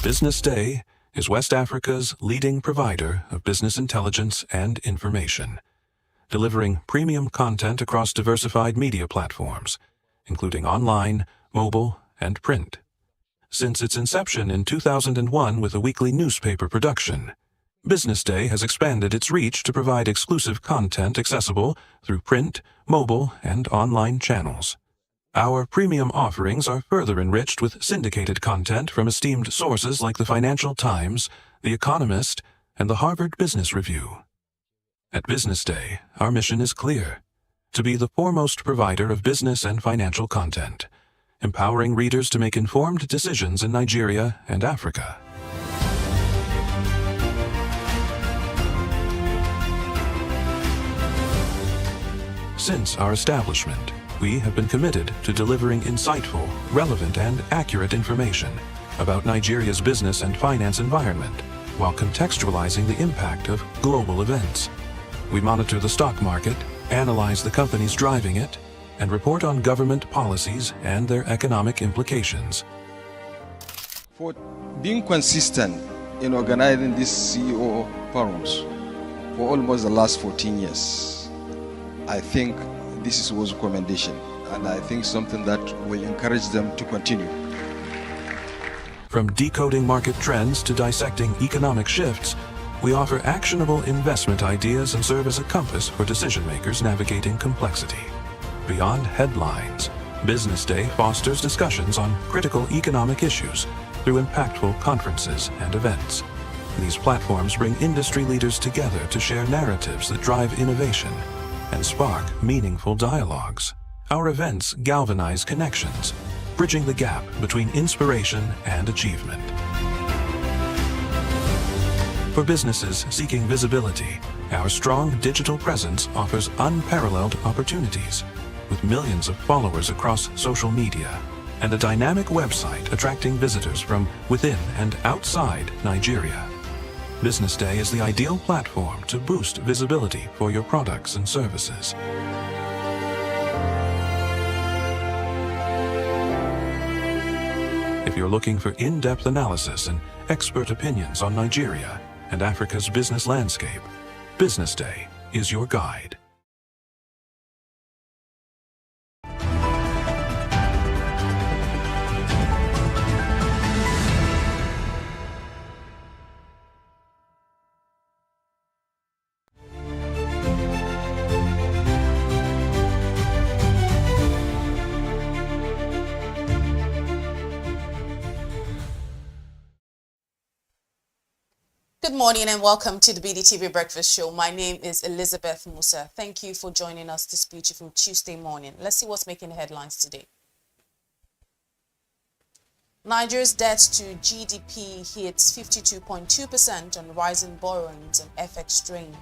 BusinessDay is West Africa's leading provider of business intelligence and information, delivering premium content across diversified media platforms, including online, mobile, and print. Since its inception in 2001 with a weekly newspaper production, BusinessDay has expanded its reach to provide exclusive content accessible through print, mobile, and online channels. Our premium offerings are further enriched with syndicated content from esteemed sources like the Financial Times, The Economist, and the Harvard Business Review. At BusinessDay, our mission is clear: to be the foremost provider of business and financial content, empowering readers to make informed decisions in Nigeria and Africa. Since our establishment, we have been committed to delivering insightful, relevant, and accurate information about Nigeria's business and finance environment, while contextualizing the impact of global events. We monitor the stock market, analyze the companies driving it, and report on government policies and their economic implications. For being consistent in organizing these CEO forums for almost the last 14 years, I think this was a commendation, and I think something that will encourage them to continue. From decoding market trends to dissecting economic shifts, we offer actionable investment ideas and serve as a compass for decision-makers navigating complexity. Beyond headlines, BusinessDay fosters discussions on critical economic issues through impactful conferences and events. These platforms bring industry leaders together to share narratives that drive innovation and spark meaningful dialogues. Our events galvanize connections, bridging the gap between inspiration and achievement. For businesses seeking visibility, our strong digital presence offers unparalleled opportunities, with millions of followers across social media and a dynamic website attracting visitors from within and outside Nigeria. BusinessDay is the ideal platform to boost visibility for your products and services. If you're looking for in-depth analysis and expert opinions on Nigeria and Africa's business landscape, BusinessDay is your guide. Good morning and welcome to the BDTV Breakfast Show. My name is Elizabeth Musa. Thank you for joining us this beautiful Tuesday morning. Let's see what's making the headlines today. Nigeria's debt to GDP hits 52.2% on rising borrowings and FX strain.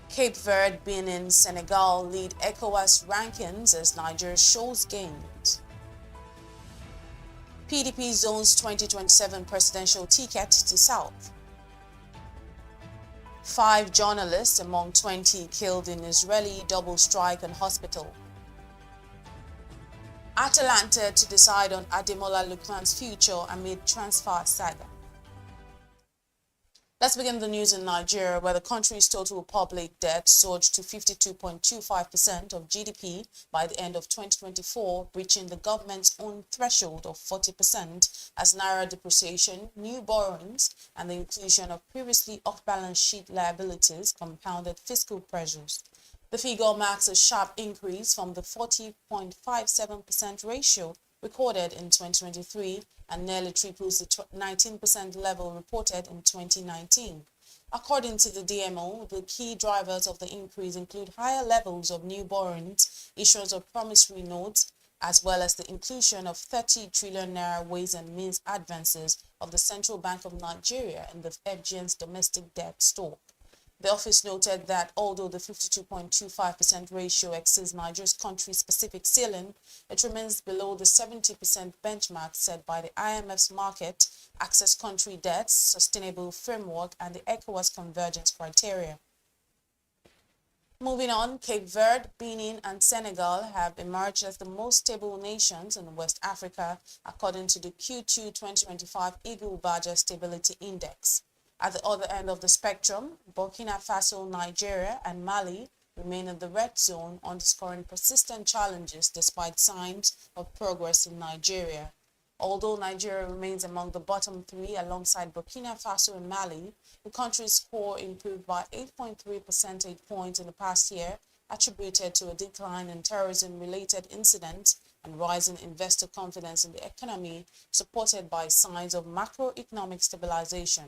Cape Verde, Benin, Senegal lead ECOWAS rankings as Nigeria shows gains. PDP zones 2027 presidential ticket to South. 5 journalists among 20 killed in Israeli double strike and hospital. Atalanta to decide on Ademola Lookman's future amid transfer saga. Let's begin the news in Nigeria, where the country's total public debt surged to 52.25% of GDP by the end of 2024, breaching the government's own threshold of 40% as naira depreciation, new borrowings, and the inclusion of previously off-balance sheet liabilities compounded fiscal pressures. The figure marks a sharp increase from the 40.57% ratio recorded in 2023 and nearly triples the 19% level reported in 2019. According to the DMO, the key drivers of the increase include higher levels of new borrowings, issuance of promissory notes, as well as the inclusion of 30 trillion naira ways and means advances of the Central Bank of Nigeria in the FGN's domestic debt stock. The office noted that although the 52.25% ratio exceeds Nigeria's country-specific ceiling, it remains below the 70% benchmark set by the IMF's market, access country debts, sustainable framework, and the ECOWAS convergence criteria. Moving on, Cape Verde, Benin, and Senegal have emerged as the most stable nations in West Africa, according to the Q2 2025 Eagle Badger Stability Index. At the other end of the spectrum, Burkina Faso, Nigeria, and Mali remain in the red zone, underscoring persistent challenges despite signs of progress in Nigeria. Although Nigeria remains among the bottom three alongside Burkina Faso and Mali, the country's score improved by 8.3 percentage points in the past year, attributed to a decline in terrorism-related incidents and rising investor confidence in the economy, supported by signs of macroeconomic stabilization.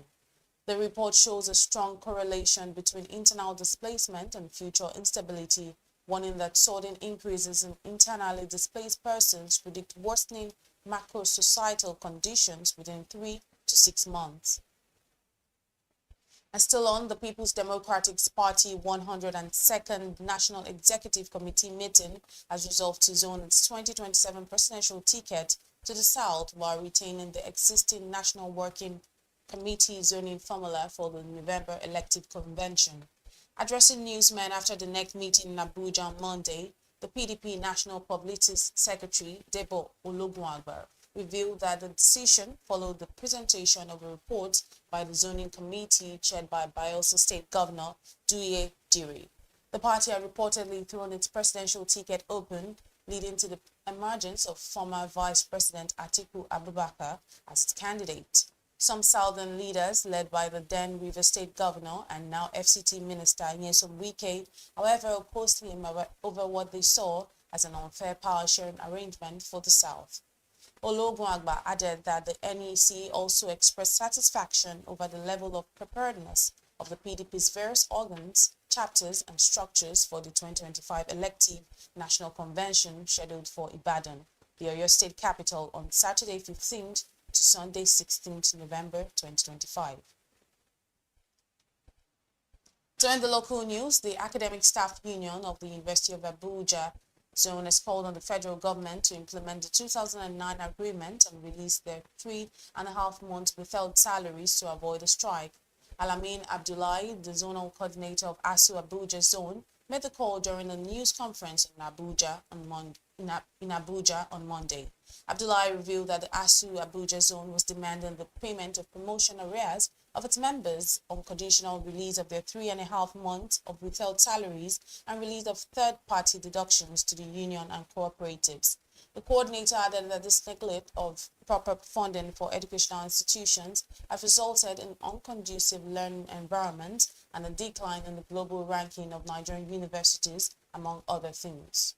The report shows a strong correlation between internal displacement and future instability, warning that sudden increases in internally displaced persons predict worsening macro-societal conditions within 3 to 6 months. And still on, the People's Democratic Party 102nd National Executive Committee meeting has resolved to zone its 2027 presidential ticket to the south while retaining the existing National Working Committee zoning formula for the November elective convention. Addressing newsmen after the next meeting in Abuja on Monday, the PDP National Publicity Secretary Debo Ologunagba revealed that the decision followed the presentation of a report by the zoning committee chaired by Bayelsa State Governor Duye Diri. The party had reportedly thrown its presidential ticket open, leading to the emergence of former Vice President Atiku Abubakar as its candidate. Some southern leaders, led by the then River State Governor and now FCT Minister Nyesom Wike, however, opposed him over what they saw as an unfair power-sharing arrangement for the South. Ologunagba added that the NEC also expressed satisfaction over the level of preparedness of the PDP's various organs, chapters, and structures for the 2025 elective National Convention scheduled for Ibadan, the Oyo State capital, on Saturday 15th to Sunday 16th November 2025. So in the local news, the Academic Staff Union of the University of Abuja zone has called on the federal government to implement the 2009 agreement and release their 3.5 months withheld salaries to avoid a strike. Alamin Abdullahi, the zonal coordinator of ASU Abuja zone, made the call during a news conference in Abuja on Monday. Abdullahi revealed that the ASU Abuja zone was demanding the payment of promotion arrears of its members on conditional release of their 3.5 months of withheld salaries and release of third-party deductions to the union and cooperatives. The coordinator added that this neglect of proper funding for educational institutions has resulted in unconducive learning environment and a decline in the global ranking of Nigerian universities, among other things.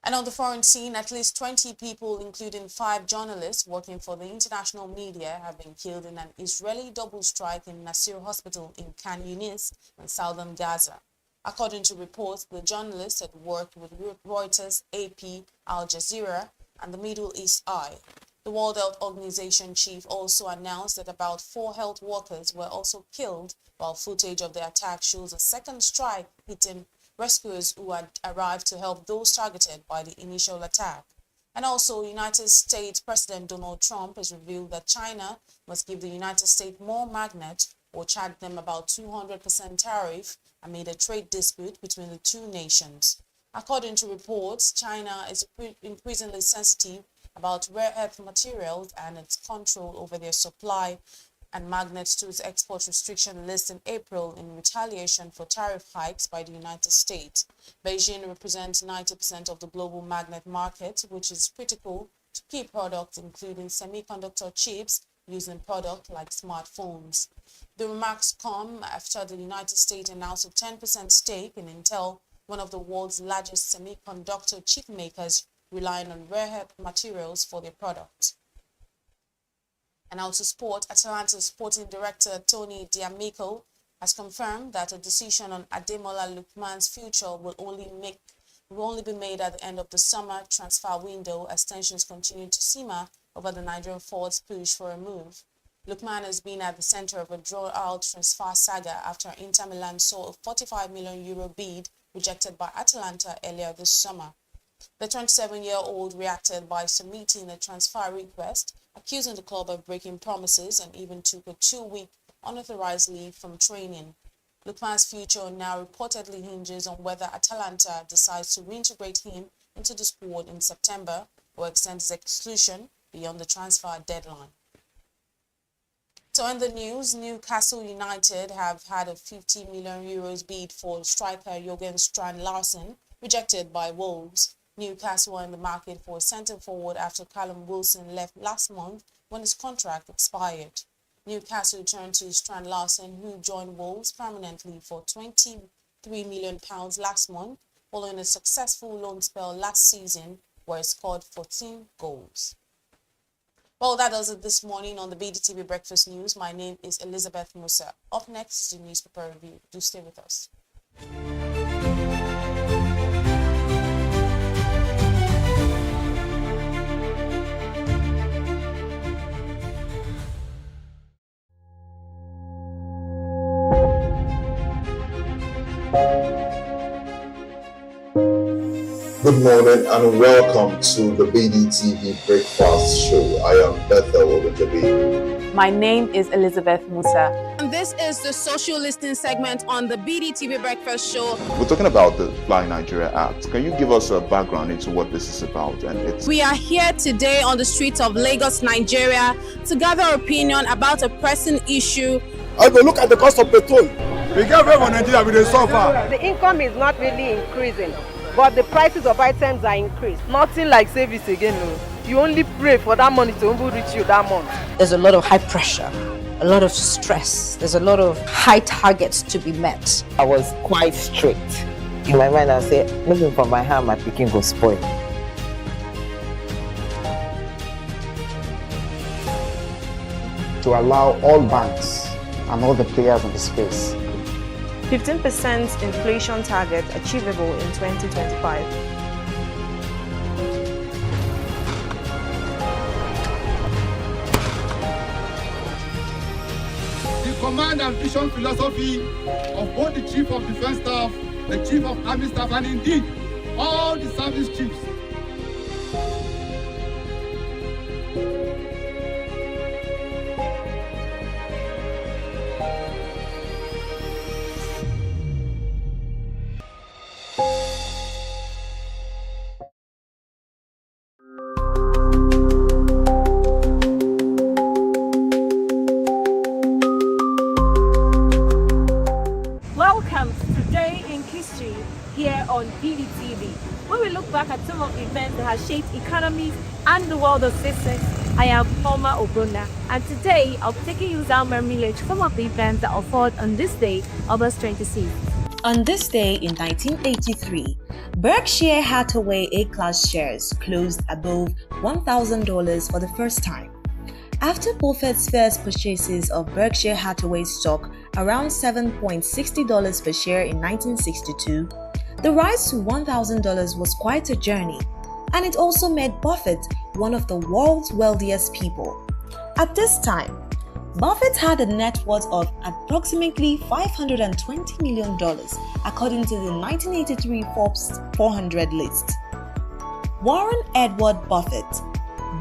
And on the foreign scene, at least 20 people, including 5 journalists working for the international media, have been killed in an Israeli double strike in Nasir Hospital in Khan Yunis in southern Gaza. According to reports, the journalists had worked with Reuters, AP, Al Jazeera, and the Middle East Eye. The World Health Organization chief also announced that about 4 health workers were also killed, while footage of the attack shows a second strike hitting rescuers who had arrived to help those targeted by the initial attack. And also, United States President Donald Trump has revealed that China must give the United States more magnets or charge them about 200% tariff amid a trade dispute between the two nations. According to reports, China is increasingly sensitive about rare earth materials and its control over their supply and magnets to its export restriction list in April in retaliation for tariff hikes by the United States. Beijing represents 90% of the global magnet market, which is critical to key products including semiconductor chips used in products like smartphones. The remarks come after the United States announced a 10% stake in Intel, one of the world's largest semiconductor chip makers, relying on rare earth materials for their products. And also sport, Atalanta's sporting director Tony D'Amico has confirmed that a decision on Ademola Lookman's future will only be made at the end of the summer transfer window as tensions continue to simmer over the Nigerian forward's push for a move. Lookman has been at the center of a drawn-out transfer saga after Inter Milan saw a €45 million bid rejected by Atalanta earlier this summer. The 27-year-old reacted by submitting a transfer request, accusing the club of breaking promises, and even took a 2-week unauthorized leave from training. Lookman's future now reportedly hinges on whether Atalanta decides to reintegrate him into the squad in September or extend his exclusion beyond the transfer deadline. So in the news, Newcastle United have had a 50 million euros bid for striker Jurgen Strand Larsen rejected by Wolves. Newcastle are in the market for a centre forward after Callum Wilson left last month when his contract expired. Newcastle turned to Strand Larsen, who joined Wolves permanently for £23 million last month, following a successful loan spell last season where he scored 14 goals. Well, that does it this morning on the BDTV Breakfast News. My name is Elizabeth Musa. Up next is the newspaper review. Do stay with us. Good morning and welcome to the BDTV Breakfast Show. I am Bethel Ogunjobi. My name is Elizabeth Musa. And this is the social listening segment on the BDTV Breakfast Show. We're talking about the Fly Nigeria Act. Can you give us a background into what this is about? We are here today on the streets of Lagos, Nigeria, to gather opinion about a pressing issue. I go look at the cost of petrol. We get away from Nigeria with the suffer. The income is not really increasing, but the prices of items are increased. Nothing like service again. No. You only pray for that money to reach you that month. There's a lot of high pressure, a lot of stress. There's a lot of high targets to be met. I was quite strict. In my mind, I said, looking for my hand, my picking go spoil. To allow all banks and all the players in the space 15% inflation target achievable in 2025. The command and vision philosophy of both the Chief of Defense Staff, the Chief of Army Staff, and indeed all the service chiefs. Here on BDTV, where we look back at some of the events that have shaped economies and the world of business. I am Palma Obrona, and today I'll be taking you down memory lane to some of the events that occurred on this day, August 26th. On this day in 1983, Berkshire Hathaway A-class shares closed above $1,000 for the first time. After Buffett's first purchases of Berkshire Hathaway stock around $7.60 per share in 1962, the rise to $1,000 was quite a journey, and it also made Buffett one of the world's wealthiest people. At this time, Buffett had a net worth of approximately $520 million, according to the 1983 Forbes 400 list. Warren Edward Buffett,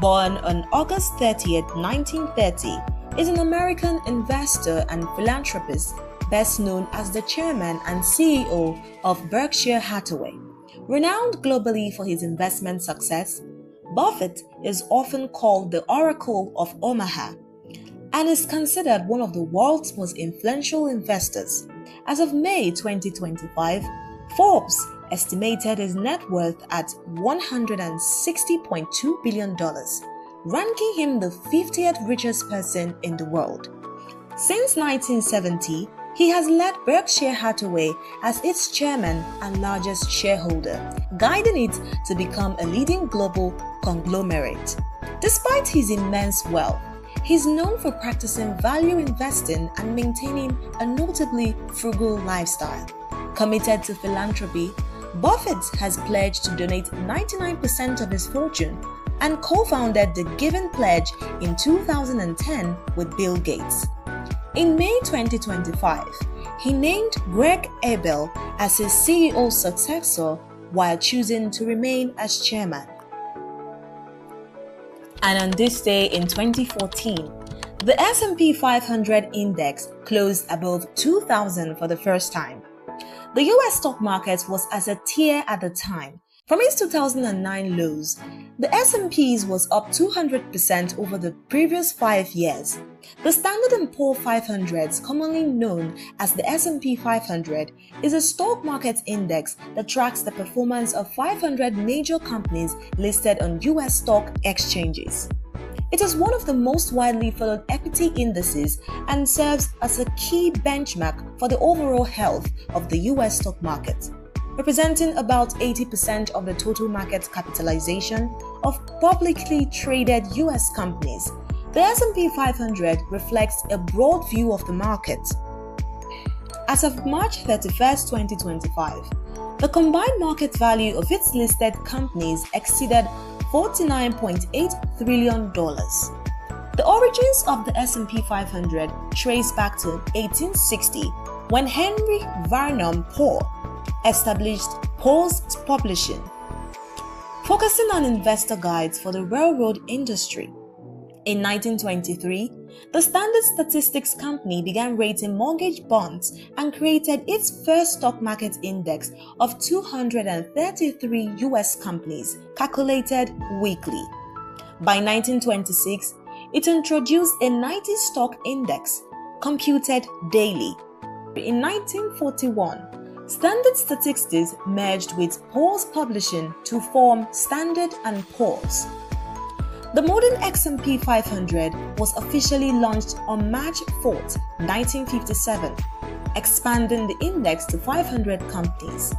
born on August 30th, 1930, is an American investor and philanthropist, best known as the chairman and CEO of Berkshire Hathaway. Renowned globally for his investment success, Buffett is often called the Oracle of Omaha and is considered one of the world's most influential investors. As of May 2025, Forbes estimated his net worth at $160.2 billion, ranking him the 50th richest person in the world. Since 1970, he has led Berkshire Hathaway as its chairman and largest shareholder, guiding it to become a leading global conglomerate. Despite his immense wealth, he's known for practicing value investing and maintaining a notably frugal lifestyle. Committed to philanthropy, Buffett has pledged to donate 99% of his fortune and co-founded the Giving Pledge in 2010 with Bill Gates. In May 2025, he named Greg Abel as his CEO successor while choosing to remain as chairman. And on this day in 2014, The S&P 500 index closed above 2,000 for the first time. The US stock market was as a tear at the time. From its 2009 lows, the S&Ps was up 200% over the previous 5 years. The Standard & Poor's 500, commonly known as the S&P 500, is a stock market index that tracks the performance of 500 major companies listed on US stock exchanges. It is one of the most widely followed equity indices and serves as a key benchmark for the overall health of the US stock market. Representing about 80% of the total market capitalization of publicly traded US companies, the S&P 500 reflects a broad view of the market. As of March 31, 2025, the combined market value of its listed companies exceeded $49.8 trillion. The origins of the S&P 500 trace back to 1860 when Henry Vernon Poor established Poor's Publishing, focusing on investor guides for the railroad industry. In 1923, the Standard Statistics Company began rating mortgage bonds and created its first stock market index of 233 US companies, calculated weekly. By 1926, it introduced a 90 stock index, computed daily. In 1941, Standard Statistics merged with Poor's Publishing to form Standard & Poor's. The modern S&P 500 was officially launched on March 4, 1957, expanding the index to 500 companies.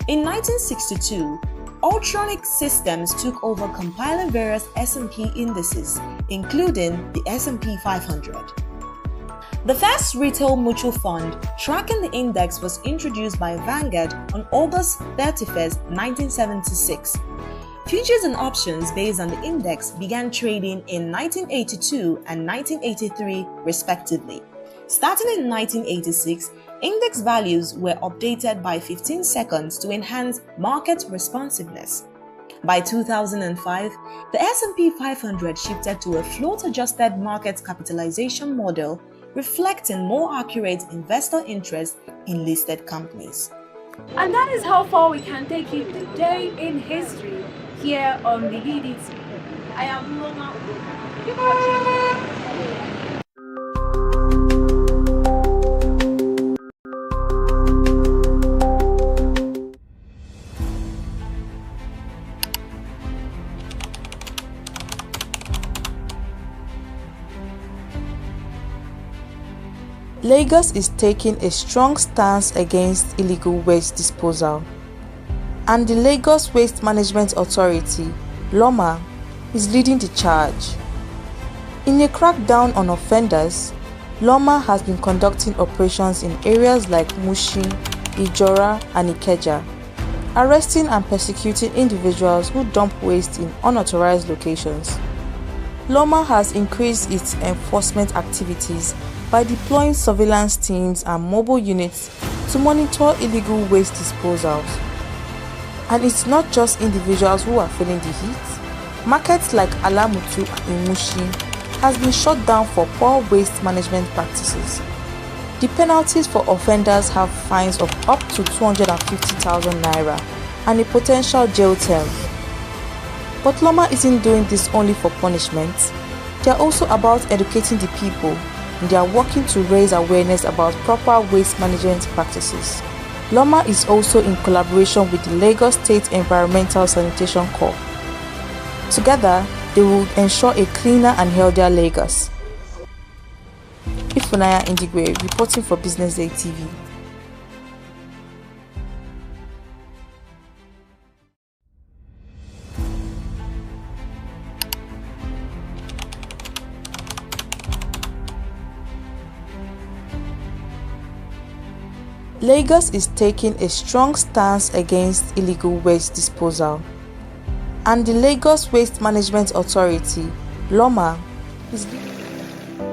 In 1962, Ultronic Systems took over compiling various S&P indices, including the S&P 500. The first retail mutual fund tracking the index was introduced by Vanguard on August 31, 1976. Futures and options based on the index began trading in 1982 and 1983 respectively. Starting in 1986, index values were updated by 15 seconds to enhance market responsiveness. By 2005, the S&P 500 shifted to a float-adjusted market capitalization model, reflecting more accurate investor interest in listed companies. And that is how far we can take you today in history here on the BDTV. I am Loma. Keep watching. Lagos is taking a strong stance against illegal waste disposal, and the Lagos Waste Management Authority, LOMA, is leading the charge. In a crackdown on offenders, LOMA has been conducting operations in areas like Mushin, Ijora, and Ikeja, arresting and persecuting individuals who dump waste in unauthorized locations. LOMA has increased its enforcement activities by deploying surveillance teams and mobile units to monitor illegal waste disposals. And it's not just individuals who are feeling the heat. Markets like Alamutu in Mushin has been shut down for poor waste management practices. The penalties for offenders have fines of up to 250,000 naira and a potential jail term. But LOMA isn't doing this only for punishment. They are also about educating the people, and they are working to raise awareness about proper waste management practices. LOMA is also in collaboration with the Lagos State Environmental Sanitation Corps. Together, they will ensure a cleaner and healthier Lagos. Ifunaya Indigwe, reporting for BusinessDay TV. Lagos is taking a strong stance against illegal waste disposal, and the Lagos Waste Management Authority, LOMA, is...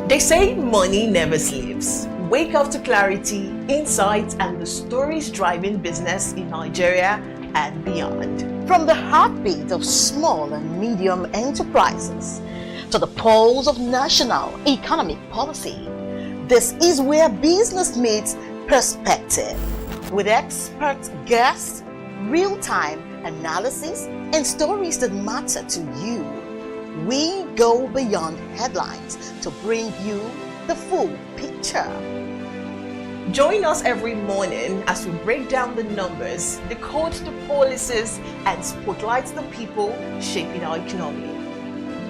They say money never sleeps. Wake up to clarity, insights, and the stories driving business in Nigeria and beyond. From the heartbeat of small and medium enterprises to the pulse of national economic policy. This is where business meets perspective. With expert guests, real-time analysis, and stories that matter to you. We go beyond headlines to bring you the full picture. Join us every morning as we break down the numbers, decode the policies, and spotlight the people shaping our economy.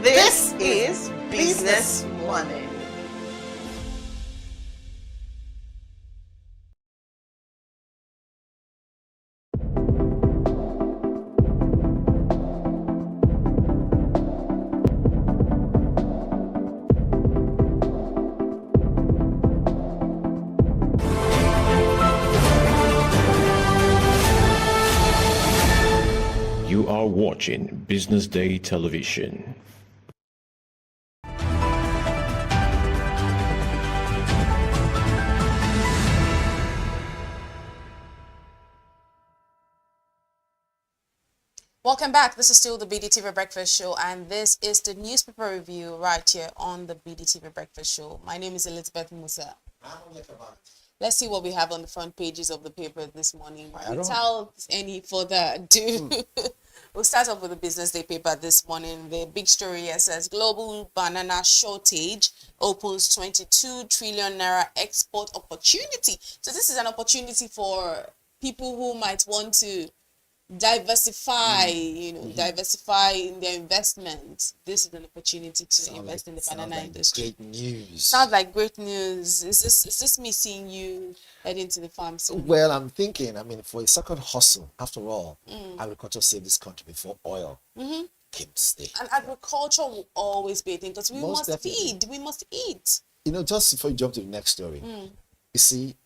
This is Business Money. You are watching Business Day Television. Welcome back. This is still the BDTV Breakfast Show, and this is the newspaper review right here on the BDTV Breakfast Show. My name is Elizabeth Musa. Let's see what we have on the front pages of the paper this morning. Without any further ado, we'll start off with the Business Day paper this morning. The big story here says global banana shortage opens 22 trillion naira export opportunity. So this is an opportunity for people who might want to diversify, diversify in their investment. This is an opportunity to invest in the banana industry. Great news. Sounds like great news. Is this me seeing you heading to the farm soon? Well, I'm thinking, for a second hustle, after all, agriculture saved this country before oil came to stay. And agriculture will always be a thing because we Most must definitely. feed, we must eat. Just before you jump to the next story, you see,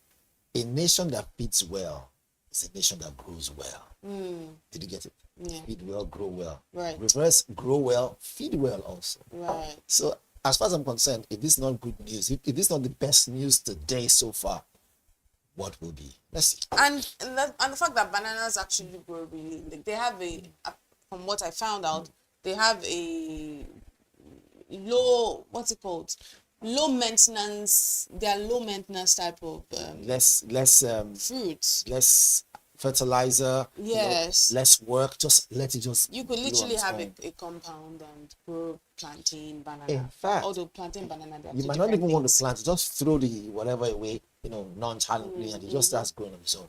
a nation that feeds well is a nation that grows well. Did you get it? Yeah. Feed well, grow well. Right. Reverse, grow well, feed well also. Right. So as far as I'm concerned, if this is not good news, if this is not the best news today so far, what will be? Let's see. And the fact that bananas actually grow really, like they have from what I found out, they have a low, what's it called? Low maintenance. They are low maintenance type of less fruits. Less fertilizer, yes, less work. Just let it just. You could literally have a compound and grow plantain, banana. In fact, although plantain, banana, you might not even want to plant. Just throw the whatever away, nonchalantly, and it just starts growing on its own.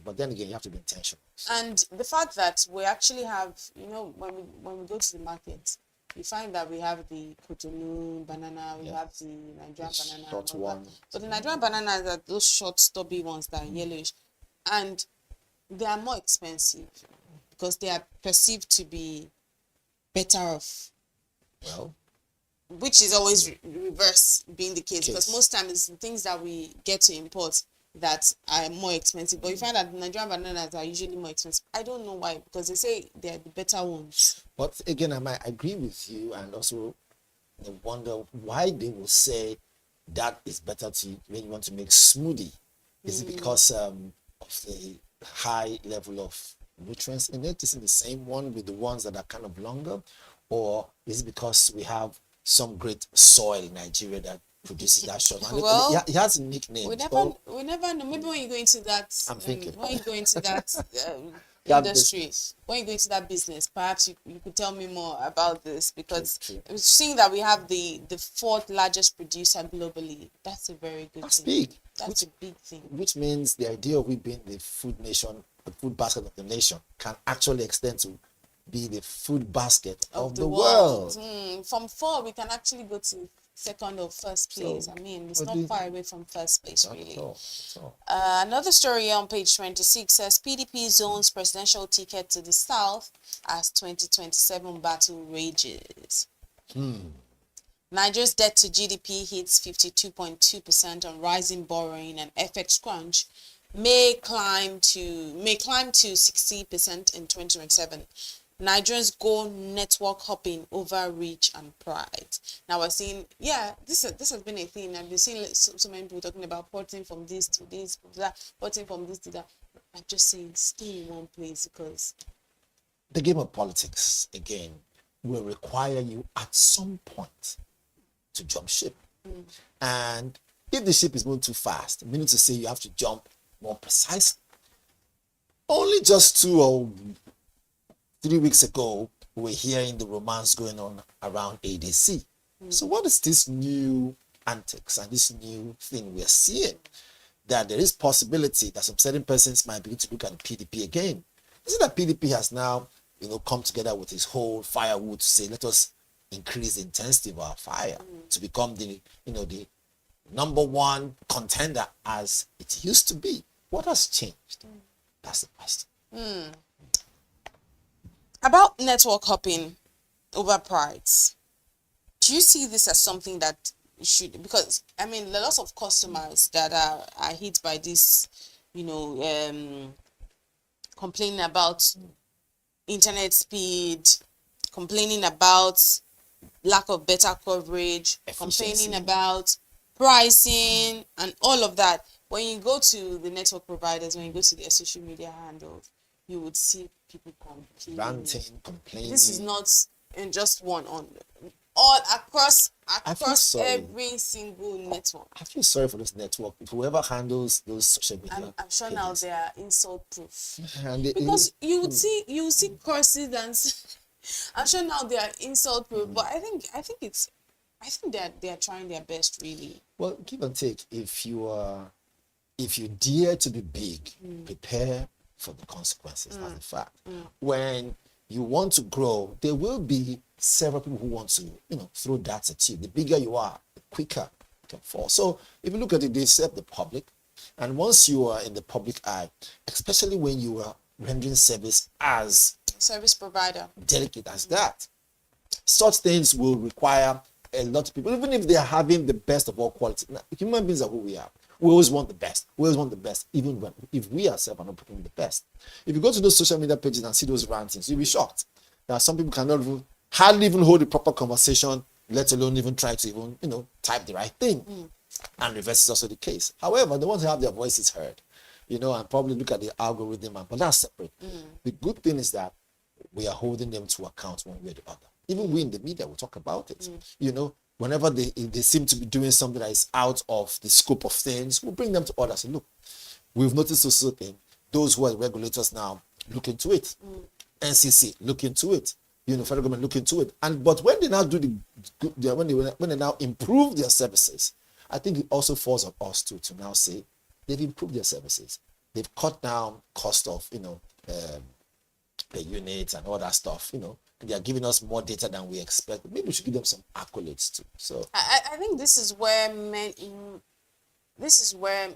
But then again, you have to be intentional. And the fact that we actually have, when we go to the market, you find that we have the Cotonou banana, we have the Nigerian banana, short one. But the Nigerian bananas are those short, stubby ones that are yellowish, and they are more expensive because they are perceived to be better off. Well, which is always reverse being the case, because most times things that we get to import that are more expensive, but you find that Nigerian bananas are usually more expensive. I don't know why, because they say they're the better ones. But again, I might agree with you, and also I wonder why they will say that is better to when you want to make smoothie. Is it because of the high level of nutrients in it? Is it the same one with the ones that are kind of longer, or is it because we have some great soil in Nigeria that produces that short? Well, it has a nickname. We never know. Maybe when you go into that, I'm thinking. When you go into that industry, when you go into that business, perhaps you could tell me more about this, because seeing that we have the fourth largest producer globally, that's a very good thing. Big. That's a big thing. Which means the idea of we being the food nation, the food basket of the nation, can actually extend to be the food basket of the world. From 4, we can actually go to second or first place. So, it's not far away from first place, really. Another story on page 26 says PDP zones presidential ticket to the South as 2027 battle rages. Nigeria's debt to GDP hits 52.2% on rising borrowing, and FX crunch may climb to 60% in 2027. Nigerians go network hopping over reach and pride. Now we're seeing, this has been a thing. I've been seeing so many people talking about porting from this to this, to that, porting from this to that. I'm just saying, stay in one place, because the game of politics again. will require you at some point to jump ship. And if the ship is moving too fast, meaning to say you have to jump more precisely. Only just 2 or 3 weeks ago, we were hearing the romance going on around ADC. So what is this new antics and this new thing we are seeing? That there is possibility that some certain persons might begin to look at the PDP again. Is it that PDP has now, come together with his whole firewood to say, let us increase the intensity of our fire to become the number one contender as it used to be? What has changed? That's the question. About network hopping over price, do you see this as something that should, because I mean, there are lots of customers that are hit by this, complaining about internet speed, complaining about lack of better coverage, complaining about pricing and all of that. When you go to the network providers, when you go to their social media handles, you would see people complaining. This is not in just one, on all across every single network. I feel sorry for this network. Whoever handles those social media, I'm sure now they are insult proof. And because you would see curses and I'm sure now they are insult proof. But I think they are trying their best, really. Well, give and take. If you dare to be big, prepare for the consequences. That's the fact. When you want to grow, there will be several people who want to, throw darts at you. The bigger you are, the quicker you can fall. So if you look at it, they serve the public. And once you are in the public eye, especially when you are rendering service as service provider, delicate as that, such things will require a lot of people, even if they are having the best of all quality. Now, human beings are who we are. We always want the best. We always want the best, even if we ourselves are not putting the best. If you go to those social media pages and see those rantings, you'll be shocked. That some people cannot hardly even hold a proper conversation, let alone even try to even, type the right thing. And reverse is also the case. However, the ones who have their voices heard, and probably look at the algorithm, but that's separate. The good thing is that we are holding them to account one way or the other. Even we in the media will talk about it. Whenever they seem to be doing something that is out of the scope of things, we'll bring them to others and look, we've noticed this thing. Those who are regulators now look into it. NCC look into it. Federal government look into it. But when they now when they now improve their services, I think it also falls on us too to now say they've improved their services. They've cut down cost of the units and all that stuff. They are giving us more data than we expect. Maybe we should give them some accolades too. So I think this is where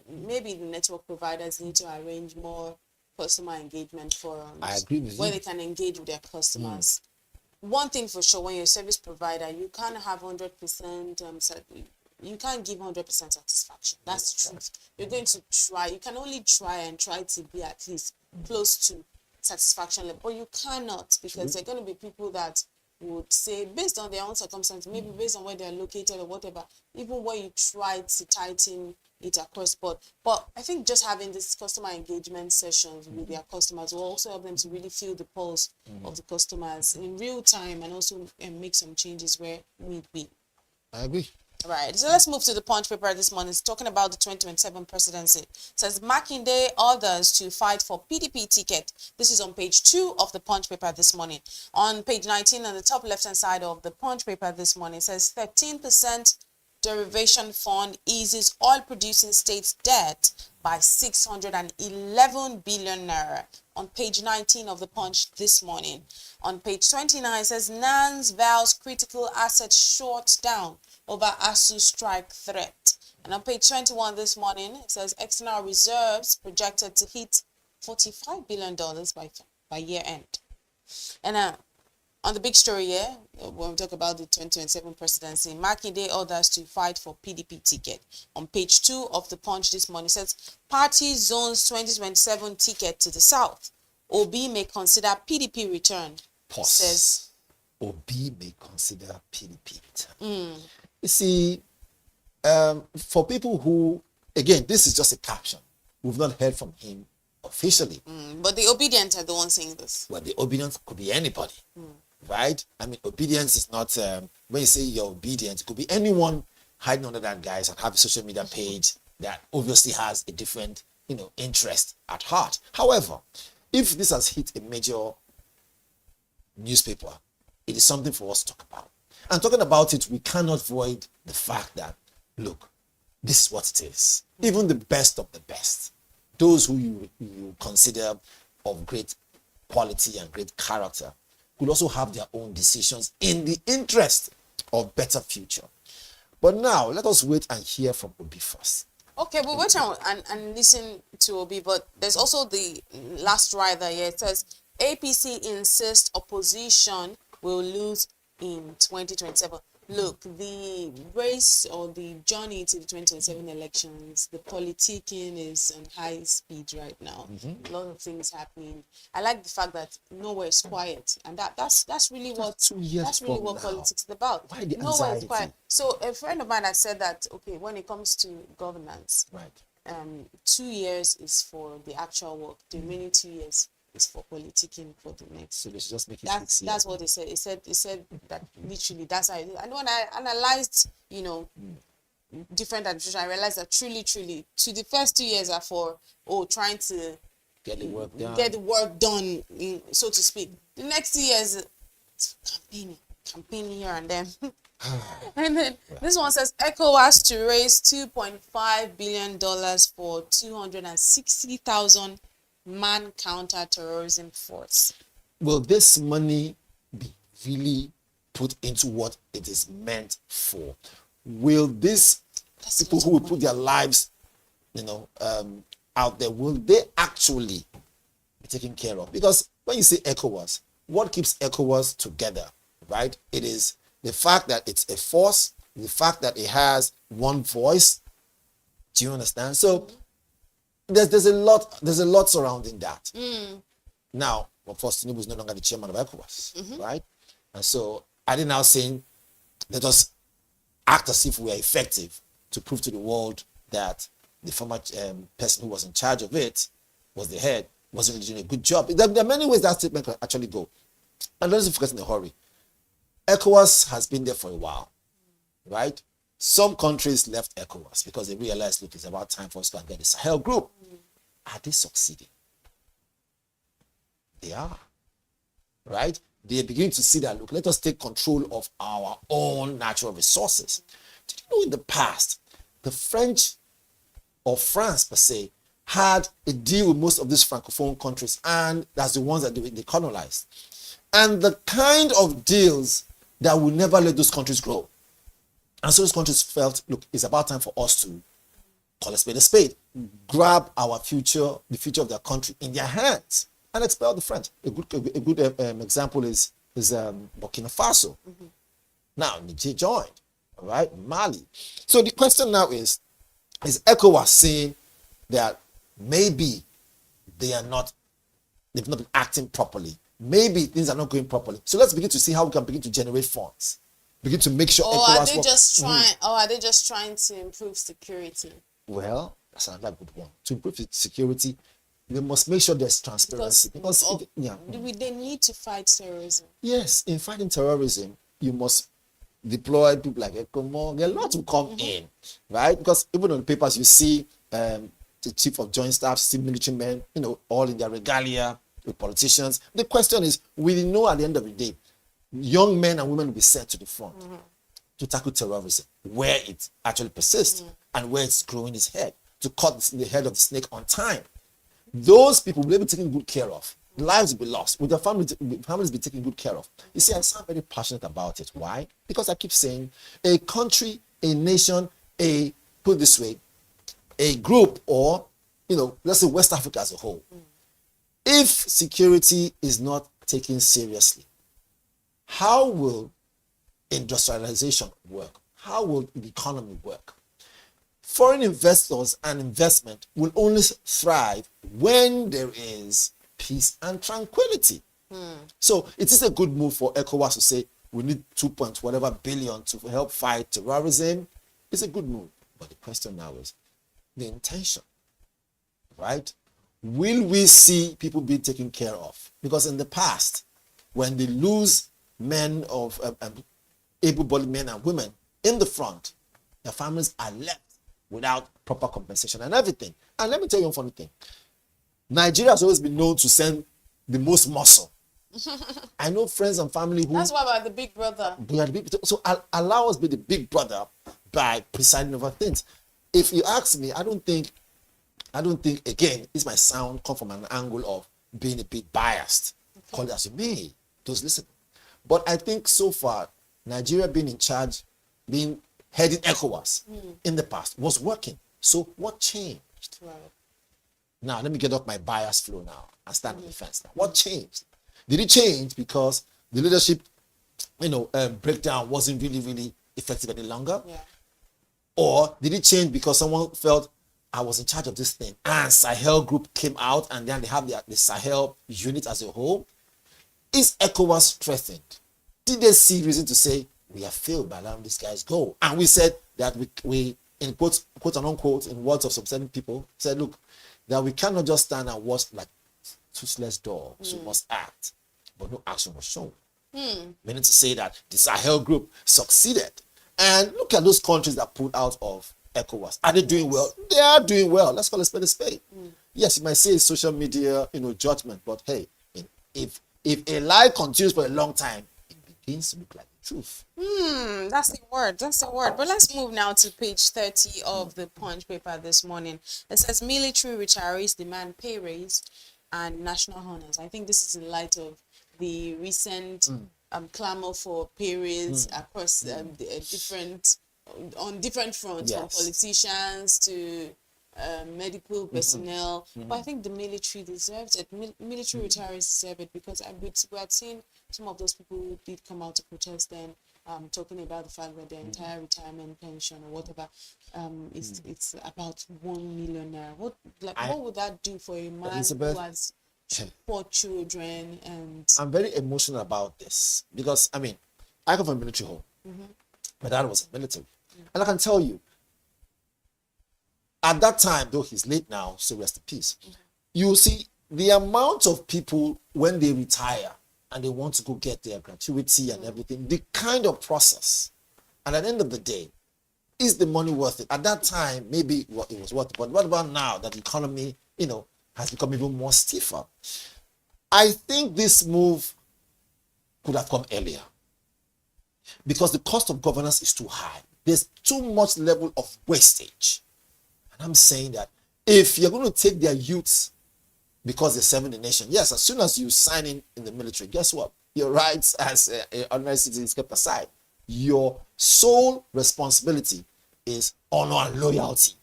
maybe the network providers need to arrange more customer engagement forums. I agree with where you. they can engage with their customers. One thing for sure, when you're a service provider, you can't have 100%. You can't give 100% satisfaction. That's the truth. You're going to try. You can only try to be at least close to satisfaction level, but you cannot, because there are going to be people that would say, based on their own circumstances, maybe based on where they're located or whatever, even when you try to tighten it across board. But I think just having this customer engagement sessions with their customers will also help them to really feel the pulse of the customers in real time, and also make some changes where need be. I agree. Right, so let's move to the Punch paper this morning. It's talking about the 2027 presidency. It says Makinde orders to fight for PDP ticket. This is on page 2 of the Punch paper this morning. On page 19, on the top left-hand side of the Punch paper this morning, it says 13% derivation fund eases oil-producing states' debt by 611 billion naira. On page 19 of the Punch this morning. On page 29, it says NANS vows critical assets short down over ASU strike threat. And on page 21 this morning, it says external reserves projected to hit $45 billion by year end. And on the big story here, when we talk about the 2027 presidency, Makinde orders to fight for PDP ticket. On page 2 of the Punch this morning, it says party zones 2027 ticket to the south. Obi may consider PDP return. Pause. Says Obi may consider PDP return. You see, for people who, again, this is just a caption. We've not heard from him officially. But the obedient are the ones saying this. Well, the obedient could be anybody. right? I mean, obedience is not, when you say you're obedient, it could be anyone hiding under that guise and have a social media page that obviously has a different, interest at heart. However, if this has hit a major newspaper, it is something for us to talk about. And talking about it, we cannot avoid the fact that, look, this is what it is. Even the best of the best, those who you consider of great quality and great character, could also have their own decisions in the interest of better future. But now, let us wait and hear from Obi first. Okay, we'll wait and listen to Obi, but there's also the last rider here. It says, APC insists opposition will lose in 2027. Look, the race or the journey to the 2027 elections, the politicking is on high speed right now. A lot of things happening. I like the fact that nowhere is quiet, and that's really what politics is about. Why the nowhere anxiety? is quiet. So a friend of mine had said that, okay, when it comes to governance, right, 2 years is for the actual work. The remaining 2 years is for politicking for the next. So they should just make it That's what they said. It said that literally that's how it is. And when I analyzed, different administration, I realized that truly, to the first 2 years are for trying to get the work done, so to speak. The next 2 years, campaigning here and there. And then this one says ECOWAS to raise $2.5 billion for 260,000 man counter-terrorism force. Will this money be really put into what it is meant for? Will these people who will put their lives, out there, will they actually be taken care of? Because when you say ECOWAS, what keeps ECOWAS together, right? It is the fact that it's a force, the fact that it has one voice. Do you understand? So there's a lot surrounding that. Now, of course, Tinubu is no longer the chairman of ECOWAS, right? And so are they now saying, let us act as if we are effective to prove to the world that the former person who was in charge of it, was the head, wasn't really doing a good job? There are many ways that statement can actually go. And let's not forget in a hurry. ECOWAS has been there for a while, right? Some countries left ECOWAS because they realized, look, it's about time for us to get the Sahel group. Are they succeeding? They are, right? They are beginning to see that, look, let us take control of our own natural resources. Did you know in the past, the French, or France per se, had a deal with most of these Francophone countries, and that's the ones that they colonized. And the kind of deals that will never let those countries grow. And so those countries felt, look, it's about time for us to call a spade, grab our future, the future of their country in their hands, and expel the French. A good example is Burkina Faso. Now, Niger joined, all right, Mali. So the question now is ECOWAS saying that maybe they've not been acting properly? Maybe things are not going properly. So let's begin to see how we can begin to generate funds. Begin to make sure ECOWAS are they just trying to improve security? Well, that's another good one. To improve security, we must make sure there's transparency. They need to fight terrorism. Yes, in fighting terrorism, you must deploy people like ECOMO. There are a lot to come in, right? Because even on the papers, you see the chief of joint staff, you see military men, all in their regalia with politicians. The question is, we know at the end of the day, young men and women will be sent to the front to tackle terrorism where it actually persists and where it's growing its head, to cut the head of the snake on time. Those people will be taken good care of. Lives will be lost. With their families be taken good care of. You see, I sound very passionate about it. Why? Because I keep saying a country, a nation, put it this way, a group, or, let's say West Africa as a whole, if security is not taken seriously, how will industrialization work? How will the economy work? Foreign investors and investment will only thrive when there is peace and tranquility. So it is a good move for ECOWAS to say we need 2 billion to help fight terrorism. It's a good move. But the question now is the intention, right? Will we see people being taken care of? Because in the past, when they lose men of able-bodied men and women in the front, their families are left without proper compensation and everything. And let me tell you one funny thing. Nigeria has always been known to send the most muscle. I know friends and family who... That's why we're the big brother. We are the big, so allow us be the big brother by presiding over things. If you ask me, I don't think, again, this might come from an angle of being a bit biased. Okay. Call it as you may. Just listen. But I think so far, Nigeria being in charge, heading ECOWAS in the past was working. So what changed? Right. Now, let me get off my bias flow now and stand on the fence now. What changed? Did it change because the leadership, breakdown wasn't really effective any longer? Yeah. Or did it change because someone felt I was in charge of this thing and Sahel group came out and then they have the Sahel unit as a whole? Is ECOWAS strengthened? Did they see reason to say we have failed by allowing these guys go? And we said that we in quote and unquote, in words of some certain people, said, look, that we cannot just stand and watch like toothless dogs. We must act. But no action was shown. Meaning to say that the Sahel group succeeded. And look at those countries that pulled out of ECOWAS. Are they doing well? They are doing well. Let's call it spade a spade. Yes, you might say it's social media, judgment, but hey, if a lie continues for a long time, it begins to look like the truth. That's the word. But let's move now to page 30 of the Punch paper this morning. It says military retirees demand pay raise and national honors. I think this is in light of the recent clamor for pay raise across on different fronts, from politicians to medical personnel. But I think the military deserves it. Military retirees deserve it, because we had seen some of those people who did come out to protest then, talking about the fact that their entire retirement pension or whatever it's about 1 million naira. What would that do for a man Elizabeth, who has 4 children? And I'm very emotional about this because I come from a military home. My dad was in the military, and I can tell you, at that time, though he's late now, so rest in peace. You see the amount of people when they retire and they want to go get their gratuity and everything, the kind of process. And at the end of the day, is the money worth it? At that time, maybe it was worth it. But what about now that the economy, has become even more stiffer? I think this move could have come earlier because the cost of governance is too high. There's too much level of wastage. And I'm saying that if you're going to take their youths because they're serving the nation, yes, as soon as you sign in the military, guess what? Your rights as an ordinary citizen is kept aside. Your sole responsibility is honor and loyalty.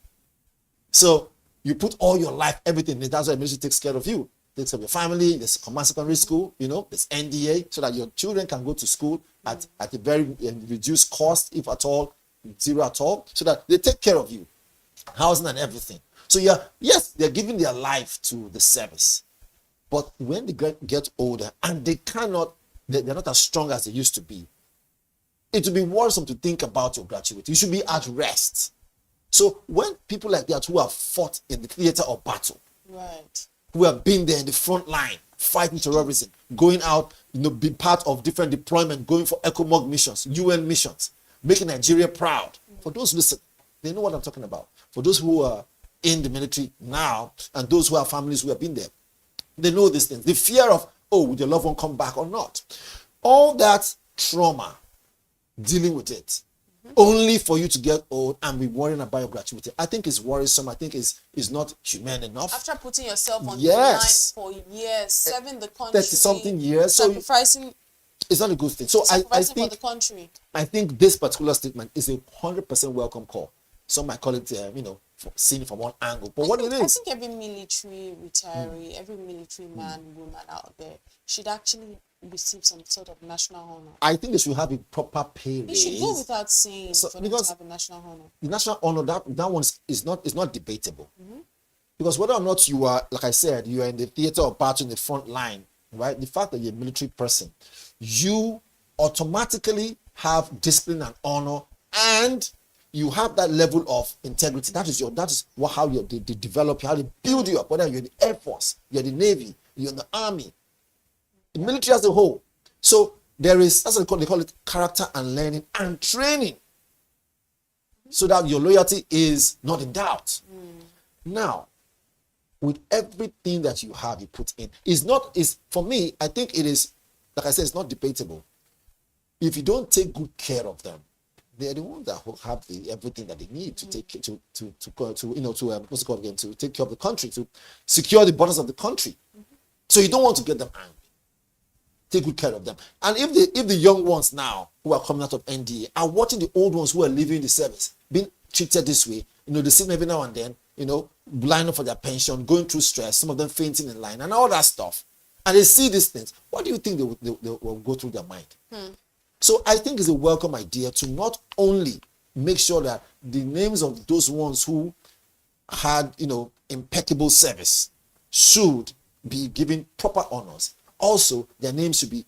So you put all your life, everything, that's why the military takes care of you. Takes care of your family. There's command secondary school, there's NDA, so that your children can go to school at a very reduced cost, if at all, zero at all, so that they take care of you, housing and everything. So they're giving their life to the service, but when they get older and they're not as strong as they used to be, it will be worrisome to think about your gratuity. You should be at rest. So when people like that who have fought in the theater of battle, right, who have been there in the front line, fighting terrorism, going out, be part of different deployment, going for ECOMOG missions, UN missions, making Nigeria proud. For those who listen, they know what I'm talking about. For those who are in the military now and those who have families who have been there, they know these things. The fear of, would your loved one come back or not? All that trauma, dealing with it, only for you to get old and be worrying about your gratuity, I think is worrisome. I think is not humane enough. After putting yourself on the line for years, serving the country, 30-something years, sacrificing, it's not a good thing. So I think for the country. I think this particular statement is a 100% welcome call. Some might call it, seen from one angle, but what it is, I think every military retiree, every military man, woman out there should actually receive some sort of national honor. I think they should have a proper pay raise. It should go without saying for them to have a national honor. The national honor, that one is not debatable. Because whether or not you are, like I said, you are in the theater of battle in the front line, right? The fact that you're a military person, you automatically have discipline and honor, and you have that level of integrity. That is how they develop you, how they build you up, whether you're in the Air Force, you're in the Navy, you're in the Army, the military as a whole. So there is, that's what they call it, character and learning and training, so that your loyalty is not in doubt. Now, with everything that you have, you put in, for me, I think it is, like I said, it's not debatable. If you don't take good care of them, they're the ones that will have everything that they need to take to what's it called again, to take care of the country, to secure the borders of the country. So you don't want to get them angry. Take good care of them. And if the young ones now who are coming out of NDA are watching the old ones who are leaving the service being treated this way, they see them every now and then, lining up for their pension, going through stress, some of them fainting in line and all that stuff, and they see these things, what do you think they will go through their mind? So I think it's a welcome idea to not only make sure that the names of those ones who had, impeccable service should be given proper honors. Also, their names should be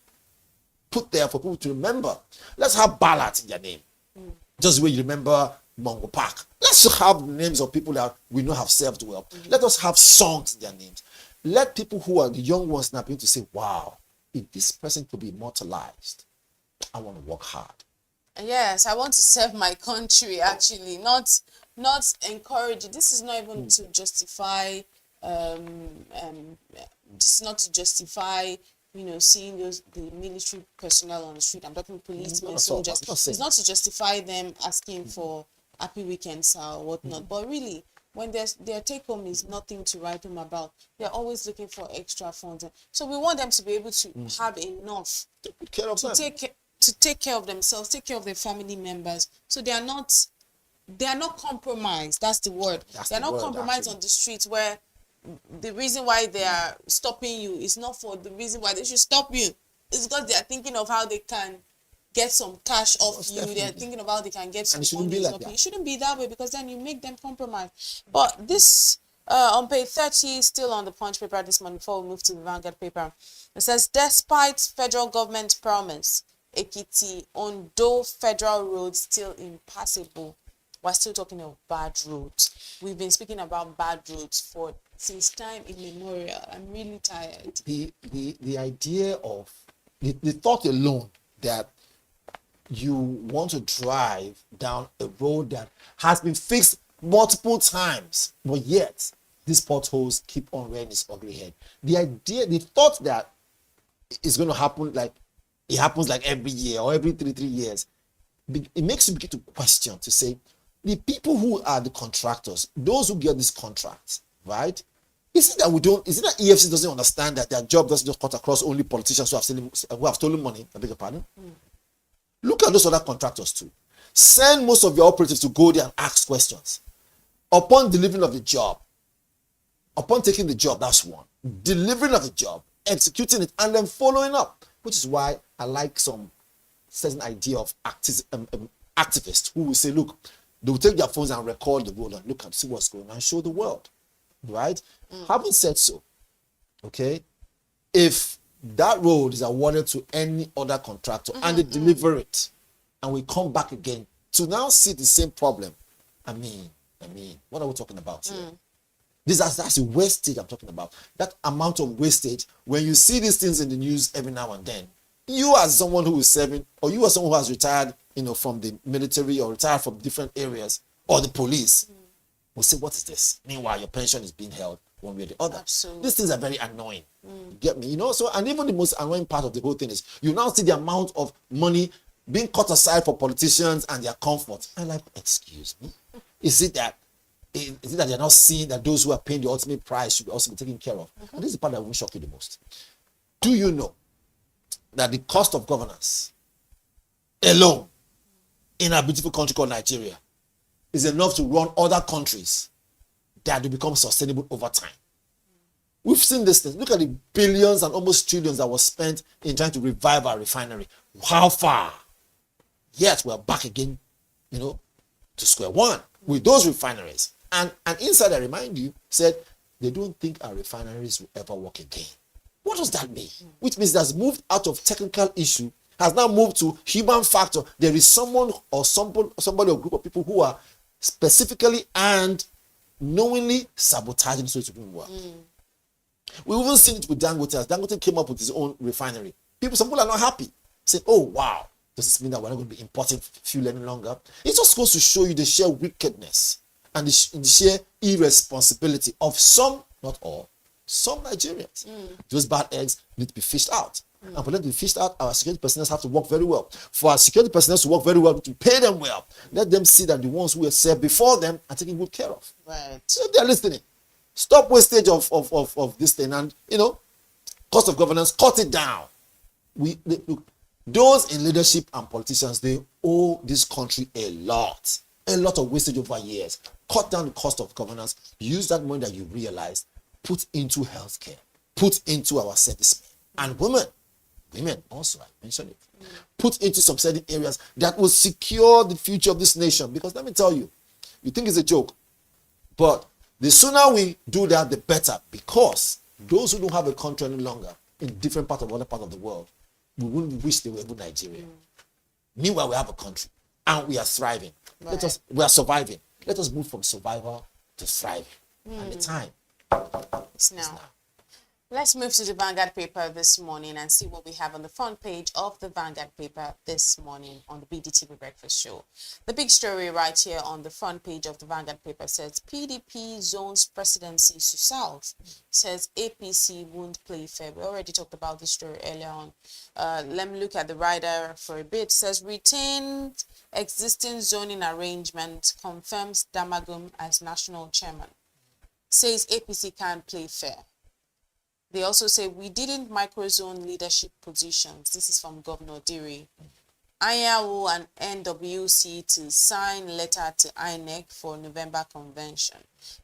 put there for people to remember. Let's have ballads in their name. Just the way you remember Mongo Park. Let's have the names of people that we know have served well. Let us have songs in their names. Let people who are the young ones now begin to say, wow, if this person could be immortalized, I want to work hard. Yes, I want to serve my country, actually, not encourage it. This is not even to justify this is not to justify seeing the military personnel on the street. I'm talking policemen, soldiers. It's not to justify them asking for happy weekends or whatnot, but really, when their take home is nothing to write home about, they're always looking for extra funds. So we want them to be able to have enough to take care of themselves, take care of their family members. So they are not compromised. That's the word. They're not compromised on the streets, where the reason why they are stopping you is not for the reason why they should stop you. It's because they are thinking of how they can get some cash off you. Definitely. They're thinking of how they can get some money off you. It shouldn't be that way, because then you make them compromise. But this, on page 30, still on the Punch paper this morning, before we move to the Vanguard paper, it says, despite federal government promise, Ekiti, Ondo federal roads still impassable. We're still talking of bad roads. We've been speaking about bad roads since time immemorial. I'm really tired. The idea of the thought alone that you want to drive down a road that has been fixed multiple times, but yet these potholes keep on rearing its ugly head. The thought that it's going to happen like it happens like every year or every 3 years, it makes you begin to question, to say, the people who are the contractors, those who get these contracts, right? Is it that EFC doesn't understand that their job doesn't just cut across only politicians who have stolen money? I beg your pardon. Look at those other contractors too. Send most of your operatives to go there and ask questions. Upon delivering of the job, upon taking the job, that's one. Delivering of the job, executing it, and then following up. Which is why I like some certain idea of activists who will say, look, they will take their phones and record the road and look and see what's going on and show the world, right? Having said so, okay, if that road is awarded to any other contractor and they deliver it, and we come back again to now see the same problem, I mean, what are we talking about here? That's the wastage I'm talking about. That amount of wastage, when you see these things in the news every now and then, you as someone who is serving, or you as someone who has retired, from the military or retired from different areas, or the police, will say, what is this? Meanwhile, your pension is being held one way or the other. Absolutely. These things are very annoying. You get me? So, and even the most annoying part of the whole thing is, you now see the amount of money being cut aside for politicians and their comfort. I'm like, excuse me? Is it that they're not seeing that those who are paying the ultimate price should also be taken care of? And this is the part that will shock you the most. Do you know that the cost of governance alone in our beautiful country called Nigeria is enough to run other countries that will become sustainable over time? We've seen this thing. Look at the billions and almost trillions that was spent in trying to revive our refinery. How far? Yet we're back again, to square one with those refineries. And an insider, remind you, said they don't think our refineries will ever work again. What does that mean? Which means that's moved out of technical issue, has now moved to human factor. There is someone or somebody or group of people who are specifically and knowingly sabotaging so it won't work. We've even seen it with Dangote. As Dangote came up with his own refinery, some people are not happy. say, oh, wow, does this mean that we're not going to be importing fuel any longer? It just goes to show you the sheer wickedness and the sheer irresponsibility of some, not all, some Nigerians. Those bad eggs need to be fished out. And for them to be fished out, our security personnel have to work very well. For our security personnel to work very well, to pay them well, let them see that the ones who were served before them are taken good care of. Right. So they're listening. Stop wastage of this thing, and cost of governance, cut it down. Look, those in leadership and politicians, they owe this country a lot of wastage over years. Cut down the cost of governance. Use that money that you realized, put into healthcare, put into our servicemen and women also, I mentioned it. Put into some certain areas that will secure the future of this nation. Because let me tell you, you think it's a joke, but the sooner we do that, the better. Because those who don't have a country any longer in different parts of other parts of the world, we wouldn't wish they were in Nigeria. Meanwhile, we have a country and we are thriving. Right. We are surviving. Let us move from survival to thriving. And the time is now. Let's move to the Vanguard paper this morning and see what we have on the front page of the Vanguard paper this morning on the BDTV Breakfast Show. The big story right here on the front page of the Vanguard paper says PDP zones presidency to South, says APC won't play fair. We already talked about this story earlier on. Let me look at the rider for a bit. It says retained existing zoning arrangement, confirms Damagum as national chairman. Says APC can't play fair. They also say we didn't microzone leadership positions. This is from Governor Diri. IAO and NWC to sign letter to INEC for November convention.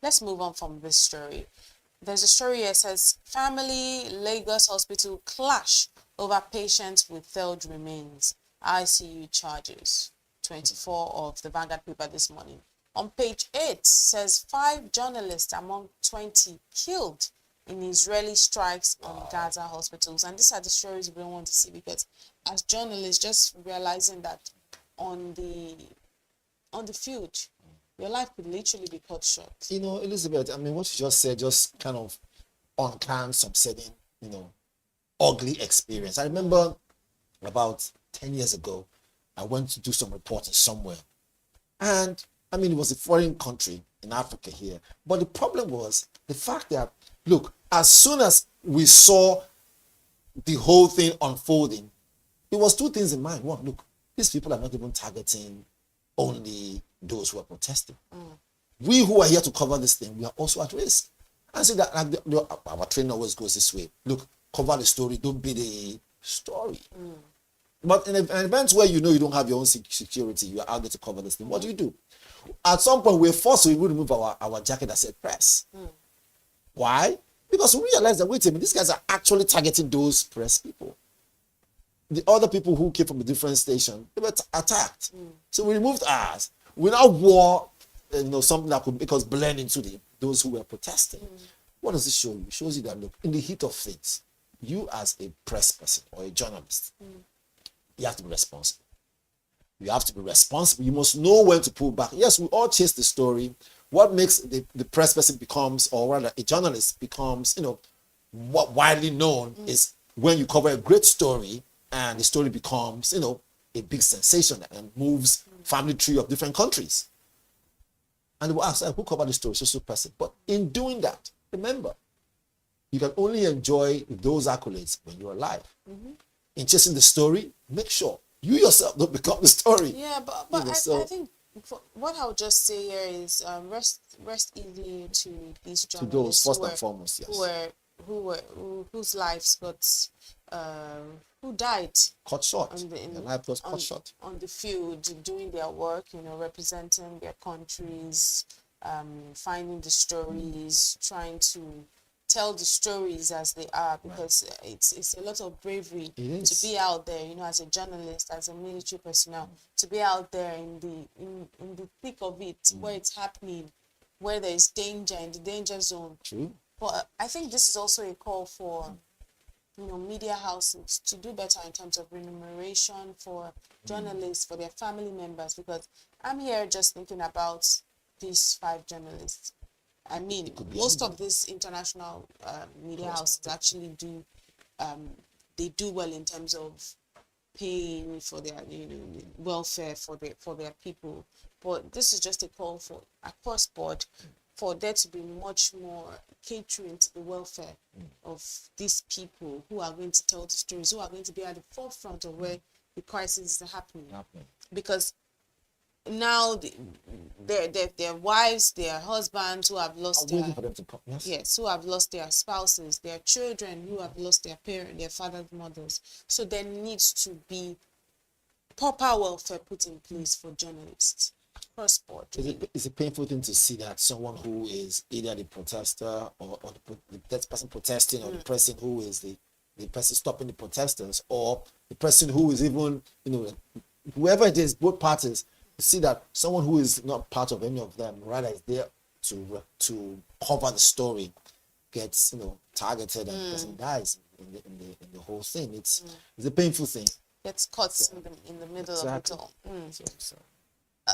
Let's move on from this story. There's a story here that says family Lagos hospital clash over patients with failed remains. ICU charges. 24 of the Vanguard paper this morning. On page 8 says 5 journalists among 20 killed in Israeli strikes on Gaza hospitals. And these are the stories we don't want to see, because as journalists, just realizing that on the field, your life could literally be cut short. Elizabeth, I mean, what you just said just kind of uncanned some certain, ugly experience. I remember about 10 years ago, I went to do some reporting somewhere. And, I mean, it was a foreign country in Africa here. But the problem was the fact that, look, as soon as we saw the whole thing unfolding, it was 2 things in mind. One, look, these people are not even targeting only those who are protesting. We who are here to cover this thing, we are also at risk. And so that our training always goes this way. Look, cover the story, don't be the story. But in an event where you don't have your own security, you are out there to cover this thing, what do? At some point, we're forced to remove our jacket that said press. Why? Because we realized that, wait a minute, these guys are actually targeting those press people. The other people who came from a different station, they were attacked. So we removed ours. We now wore something that could make us blend into those who were protesting. What does this show you? It shows you that, look, in the heat of things, you as a press person or a journalist, you have to be responsible. You have to be responsible. You must know when to pull back. Yes, we all chase the story. What makes the press person becomes, or rather a journalist becomes, what widely known is when you cover a great story and the story becomes, a big sensation and moves family tree of different countries. And they will ask, who covered the story? So person. But in doing that, remember, you can only enjoy those accolades when you're alive. In chasing the story, make sure you yourself don't become the story. Yeah, but I think what I'll just say here is rest easily to these journalists, to those first and foremost, yes, whose lives got who died cut short. Their life was cut short on the field doing their work, representing their countries, finding the stories, trying to tell the stories as they are, because it's a lot of bravery to be out there, as a journalist, as a military personnel, to be out there in the thick of it, where it's happening, where there is danger, in the danger zone. True. But I think this is also a call for media houses to do better in terms of remuneration for journalists, for their family members, because I'm here just thinking about these 5 journalists. I mean, most of these international media houses actually do, they do well in terms of paying for their welfare for their people. But this is just a call for across board for there to be much more catering to the welfare of these people who are going to tell the stories, who are going to be at the forefront of where the crisis is happening. Because now their wives, their husbands who have lost their who have lost their spouses, their children who have lost their parents, their fathers, mothers. So there needs to be proper welfare put in place for journalists across board. It's a painful thing to see that someone who is either the protester or the person protesting, or the person who is the person stopping the protesters, or the person who is even, whoever it is, both parties, you see that someone who is not part of any of them, rather is there to cover the story, gets targeted, and the person dies in the whole thing. It's a painful thing. Gets caught in the middle of it all.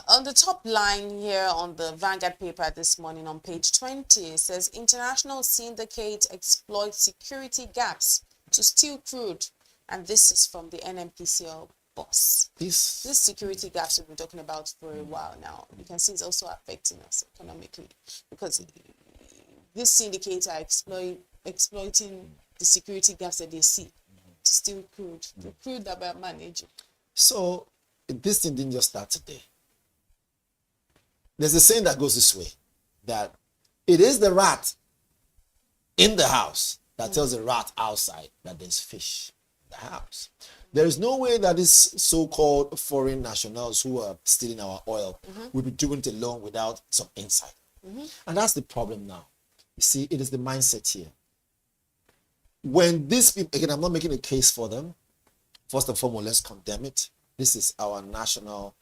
On the top line here on the Vanguard paper this morning on page 20, it says international syndicates exploit security gaps to steal crude, and this is from the NMPCL boss. This security gaps we've been talking about for a while now. You can see it's also affecting us economically, because these syndicates are exploiting the security gaps that they see to steal crude, the crude that we're managing. So this thing didn't just start today. There's a saying that goes this way, that it is the rat in the house that tells the rat outside that there's fish in the house. There is no way that these so-called foreign nationals who are stealing our oil will be doing it alone without some insight. And that's the problem now. You see, it is the mindset here. When these people, again, I'm not making a case for them. First and foremost, let's condemn it. This is our national,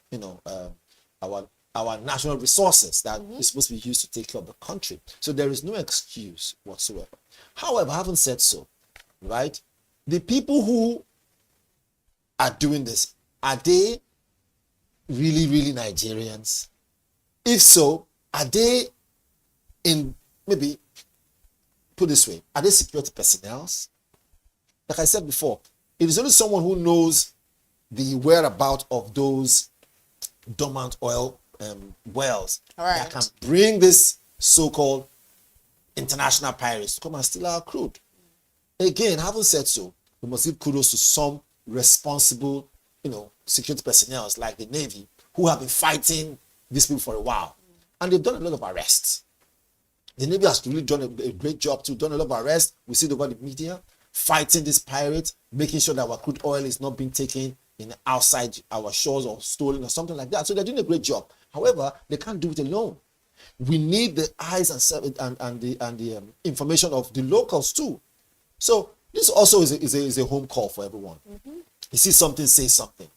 our national resources that is supposed to be used to take care of the country. So there is no excuse whatsoever. However, having said so, right, the people who are doing this, are they really, really Nigerians? If so, are they maybe put this way, are they security personnel? Like I said before, it is only someone who knows the whereabouts of those dormant oil wells that can bring this so-called international pirates to come and steal our crude. Again, having said so, we must give kudos to some responsible, security personnel like the Navy, who have been fighting these people for a while, and they've done a lot of arrests. The Navy has really done a great job too, done a lot of arrests. We see it over the media, fighting these pirates, making sure that our crude oil is not being taken outside our shores or stolen or something like that. So they're doing a great job. However, they can't do it alone. We need the eyes and the information of the locals too. So this also is a home call for everyone. You see something, say something.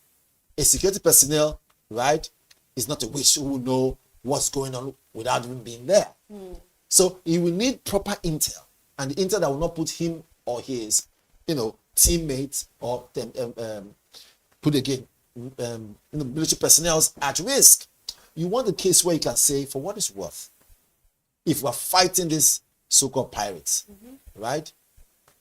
A security personnel, right, is not a witch who will know what's going on without even being there. So he will need proper intel, and the intel that will not put him or his, teammates or put again, military personnel at risk. You want a case where you can say, for what it's worth, if we're fighting these so-called pirates, right?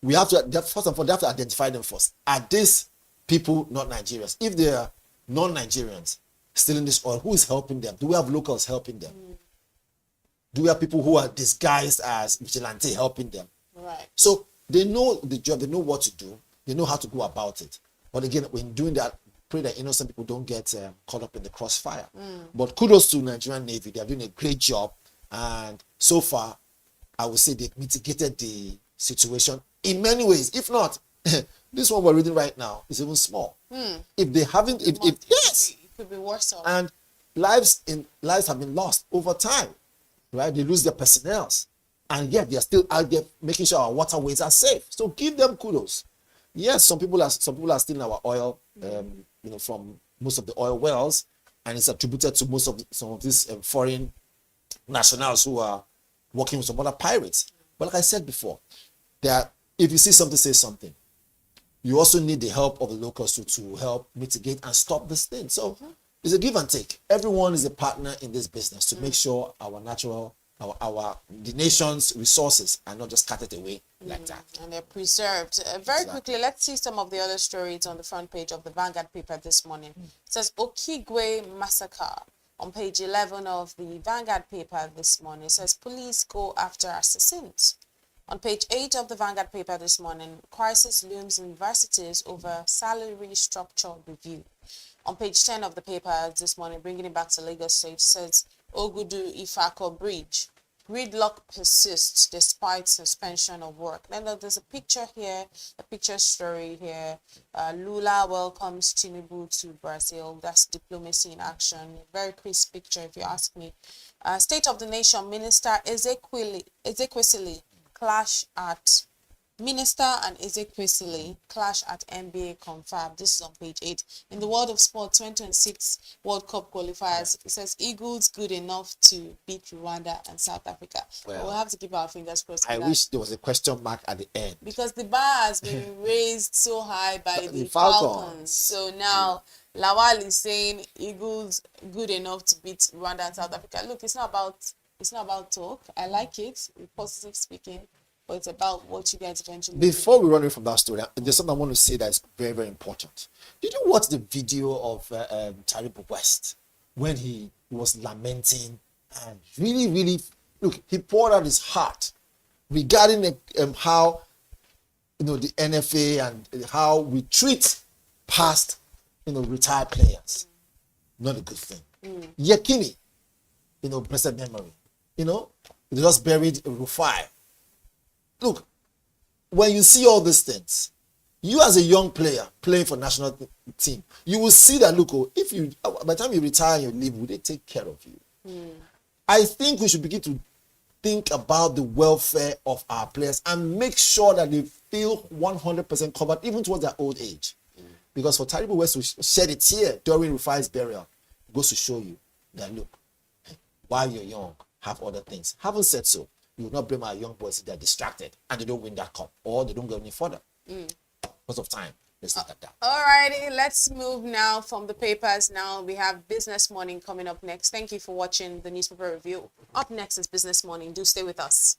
We have to, first of all, they have to identify them first. Are these people not Nigerians? If they are non-Nigerians stealing this oil, who is helping them? Do we have locals helping them? Do we have people who are disguised as vigilante helping them? Right. So they know the job, they know what to do, they know how to go about it. But again, when doing that, pray that innocent people don't get caught up in the crossfire. But kudos to Nigerian Navy, they are doing a great job, and so far, I would say they've mitigated the situation in many ways. If not, this one we're reading right now is even small. If they haven't, yes, it could be worse off. And lives have been lost over time, right? They lose their personnel, and yet they are still out there making sure our waterways are safe. So give them kudos. Yes, some people are stealing our oil, from most of the oil wells, and it's attributed to some of these foreign nationals who are working with some other pirates. But like I said before, that if you see something, say something. You also need the help of the locals to help mitigate and stop this thing. So it's a give and take. Everyone is a partner in this business to make sure our natural the nation's resources are not just carted away like that. And they're preserved. Very quickly, let's see some of the other stories on the front page of the Vanguard paper this morning. It says Okigwe massacre on page 11 of the Vanguard paper this morning. It says police go after assassins. On page 8 of the Vanguard paper this morning, crisis looms in universities over salary structure review. On page 10 of the paper this morning, bringing it back to Lagos State, says Ogudu Ifako Bridge. Gridlock persists despite suspension of work. Then there's a picture here, a picture story here. Lula welcomes Tinubu to Brazil. That's diplomacy in action. Very crisp picture, if you ask me. State of the Nation Minister Ezekwesili clash at Minister and Ezekwesili clash at NBA confirmed. This is on page 8. In the world of sport, 2026 World Cup qualifiers, it says Eagles good enough to beat Rwanda and South Africa. Well, we'll have to keep our fingers crossed. I wish there was a question mark at the end. Because the bar has been raised so high by the Falcons. So now Lawal is saying Eagles good enough to beat Rwanda and South Africa. Look, it's not about talk. I like it, positive speaking. But it's about what you guys eventually Before we run away from that story, there's something I want to say that is very, very important. Did you watch the video of Taribo West when he was lamenting and really, look, he poured out his heart regarding how, the NFA and how we treat past, retired players. Not a good thing. Yekini, blessed memory, they just buried Rufai. Look, when you see all these things, you as a young player playing for national team, you will see that, look, by the time you retire and you leave, will they take care of you? I think we should begin to think about the welfare of our players and make sure that they feel 100% covered even towards their old age. Because for Taribo West to shed a tear during Rufai's burial, it goes to show you that, look, while you're young, have other things. Having said so, you will not blame our young boys if they're distracted and they don't win that cup or they don't go any further. Because of time. Let's look at that. All righty, let's move now from the papers. Now we have Business Morning coming up next. Thank you for watching the newspaper review. Up next is Business Morning. Do stay with us.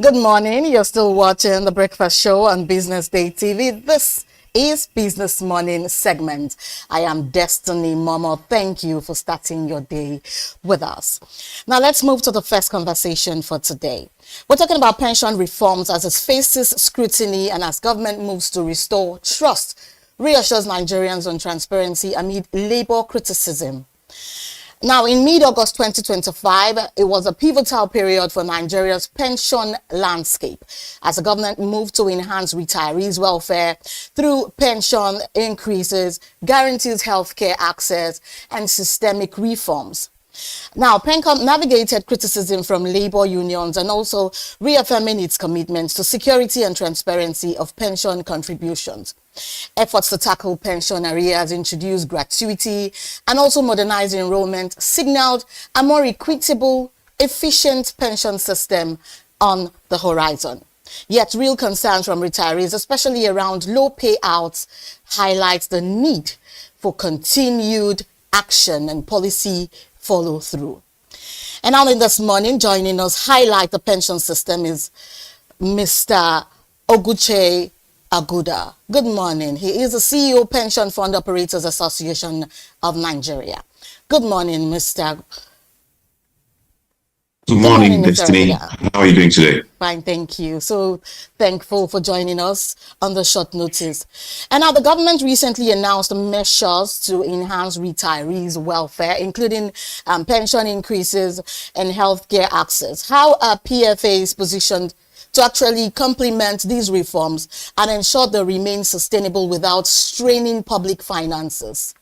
Good morning. You're still watching The Breakfast Show on Business Day TV. This is Business Morning segment. I am Destiny Momo. Thank you for starting your day with us. Now let's move to the first conversation for today. We're talking about pension reforms as it faces scrutiny and as government moves to restore trust, reassures Nigerians on transparency amid labor criticism. Now, in mid-August 2025, it was a pivotal period for Nigeria's pension landscape as the government moved to enhance retirees' welfare through pension increases, guarantees healthcare access, and systemic reforms. Now, PENCOM navigated criticism from labor unions and also reaffirming its commitments to security and transparency of pension contributions. Efforts to tackle pension arrears, introduce gratuity, and also modernize enrollment signaled a more equitable, efficient pension system on the horizon. Yet real concerns from retirees, especially around low payouts, highlights the need for continued action and policy follow through. And now in this morning, joining us, highlight the pension system is Mr. Oguche Aguda. Good morning. He is the CEO, Pension Fund Operators Association of Nigeria. Good morning, Mr. Good morning, Destiny. How are you doing today? Fine, thank you. So thankful for joining us on the short notice. And now the government recently announced measures to enhance retirees' welfare, including pension increases and healthcare access. How are PFAs positioned to actually complement these reforms and ensure they remain sustainable without straining public finances?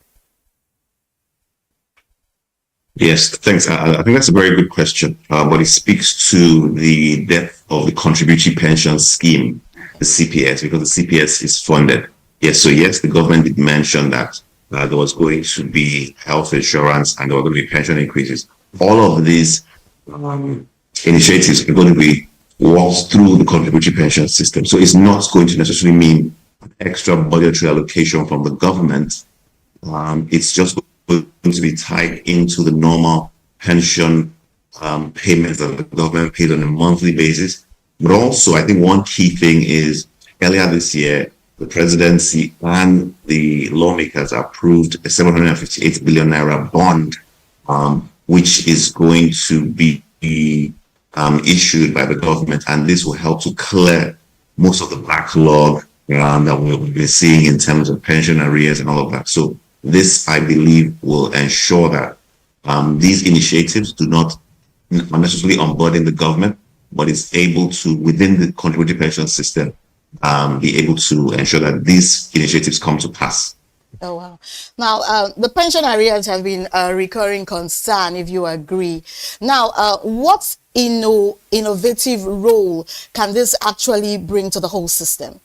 Yes, thanks. I think that's a very good question, but it speaks to the depth of the contributory pension scheme, the CPS, because the CPS is funded. Yes, so yes, the government did mention that there was going to be health insurance and there were going to be pension increases. All of these initiatives are going to be walked through the contributory pension system. So it's not going to necessarily mean extra budgetary allocation from the government. It's just going to be tied into the normal pension payments that the government pays on a monthly basis. But also, I think one key thing is earlier this year, the presidency and the lawmakers approved a 758 billion naira bond, which is going to be issued by the government. And this will help to clear most of the backlog that we've been seeing in terms of pension arrears and all of that. So this, I believe, will ensure that these initiatives do not necessarily unburden the government, but it's able to, within the contributory pension system, be able to ensure that these initiatives come to pass. Oh, wow. Now, the pension arrears have been a recurring concern, if you agree. Now, what innovative role can this actually bring to the whole system?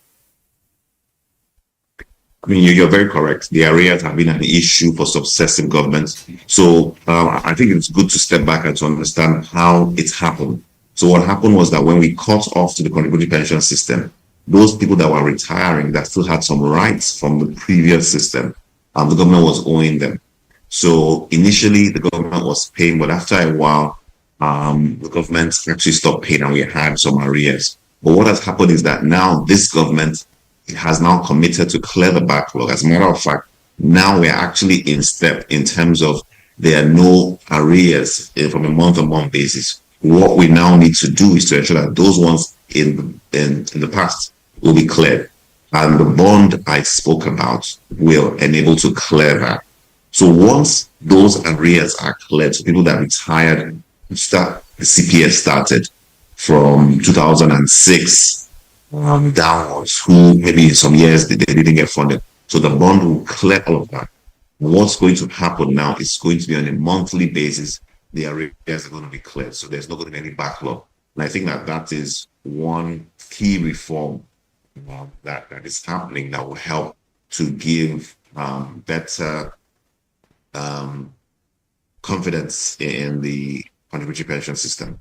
I mean, you're very correct. The arrears have been an issue for successive governments. So I think it's good to step back and to understand how it's happened. So what happened was that when we cut off to the contributory pension system, those people that were retiring that still had some rights from the previous system, the government was owing them. So initially the government was paying, but after a while, the government actually stopped paying and we had some arrears. But what has happened is that now this government has now committed to clear the backlog. As a matter of fact, now we're actually in step in terms of there are no arrears from a month-on-month basis. What we now need to do is to ensure that those ones in the past will be cleared. And the bond I spoke about will enable to clear that. So once those arrears are cleared, so people that retired, the CPS started from 2006 downwards, who maybe in some years they didn't get funded. So the bond will clear all of that. What's going to happen now is going to be on a monthly basis. The arrears are going to be cleared. So there's not going to be any backlog. And I think that is one key reform that is happening that will help to give better confidence in the contributory pension system.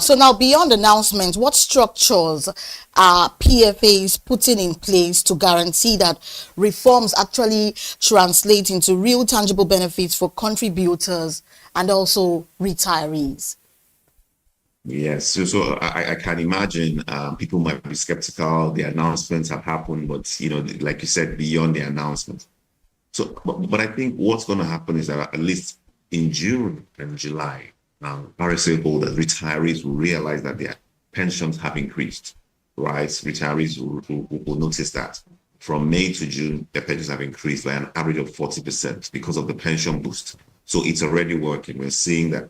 So now, beyond announcements, what structures are PFAs putting in place to guarantee that reforms actually translate into real tangible benefits for contributors and also retirees? Yes, so I can imagine people might be skeptical. The announcements have happened, but like you said, beyond the announcement. So, but I think what's going to happen is that at least in June and July, RSA holders, retirees will realize that their pensions have increased, right? Retirees will notice that from May to June, their pensions have increased by an average of 40% because of the pension boost. So it's already working. We're seeing that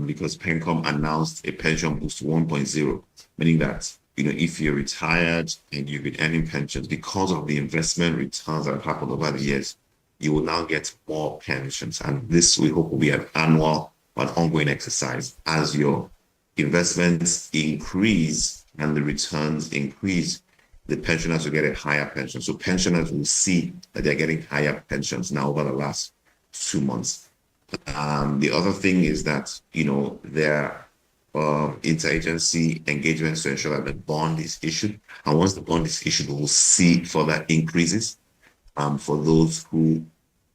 because PenCom announced a pension boost 1.0, meaning that if you're retired and you've been earning pensions, because of the investment returns that have happened over the years, you will now get more pensions. And this, we hope, will be an annual or an ongoing exercise. As your investments increase and the returns increase, the pensioners will get a higher pension. So pensioners will see that they're getting higher pensions now over the last 2 months. The other thing is that, there are interagency engagements to ensure that the bond is issued. And once the bond is issued, we'll see further increases for those who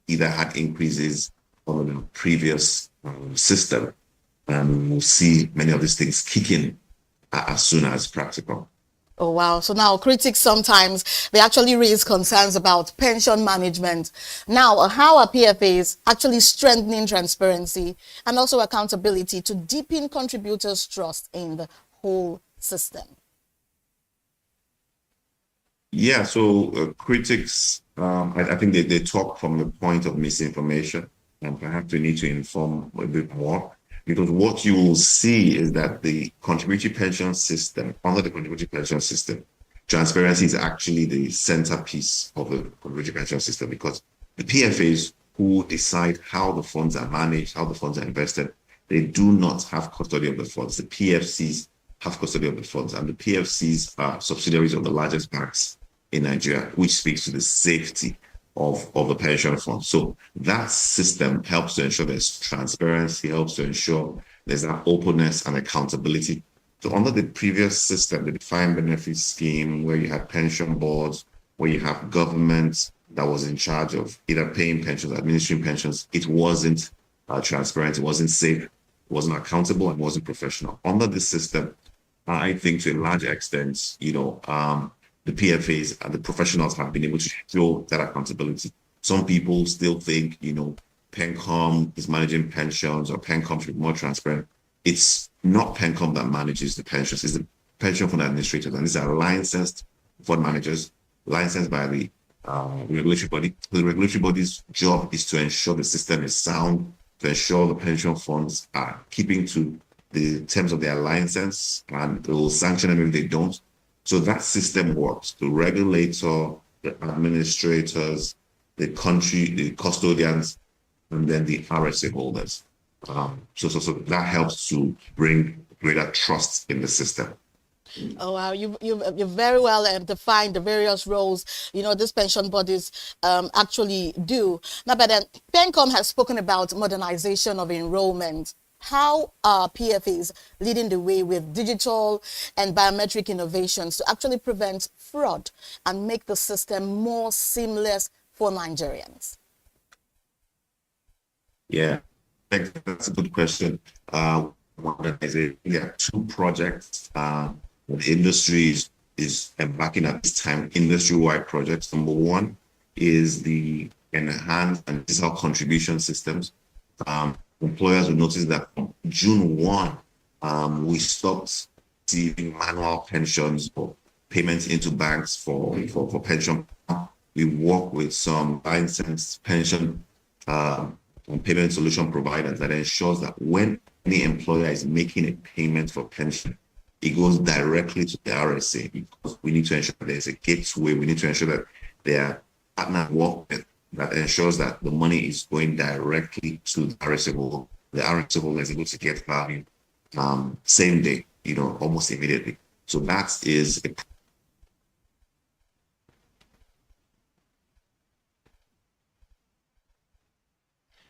either had increases on the previous system. And we'll see many of these things kick in as soon as practical. Oh, wow. So now critics sometimes, they actually raise concerns about pension management. Now, how are PFAs actually strengthening transparency and also accountability to deepen contributors' trust in the whole system? Yeah, so critics, I think they talk from the point of misinformation, and perhaps we need to inform a bit more. Because what you will see is that the contributory pension system, under the contributory pension system, transparency is actually the centerpiece of the contributory pension system, because the PFAs who decide how the funds are managed, how the funds are invested, they do not have custody of the funds. The PFCs have custody of the funds, and the PFCs are subsidiaries of the largest banks in Nigeria, which speaks to the safety of the pension fund. So that system helps to ensure there's transparency, helps to ensure there's an openness and accountability. So under the previous system, the defined benefit scheme, where you had pension boards, where you have government that was in charge of either paying pensions, administering pensions, it wasn't transparent, it wasn't safe, it wasn't accountable, and wasn't professional. Under this system, I think to a large extent, the PFAs and the professionals have been able to show that accountability. Some people still think, PenCom is managing pensions, or PenCom should be more transparent. It's not PenCom that manages the pensions, it's the pension fund administrators, and these are licensed fund managers, licensed by the regulatory body. The regulatory body's job is to ensure the system is sound, to ensure the pension funds are keeping to the terms of their license, and they will sanction them if they don't. So that system works. The regulator, the administrators, the custodians, and then the RSA holders. So that helps to bring greater trust in the system. Oh, wow. You've very well defined the various roles, these pension bodies actually do. Now, but then PenCom has spoken about modernization of enrollment. How are PFAs leading the way with digital and biometric innovations to actually prevent fraud and make the system more seamless for Nigerians? Yeah, that's a good question. There are 2 projects the industry is embarking at this time, industry-wide projects. Number 1 is the enhanced and digital contribution systems. Employers will notice that from June 1, we stopped receiving manual pensions or payments into banks for pension. We work with some licensed pension payment solution providers that ensures that when any employer is making a payment for pension, it goes directly to the RSA, because we need to ensure that there's a gateway. We need to ensure that their partner work with that ensures that the money is going directly to the RSA holder. The RSA holder is able to get value same day, almost immediately. So that is a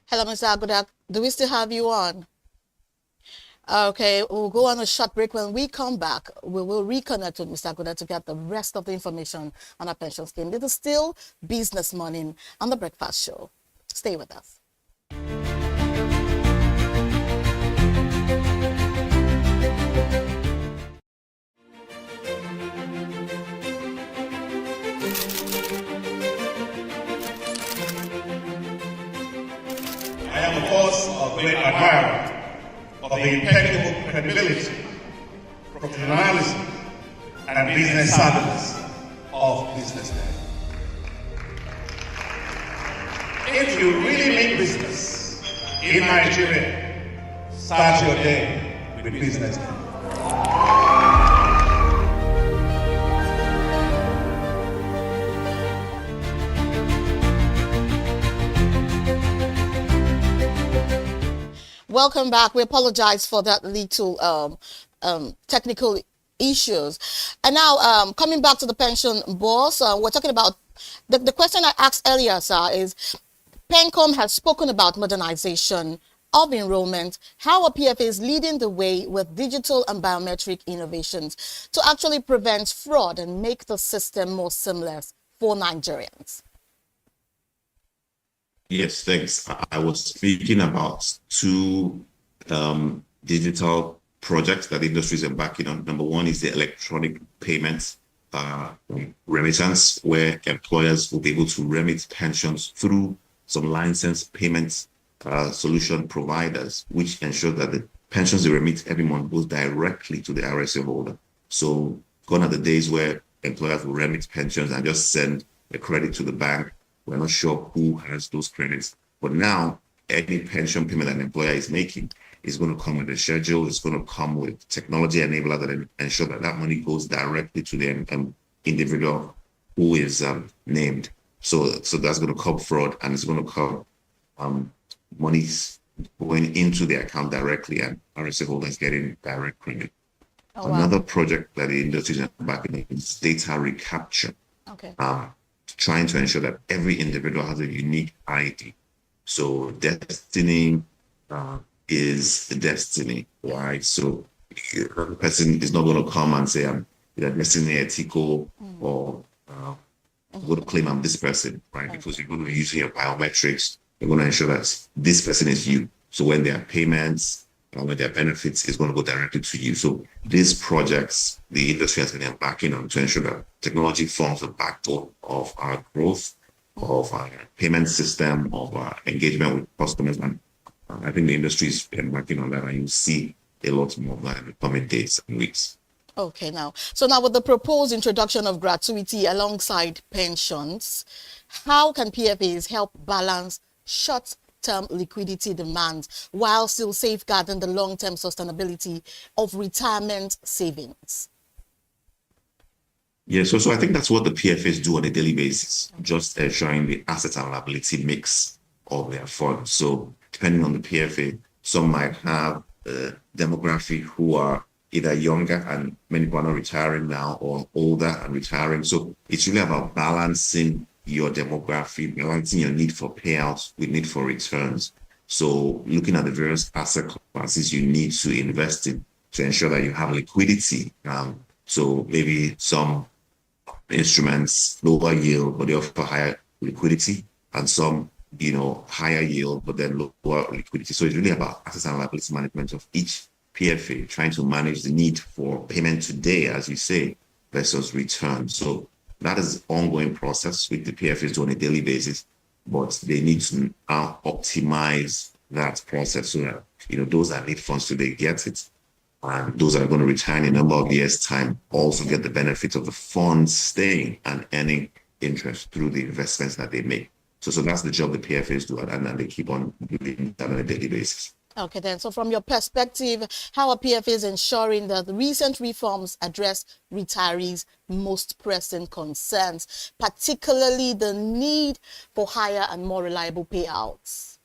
Hello, Mr. Aguda. Do we still have you on? Okay, we'll go on a short break. When we come back, we will reconnect with Mr. Aguda to get the rest of the information on our pension scheme. This is still Business Morning on The Breakfast Show. Stay with us. course, a great admirer of the impeccable credibility, professionalism, and business savviness of BusinessDay. If you really mean business in Nigeria, start your day with BusinessDay. Welcome back. We apologize for that little technical issues. And now, coming back to the pension boss, we're talking about the question I asked earlier, sir, is PENCOM has spoken about modernization of enrollment, how a PFA is leading the way with digital and biometric innovations to actually prevent fraud and make the system more seamless for Nigerians. Yes, thanks. I was speaking about two digital projects that the industry is embarking on. Number one is the electronic payments remittance, where employers will be able to remit pensions through some licensed payments solution providers, which ensure that the pensions they remit every month goes directly to the RSA holder. So gone are the days where employers will remit pensions and just send a credit to the bank. We're not sure who has those credits. But now, any pension payment an employer is making is going to come with a schedule. It's going to come with technology enabler that ensure that that money goes directly to the individual who is named. So that's going to curb fraud, and it's going to curb monies going into the account directly and RSA holders getting direct credit. Oh, wow. Another project that the industry is embarking on is data recapture. Okay. Trying to ensure that every individual has a unique ID. So destiny is the destiny, right? So the person is not going to come and say, I'm Destiny Etiko, or I'm going to claim I'm this person, right? Because you're going to be using your biometrics. You're going to ensure that this person is you. So when there are payments, when there are benefits, it's going to go directly to you. So these projects, the industry has been embarking on to ensure that technology forms the backbone of our growth, of our payment system, of our engagement with customers. And I think the industry is embarking on that, and you'll see a lot more of that in the coming days and weeks. Okay, so now with the proposed introduction of gratuity alongside pensions, how can PFAs help balance short-term liquidity demands while still safeguarding the long-term sustainability of retirement savings? Yeah, so I think that's what the PFAs do on a daily basis, just ensuring the asset and liability mix of their funds. So depending on the PFA, some might have a demography who are either younger, and many people are not retiring now, or older and retiring. So it's really about balancing your demography, balancing your need for payouts with need for returns. So looking at the various asset classes you need to invest in to ensure that you have liquidity. So maybe some instruments, lower yield, but they offer higher liquidity, and some, higher yield, but then lower liquidity. So it's really about assets and liability management of each PFA, trying to manage the need for payment today, as you say, versus return. So that is an ongoing process with the PFAs do on a daily basis, but they need to optimize that process so that, those that need funds today get it, and those that are going to retire in a number of years' time also get the benefits of the funds staying and earning interest through the investments that they make. So that's the job the PFAs do, and they keep on doing that on a daily basis. Okay, then. So from your perspective, how are PFAs ensuring that the recent reforms address retirees' most pressing concerns, particularly the need for higher and more reliable payouts?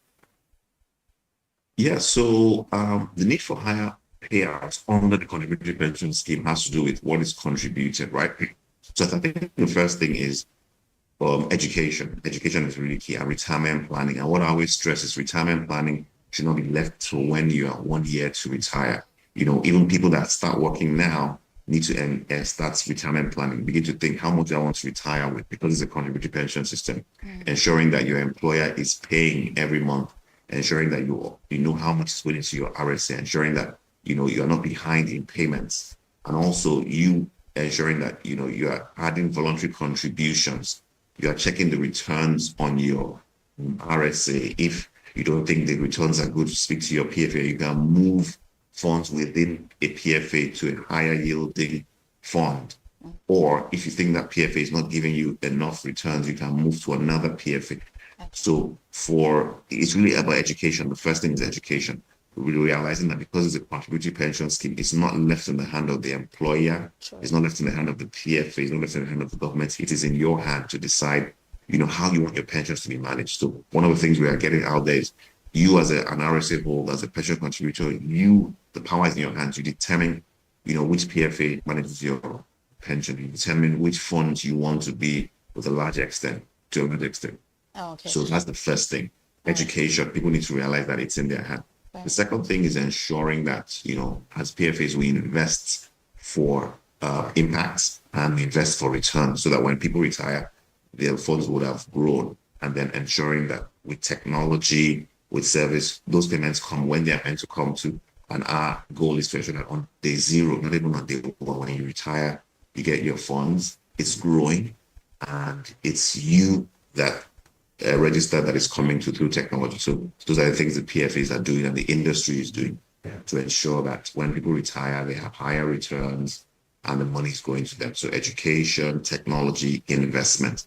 Yeah, so the need for higher payouts under the contributory pension scheme has to do with what is contributed, right? So I think the first thing is education. Education is really key, and retirement planning. And what I always stress is retirement planning should not be left to when you are 1 year to retire. Even people that start working now need to start retirement planning, begin to think, how much do I want to retire with? Because it's a contributory pension system, ensuring that your employer is paying every month, ensuring that you know how much is going into your RSA, ensuring that you are not behind in payments, and also you ensuring that you are adding voluntary contributions, you are checking the returns on your RSA. If you don't think the returns are good, speak to your PFA. You can move funds within a PFA to a higher yielding fund. Or if you think that PFA is not giving you enough returns, you can move to another PFA. So it's really about education. The first thing is education. We're realizing that because it's a contributory pension scheme, it's not left in the hand of the employer. It's not left in the hand of the PFA. It's not left in the hand of the government. It is in your hand to decide, how you want your pensions to be managed. So one of the things we are getting out there is you as an RSA holder, as a pension contributor, the power is in your hands. You determine, which PFA manages your pension. You determine which funds you want to be to a large extent. So that's the first thing. Education. People need to realize that it's in their hand. The second thing is ensuring that, as PFAs, we invest for impact and invest for return so that when people retire, their funds would have grown. And then ensuring that with technology, with service, those payments come when they are meant to come to. And our goal is to ensure that on day zero, not even on day one, when you retire, you get your funds, it's growing, and it's you that register that is coming through technology. So those are the things the PFAs are doing and the industry is doing to ensure that when people retire, they have higher returns and the money is going to them. So education, technology, investment.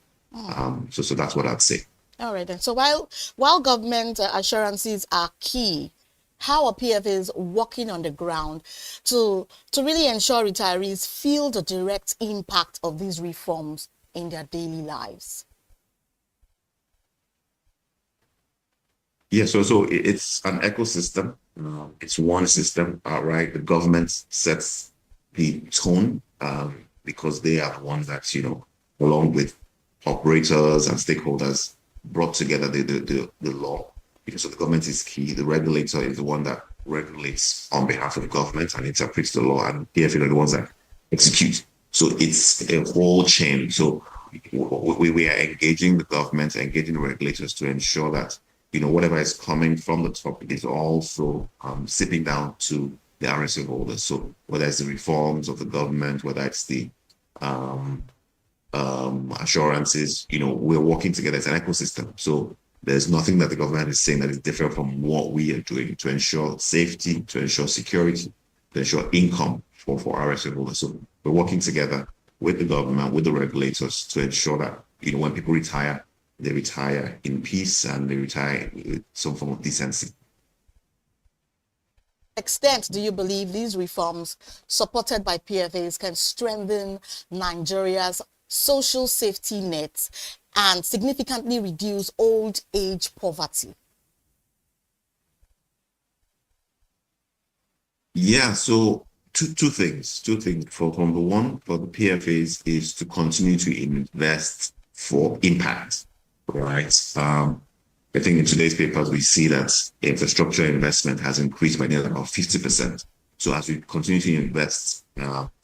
So that's what I'd say. All right then. So while government assurances are key, how are PFAs working on the ground to really ensure retirees feel the direct impact of these reforms in their daily lives? Yeah, so it's an ecosystem. It's one system, right? The government sets the tone because they are the ones that, along with operators and stakeholders, brought together the law. So the government is key. The regulator is the one that regulates on behalf of the government and interprets the law, and PFA are the ones that execute. So it's a whole chain. So we are engaging the government, engaging the regulators to ensure that whatever is coming from the top is also sipping down to the RSA holders. So whether it's the reforms of the government, whether it's the assurances, we're working together as an ecosystem. So there's nothing that the government is saying that is different from what we are doing to ensure safety, to ensure security, to ensure income for RSA holders. So we're working together with the government, with the regulators to ensure that, when people retire, they retire in peace and they retire with some form of decency. Extent do you believe these reforms supported by PFAs can strengthen Nigeria's social safety nets and significantly reduce old age poverty? Yeah, so two things. From the one for the PFAs is to continue to invest for impact, right? I think in today's papers, we see that infrastructure investment has increased by nearly about 50%. So as we continue to invest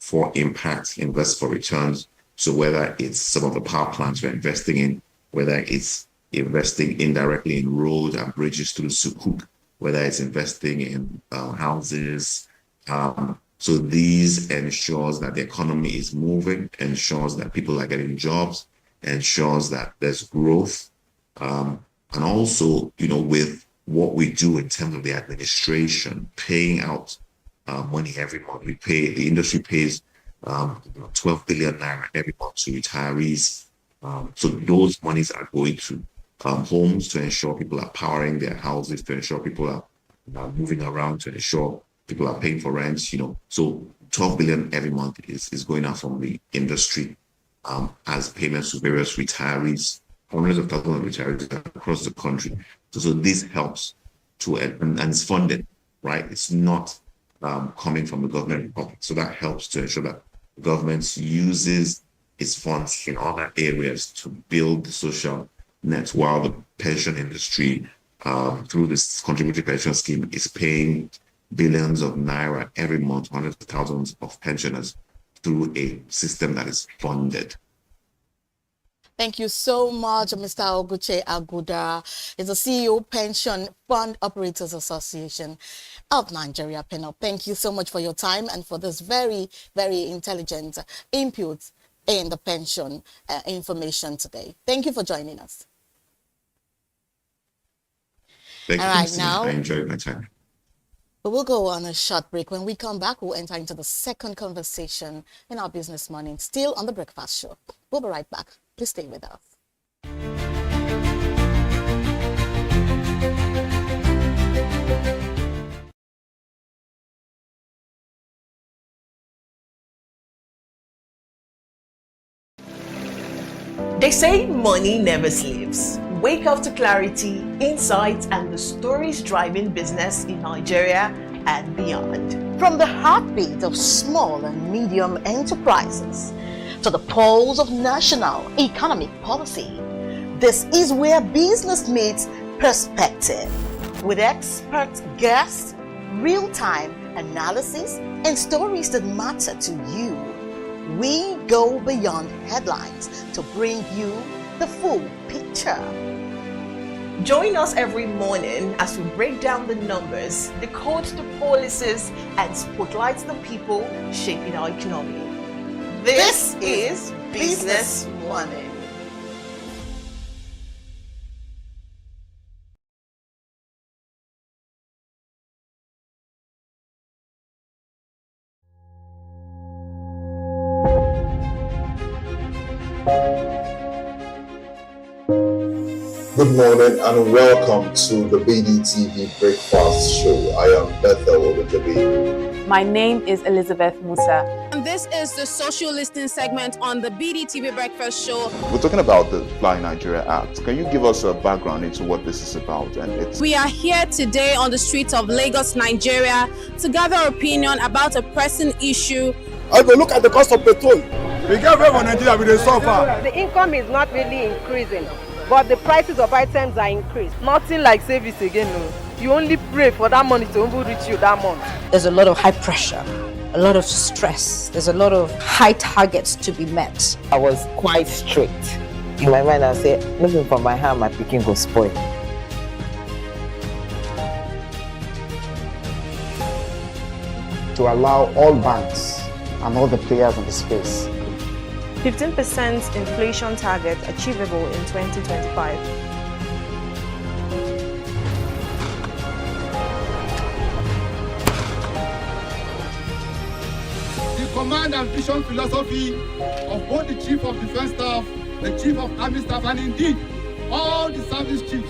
for impact, invest for returns, so whether it's some of the power plants we're investing in, whether it's investing indirectly in roads and bridges through Sukuk, whether it's investing in houses. So these ensures that the economy is moving, ensures that people are getting jobs, ensures that there's growth. And also, with what we do in terms of the administration, paying out money every month. The industry pays 12 billion naira every month to retirees. So those monies are going to homes to ensure people are powering their houses, to ensure people are moving around, to ensure people are paying for rent, So 12 billion every month is going out from the industry as payments to various retirees, hundreds of thousands of retirees across the country. So this helps and it's funded, right? It's not coming from the government pocket. So that helps to ensure that the government uses its funds in other areas to build the social net, while the pension industry, through this contributory pension scheme, is paying billions of naira every month, hundreds of thousands of pensioners through a system that is funded. Thank you so much, Mr. Oguche Aguda. He's the CEO, Pension Fund Operators Association of Nigeria, PENOP. Thank you so much for your time and for this very, very intelligent input in the pension information today. Thank you for joining us. Thank you. All right, now I enjoyed my time. but we'll go on a short break. When we come back, we'll enter into the second conversation in our Business Morning, still on The Breakfast Show. We'll be right back. Please stay with us. They say money never sleeps. Wake up to clarity, insights, and the stories driving business in Nigeria and beyond. From the heartbeat of small and medium enterprises to the pulse of national economic policy, this is where business meets perspective. With expert guests, real-time analysis, and stories that matter to you. We go beyond headlines to bring you the full picture. Join us every morning as we break down the numbers, decode the policies, and spotlight the people shaping our economy. This is Business Morning. Good morning and welcome to the BDTV Breakfast Show. I am Bethel Obajabi. My name is Elizabeth Musa. And this is the social listening segment on the BDTV Breakfast Show. We're talking about the Fly Nigeria Act. Can you give us a background into what this is about? We are here today on the streets of Lagos, Nigeria, to gather opinion about a pressing issue. I go look at the cost of petrol. We get everyone in Nigeria with a suffer. The income is not really increasing, but the prices of items are increased. Nothing like service again, no. You only pray for that money to reach you that month. There's a lot of high pressure, a lot of stress. There's a lot of high targets to be met. I was quite strict. In my mind, I said, looking for my hand, my picking go spoil. To allow all banks and all the players in the space 15% inflation target achievable in 2025. The command and vision philosophy of both the Chief of Defense Staff, the Chief of Army Staff, and indeed all the service chiefs.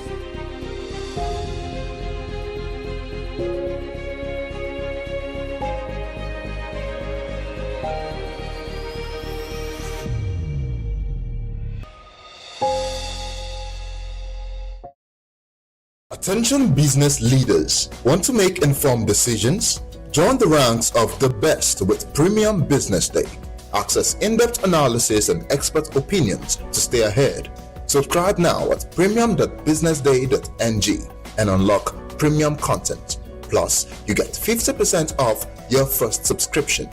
Attention business leaders. Want to make informed decisions? Join the ranks of the best with Premium Business Day. Access in-depth analysis and expert opinions to stay ahead. Subscribe now at premium.businessday.ng and unlock premium content. Plus, you get 50% off your first subscription.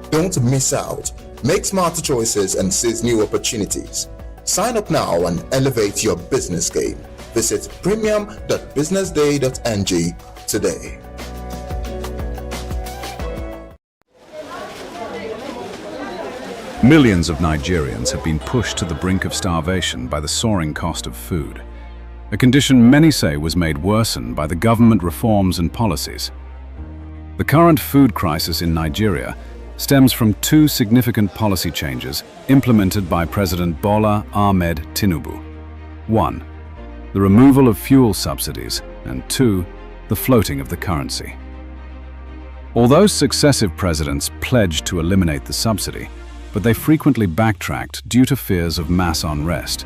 Don't miss out. Make smarter choices and seize new opportunities. Sign up now and elevate your business game. Visit premium.businessday.ng today. Millions of Nigerians have been pushed to the brink of starvation by the soaring cost of food, a condition many say was made worsened by the government reforms and policies. The current food crisis in Nigeria stems from two significant policy changes implemented by President Bola Ahmed Tinubu. 1. The removal of fuel subsidies, and 2. The floating of the currency. Although successive presidents pledged to eliminate the subsidy, but they frequently backtracked due to fears of mass unrest.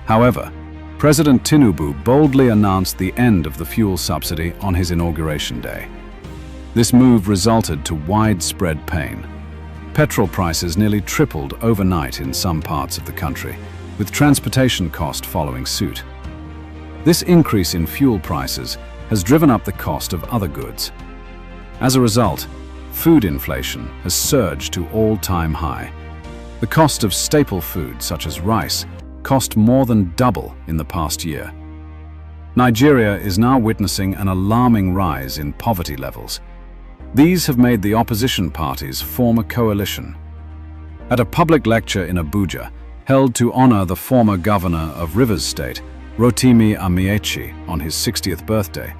However, President Tinubu boldly announced the end of the fuel subsidy on his inauguration day. This move resulted to widespread pain. Petrol prices nearly tripled overnight in some parts of the country, with transportation cost following suit. This increase in fuel prices has driven up the cost of other goods. As a result, food inflation has surged to all-time high. The cost of staple food, such as rice, cost more than double in the past year. Nigeria is now witnessing an alarming rise in poverty levels. These have made the opposition parties form a coalition. At a public lecture in Abuja, held to honor the former governor of Rivers State, Rotimi Amaechi, on his 60th birthday,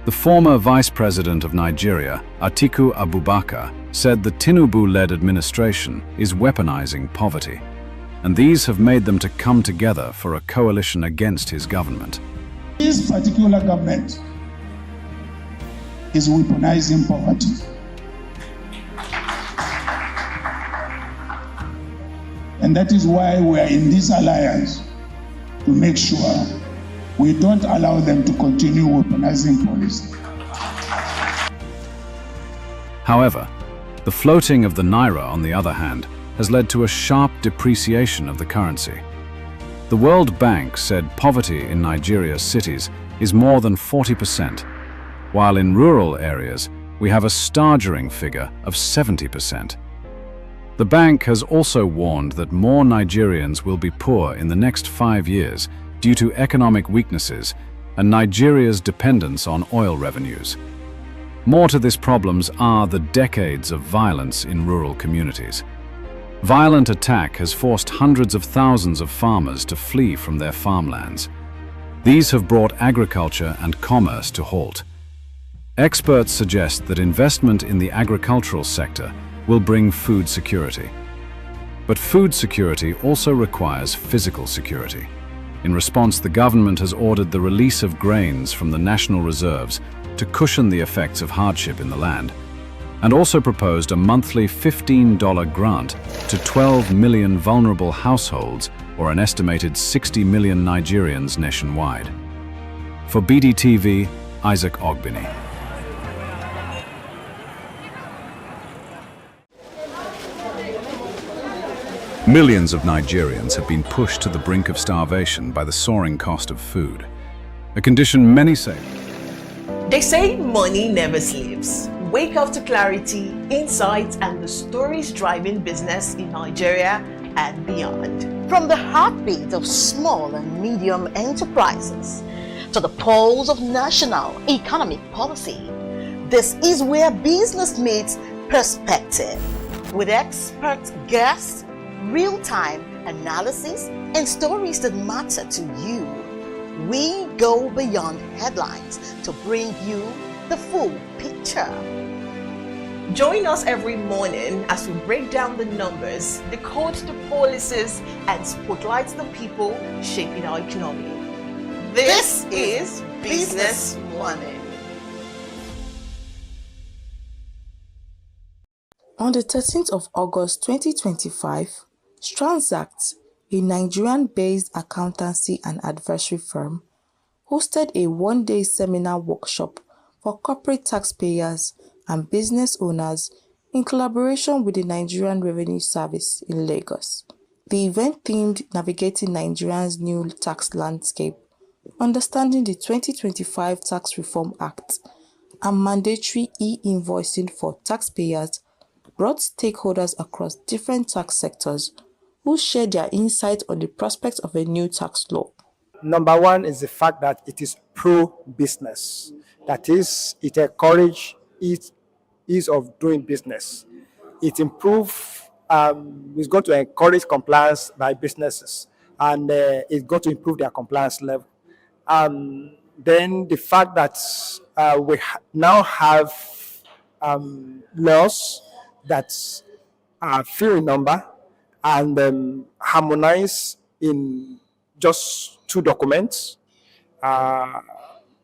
the former vice president of Nigeria, Atiku Abubakar, said the Tinubu-led administration is weaponizing poverty, and these have made them to come together for a coalition against his government. This particular government is weaponizing poverty. And that is why we are in this alliance, to make sure we don't allow them to continue weaponizing policy. However, the floating of the naira, on the other hand, has led to a sharp depreciation of the currency. The World Bank said poverty in Nigeria's cities is more than 40%, while in rural areas we have a staggering figure of 70%. The bank has also warned that more Nigerians will be poor in the next 5 years due to economic weaknesses and Nigeria's dependence on oil revenues. More to these problems are the decades of violence in rural communities. Violent attack has forced hundreds of thousands of farmers to flee from their farmlands. These have brought agriculture and commerce to halt. Experts suggest that investment in the agricultural sector will bring food security. But food security also requires physical security. In response, the government has ordered the release of grains from the national reserves to cushion the effects of hardship in the land, and also proposed a monthly $15 grant to 12 million vulnerable households, or an estimated 60 million Nigerians nationwide. For BDTV, Isaac Ogbini. Millions of Nigerians have been pushed to the brink of starvation by the soaring cost of food, a condition many say. They say money never sleeps. Wake up to clarity, insights, and the stories driving business in Nigeria and beyond. From the heartbeat of small and medium enterprises to the pulse of national economic policy, this is where business meets perspective. With expert guests, real-time analysis, and stories that matter to you, we go beyond headlines to bring you the full picture. Join us every morning as we break down the numbers, decode the policies, and spotlight the people shaping our economy. This is Business Money. On the 13th of August 2025, Transact, a Nigerian-based accountancy and advisory firm, hosted a one-day seminar workshop for corporate taxpayers and business owners in collaboration with the Nigerian Revenue Service in Lagos. The event themed Navigating Nigeria's New Tax Landscape, Understanding the 2025 Tax Reform Act, and Mandatory e-invoicing for taxpayers brought stakeholders across different tax sectors who shared their insights on the prospects of a new tax law. Number one is the fact that it is pro-business. That is, it encourages ease of doing business. It it's going to encourage compliance by businesses, and it's going to improve their compliance level. Then the fact that we now have laws that are few in number and harmonize in just 2 documents,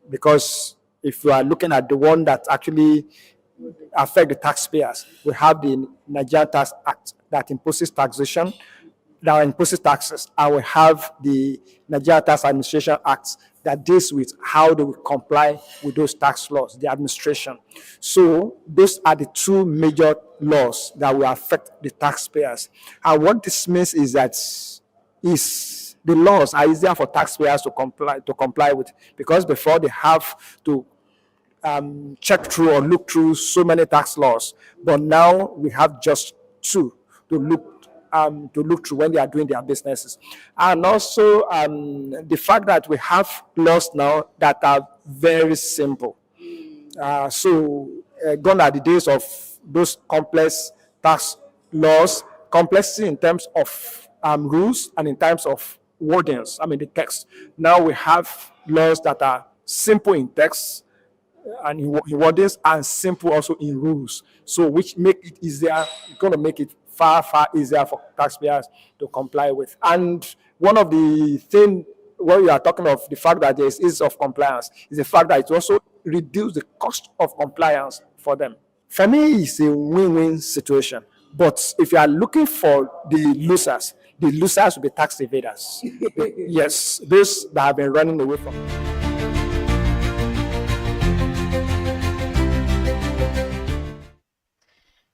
because if you are looking at the one that actually affect the taxpayers, we have the Nigerian Tax Act that imposes taxation, that imposes taxes, and we have the Nigerian Tax Administration Act that deals with how do we comply with those tax laws, the administration. So those are the 2 major laws that will affect the taxpayers. And what this means is that the laws are easier for taxpayers to comply with, because before they have to check through or look through so many tax laws, but now we have just 2 to look through when they are doing their businesses. And also the fact that we have laws now that are very simple. Gone are the days of those complex tax laws, complexity in terms of rules and in terms of wordings, the text. Now we have laws that are simple in text and in wordings and simple also in rules. So which make it easier, going to make it far easier for taxpayers to comply with. And one of the things when we are talking of the fact that there is ease of compliance is the fact that it also reduces the cost of compliance for them. For me, it's a win-win situation. But if you are looking for the losers will be tax evaders. Yes, those that have been running away from.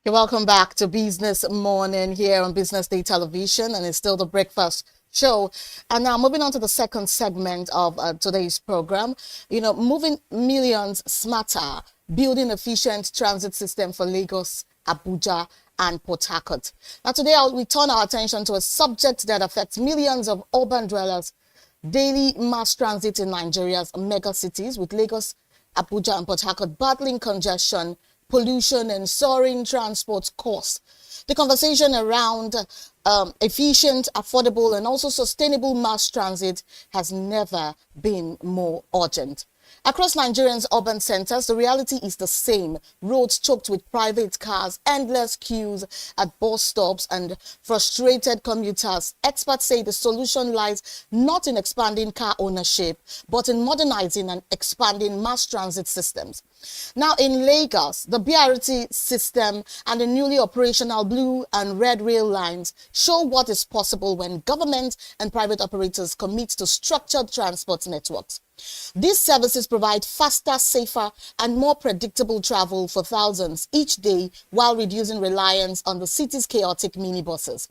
You're welcome back to Business Morning here on Business Day Television, and it's still the breakfast show. And now moving on to the second segment of today's program, moving millions smarter, building efficient transit system for Lagos, Abuja, and Port Harcourt. Now today we turn our attention to a subject that affects millions of urban dwellers, daily mass transit in Nigeria's mega cities, with Lagos, Abuja, and Port Harcourt battling congestion, pollution, and soaring transport costs. The conversation around efficient, affordable, and also sustainable mass transit has never been more urgent. Across Nigerians' urban centers, the reality is the same. Roads choked with private cars, endless queues at bus stops, and frustrated commuters. Experts say the solution lies not in expanding car ownership, but in modernizing and expanding mass transit systems. Now in Lagos, the BRT system and the newly operational blue and red rail lines show what is possible when government and private operators commit to structured transport networks. These services provide faster, safer, and more predictable travel for thousands each day while reducing reliance on the city's chaotic minibuses.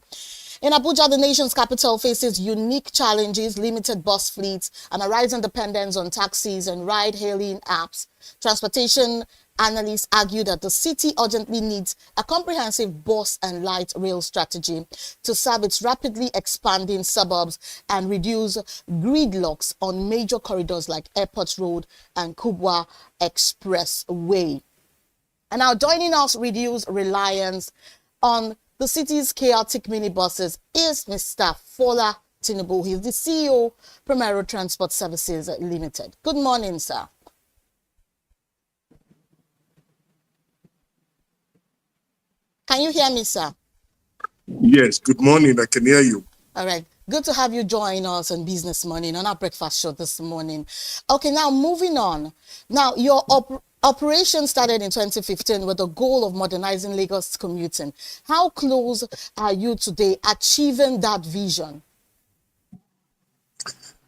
In Abuja, the nation's capital faces unique challenges, limited bus fleets, and a rising dependence on taxis and ride-hailing apps. Transportation analysts argue that the city urgently needs a comprehensive bus and light rail strategy to serve its rapidly expanding suburbs and reduce gridlocks on major corridors like Airport Road and Kubwa Expressway. And now joining us, reduce reliance on the city's chaotic minibuses is Mr. Fola Tinubu. He's the CEO, Primero Transport Services Limited. Good morning, sir. Can you hear me, sir? Yes, good morning. I can hear you. All right. Good to have you join us on Business Morning, on our breakfast show this morning. Okay, now moving on. Now, your operation started in 2015 with the goal of modernizing Lagos commuting. How close are you today achieving that vision?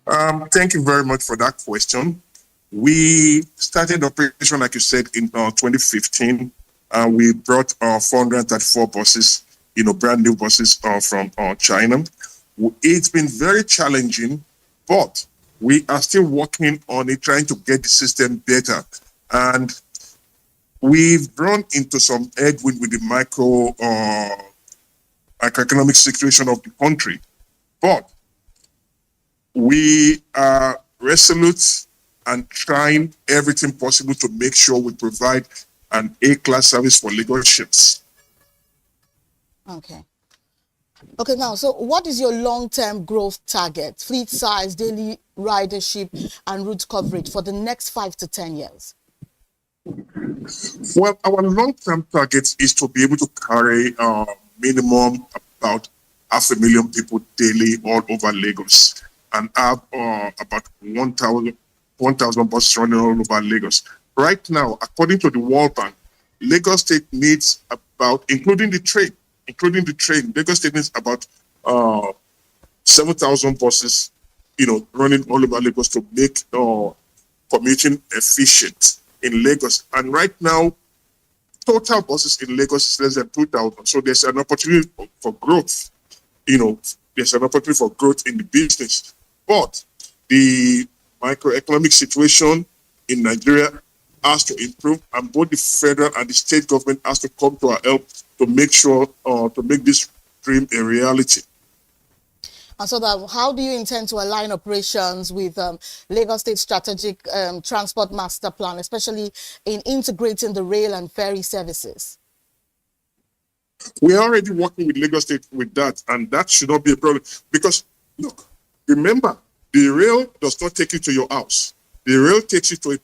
Thank you very much for that question. We started operation, like you said, in 2015. We brought 434 buses, brand new buses from China. It's been very challenging, but we are still working on it, trying to get the system better. And we've run into some headwind with the macroeconomic situation of the country. But we are resolute and trying everything possible to make sure we provide an A-class service for Lagosians. Okay, now, so what is your long-term growth target, fleet size, daily ridership, and route coverage for the next 5 to 10 years? Well, our long-term target is to be able to carry minimum about 500,000 people daily all over Lagos and have about 1,000 buses running all over Lagos. Right now, according to the World Bank, Lagos State needs about, including the train, Lagos State needs about 7,000 buses, running all over Lagos to make commuting efficient in Lagos. And right now, total buses in Lagos is less than 2,000. So there's an opportunity for growth. There's an opportunity for growth in the business. But the microeconomic situation in Nigeria has to improve, and both the federal and the state government has to come to our help to make sure to make this dream a reality. And so how do you intend to align operations with Lagos State Strategic Transport Master Plan, especially in integrating the rail and ferry services? We are already working with Lagos State with that, and that should not be a problem. Because, look, Remember, the rail does not take you to your house. The rail takes you to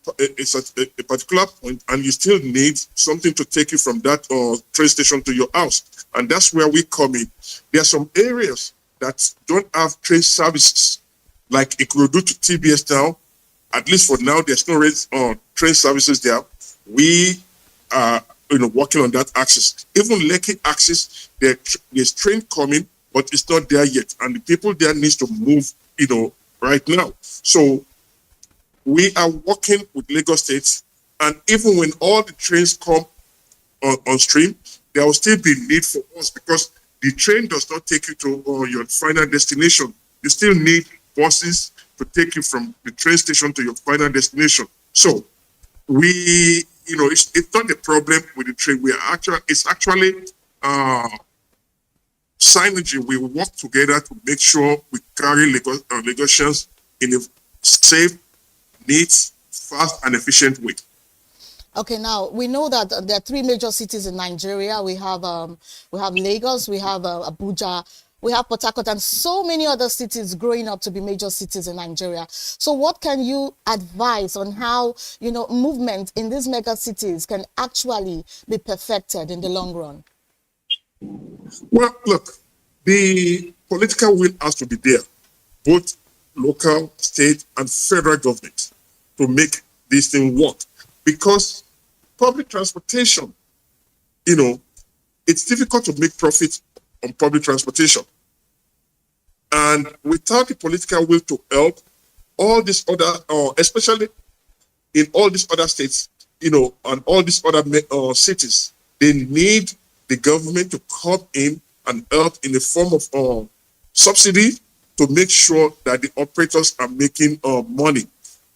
a particular point, and you still need something to take you from that train station to your house. And that's where we come in. There are some areas that don't have train services, like Ikorodu to TBS now. At least for now, there's no train services there. We are working on that axis. Even Lekki axis, there's train coming, but it's not there yet. And the people there needs to move, right now. So we are working with Lagos State, and even when all the trains come on stream, there will still be need for us, because the train does not take you to your final destination. You still need buses to take you from the train station to your final destination. So we, it's not a problem with the train. It's actually synergy. We work together to make sure we carry Lagosians in a safe, neat, fast, and efficient way. Okay, now we know that there are three major cities in Nigeria. We have Lagos, we have Abuja, we have Port Harcourt, and so many other cities growing up to be major cities in Nigeria. So what can you advise on how, movement in these mega cities can actually be perfected in the long run? Well, look, the political will has to be there, both local, state, and federal government, to make this thing work. Because public transportation, it's difficult to make profit on public transportation. And without the political will to help, all these other, especially in all these other states, and all these other cities, they need the government to come in and help in the form of subsidy to make sure that the operators are making money.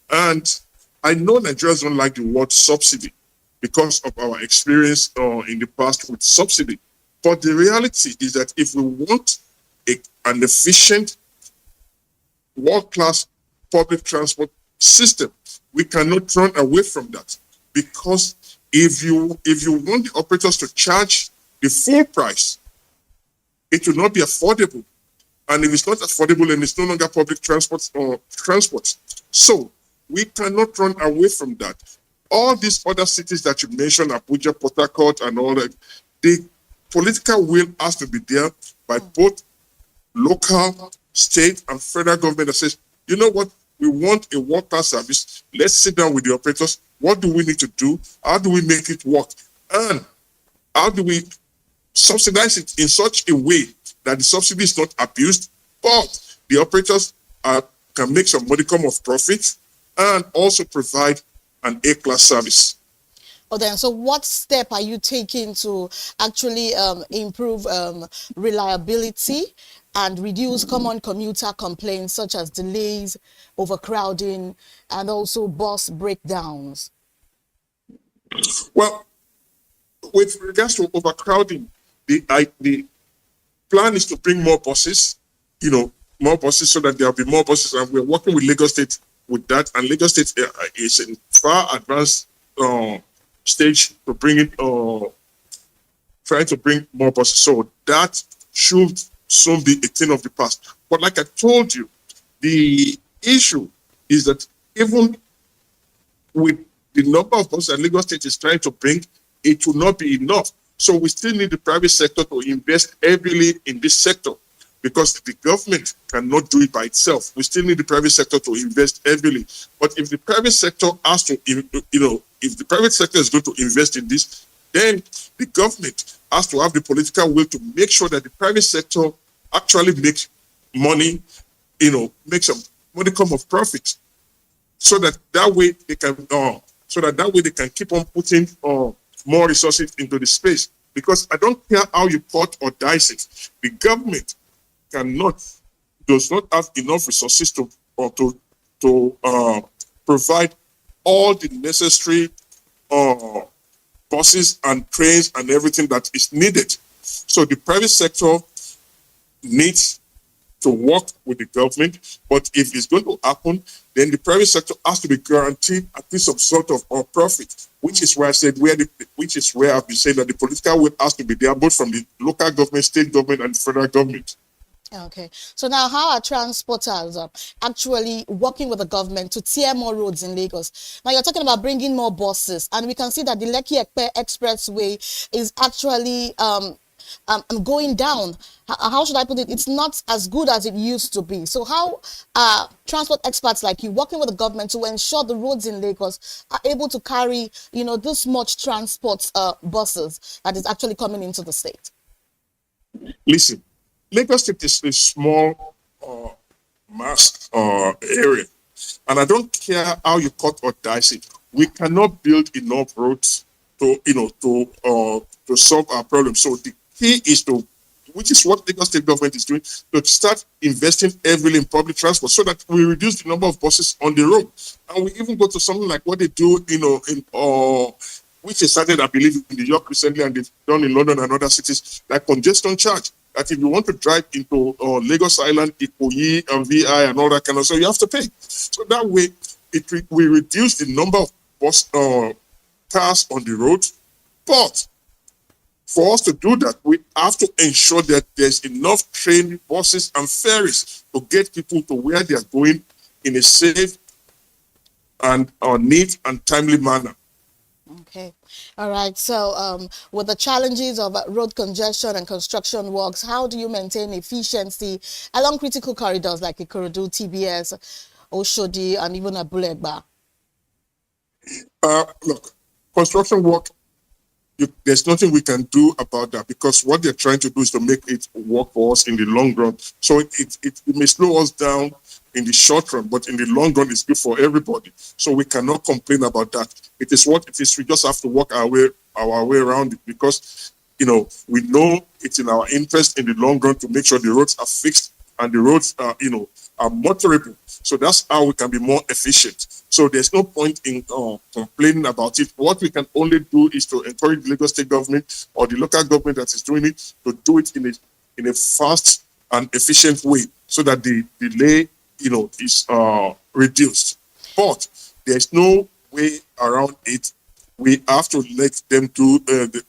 And I know Nigerians don't like the word subsidy because of our experience in the past with subsidy. But the reality is that if we want an efficient, world-class public transport system, we cannot run away from that. Because if you want the operators to charge the full price, it will not be affordable. And if it's not affordable, then it's no longer public transport or transport. So we cannot run away from that. All these other cities that you mentioned, Abuja, Port Harcourt, and all that, the political will has to be there by both local, state, and federal government that says, you know what, we want a world-class service. Let's sit down with the operators. What do we need to do? How do we make it work? And how do we subsidize it in such a way that the subsidy is not abused, but the operators can make some modicum of profit and also provide an A-class service. Oh, then, so what step are you taking to actually improve reliability and reduce common commuter complaints such as delays, overcrowding, and also bus breakdowns? Well, with regards to overcrowding, the plan is to bring more buses, more buses so that there will be more buses. And we're working with Lagos State with that. And Lagos State is in far advanced stage to bring it, trying to bring more buses. So that should soon be a thing of the past. But like I told you, the issue is that even with the number of buses that Lagos State is trying to bring, it will not be enough. So we still need the private sector to invest heavily in this sector, because the government cannot do it by itself. We still need the private sector to invest heavily. But if the private sector has to, if the private sector is going to invest in this, then the government has to have the political will to make sure that the private sector actually makes money, makes some modicum of profit, so that way they can keep on putting more resources into the space. Because I don't care how you cut or dice it, the government does not have enough resources to provide all the necessary buses and trains and everything that is needed. So the private sector needs to work with the government, but if it's going to happen, then the private sector has to be guaranteed at least some sort of profit, which is where I said which is where I've been saying that the political will has to be there, both from the local government, state government, and federal government. Okay, so now how are transporters actually working with the government to tear more roads in Lagos? Now you're talking about bringing more buses, and we can see that the Lekki-Epe Expressway is actually going down. How should I put it? It's not as good as it used to be. So how are transport experts like you working with the government to ensure the roads in Lagos are able to carry, you know, this much transport buses that is actually coming into the state? Listen, Lagos State is a small mass area, and I don't care how you cut or dice it. We cannot build enough roads to solve our problem. So the key is to, which is what Lagos State government is doing, to start investing heavily in public transport so that we reduce the number of buses on the road, and we even go to something like what they do, you know, in which they started, I believe, in New York recently, and they've done in London and other cities, like congestion charge. That if you want to drive into Lagos Island, Ikoyi, and VI, and all that kind of stuff, you have to pay. So that way, we reduce the number of cars on the road. But for us to do that, we have to ensure that there's enough train, buses, and ferries to get people to where they are going in a safe and neat and timely manner. Okay. All right. So with the challenges of road congestion and construction works, how do you maintain efficiency along critical corridors like Ikorodu, TBS, Oshodi, and even Abulegba? Look, construction work, there's nothing we can do about that, because what they're trying to do is to make it work for us in the long run. So it may slow us down in the short run, but in the long run, it's good for everybody. So we cannot complain about that. It is what it is. We just have to work our way around it, because, you know, we know it's in our interest in the long run to make sure the roads are fixed and the roads are, you know, are motorable. So that's how we can be more efficient. So there's no point in complaining about it. What we can only do is to encourage the Lagos State government or the local government that is doing it to do it in a fast and efficient way, so that the delay, you know, is reduced. But there's no way around it. We have to let them do.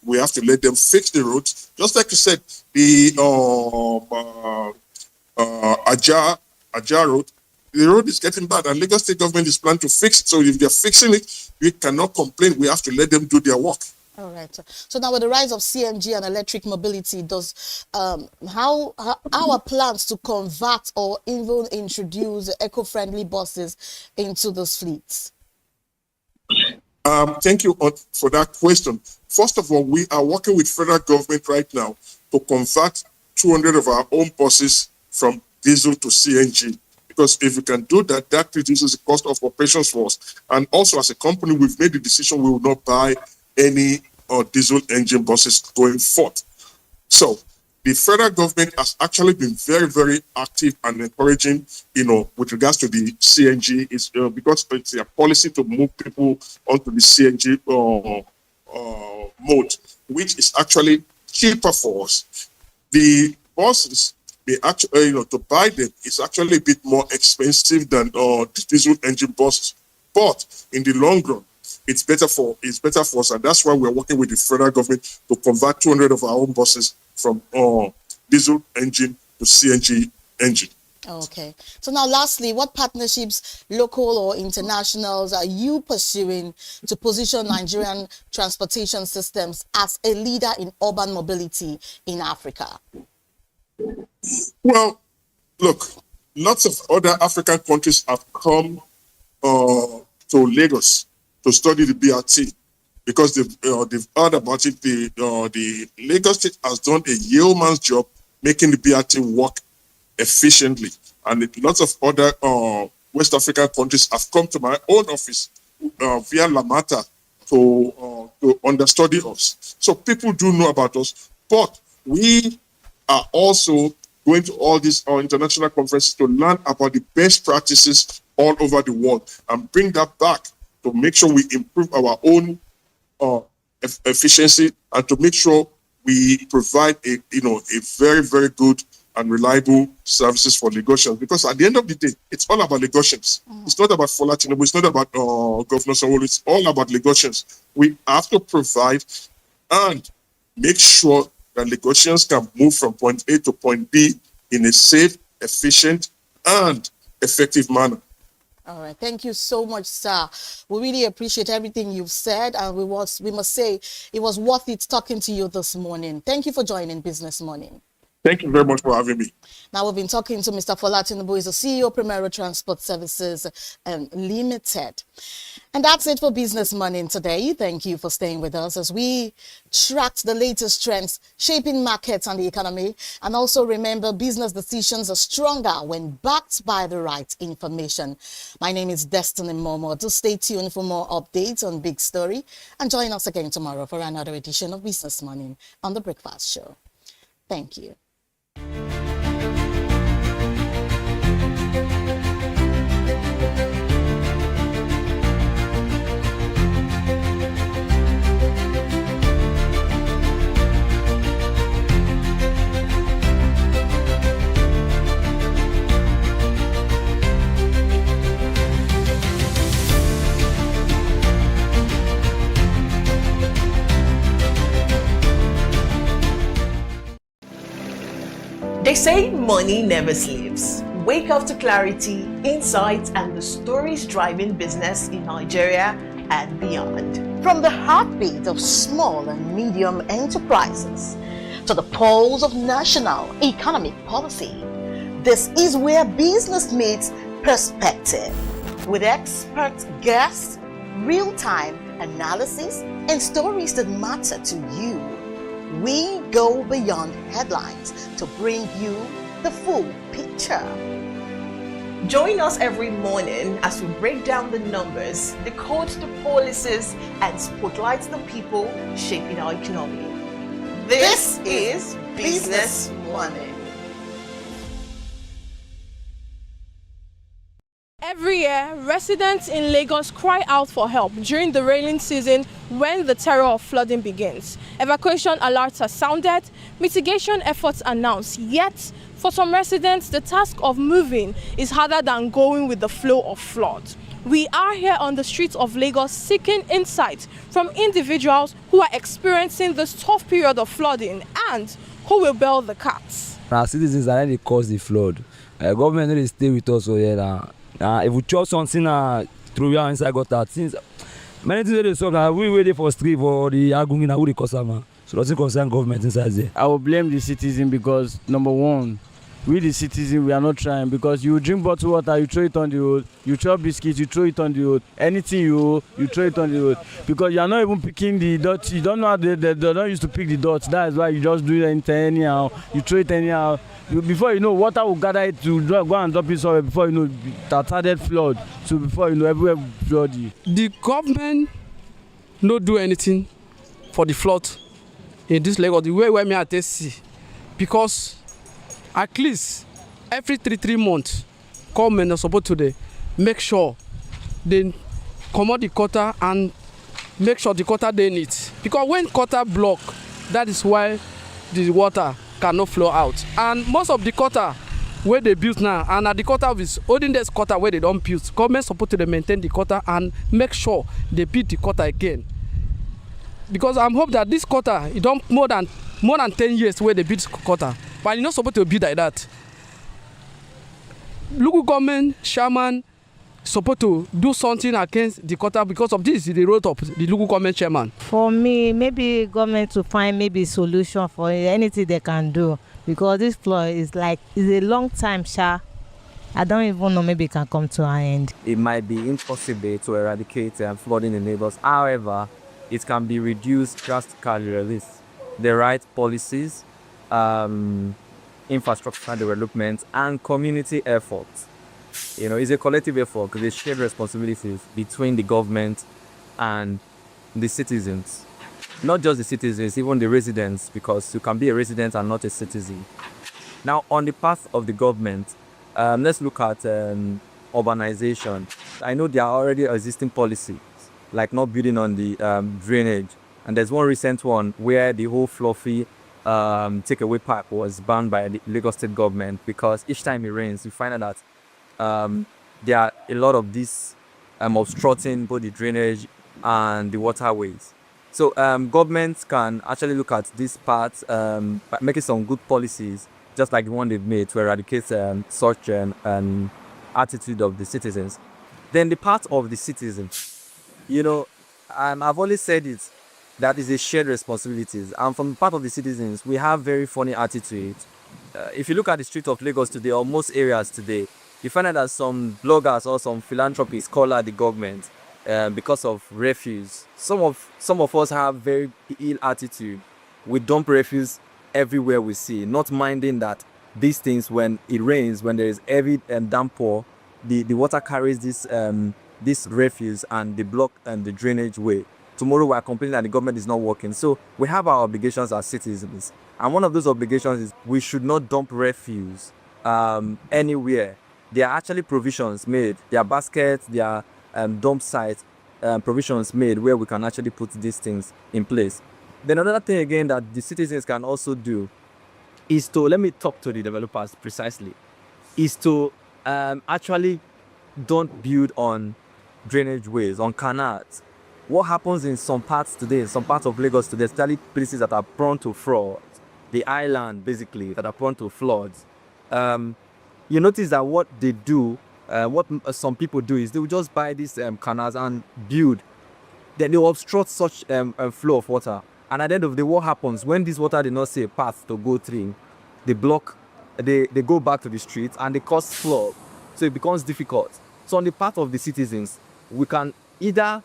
We have to let them fix the roads, just like you said. The Ajah Road, the road is getting bad, and Lagos State government is planning to fix it. So if they're fixing it, we cannot complain. We have to let them do their work. All right. So now with the rise of CNG and electric mobility, does how are plans to convert or even introduce eco-friendly buses into those fleets? Thank you for that question. First of all, we are working with federal government right now to convert 200 of our own buses from diesel to CNG. Because if we can do that, that reduces the cost of operations for us. And also, as a company, we've made the decision we will not buy any diesel engine buses going forth. So the federal government has actually been very, very active and encouraging, you know, with regards to the CNG. It's because it's a policy to move people onto the CNG mode, which is actually cheaper for us. The buses, they actually, you know, to buy them is actually a bit more expensive than the diesel engine buses. But in the long run, it's better for us, and that's why we're working with the federal government to convert 200 of our own buses from diesel engine to CNG engine. Okay. So now lastly, what partnerships, local or internationals, are you pursuing to position Nigerian transportation systems as a leader in urban mobility in Africa? Well, look, lots of other African countries have come to Lagos to study the BRT, because they've heard about it. The Lagos State has done a yeoman's job making the BRT work efficiently, and lots of other West African countries have come to my own office via Lamata to understudy us. So people do know about us, but we are also going to all these international conferences to learn about the best practices all over the world and bring that back to make sure we improve our own efficiency, and to make sure we provide a very, very good and reliable services for Lagosians. Because at the end of the day, it's all about Lagosians. It's not about Fola Tinubu. It's not about Governor Sanwo-Olu. It's all about Lagosians. We have to provide and make sure that Lagosians can move from point A to point B in a safe, efficient, and effective manner. All right. Thank you so much, sir. We really appreciate everything you've said, and we must say it was worth it talking to you this morning. Thank you for joining Business Morning. Thank you very much for having me. Now, we've been talking to Mr. Fola Tinubu, he's the CEO of Primero Transport Services Limited. And that's it for Business Morning today. Thank you for staying with us as we tracked the latest trends shaping markets and the economy. And also remember, business decisions are stronger when backed by the right information. My name is Destiny Momo. Do stay tuned for more updates on Big Story and join us again tomorrow for another edition of Business Morning on The Breakfast Show. Thank you. They say money never sleeps. Wake up to clarity, insights, and the stories driving business in Nigeria and beyond. From the heartbeat of small and medium enterprises to the pulse of national economic policy, this is where business meets perspective. With expert guests, real-time analysis, and stories that matter to you. We go beyond headlines to bring you the full picture. Join us every morning as we break down the numbers, decode the policies, and spotlight the people shaping our economy. This is Business Morning. Every year, residents in Lagos cry out for help during the rainy season when the terror of flooding begins. Evacuation alerts are sounded, mitigation efforts announced, yet for some residents, the task of moving is harder than going with the flow of flood. We are here on the streets of Lagos seeking insight from individuals who are experiencing this tough period of flooding and who will bail the cats. Our citizens are really cause the flood. Government really stay with us over here now. If we chop something through here inside gutter, things many things they solve now. We waiting for street for the arguing who the customer. So doesn't concern government inside there. I will blame the citizen because number one, we the citizen we are not trying because you drink bottled water, you throw it on the road, you chop biscuits, you throw it on the road, anything you throw it on the road because you are not even picking the dirt. You don't know how they don't used to pick the dirt. That is why you just do it anyhow. You throw it anyhow. Before you know, water will gather it to go and drop it somewhere. Before you know, that started flood. So before you know, everywhere floody. The government no do anything for the flood in this Lagos the way where me at see because at least every 3 months, government are supposed to make sure they come out the gutter and make sure the gutter they need because when gutter block, that is why the water cannot flow out. And most of the gutter where they built now and at the gutter is holding this gutter where they don't build. Government supposed to maintain the gutter and make sure they build the gutter again. Because I'm hope that this gutter it don't more than 10 years where they build gutter, but it's not supposed to be like that. Local government, chairman, supposed to do something against the gutter because of this is the role of the local government chairman. For me, maybe government to find maybe solution for anything they can do because this flood is a long time, sha. I don't even know maybe it can come to an end. It might be impossible to eradicate flooding in neighbors. However, it can be reduced drastically with the right policies, infrastructure development, and community efforts. You know, it's a collective effort because it's shared responsibilities between the government and the citizens. Not just the citizens, even the residents, because you can be a resident and not a citizen. Now, on the path of the government, let's look at urbanization. I know there are already existing policies, like not building on the drainage. And there's one recent one where the whole fluffy takeaway pipe was banned by the Lagos state government because each time it rains, we find out that there are a lot of these obstructing both the drainage and the waterways. So governments can actually look at this part by making some good policies just like the one they've made to eradicate such an attitude of the citizens. Then the part of the citizens, I've always said it, that is a shared responsibility. And from the part of the citizens, we have very funny attitude. If you look at the street of Lagos today, or most areas today, you find out that some bloggers or some philanthropists call out the government because of refuse. Some of us have very ill attitude. We dump refuse everywhere we see, not minding that these things, when it rains, when there is heavy downpour, the water carries this refuse and they block the drainage way. Tomorrow we are complaining that the government is not working. So we have our obligations as citizens. And one of those obligations is we should not dump refuse anywhere. There are actually provisions made. There are baskets, there are dump sites, provisions made where we can actually put these things in place. Then another thing again that the citizens can also do is to, let me talk to the developers precisely, is to actually don't build on drainage ways, on canals. What happens in some parts today, in some parts of Lagos today, especially places that are prone to floods, the island basically, that are prone to floods, you notice that what they do, what some people do is they will just buy these canals and build. Then they will obstruct such a flow of water. And at the end of the day, what happens when this water did not see a path to go through? They block, they go back to the streets and they cause flood. So it becomes difficult. So on the part of the citizens, we can either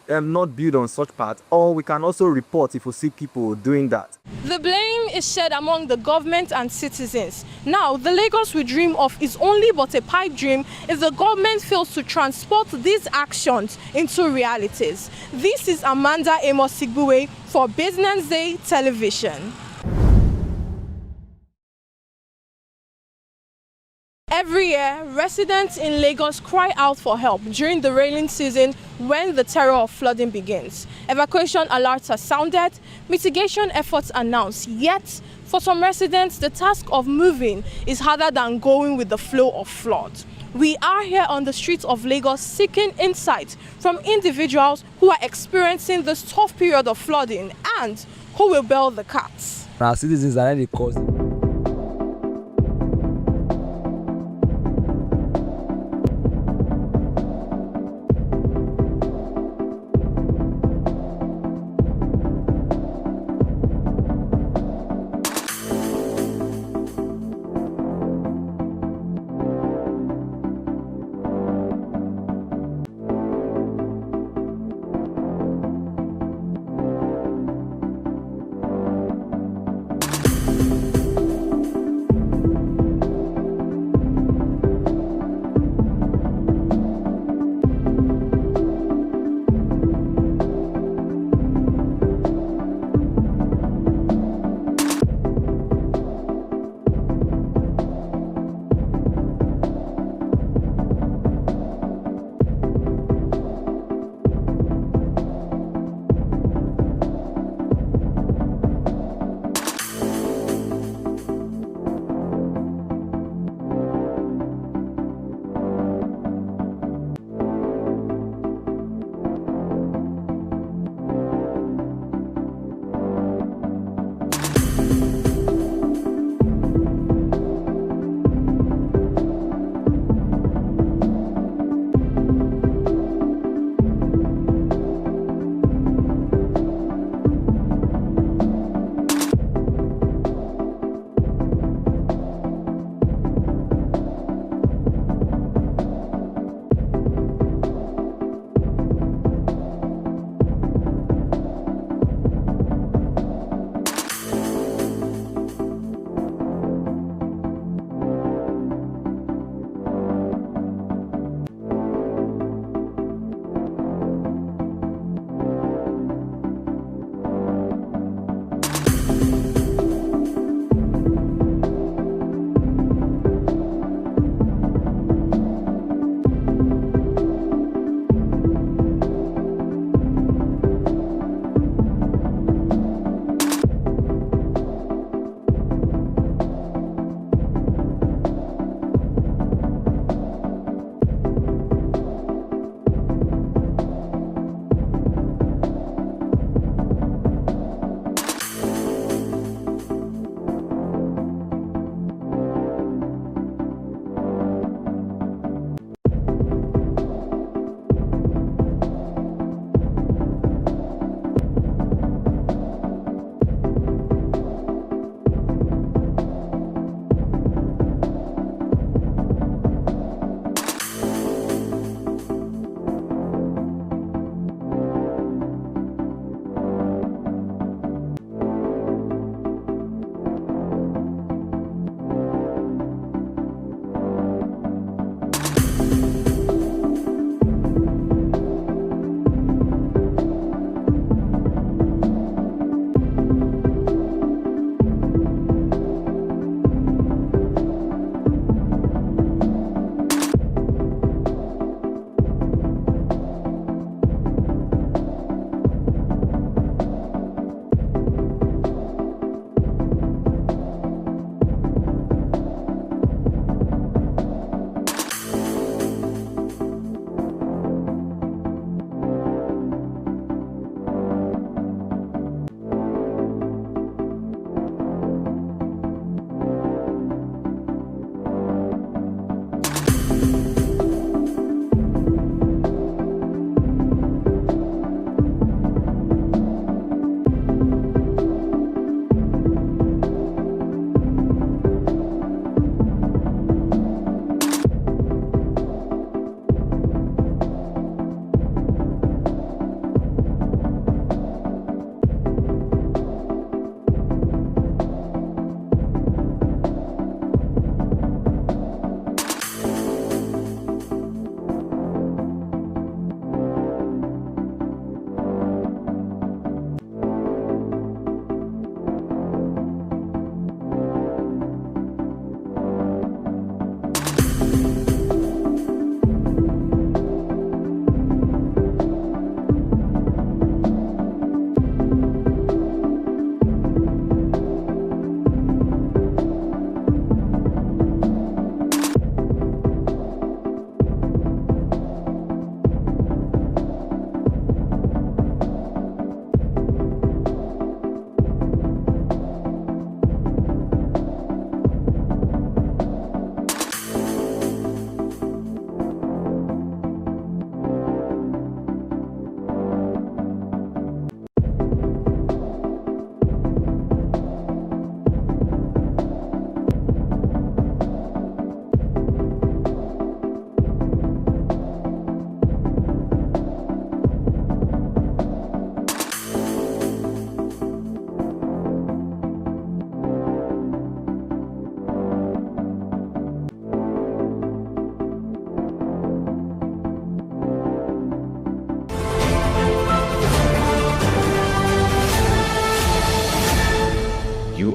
not build on such part, or we can also report if we see people doing that. The blame is shared among the government and citizens. Now, the Lagos we dream of is only but a pipe dream if the government fails to transport these actions into realities. This is Amanda Amos Sigbuwe for BusinessDay Television. Every year, residents in Lagos cry out for help during the rainy season when the terror of flooding begins. Evacuation alerts are sounded, mitigation efforts announced, yet for some residents, the task of moving is harder than going with the flow of flood. We are here on the streets of Lagos seeking insight from individuals who are experiencing this tough period of flooding and who will bail the cats. Our citizens are really causing.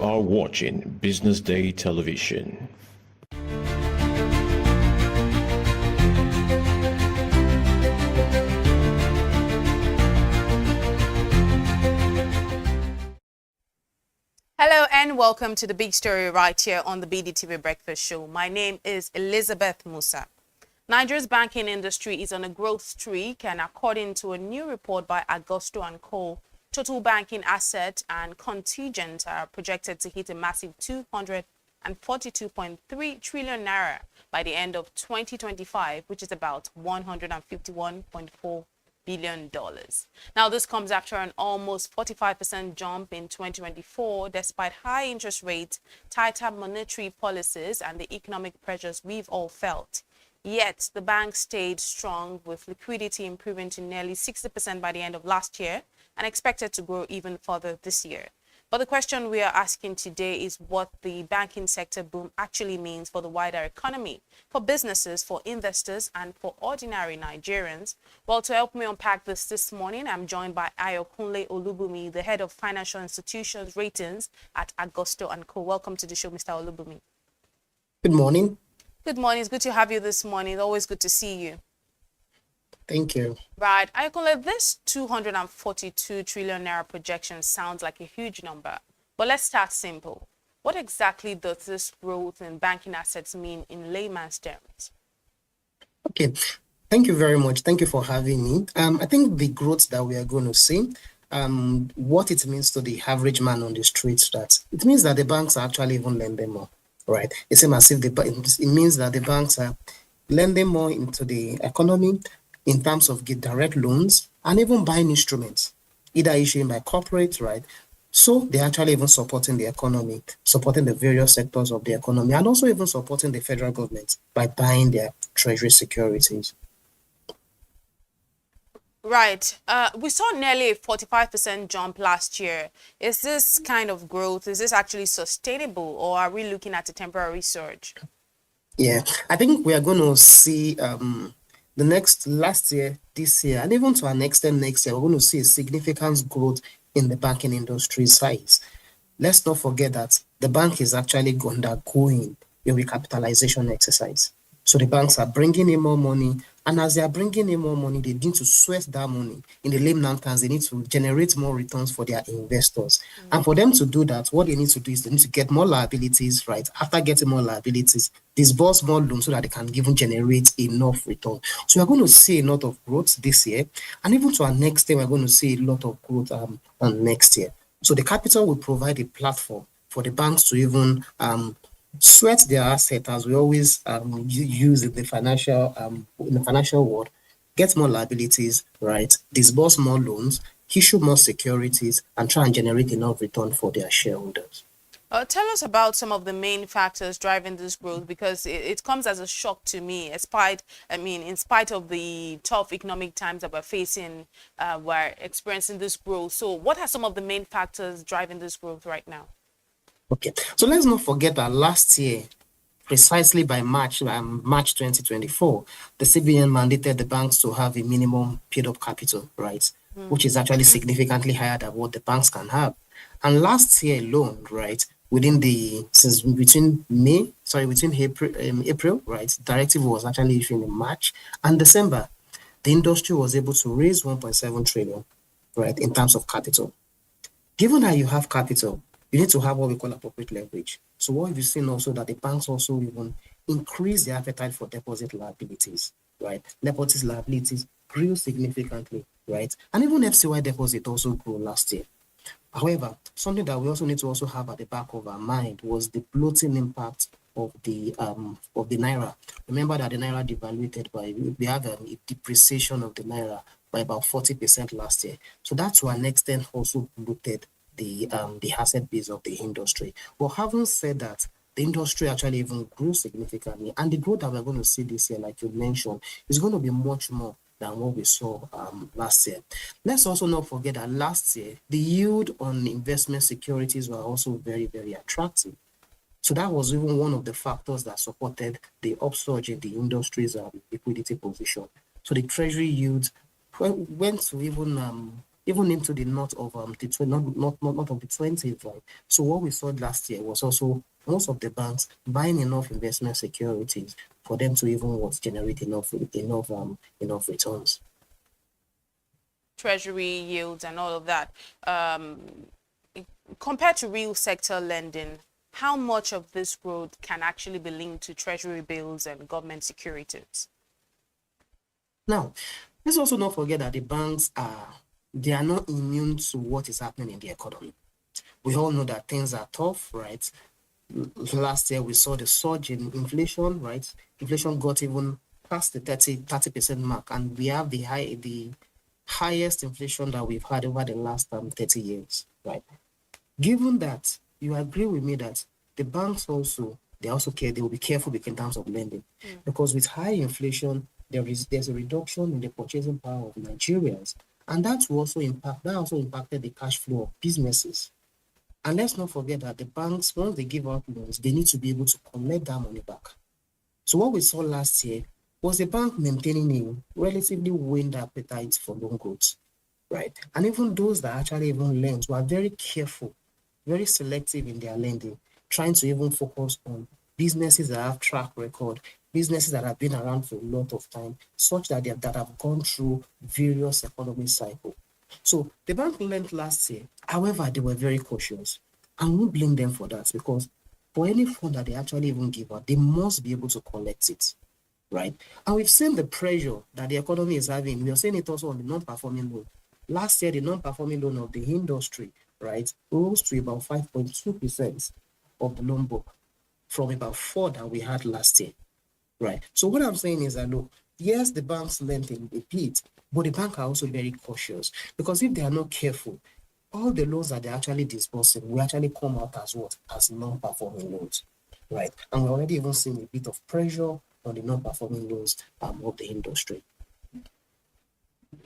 are watching Business Day Television. Hello and welcome to the big story right here on the BDTV Breakfast Show. My name is Elizabeth Musa. Nigeria's banking industry is on a growth streak, and according to a new report by Agosto & Co., total banking assets and contingent are projected to hit a massive 242.3 trillion naira by the end of 2025, which is about $151.4 billion. Now, this comes after an almost 45% jump in 2024, despite high interest rates, tighter monetary policies, and the economic pressures we've all felt. Yet, the bank stayed strong, with liquidity improving to nearly 60% by the end of last year and expected to grow even further this year. But the question we are asking today is what the banking sector boom actually means for the wider economy, for businesses, for investors, and for ordinary Nigerians. Well, to help me unpack this morning, I'm joined by Ayokunle Olubumi, the head of financial institutions ratings at Agosto & Co. Welcome to the show, Mr. Olubumi. Good morning. Good morning. It's good to have you this morning. Always good to see you. Thank you. Right. Ayokunle, this 242 trillion naira projection sounds like a huge number. But let's start simple. What exactly does this growth in banking assets mean in layman's terms? Okay. Thank you very much. Thank you for having me. I think the growth that we are going to see, what it means to the average man on the streets, that it means that the banks are actually even lending more, right? It's as if it means that the banks are lending more into the economy in terms of direct loans and even buying instruments, either issued by corporates, right? So they're actually even supporting the economy, supporting the various sectors of the economy, and also even supporting the federal government by buying their treasury securities. Right. We saw nearly a 45% jump last year. Is this kind of growth, is this actually sustainable, or are we looking at a temporary surge? Yeah, I think we are going to see last year, this year, and even to an extent next year, we're going to see a significant growth in the banking industry size. Let's not forget that the bank is actually undergoing a recapitalization exercise. So the banks are bringing in more money, and as they are bringing in more money, they need to sweat that money. In the layman terms, they need to generate more returns for their investors. And for them to do that, what they need to do is they need to get more liabilities, right? After getting more liabilities, disburse more loans so that they can even generate enough return. So we're going to see a lot of growth this year, and even to our next year, we're going to see a lot of growth on next year. So the capital will provide a platform for the banks to even sweat their asset, as we always use in the financial world, get more liabilities, right? Disburse more loans, issue more securities, and try and generate enough return for their shareholders. Tell us about some of the main factors driving this growth, because it comes as a shock to me. In spite of the tough economic times that we're facing, we're experiencing this growth. So what are some of the main factors driving this growth right now? Okay, so let's not forget that last year, precisely by March 2024, the CBN mandated the banks to have a minimum paid-up capital, right? Which is actually significantly higher than what the banks can have. And last year alone, right, between April, right, directive was actually issued in March, and December, the industry was able to raise 1.7 trillion, right, in terms of capital. Given that you have capital, you need to have what we call appropriate leverage. So what we've seen also that the banks also even increase their appetite for deposit liabilities, right? Deposit liabilities grew significantly, right? And even FCY deposit also grew last year. However, something that we also need to also have at the back of our mind was the bloating impact of the naira. Remember that the naira devaluated we have a depreciation of the naira by about 40% last year. So that to an extent also bloated the asset base of the industry. Well, having said that, the industry actually even grew significantly, and the growth that we're going to see this year, like you mentioned, is going to be much more than what we saw last year. Let's also not forget that last year, the yield on investment securities were also very, very attractive. So that was even one of the factors that supported the upsurge in the industry's liquidity position. So the treasury yields went to even even into the north of not of the 20s, right? So what we saw last year was also most of the banks buying enough investment securities for them to even generate enough returns. Treasury yields and all of that. Compared to real sector lending, how much of this growth can actually be linked to treasury bills and government securities? Now, let's also not forget that the banks they are not immune to what is happening in the economy. We all know that things are tough, right? Last year we saw the surge in inflation, right? Inflation got even past the 30% mark, and we have the highest inflation that we've had over the last 30 years, right? Given that, you agree with me that the banks also, they will be careful in terms of lending, because with high inflation, there's a reduction in the purchasing power of Nigerians, and that also impacted the cash flow of businesses. And let's not forget that the banks, once they give out loans, they need to be able to collect that money back. So what we saw last year was the bank maintaining a relatively waned appetite for loan growth, right? And even those that actually even lend were very careful, very selective in their lending, trying to even focus on businesses that have track record, businesses that have been around for a lot of time, such that that have gone through various economic cycles. So the bank lent last year, however, they were very cautious. And we won't blame them for that, because for any fund that they actually even give out, they must be able to collect it, right? And we've seen the pressure that the economy is having. We are seeing it also on the non-performing loan. Last year, the non-performing loan of the industry, right, rose to about 5.2% of the loan book from about 4% that we had last year, right? So what I'm saying is that, look, yes, the banks lent a bit, but the bank are also very cautious, because if they are not careful, all the loans that they're actually disbursing will actually come out as what? As non-performing loans, right? And we're already even seeing a bit of pressure on the non-performing loans of the industry.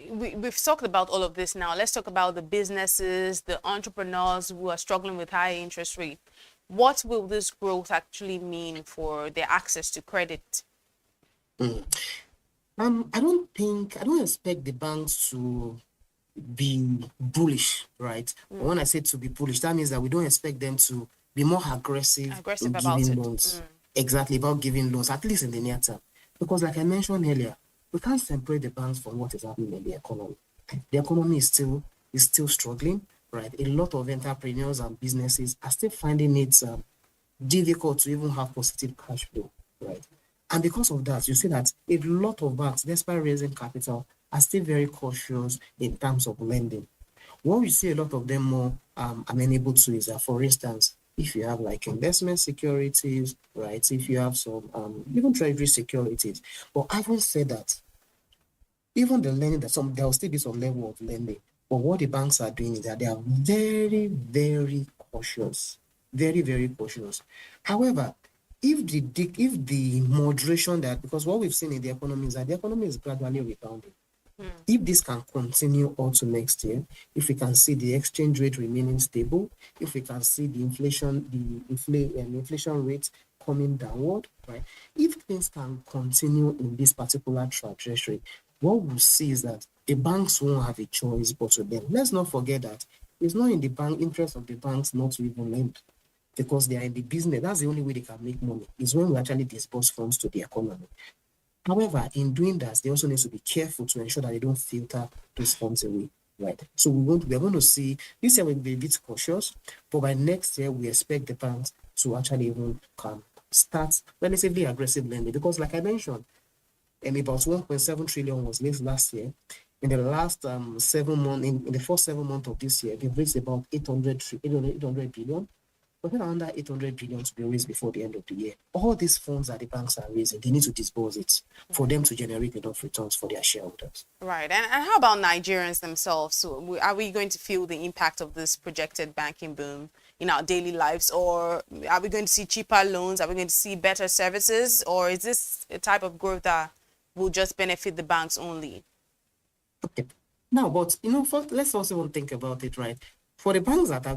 We've talked about all of this now. Let's talk about the businesses, the entrepreneurs who are struggling with high interest rate. What will this growth actually mean for their access to credit? I don't expect the banks to be bullish, right? When I say to be bullish, that means that we don't expect them to be more aggressive in giving loans. Exactly, about giving loans, at least in the near term. Because like I mentioned earlier, we can't separate the banks from what is happening in the economy. The economy is still struggling, right? A lot of entrepreneurs and businesses are still finding it difficult to even have positive cash flow, right? And because of that, you see that a lot of banks, despite raising capital, are still very cautious in terms of lending. What we see a lot of them more amenable to is that, for instance, if you have like investment securities, right? If you have some even treasury securities. But having said that, even the lending, there will still be some level of lending. But what the banks are doing is that they are very, very cautious, very, very cautious. However, if the moderation that, because what we've seen in the economy is that the economy is gradually rebounding. If this can continue also next year, if we can see the exchange rate remaining stable, if we can see the inflation rate coming downward, right? If things can continue in this particular trajectory, what we'll see is that the banks won't have a choice but to lend. Let's not forget that it's not in the interest of the banks not to even lend, because they are in the business. That's the only way they can make money, is when we actually disburse funds to the economy. However, in doing that, they also need to be careful to ensure that they don't filter those funds away, right? So we're going to see, this year we'll be a bit cautious, but by next year, we expect the banks to actually even start relatively aggressive lending, because like I mentioned, about 1.7 trillion was raised last year. In the last 7 months, in the first 7 months of this year, they've raised about 800 billion. We're going under 800 billion to be raised before the end of the year. All these funds that the banks are raising, they need to disburse it for them to generate enough returns for their shareholders. Right. And how about Nigerians themselves? So are we going to feel the impact of this projected banking boom in our daily lives? Or are we going to see cheaper loans? Are we going to see better services? Or is this a type of growth that will just benefit the banks only? Okay. Now, but, first, let's also think about it, right? For the banks that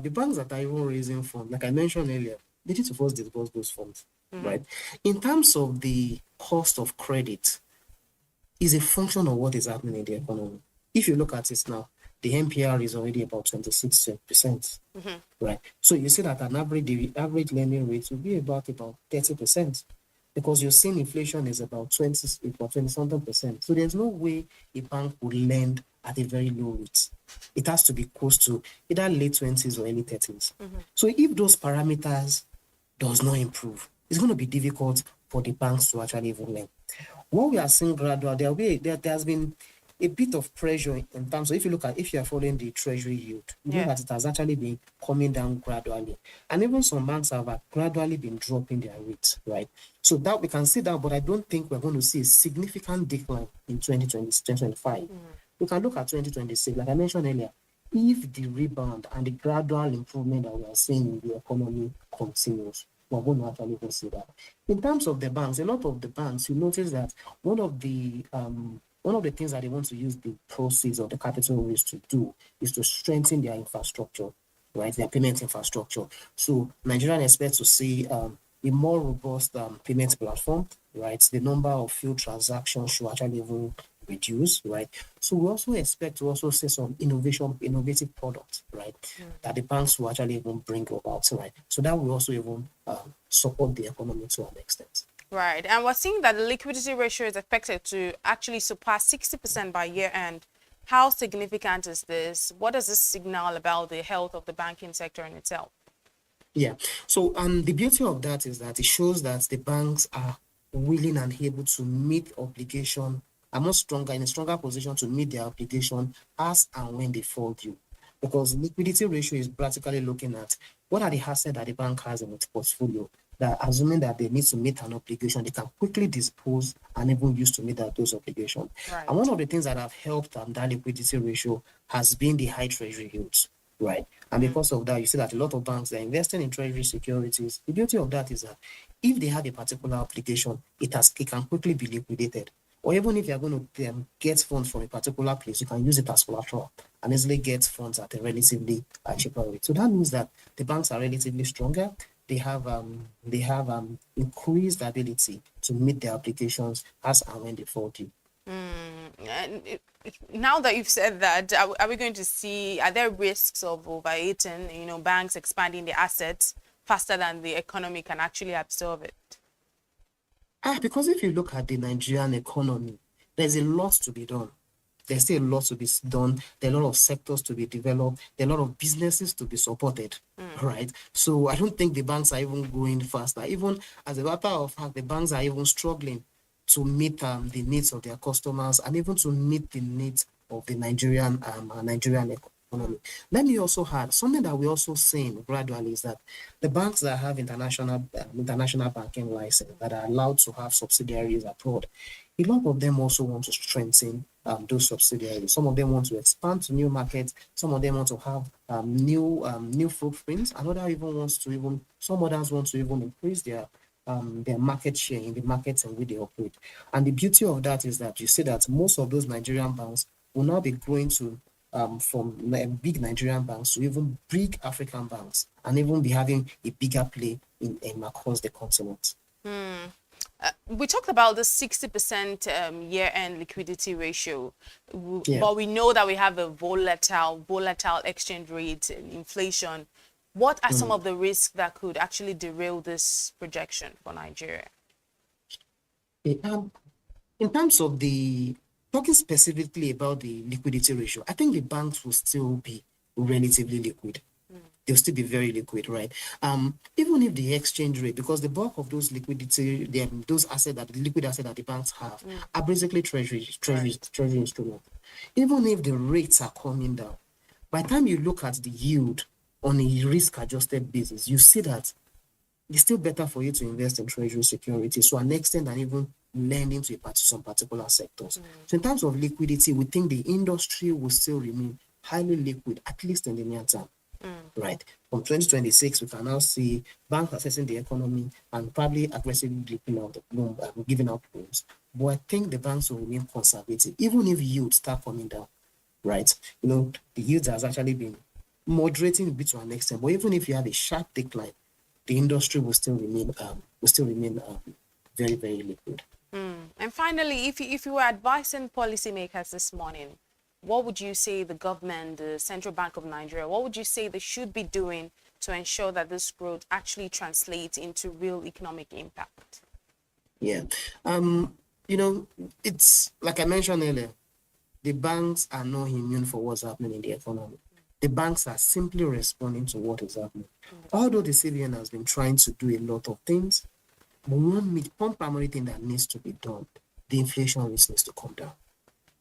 are even raising funds, like I mentioned earlier, they need to first disburse those funds, right? In terms of the cost of credit, is a function of what is happening in the economy. If you look at it now, the MPR is already about 26%, right? So you see that the average lending rate will be about 30%, because you're seeing inflation is about 20 something percent. So there's no way a bank would lend at a very low rate. It has to be close to either late 20s or early 30s. So if those parameters does not improve, it's going to be difficult for the banks to actually even lend. What we are seeing gradually, there has been a bit of pressure in terms of, if you are following the treasury yield, you know that it has actually been coming down gradually. And even some banks have gradually been dropping their rates, right? So that we can see that, but I don't think we're going to see a significant decline in 2025. We can look at 2026, like I mentioned earlier, if the rebound and the gradual improvement that we are seeing in the economy continues, we're going to actually see that. In terms of the banks, a lot of the banks, you notice that one of the things that they want to use the proceeds of the capital raise to do is to strengthen their infrastructure, right? Their payment infrastructure. So Nigerian expects to see a more robust payment platform, right? The number of field transactions should actually even reduce, right? So we also expect to also see some innovative products, right? That the banks will actually even bring about, right? So that will also even support the economy to an extent. Right, and we're seeing that the liquidity ratio is expected to actually surpass 60% by year end. How significant is this? What does this signal about the health of the banking sector in itself? Yeah, so the beauty of that is that it shows that the banks are willing and able to meet obligation, are much stronger, in a stronger position to meet their obligation as and when they fall due. Because liquidity ratio is practically looking at what are the assets that the bank has in its portfolio, that assuming that they need to meet an obligation, they can quickly dispose and even use to meet those obligations. Right. And one of the things that have helped that liquidity ratio has been the high treasury yields, right? And because of that, you see that a lot of banks are investing in treasury securities. The beauty of that is that if they have a particular obligation, it can quickly be liquidated. Or even if you're going to get funds from a particular place, you can use it as collateral and easily get funds at a relatively cheaper rate. So that means that the banks are relatively stronger. They have increased ability to meet their obligations as and when they fall due. And now that you've said that, are we going to see, are there risks of overeating, banks expanding their assets faster than the economy can actually absorb it? Because if you look at the Nigerian economy, there's a lot to be done. There's still a lot to be done. There are a lot of sectors to be developed. There are a lot of businesses to be supported, right? So I don't think the banks are even going faster. Even as a matter of fact, the banks are even struggling to meet the needs of their customers and even to meet the needs of the Nigerian economy. Let me also add something that we're also seeing gradually is that the banks that have international banking license that are allowed to have subsidiaries abroad, a lot of them also want to strengthen those subsidiaries. Some of them want to expand to new markets. Some of them want to have new footprints. Some others want to even increase their market share in the markets in which they operate. And the beauty of that is that you see that most of those Nigerian banks will now be growing to from big Nigerian banks to even big African banks, and even be having a bigger play in across the continent. We talked about the 60% year-end liquidity ratio, but we know that we have a volatile exchange rate, inflation. What are some of the risks that could actually derail this projection for Nigeria? In terms of talking specifically about the liquidity ratio, I think the banks will still be relatively liquid. They'll still be very liquid, right? Even if the exchange rate, because the bulk of those liquid assets that the banks have are basically treasury instruments. Even if the rates are coming down, by the time you look at the yield on a risk-adjusted basis, you see that it's still better for you to invest in treasury securities to an extent than even lending to some particular sectors. So in terms of liquidity, we think the industry will still remain highly liquid, at least in the near term. Right. From 2026, we can now see banks assessing the economy and probably aggressively giving out loans. But I think the banks will remain conservative, even if yields start coming down. Right. The yields has actually been moderating a bit to an extent. But even if you have a sharp decline, the industry will still remain very, very liquid. And finally, if you were advising policymakers this morning, what would you say the government, the Central Bank of Nigeria, what would you say they should be doing to ensure that this growth actually translates into real economic impact? Yeah. It's like I mentioned earlier, the banks are not immune for what's happening in the economy. The banks are simply responding to what is happening. Although the CBN has been trying to do a lot of things, but one primary thing that needs to be done, the inflation risk needs to come down,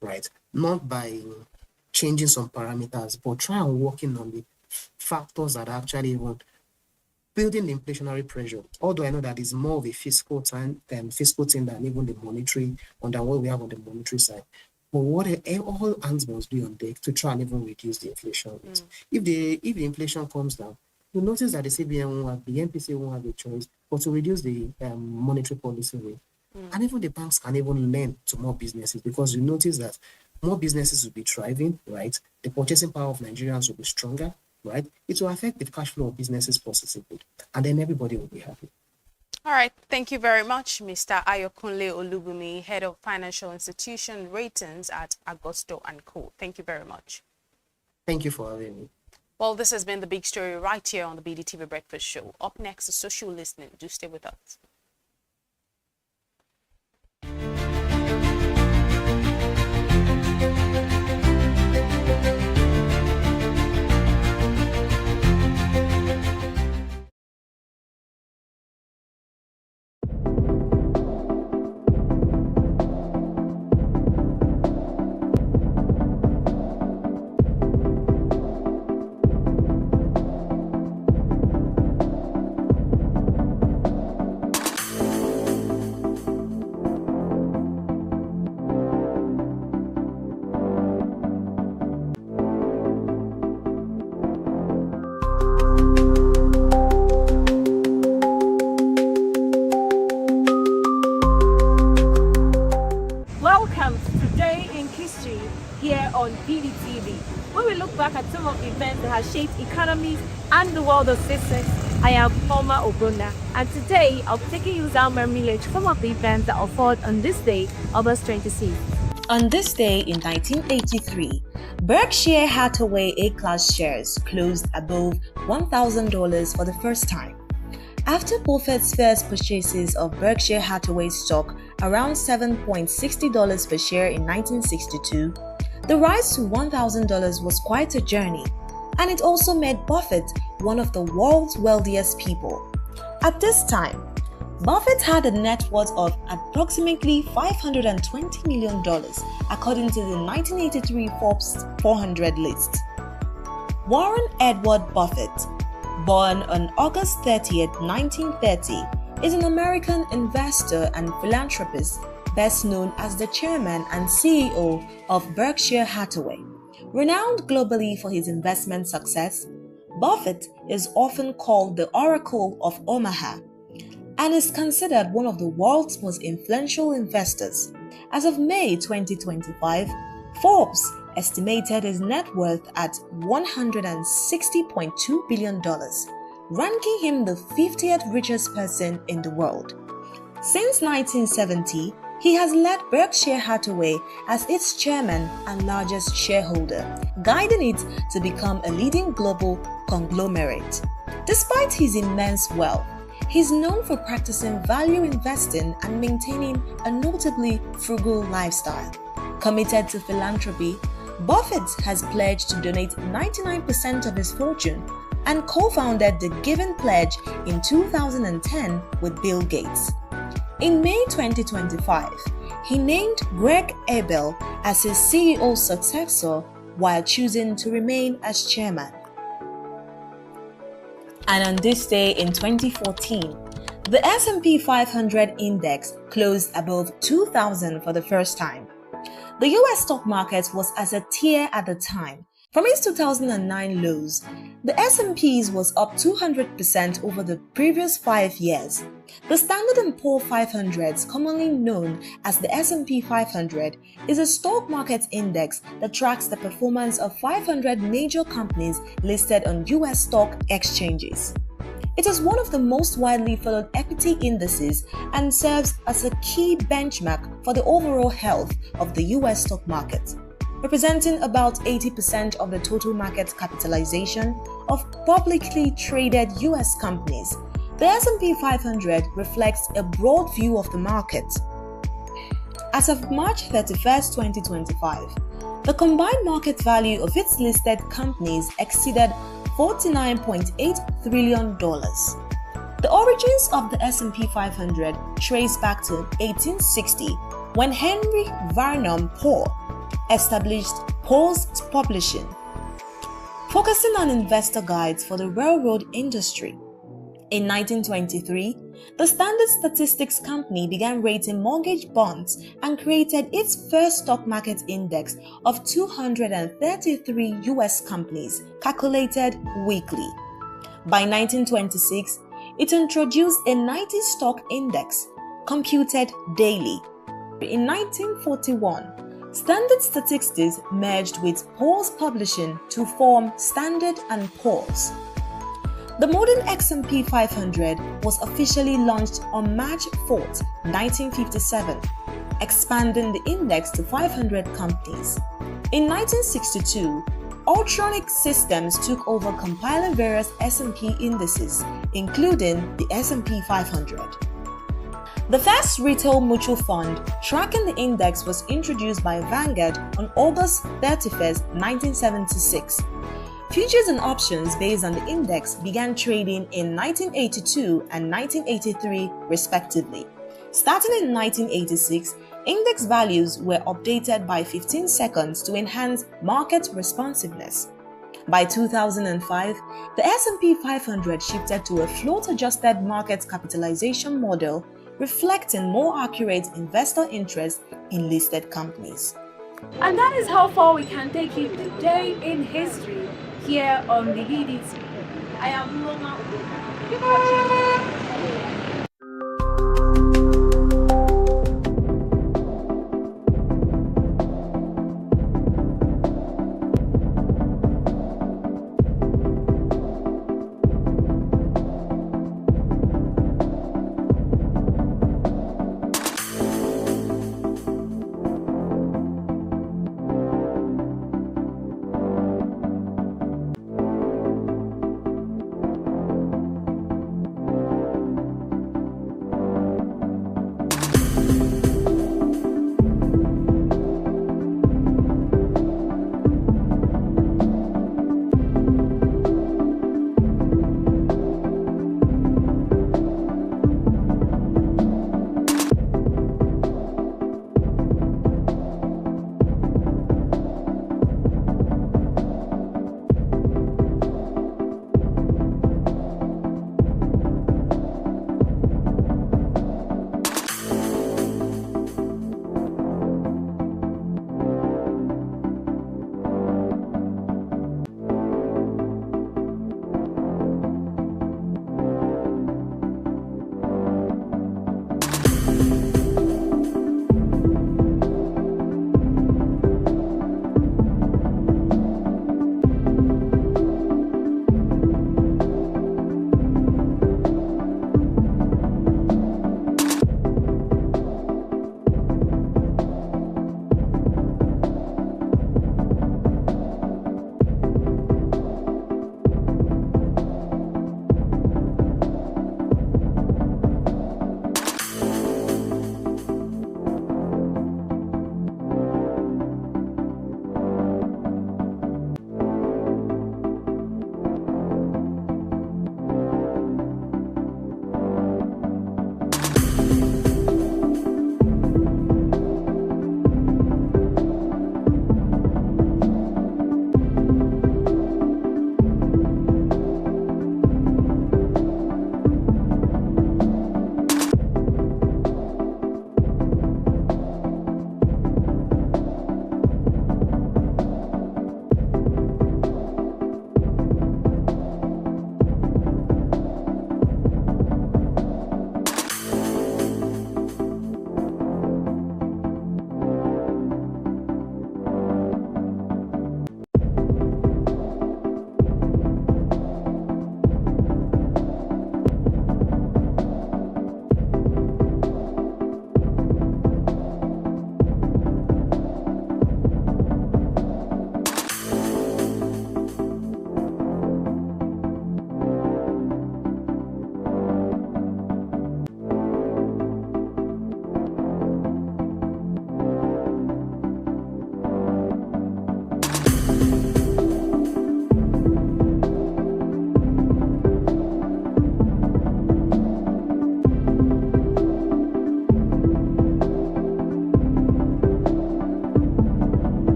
right? Not by changing some parameters, but try and working on the factors that are actually even building the inflationary pressure. Although I know that is more of a fiscal thing than even the monetary, on than what we have on the monetary side. But what all hands must be on deck to try and even reduce the inflation rate. If the inflation comes down, you'll notice that the CBN the MPC won't have a choice but to reduce the monetary policy rate. And even the banks can even lend to more businesses, because you notice that more businesses will be thriving, right? The purchasing power of Nigerians will be stronger, right? It will affect the cash flow of businesses positively, and then everybody will be happy. All right, thank you very much, Mr. Ayokunle Olubumi, Head of Financial Institution Ratings at Agusto & Co. Thank you very much. Thank you for having me. Well, this has been the big story right here on the BDTV Breakfast Show. Up next is social listening. Do stay with us. Here on BDTV, where we look back at some of the events that have shaped economies and the world of business. I am Palma Obrona, and today I'll be taking you down memory lane to some of the events that occurred on this day, August 26th. On this day in 1983, Berkshire Hathaway A-class shares closed above $1,000 for the first time. After Buffett's first purchases of Berkshire Hathaway stock around $7.60 per share in 1962, the rise to $1,000 was quite a journey, and it also made Buffett one of the world's wealthiest people. At this time, Buffett had a net worth of approximately $520 million, according to the 1983 Forbes 400 list. Warren Edward Buffett, born on August 30th, 1930, is an American investor and philanthropist, best known as the chairman and CEO of Berkshire Hathaway. Renowned globally for his investment success, Buffett is often called the Oracle of Omaha and is considered one of the world's most influential investors. As of May 2025, Forbes estimated his net worth at $160.2 billion, ranking him the 50th richest person in the world. Since 1970, he has led Berkshire Hathaway as its chairman and largest shareholder, guiding it to become a leading global conglomerate. Despite his immense wealth, he's known for practicing value investing and maintaining a notably frugal lifestyle. Committed to philanthropy, Buffett has pledged to donate 99% of his fortune and co-founded the Giving Pledge in 2010 with Bill Gates. In May 2025, he named Greg Abel as his CEO successor while choosing to remain as chairman. And on this day in 2014, the S&P 500 index closed above 2,000 for the first time. The US stock market was as a tear at the time. From its 2009 lows, the S&Ps was up 200% over the previous 5 years. The Standard & Poor's 500, commonly known as the S&P 500, is a stock market index that tracks the performance of 500 major companies listed on US stock exchanges. It is one of the most widely followed equity indices and serves as a key benchmark for the overall health of the US stock market. representing about 80% of the total market capitalization of publicly traded US companies. The S&P 500 reflects a broad view of the market. As of March 31, 2025, the combined market value of its listed companies exceeded $49.8 trillion. The origins of the S&P 500 trace back to 1860, when Henry Varnum Poor established Poor's Publishing, focusing on investor guides for the railroad industry. In 1923, the Standard Statistics Company began rating mortgage bonds and created its first stock market index of 233 US companies, calculated weekly. By 1926, it introduced a 90 stock index, computed daily. In 1941, Standard Statistics merged with Poor's Publishing to form Standard & Poor's. The modern S&P 500 was officially launched on March 4, 1957, expanding the index to 500 companies. In 1962, Ultronic Systems took over compiling various S&P indices, including the S&P 500. The first retail mutual fund tracking the index was introduced by Vanguard on August 31, 1976. Futures and options based on the index began trading in 1982 and 1983, respectively. Starting in 1986, index values were updated by 15 seconds to enhance market responsiveness. By 2005, the S&P 500 shifted to a float-adjusted market capitalization model, reflecting more accurate investor interest in listed companies. And that is how far we can take you today in history here on the BDTV. I am Loma. Keep watching.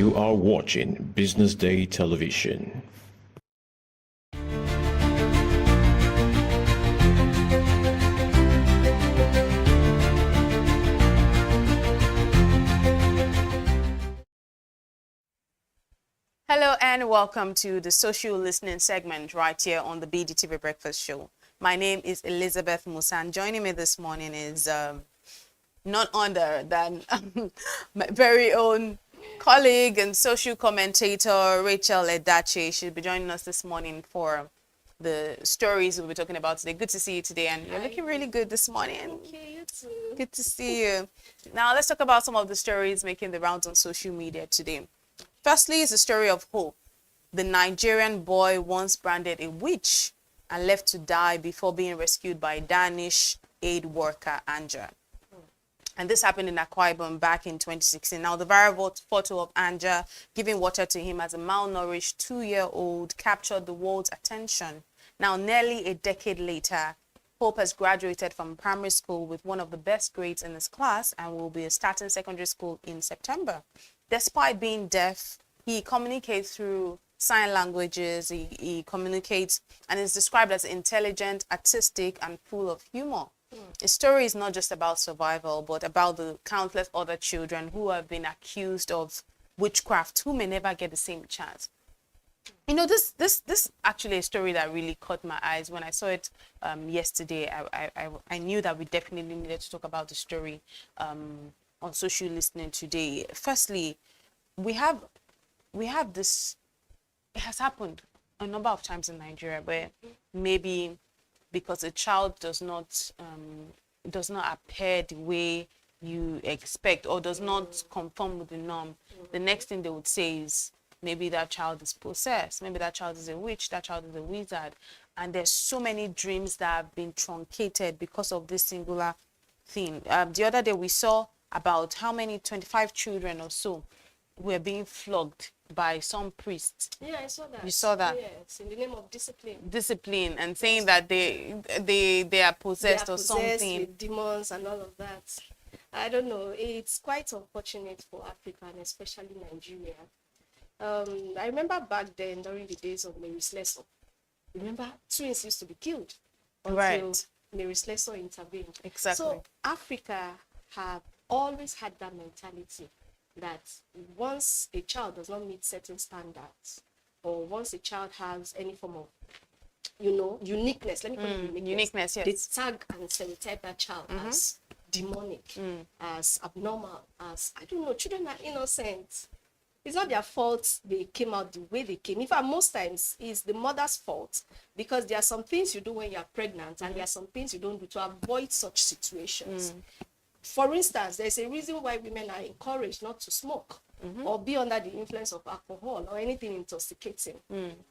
You are watching Business Day Television. Hello and welcome to the social listening segment right here on the BDTV Breakfast Show. My name is Elizabeth Musa, and joining me this morning is none other than my very own colleague and social commentator, Rachel Edache. She'll be joining us this morning for the stories we'll be talking about today. Good to see you today, and you're looking really good this morning. Okay, you too. Good to see you. Now let's talk about some of the stories making the rounds on social media today. Firstly, is the story of Hope, the Nigerian boy once branded a witch and left to die before being rescued by Danish aid worker Anja. And this happened in Akwa Ibom back in 2016. Now, the viral photo of Anja giving water to him as a malnourished 2-year-old captured the world's attention. Now, nearly a decade later, Hope has graduated from primary school with one of the best grades in his class and will be starting secondary school in September. Despite being deaf, he communicates through sign languages, he communicates and is described as intelligent, artistic, and full of humor. His story is not just about survival, but about the countless other children who have been accused of witchcraft, who may never get the same chance. You know, this actually a story that really caught my eyes. When I saw it yesterday, I knew that we definitely needed to talk about the story on social listening today. Firstly, we have this, it has happened a number of times in Nigeria where maybe because a child does not appear the way you expect or does not conform with the norm, the next thing they would say is maybe that child is possessed, maybe that child is a witch, that child is a wizard. And there's so many dreams that have been truncated because of this singular thing. The other day we saw about how many 25 children or so were being flogged by some priests. Yeah, I saw that. You saw that? Yes, in the name of discipline. Discipline, and saying that they are possessed or something. With demons and all of that. I don't know. It's quite unfortunate for Africa and especially Nigeria. I remember back then during the days of Mary Slessor. Remember, twins used to be killed until Mary Slessor intervened. Exactly. So Africa have always had that mentality that once a child does not meet certain standards, or once a child has any form of, uniqueness, let me call it uniqueness, yes. They tag and stereotype that child as demonic, as abnormal, as, I don't know, children are innocent. It's not their fault they came out the way they came. In fact, most times it's the mother's fault, because there are some things you do when you're pregnant and there are some things you don't do to avoid such situations. For instance, there's a reason why women are encouraged not to smoke or be under the influence of alcohol or anything intoxicating.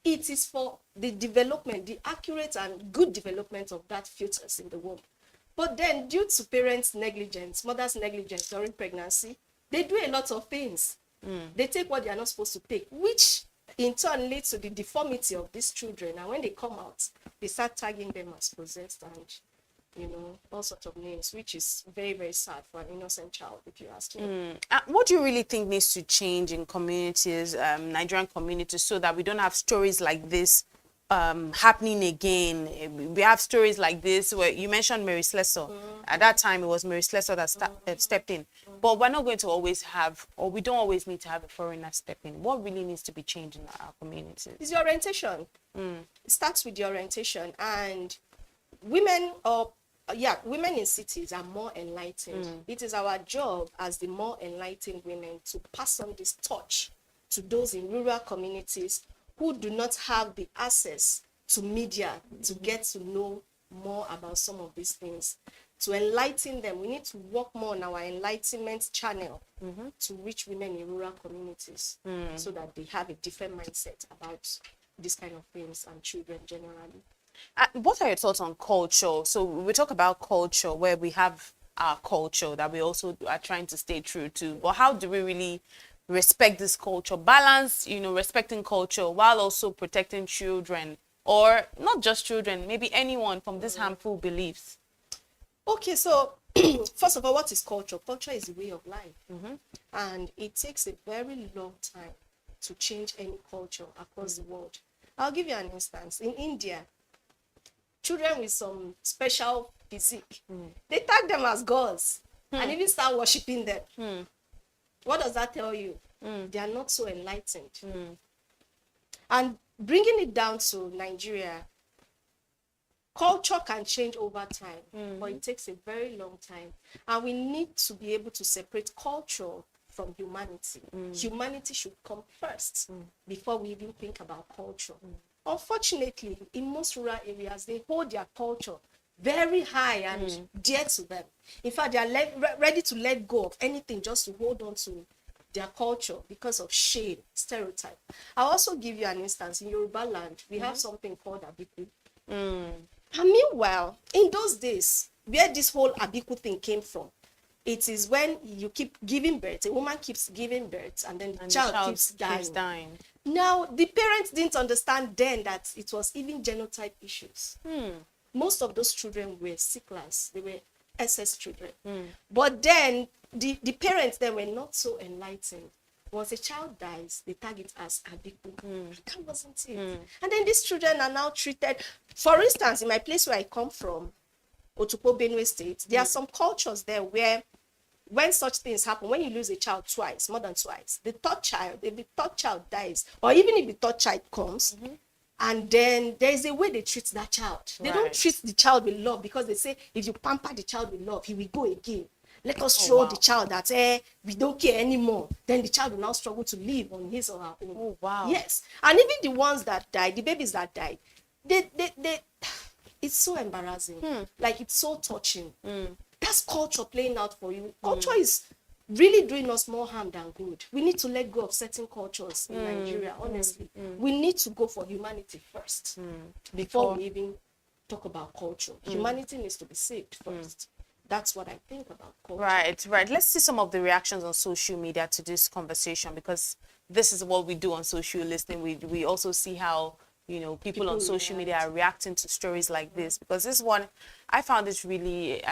It is for the development, the accurate and good development of that fetus in the womb. But then, due to parents' negligence, mothers' negligence during pregnancy, they do a lot of things. They take what they are not supposed to take, which in turn leads to the deformity of these children. And when they come out, they start tagging them as possessed and all sorts of names, which is very, very sad for an innocent child, if you ask me. What do you really think needs to change in communities, Nigerian communities, so that we don't have stories like this happening again? We have stories like this where you mentioned Mary Slessor. At that time, it was Mary Slessor that stepped in. But we're not going to always have, or we don't always need to have a foreigner step in. What really needs to be changed in our communities? It's your orientation. It starts with the orientation. And women in cities are more enlightened. It is our job as the more enlightened women to pass on this torch to those in rural communities who do not have the access to media to get to know more about some of these things. To enlighten them, we need to work more on our enlightenment channel to reach women in rural communities so that they have a different mindset about these kind of things and children generally. What are your thoughts on culture? So we talk about culture where we have our culture that we also are trying to stay true to. But how do we really respect this culture? Balance, respecting culture while also protecting children, or not just children, maybe anyone from these harmful beliefs. Okay, so first of all, what is culture? Culture is a way of life. And it takes a very long time to change any culture across the world. I'll give you an instance. In India, children with some special physique, they tag them as gods and even start worshipping them. What does that tell you? They are not so enlightened. And bringing it down to Nigeria, culture can change over time, but it takes a very long time. And we need to be able to separate culture from humanity. Humanity should come first before we even think about culture. Unfortunately, in most rural areas, they hold their culture very high and dear to them. In fact, they are ready to let go of anything just to hold on to their culture because of shame, stereotype. I'll also give you an instance. In Yoruba land, we have something called Abiku. And meanwhile, in those days, where this whole Abiku thing came from, it is when you keep giving birth, a woman keeps giving birth, and then the child keeps dying. Now, the parents didn't understand then that it was even genotype issues. Most of those children were sicklers. They were SS children. But then, the parents then were not so enlightened. Once a child dies, they tag it as Abiku. That wasn't it. And then these children are now treated. For instance, in my place where I come from, Otupo, Benue State, there are some cultures there where when such things happen, when you lose a child twice, more than twice, the third child, if the third child dies, or even if the third child comes, and then there is a way they treat that child. They don't treat the child with love because they say, if you pamper the child with love, he will go again. Let us show the child that we don't care anymore. Then the child will now struggle to live on his or her own. Yes. And even the ones that died, the babies that died, they it's so embarrassing. Like, it's so touching. That's culture playing out for you. Culture is really doing us more harm than good. We need to let go of certain cultures in Nigeria, honestly. We need to go for humanity first before we even talk about culture. Humanity needs to be saved first. That's what I think about culture. Right. Let's see some of the reactions on social media to this conversation, because this is what we do on social listening. We also see how, people on social media are reacting to stories like this, because this one, I found it really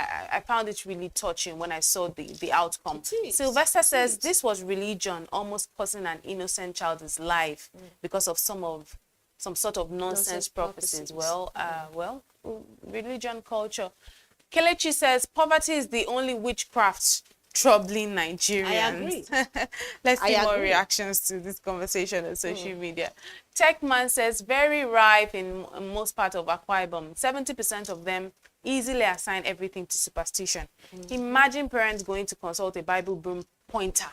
touching when I saw the outcome. Sylvester says this was religion almost causing an innocent child's life because of some sort of nonsense prophecies. Well, religion, culture. Kelechi says poverty is the only witchcraft troubling Nigerians. I agree. Let's see more reactions to this conversation on social media. Techman says very rife in most parts of Akwa Ibom. 70% of them easily assign everything to superstition. Imagine parents going to consult a Bible broom pointer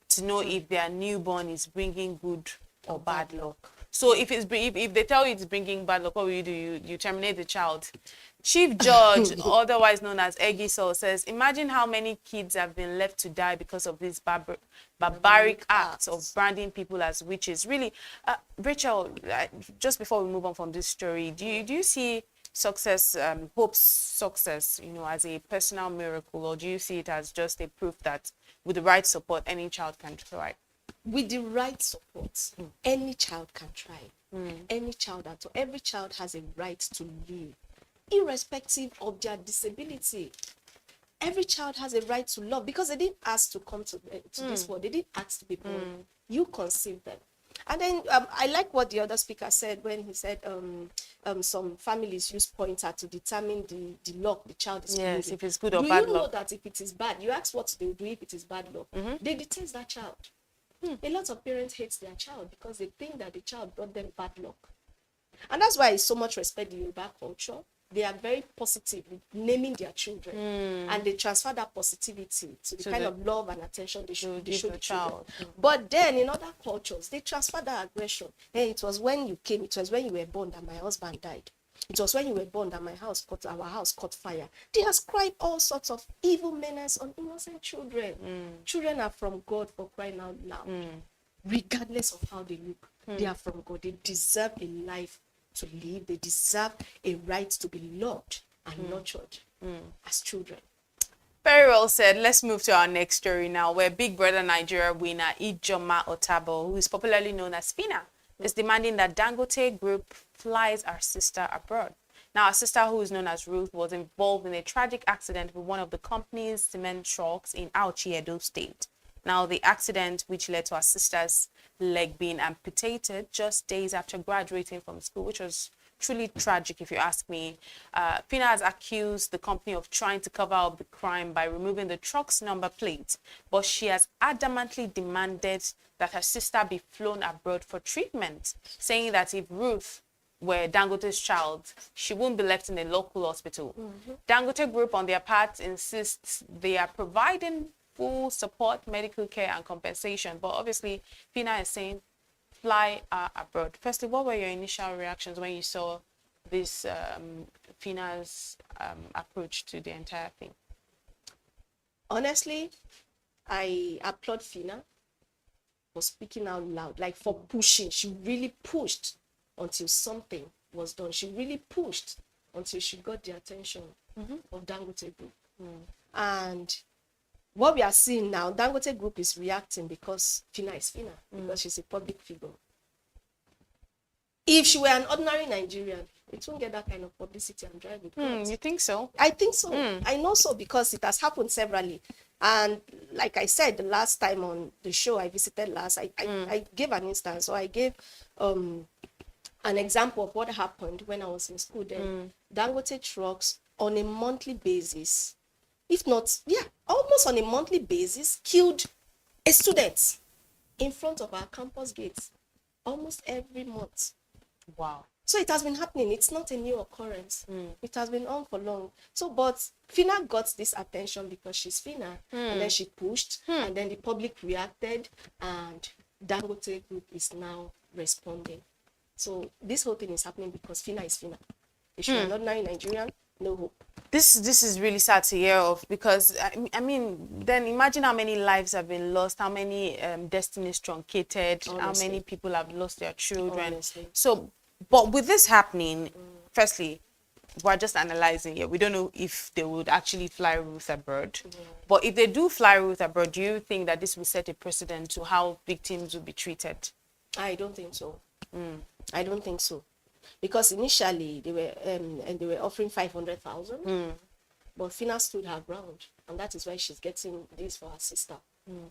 to know if their newborn is bringing good or bad luck. So if they tell you it's bringing bad luck, what will you do? You terminate the child. Chief Judge, otherwise known as Egisol, says, imagine how many kids have been left to die because of this barbaric acts of branding people as witches. Really, Rachel, just before we move on from this story, do you see success, Hope's success, as a personal miracle, or do you see it as just a proof that with the right support, any child can thrive? With the right support, any child can thrive. Any child at all. Every child has a right to live, irrespective of their disability. Every child has a right to love, because they didn't ask to come to this world. They didn't ask to be born. You conceived them. And then I like what the other speaker said when he said some families use pointer to determine the luck the child is bringing. Yes, if it's good or bad luck. Do you know that if it is bad, you ask what they will do if it is bad luck. They detest that child. A lot of parents hate their child because they think that the child brought them bad luck. And that's why I so much respect the Yoruba culture. They are very positive with naming their children, and they transfer that positivity to the kind of love and attention they show the child. But then in other cultures, they transfer that aggression. Hey, it was when you came, it was when you were born that my husband died. It was when you were born that our house caught fire. They ascribe all sorts of evil menace on innocent children. Children are from God, for crying out loud. Regardless of how they look, they are from God. They deserve a life to live. They deserve a right to be loved and nurtured as children. Very well said. Let's move to our next story now, where Big Brother Nigeria winner Ijoma Otabo, who is popularly known as Fina, is demanding that Dangote Group flies our sister abroad. Now, our sister, who is known as Ruth, was involved in a tragic accident with one of the company's cement trucks in Auchi, Edo State. Now, the accident, which led to our sister's leg being amputated just days after graduating from school, which was truly tragic, if you ask me. Fina has accused the company of trying to cover up the crime by removing the truck's number plate, but she has adamantly demanded that her sister be flown abroad for treatment, saying that if Ruth were Dangote's child, she won't be left in a local hospital. Dangote Group, on their part, insists they are providing full support, medical care, and compensation. But obviously, Fina is saying, fly abroad. Firstly, what were your initial reactions when you saw this Fina's approach to the entire thing? Honestly, I applaud Fina for speaking out loud, like for pushing. She really pushed until something was done. She really pushed until she got the attention of Dangote Group. And what we are seeing now, Dangote Group is reacting because Fina is Fina, because she's a public figure. If she were an ordinary Nigerian, it won't get that kind of publicity and drive it. You think so? I think so. I know so because it has happened severally. And like I said, the last time on the show I visited last, I gave an instance. So I gave an example of what happened when I was in school then. Dangote trucks on a monthly basis, if not, almost on a monthly basis, killed a student in front of our campus gates almost every month. Wow. So it has been happening. It's not a new occurrence. It has been on for long. So, but Fina got this attention because she's Fina. And then she pushed, and then the public reacted, and Dangote Group is now responding. So this whole thing is happening because Fina is Fina. If you're an ordinary Nigerian, no hope. This is really sad to hear of, because I mean, then imagine how many lives have been lost, how many destinies truncated, how many people have lost their children. Honestly. So, but with this happening, firstly, we're just analyzing here. We don't know if they would actually fly Ruth abroad. But if they do fly Ruth abroad, do you think that this will set a precedent to how victims will be treated? I don't think so. I don't think so. Because initially they were offering 500,000, but Fina stood her ground, and that is why she's getting this for her sister.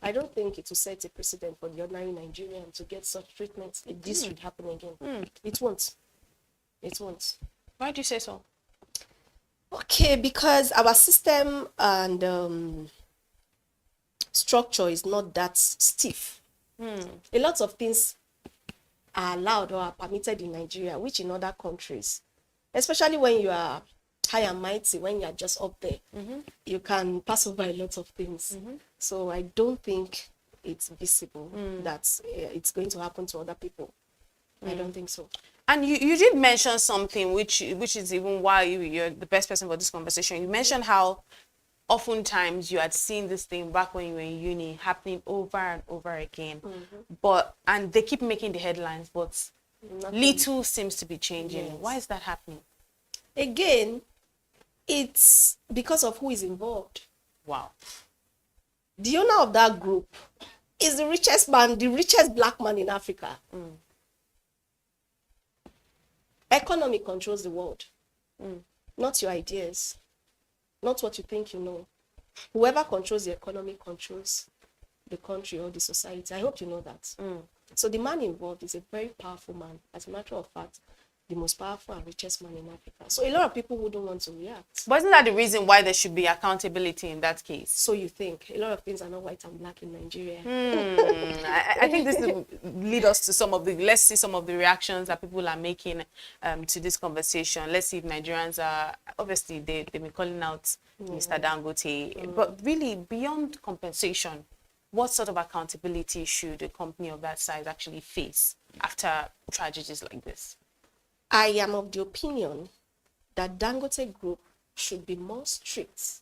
I don't think it will set a precedent for the ordinary Nigerian to get such treatment if this should happen again. It won't. It won't. Why do you say so? Okay, because our system and structure is not that stiff. A lot of things are allowed or are permitted in Nigeria, which in other countries, especially when you are high and mighty, when you are just up there, you can pass over a lot of things. So I don't think it's visible that it's going to happen to other people. I don't think so. And you did mention something which is even why you're the best person for this conversation. You mentioned how oftentimes you had seen this thing back when you were in uni happening over and over again. And they keep making the headlines, but little seems to be changing. Why is that happening? Again, it's because of who is involved. Wow. The owner of that group is the richest man, the richest black man in Africa. Economy controls the world, not your ideas, not what you think you know. Whoever controls the economy controls the country or the society. I hope you know that. So the man involved is a very powerful man. As a matter of fact, the most powerful and richest man in Africa. So a lot of people wouldn't want to react. But isn't that the reason why there should be accountability in that case? So you think. A lot of things are not white and black in Nigeria. I think this will lead us to let's see some of the reactions that people are making to this conversation. Let's see if Nigerians are, obviously they've been calling out Mr. Dangote, but really beyond compensation, what sort of accountability should a company of that size actually face after tragedies like this? I am of the opinion that Dangote Group should be more strict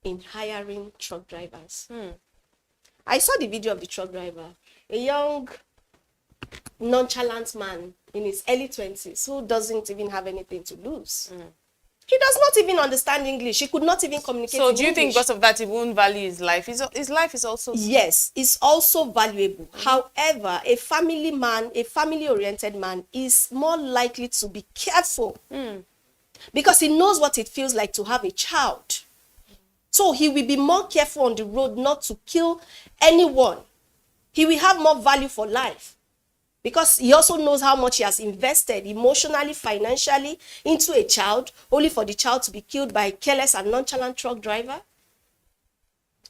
in hiring truck drivers. I saw the video of the truck driver, a young, nonchalant man in his early 20s who doesn't even have anything to lose. He does not even understand English. He could not even communicate in So do you think English. because of that he won't value his life? His life is also... Yes, it's also valuable. However, a family man, a family-oriented man is more likely to be careful because he knows what it feels like to have a child. So he will be more careful on the road not to kill anyone. He will have more value for life because he also knows how much he has invested emotionally, financially into a child, only for the child to be killed by a careless and nonchalant truck driver.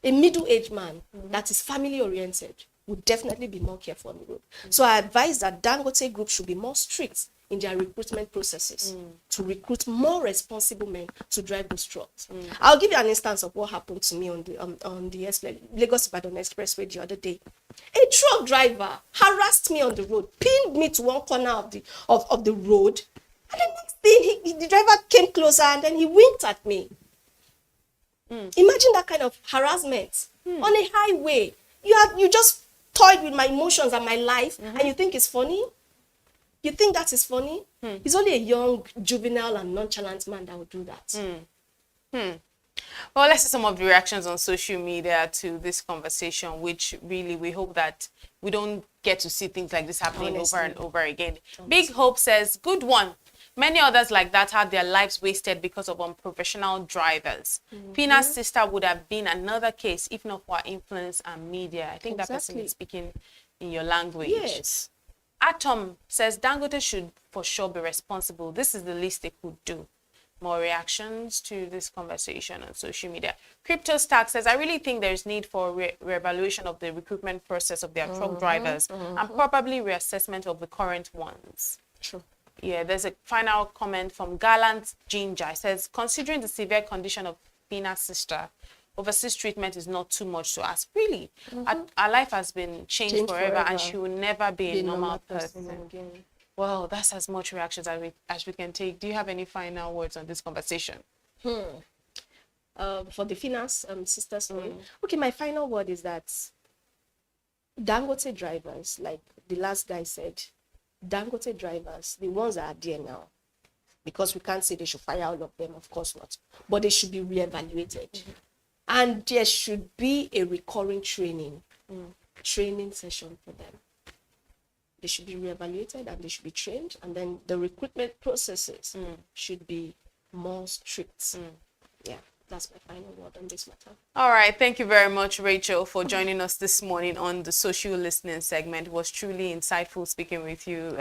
A middle-aged man that is family-oriented would definitely be more careful on the road. So I advise that Dangote Group should be more strict in their recruitment processes to recruit more responsible men to drive those trucks. I'll give you an instance of what happened to me on the Lagos-Ibadan Expressway the other day. A truck driver harassed me on the road, pinned me to one corner of the road, and the next thing, the driver came closer and then he winked at me. Imagine that kind of harassment on a highway. You just toyed with my emotions and my life, and you think it's funny? You think that is funny? He's only a young, juvenile, and nonchalant man that would do that. Well, let's see some of the reactions on social media to this conversation, which really we hope that we don't get to see things like this happening over and over again. Big Hope says, good one. Many others like that had their lives wasted because of unprofessional drivers. Pina's sister would have been another case if not for influence and media. I think that person is speaking in your language. Yes. Atom says Dangote should for sure be responsible. This is the least they could do. More reactions to this conversation on social media. Crypto Stack says, I really think there's need for reevaluation of the recruitment process of their truck drivers and probably reassessment of the current ones. True. Yeah, there's a final comment from Gallant Ginger. It says, considering the severe condition of Pina's sister, overseas treatment is not too much to ask. Really, her life has been changed forever, and she will never be a normal person again. Well, that's as much reactions as we can take. Do you have any final words on this conversation? For the finance sisters, okay, my final word is that Dangote drivers, like the last guy said, Dangote drivers, the ones that are there now, because we can't say they should fire all of them, of course not, but they should be reevaluated. And there should be a recurring training session for them. They should be reevaluated and they should be trained, and then the recruitment processes should be more strict. Yeah, that's my final word on this matter. All right, thank you very much, Rachel, for joining us this morning on the social listening segment. It was truly insightful speaking with you.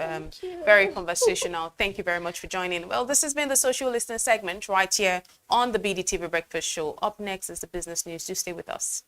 Very conversational. Thank you very much for joining. Well, this has been the social listening segment right here on the BDTV Breakfast Show. Up next is the business news. Do stay with us.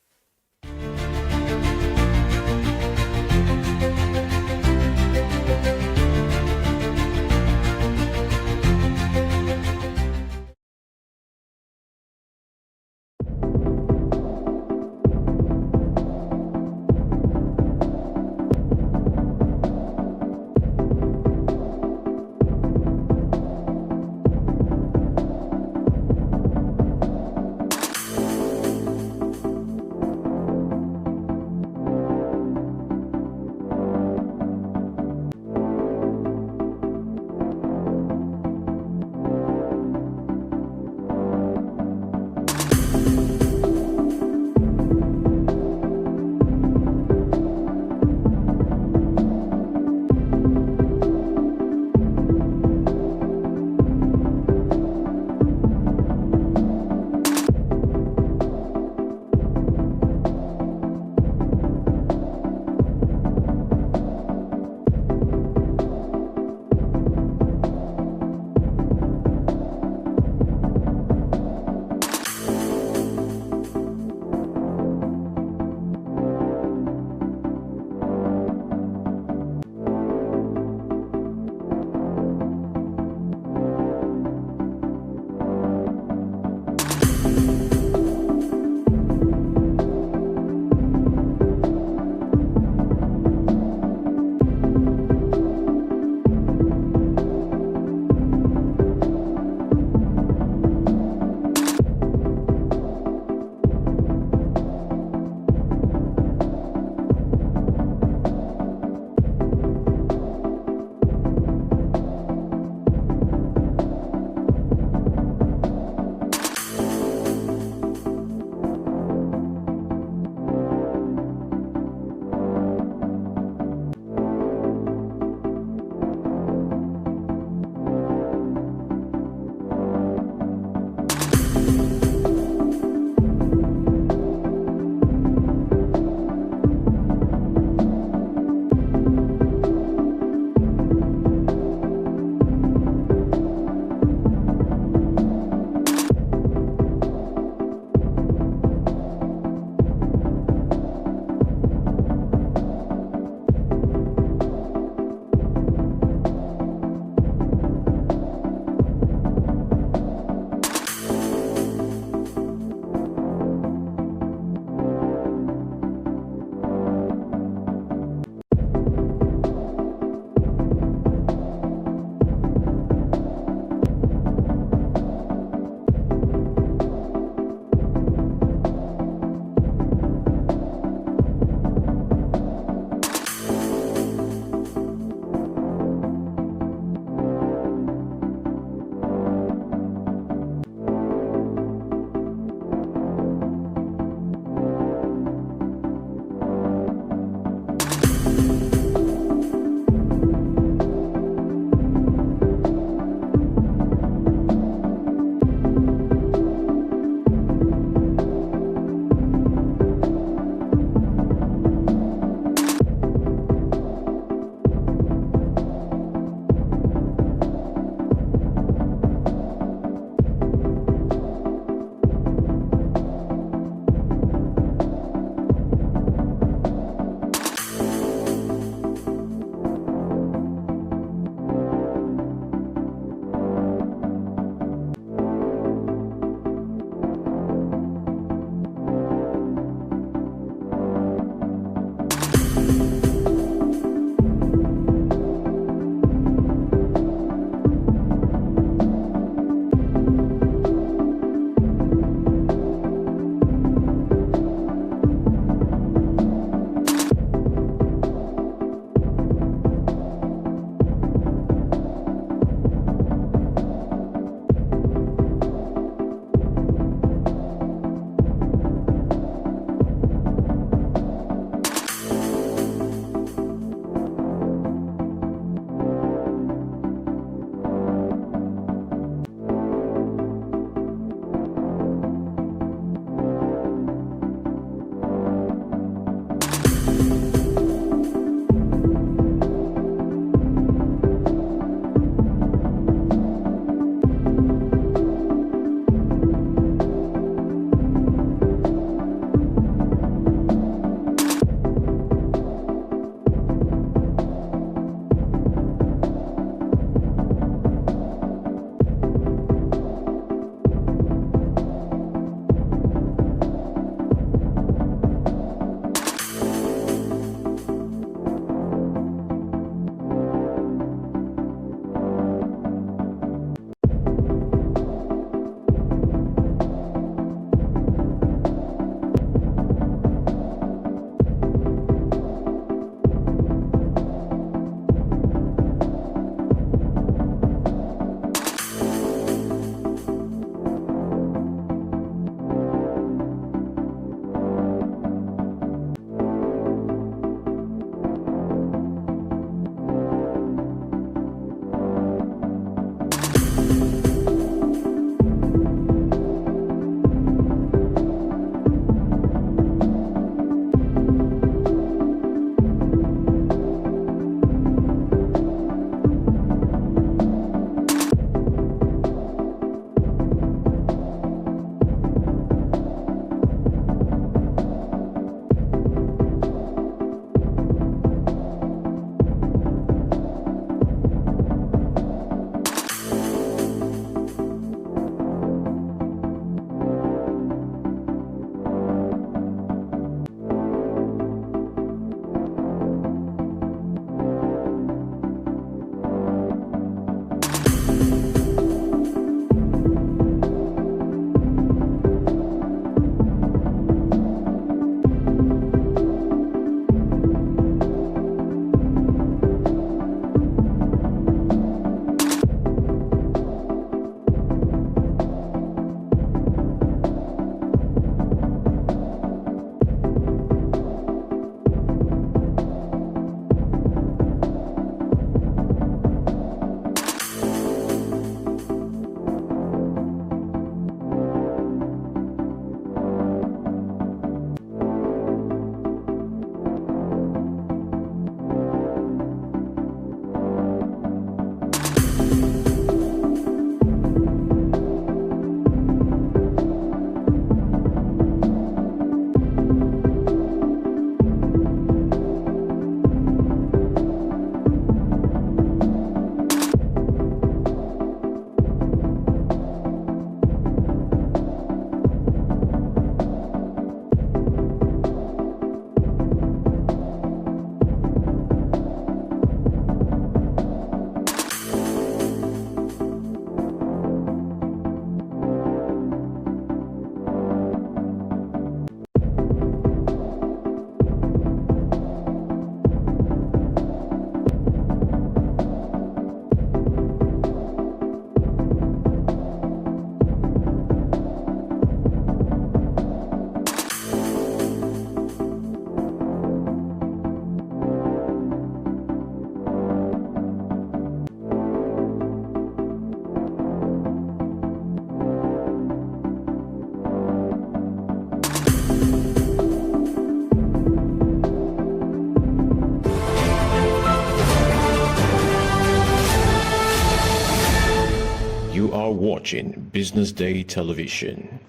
watching Business Day Television.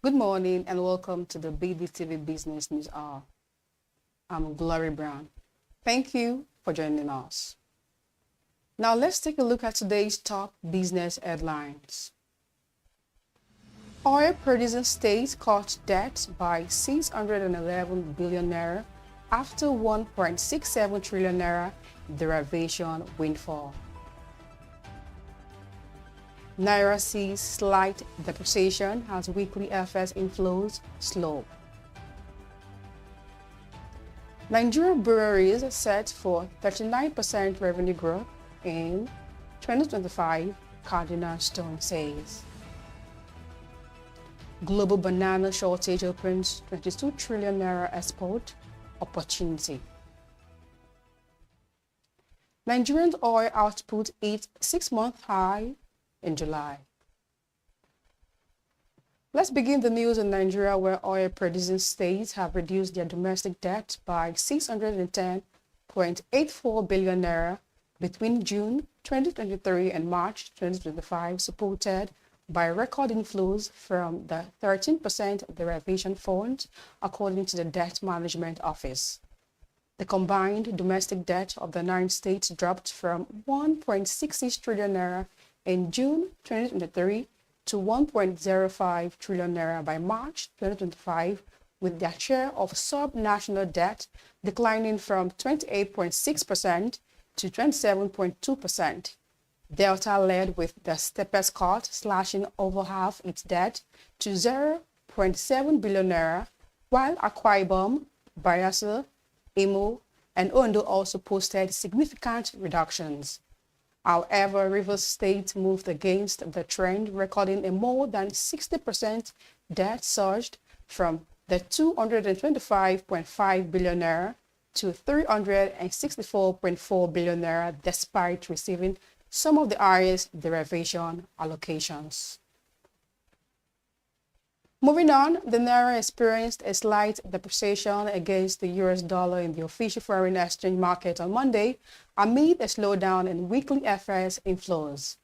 Good morning and welcome to the bdtv Business News Hour. I'm Glory Brown. Thank you for joining us. Now let's take a look at today's top business headlines. Oil producing states cut debt by 611 billion naira after 1.67 trillion naira derivation windfall. Naira sees slight depreciation as weekly FX inflows slow. Nigerian breweries set for 39% revenue growth in 2025, Cardinal Stone says. Global banana shortage opens 22 trillion naira export opportunity. Nigerian oil output hit 6-month high in July. Let's begin the news in Nigeria, where oil producing states have reduced their domestic debt by 610.84 billion naira between June 2023 and March 2025, supported by record inflows from the 13% derivation fund, according to the Debt Management Office. The combined domestic debt of the 9 states dropped from 1.66 trillion naira in June 2023 to 1.05 trillion naira by March 2025, with their share of sub-national debt declining from 28.6% to 27.2%. Delta led with the steepest cut, slashing over half its debt to 0.7 billion naira, while Akwa Ibom, Bayelsa, Imo, and Ondo also posted significant reductions. However, Rivers State moved against the trend, recording a more than 60% debt surge from the 225.5 billion naira to 364.4 billion naira, despite receiving some of the highest derivation allocations. Moving on, the naira experienced a slight depreciation against the US dollar in the official foreign exchange market on Monday, amid a slowdown in weekly FX inflows.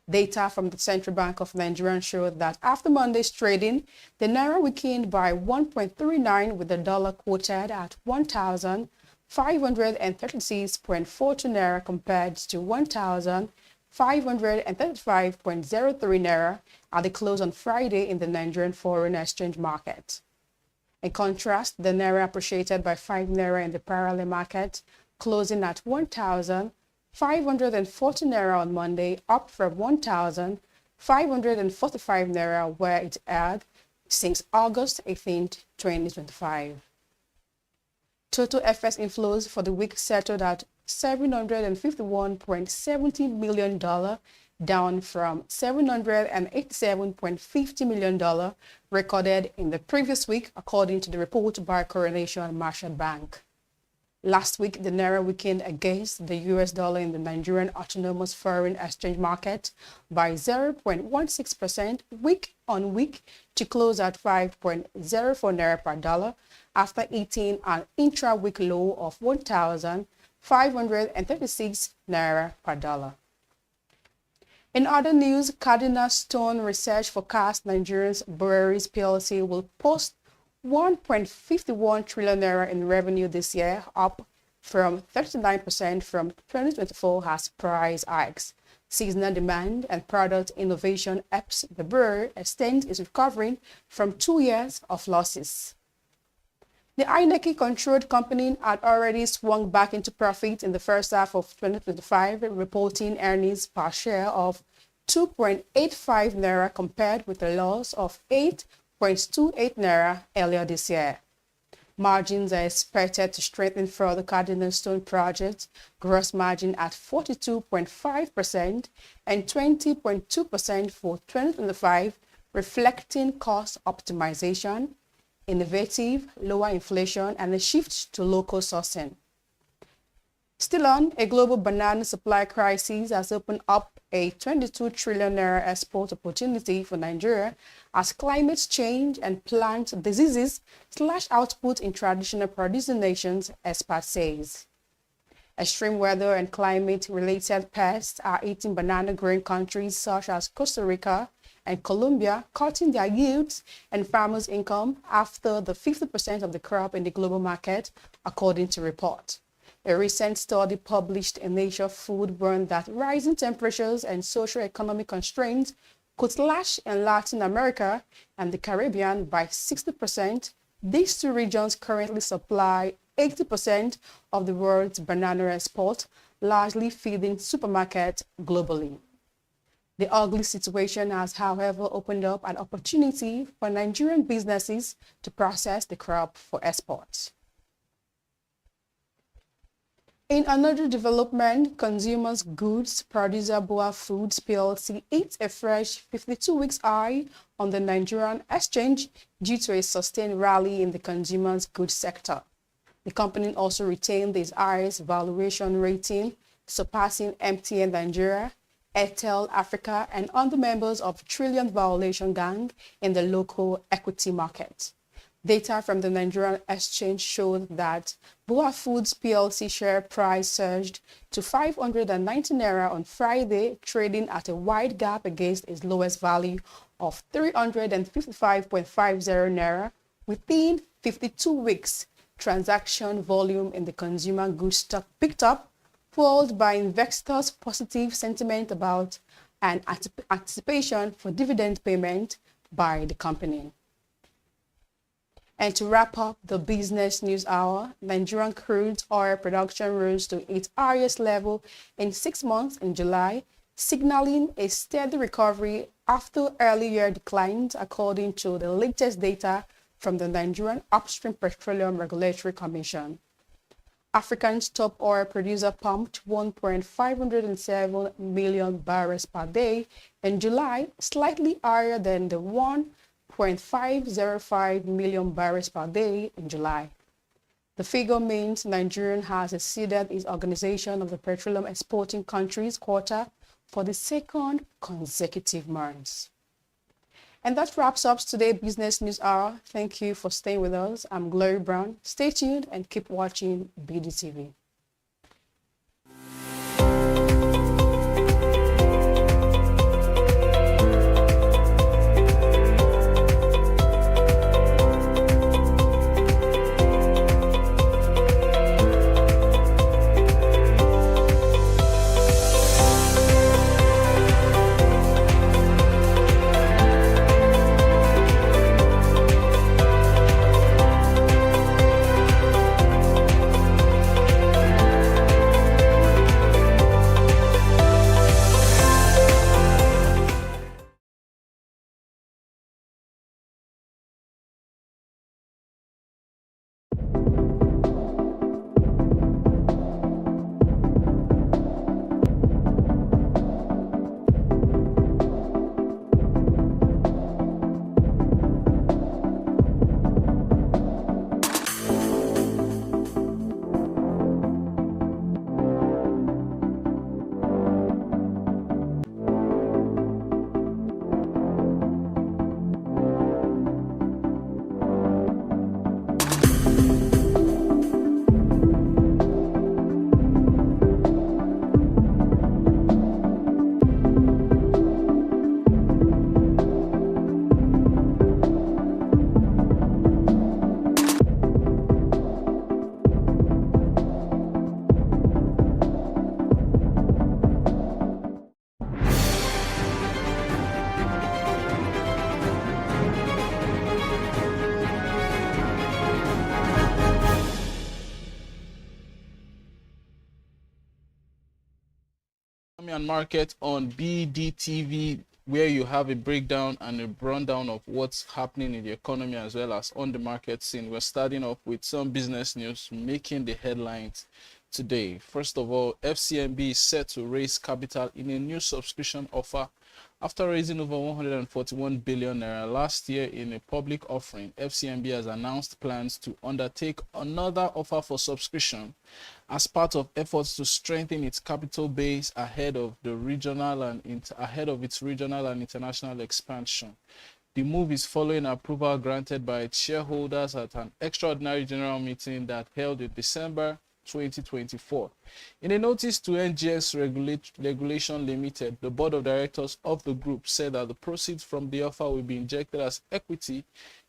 Data from the Central Bank of Nigeria showed that after Monday's trading, the naira weakened by 1.39, with the dollar quoted at 1,536.42 naira compared to 1,535.03 naira at the close on Friday in the Nigerian foreign exchange market. In contrast, the naira appreciated by 5 naira in the parallel market, closing at 1,540 naira on Monday, up from 1,545 naira where it had since August 18, 2025. Total FX inflows for the week settled at $751.70 million, down from $787.50 million recorded in the previous week, according to the report by Coronation Marshall Bank. Last week, the naira weakened against the US dollar in the Nigerian autonomous foreign exchange market by 0.16% week on week to close at 5.04 naira per dollar, after hitting an intra-week low of 1,536 naira per dollar. In other news, Cardinal Stone Research forecasts Nigeria's breweries PLC will post 1.51 trillion naira in revenue this year, up from 39% from 2024 as price hikes. Seasonal demand and product innovation helps the brewery extend its recovery from 2 years of losses. The INEC-controlled company had already swung back into profit in the first half of 2025, reporting earnings per share of 2.85 naira compared with a loss of 8.28 naira earlier this year. Margins are expected to strengthen further. Cardinal Stone project gross margin at 42.5% and 20.2% for 2025, reflecting cost optimization, innovative, lower inflation, and a shift to local sourcing. Still on, a global banana supply crisis has opened up a 22 trillion naira export opportunity for Nigeria as climate change and plant diseases slash output in traditional producing nations, experts says. Extreme weather and climate-related pests are eating banana-growing countries such as Costa Rica and Colombia, cutting their yields and farmers' income after the 50% of the crop in the global market, according to report. A recent study published in Nature Food warned that rising temperatures and socio-economic constraints could slash in Latin America and the Caribbean by 60%. These two regions currently supply 80% of the world's banana export, largely feeding supermarkets globally. The ugly situation has, however, opened up an opportunity for Nigerian businesses to process the crop for export. In another development, Consumers Goods producer Boa Foods PLC hit a fresh 52-week high on the Nigerian exchange due to a sustained rally in the consumer goods sector. The company also retained its highest valuation rating, surpassing MTN Nigeria, Airtel Africa, and other members of Trillion Violation Gang in the local equity market. Data from the Nigerian exchange showed that Boa Foods PLC share price surged to 590 naira on Friday, trading at a wide gap against its lowest value of 355.50 naira within 52 weeks. Transaction volume in the consumer goods stock picked up, fueled by investors' positive sentiment about an anticipation for dividend payment by the company. And to wrap up the business news hour, Nigerian crude oil production rose to its highest level in 6 months in July, signaling a steady recovery after earlier declines, according to the latest data from the Nigerian Upstream Petroleum Regulatory Commission. Africa's top oil producer pumped 1.507 million barrels per day in July, slightly higher than the 1.505 million barrels per day in July. The figure means Nigeria has exceeded its Organization of the Petroleum Exporting Countries quota for the second consecutive month. And that wraps up today's Business News Hour. Thank you for staying with us. I'm Glory Brown. Stay tuned and keep watching BDTV. And market on BDTV where you have a breakdown and a rundown of what's happening in the economy as well as on the market scene. We're starting off with some business news making the headlines today. First of all, FCMB is set to raise capital in a new subscription offer after raising over 141 billion naira last year in a public offering. FCMB has announced plans to undertake another offer for subscription as part of efforts to strengthen its capital base ahead of its regional and international expansion. The move is following approval granted by its shareholders at an extraordinary general meeting that held in December 2024. In a notice to NGS Regulation Limited, the board of directors of the group said that the proceeds from the offer will be injected as equity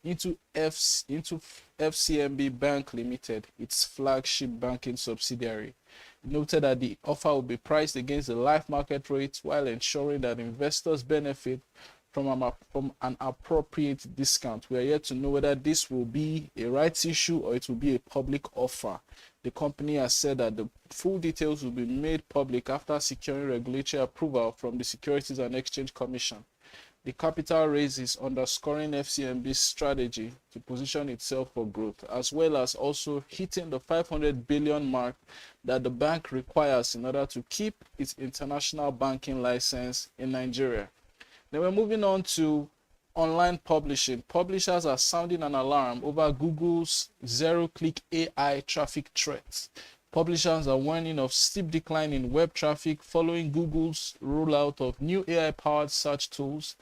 into FCMB Bank Limited, its flagship banking subsidiary. It noted that the offer will be priced against the live market rates while ensuring that investors benefit from an appropriate discount. We are yet to know whether this will be a rights issue or it will be a public offer. The company has said that the full details will be made public after securing regulatory approval from the Securities and Exchange Commission. The capital raise is underscoring FCMB's strategy to position itself for growth, as well as also hitting the 500 billion mark that the bank requires in order to keep its international banking license in Nigeria. Then we're moving on to online publishing. Publishers are sounding an alarm over Google's zero-click AI traffic threats. Publishers are warning of steep decline in web traffic following Google's rollout of new AI-powered search tools.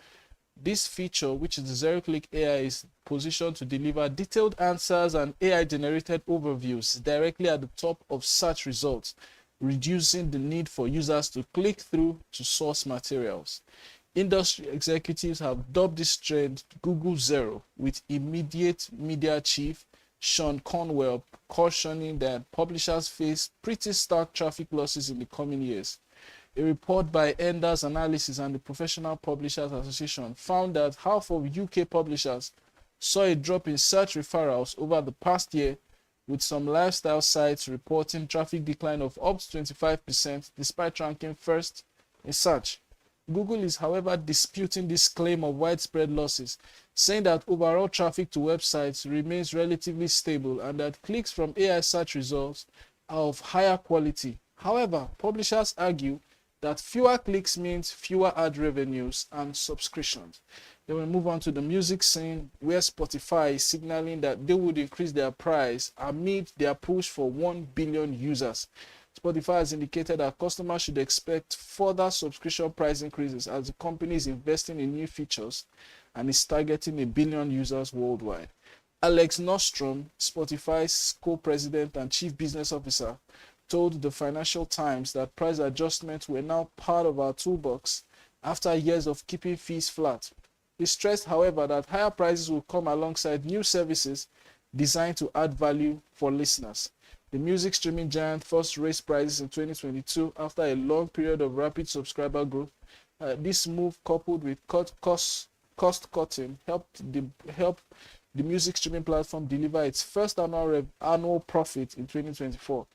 This feature, which is the zero-click AI, is positioned to deliver detailed answers and AI-generated overviews directly at the top of search results, reducing the need for users to click through to source materials. Industry executives have dubbed this trend Google Zero, with immediate media chief Sean Conwell cautioning that publishers face pretty stark traffic losses in the coming years. A report by Enders Analysis and the Professional Publishers Association found that half of UK publishers saw a drop in search referrals over the past year, with some lifestyle sites reporting traffic decline of up to 25% despite ranking first in search. Google is, however, disputing this claim of widespread losses, saying that overall traffic to websites remains relatively stable and that clicks from AI search results are of higher quality. However, publishers argue that fewer clicks means fewer ad revenues and subscriptions. Then we move on to the music scene, where Spotify is signaling that they would increase their price amid their push for 1 billion users. Spotify has indicated that customers should expect further subscription price increases as the company is investing in new features and is targeting 1 billion users worldwide. Alex Nostrom, Spotify's co-president and chief business officer, told the Financial Times that price adjustments were now part of our toolbox after years of keeping fees flat. He stressed, however, that higher prices will come alongside new services designed to add value for listeners. The music streaming giant first raised prices in 2022 after a long period of rapid subscriber growth. This move, coupled with cost cutting, helped the music streaming platform deliver its first annual profit in 2024.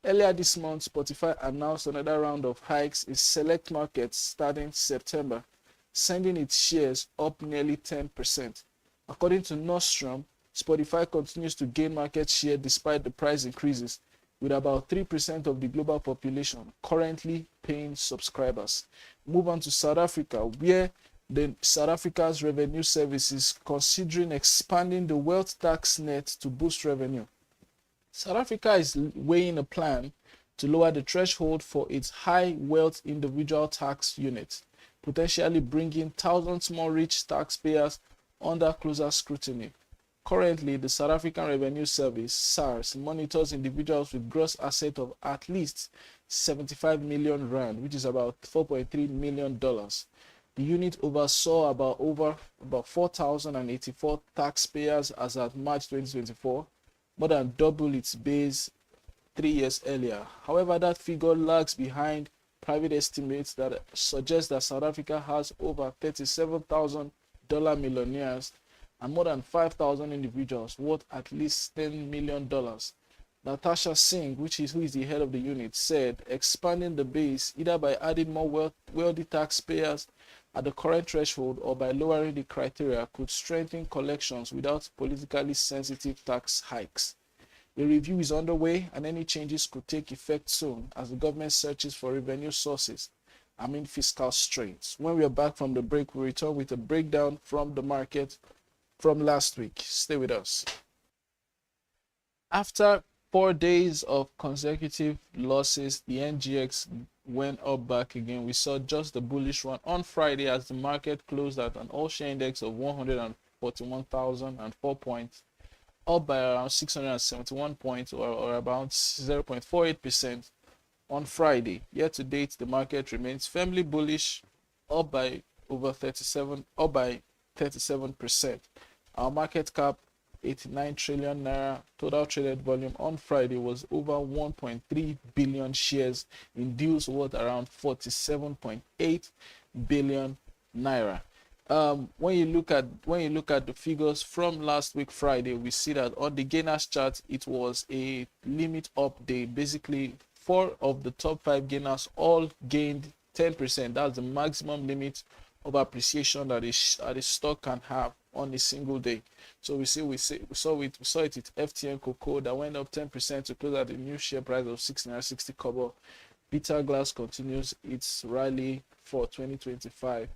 Earlier this month, Spotify announced another round of hikes in select markets starting September, sending its shares up nearly 10%. According to Nostrom, Spotify continues to gain market share despite the price increases, with about 3% of the global population currently paying subscribers. Move on to South Africa, where South Africa's revenue service is considering expanding the wealth tax net to boost revenue. South Africa is weighing a plan to lower the threshold for its high wealth individual tax unit, potentially bringing thousands more rich taxpayers under closer scrutiny. Currently, the South African Revenue Service, SARS, monitors individuals with gross assets of at least 75 million rand, which is about $4.3 million. The unit oversaw about 4,084 taxpayers as at March 2024, more than double its base 3 years earlier. However, that figure lags behind private estimates that suggest that South Africa has over 37,000 millionaires and more than 5,000 individuals worth at least $10 million. Natasha Singh, who is the head of the unit, said expanding the base either by adding more wealthy taxpayers at the current threshold or by lowering the criteria could strengthen collections without politically sensitive tax hikes. A review is underway and any changes could take effect soon as the government searches for revenue sources amid fiscal strains. When we are back from the break, we return with a breakdown from the market from last week. Stay with us. After 4 days of consecutive losses, the NGX went up back again. We saw just the bullish run on Friday as the market closed at an all-share index of 141,004 points, up by around 671 points or about 0.48% on Friday. Year to date, the market remains firmly bullish, up by 37%. Our market cap 89 trillion naira. Total traded volume on Friday was over 1.3 billion shares in deals worth around 47.8 billion naira. When you look at the figures from last week Friday, we see that on the gainers chart it was a limit up day. Basically, 4 of the top 5 gainers all gained 10%. That's the maximum limit of appreciation that a stock can have on a single day. So we saw it with FTN Cocoa that went up 10% to close at a new share price of 6.60 kobo. Bitter Glass continues its rally for 2025,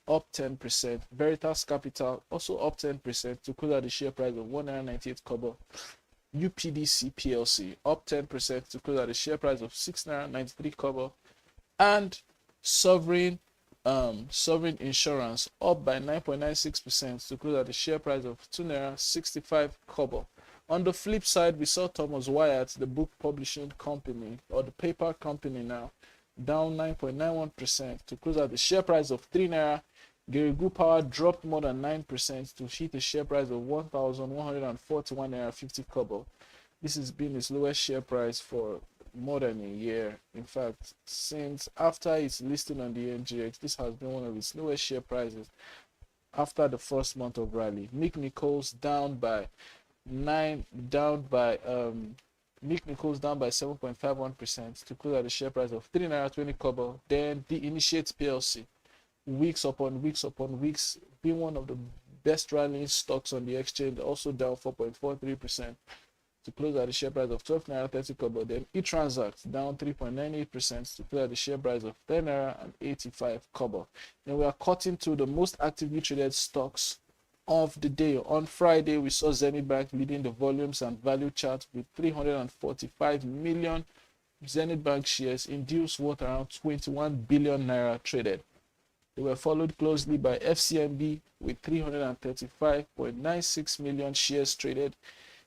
up 10%. Veritas Capital also up 10% to close at a share price of 1.98 kobo. UPDC PLC up 10% to close at a share price of 6.93 kobo, and Sovereign Insurance up by 9.96% to close at a share price of 2.65 kobo. On the flip side, we saw Thomas Wyatt, the book publishing company or the paper company now, down 9.91% to close at the share price of 3 naira. Gerigu Power dropped more than 9% to hit a share price of 1,141 naira 50 kobo. This has been its lowest share price for more than a year. In fact, since after its listing on the NGX, this has been one of its lowest share prices after the first month of rally. Mick Nichols down by 7.51% to close at a share price of 3 naira 20 kobo. Then the Initiate PLC, weeks upon weeks, being one of the best rallying stocks on the exchange, also down 4.43% to close at the share price of 12 naira 30 kobo. Then eTransact down 3.98% to close at the share price of 10 naira and 85 kobo. Then we are cutting to the most actively traded stocks of the day. On Friday, we saw Zenith Bank leading the volumes and value chart with 345 million Zenith Bank shares in deals worth around 21 billion naira traded. They were followed closely by FCMB with 335.96 million shares traded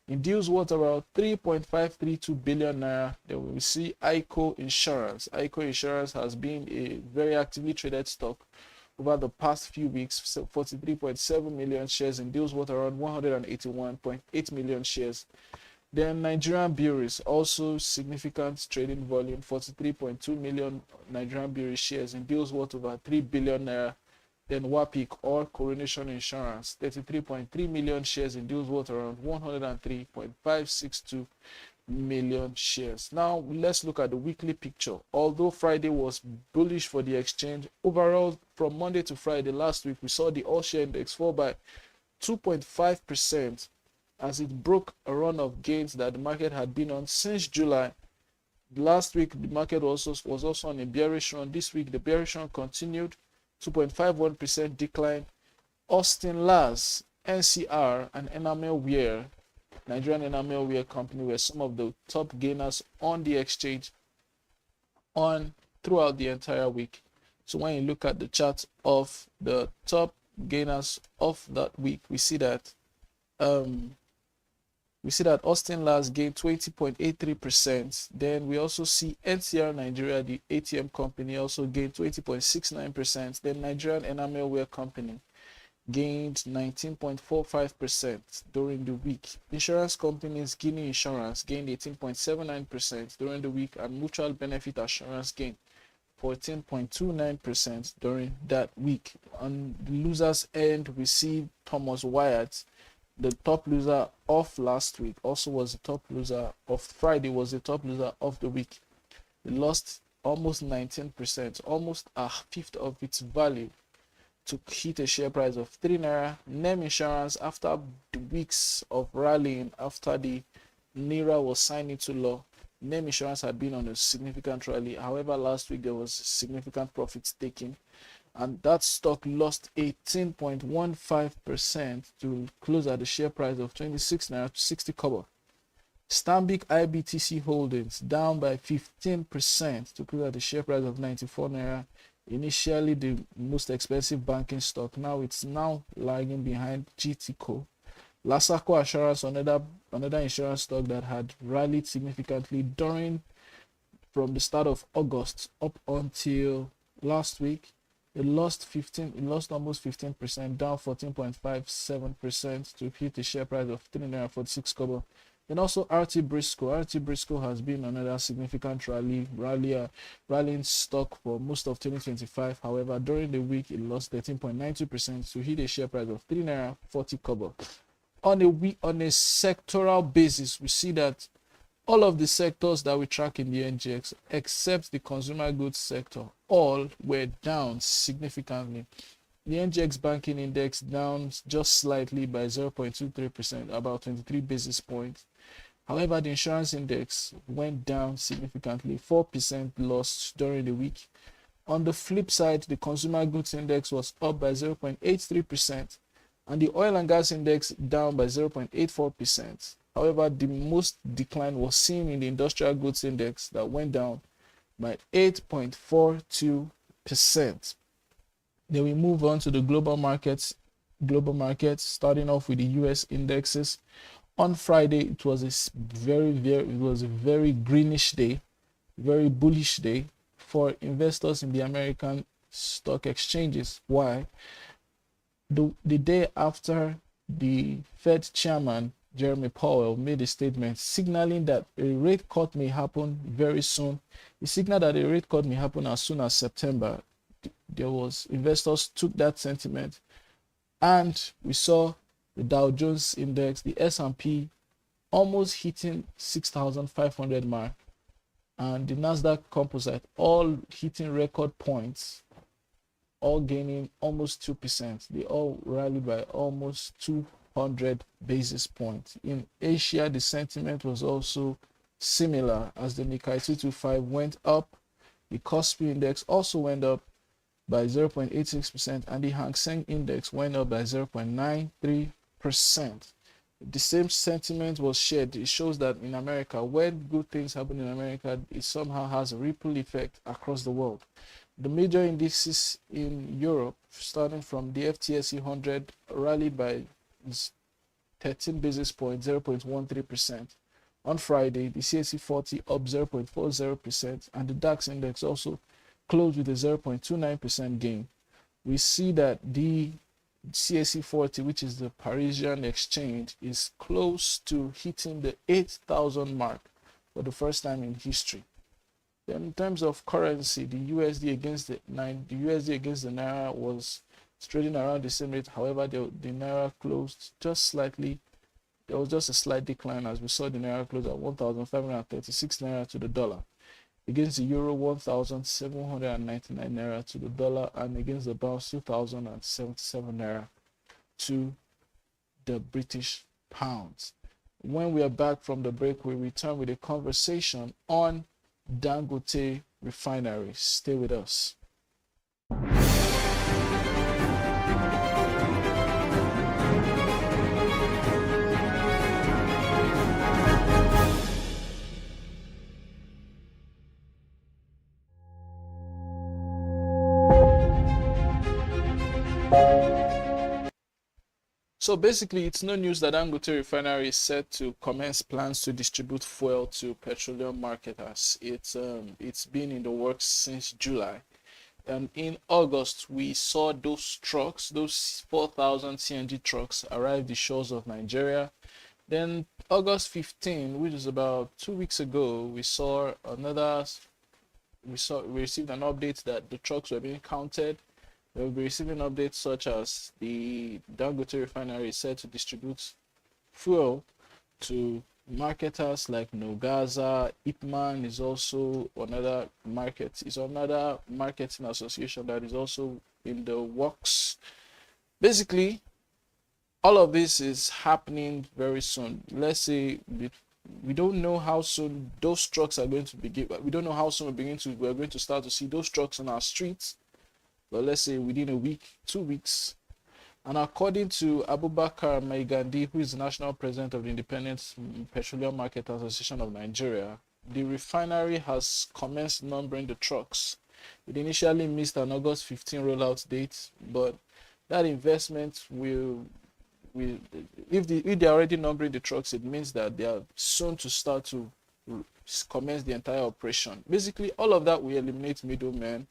in deals worth around 3.532 billion naira. Then we see ICO Insurance. ICO Insurance has been a very actively traded stock over the past few weeks, 43.7 million shares in deals worth around 181.8 million shares. Then Nigerian Breweries, also significant trading volume, 43.2 million Nigerian Brewery shares in deals worth over 3 billion naira. Then WAPIC or Coronation Insurance, 33.3 million shares in deals worth around 103.562 million shares. Now let's look at the weekly picture. Although Friday was bullish for the exchange, overall from Monday to Friday last week, we saw the all-share index fall by 2.5% as it broke a run of gains that the market had been on since July. Last week, the market was also on a bearish run. This week, the bearish run continued, 2.51% decline. Austin Lars, NCR, and Enamel Wear, Nigerian Enamel Wear Company, were some of the top gainers on the exchange throughout the entire week. So when you look at the chart of the top gainers of that week, we see that Austin Lars gained 20.83%. Then we also see NCR Nigeria, the ATM company, also gained 20.69%. Then Nigerian Enamel Wear Company gained 19.45% during the week. Insurance companies, Guinea Insurance gained 18.79% during the week, and Mutual Benefit Assurance gained 14.29% during that week. On the losers' end, we see Thomas Wyatt, the top loser of last week, also was the top loser of Friday, was the top loser of the week. It lost almost 19%, almost a fifth of its value. to hit a share price of 3 naira. NEM Insurance, after the weeks of rallying after the Naira was signed into law, NEM Insurance had been on a significant rally. However, last week there was significant profits taken, and that stock lost 18.15% to close at the share price of 26 naira to 60 kobo. Stanbic IBTC Holdings down by 15% to close at the share price of 94 naira. Initially the most expensive banking stock, now it's lagging behind GTCO. Lasaco Assurance, another insurance stock that had rallied significantly from the start of August up until last week. It lost almost 15%, down 14.57% to hit a share price of 3.46 kobo. Then also RT Briscoe has been another significant rallying stock for most of 2025. However, during the week it lost 13.92% to hit a share price of 3.40 kobo. On a sectoral basis, we see that all of the sectors that we track in the NGX, except the consumer goods sector, all were down significantly. The NGX banking index down just slightly by 0.23%, about 23 basis points. However, the insurance index went down significantly, 4% lost during the week. On the flip side, the consumer goods index was up by 0.83%, and the oil and gas index down by 0.84%. However, the most decline was seen in the industrial goods index that went down by 8.42%. Then we move on to the global markets, starting off with the US indexes. On Friday, it was a very greenish day, very bullish day for investors in the American stock exchanges. Why? The day after the Fed chairman Jeremy Powell made a statement signaling that a rate cut may happen very soon. He signaled that a rate cut may happen as soon as September. Investors took that sentiment, and we saw the Dow Jones index, the S&P, almost hitting 6,500 mark, and the Nasdaq Composite all hitting record points, all gaining almost 2%. They all rallied by almost 200 basis points. In Asia, the sentiment was also similar, as the Nikkei 225 went up, the Kospi index also went up by 0.86%, and the Hang Seng index went up by 0.93%. The same sentiment was shared. It shows that in America, when good things happen in America, it somehow has a ripple effect across the world. The major indices in Europe, starting from the FTSE 100, rallied by 13 basis points, 0.13%. On Friday, the CAC 40 up 0.40%, and the DAX index also closed with a 0.29% gain. We see that the CAC 40, which is the Parisian exchange, is close to hitting the 8,000 mark for the first time in history. Then in terms of currency, the USD against the Naira was trading around the same rate. However, the Naira closed just slightly. There was just a slight decline, as we saw the Naira close at 1,536 Naira to the dollar. Against the Euro, 1,799 Naira to the dollar, and against the pound, 2,077 Naira to the British pounds. When we are back from the break, we return with a conversation on Dangote Refinery. Stay with us. So basically, it's no news that Dangote Refinery is set to commence plans to distribute fuel to petroleum marketers. It's been in the works since July. And in August, we saw those trucks, those 4,000 CNG trucks, arrive the shores of Nigeria. Then August 15, which is about 2 weeks ago, we received an update that the trucks were being counted. We will be receiving updates such as the Dangote Refinery is set to distribute fuel to marketers like Nogaza. Ipman is also another marketing association that is also in the works. Basically, all of this is happening very soon. Let's say we don't know how soon those trucks are going to begin. We don't know how soon we're going to start to see those trucks on our streets. But let's say within a week, 2 weeks. And according to Abubakar Maigandi, who is the national president of the Independent Petroleum Market Association of Nigeria, the refinery has commenced numbering the trucks. It initially missed an August 15 rollout date, but that investment will if they're already numbering the trucks, it means that they are soon to start to commence the entire operation. Basically, all of that will eliminate middlemen.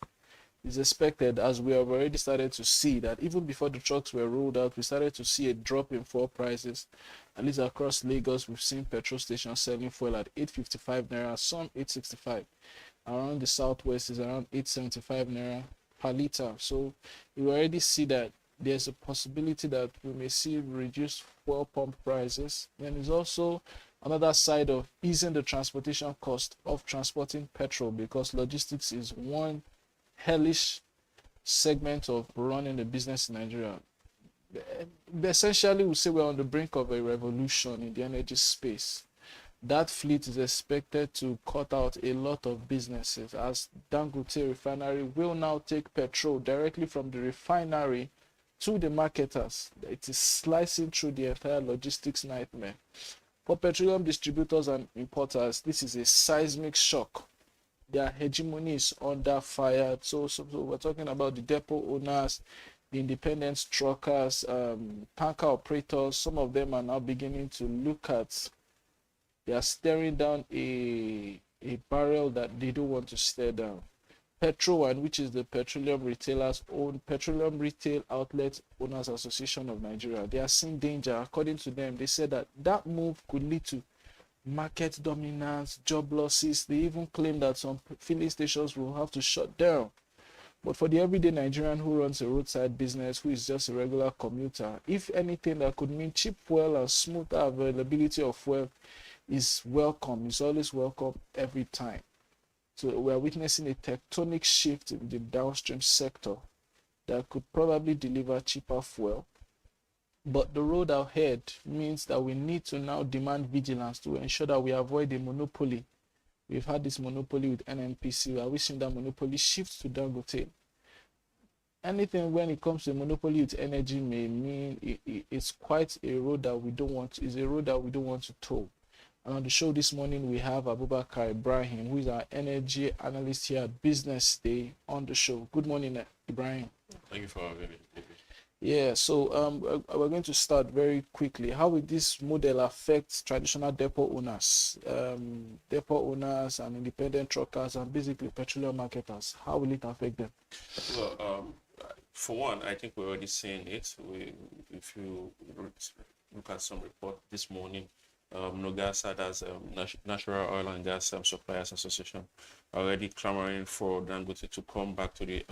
Is expected, as we have already started to see that even before the trucks were rolled out, we started to see a drop in fuel prices. At least across Lagos, we've seen petrol stations selling fuel at 855 naira, some 865. Around the southwest is around 875 naira per liter. So we already see that there's a possibility that we may see reduced fuel pump prices. And there's also another side of easing the transportation cost of transporting petrol, because logistics is one hellish segment of running a business in Nigeria. Essentially, we say we're on the brink of a revolution in the energy space. That fleet is expected to cut out a lot of businesses, as Dangote refinery will now take petrol directly from the refinery to the marketers. It is slicing through the entire logistics nightmare. For petroleum distributors and importers, this is a seismic shock. Their hegemony is under fire. So we're talking about the depot owners, the independent truckers, tanker operators. Some of them are now beginning to look at, they are staring down a barrel that they don't want to stare down. Petro1, which is the Petroleum Retailers Own Petroleum Retail Outlet Owners Association of Nigeria, they are seeing danger. According to them, they said that move could lead to market dominance, job losses. They even claim that some filling stations will have to shut down. But for the everyday Nigerian who runs a roadside business, who is just a regular commuter, if anything that could mean cheap fuel and smoother availability of fuel is welcome, is always welcome every time. So we're witnessing a tectonic shift in the downstream sector that could probably deliver cheaper fuel. But the road ahead means that we need to now demand vigilance to ensure that we avoid a monopoly. We've had this monopoly with NNPC. Are we seeing that monopoly shift to Dangote? Anything when it comes to a monopoly with energy may mean it's quite a road that we don't want. It's a road that we don't want to tow. And on the show this morning, we have Abubakar Ibrahim, who is our energy analyst here at Business Day on the show. Good morning, Ibrahim. Thank you for having me. Yeah, so we're going to start very quickly. How will this model affect traditional depot owners and independent truckers and basically petroleum marketers? How will it affect them? Well, for one, I think we're already seeing it. If you look at some report this morning, NOGASA, that's Natural Oil and Gas Suppliers Association, already clamoring for Dangote to come back to the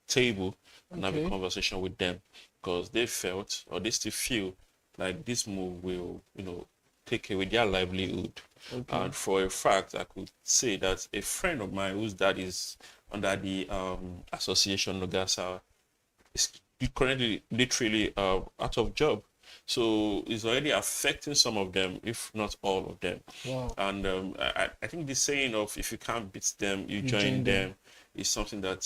table and have a conversation with them, because they felt, or they still feel, like this move will, take away their livelihood. And for a fact, I could say that a friend of mine whose dad is under the association NOGASA is currently literally out of job. So it's already affecting some of them, if not all of them. Wow. And I think the saying of if you can't beat them, you join them is something that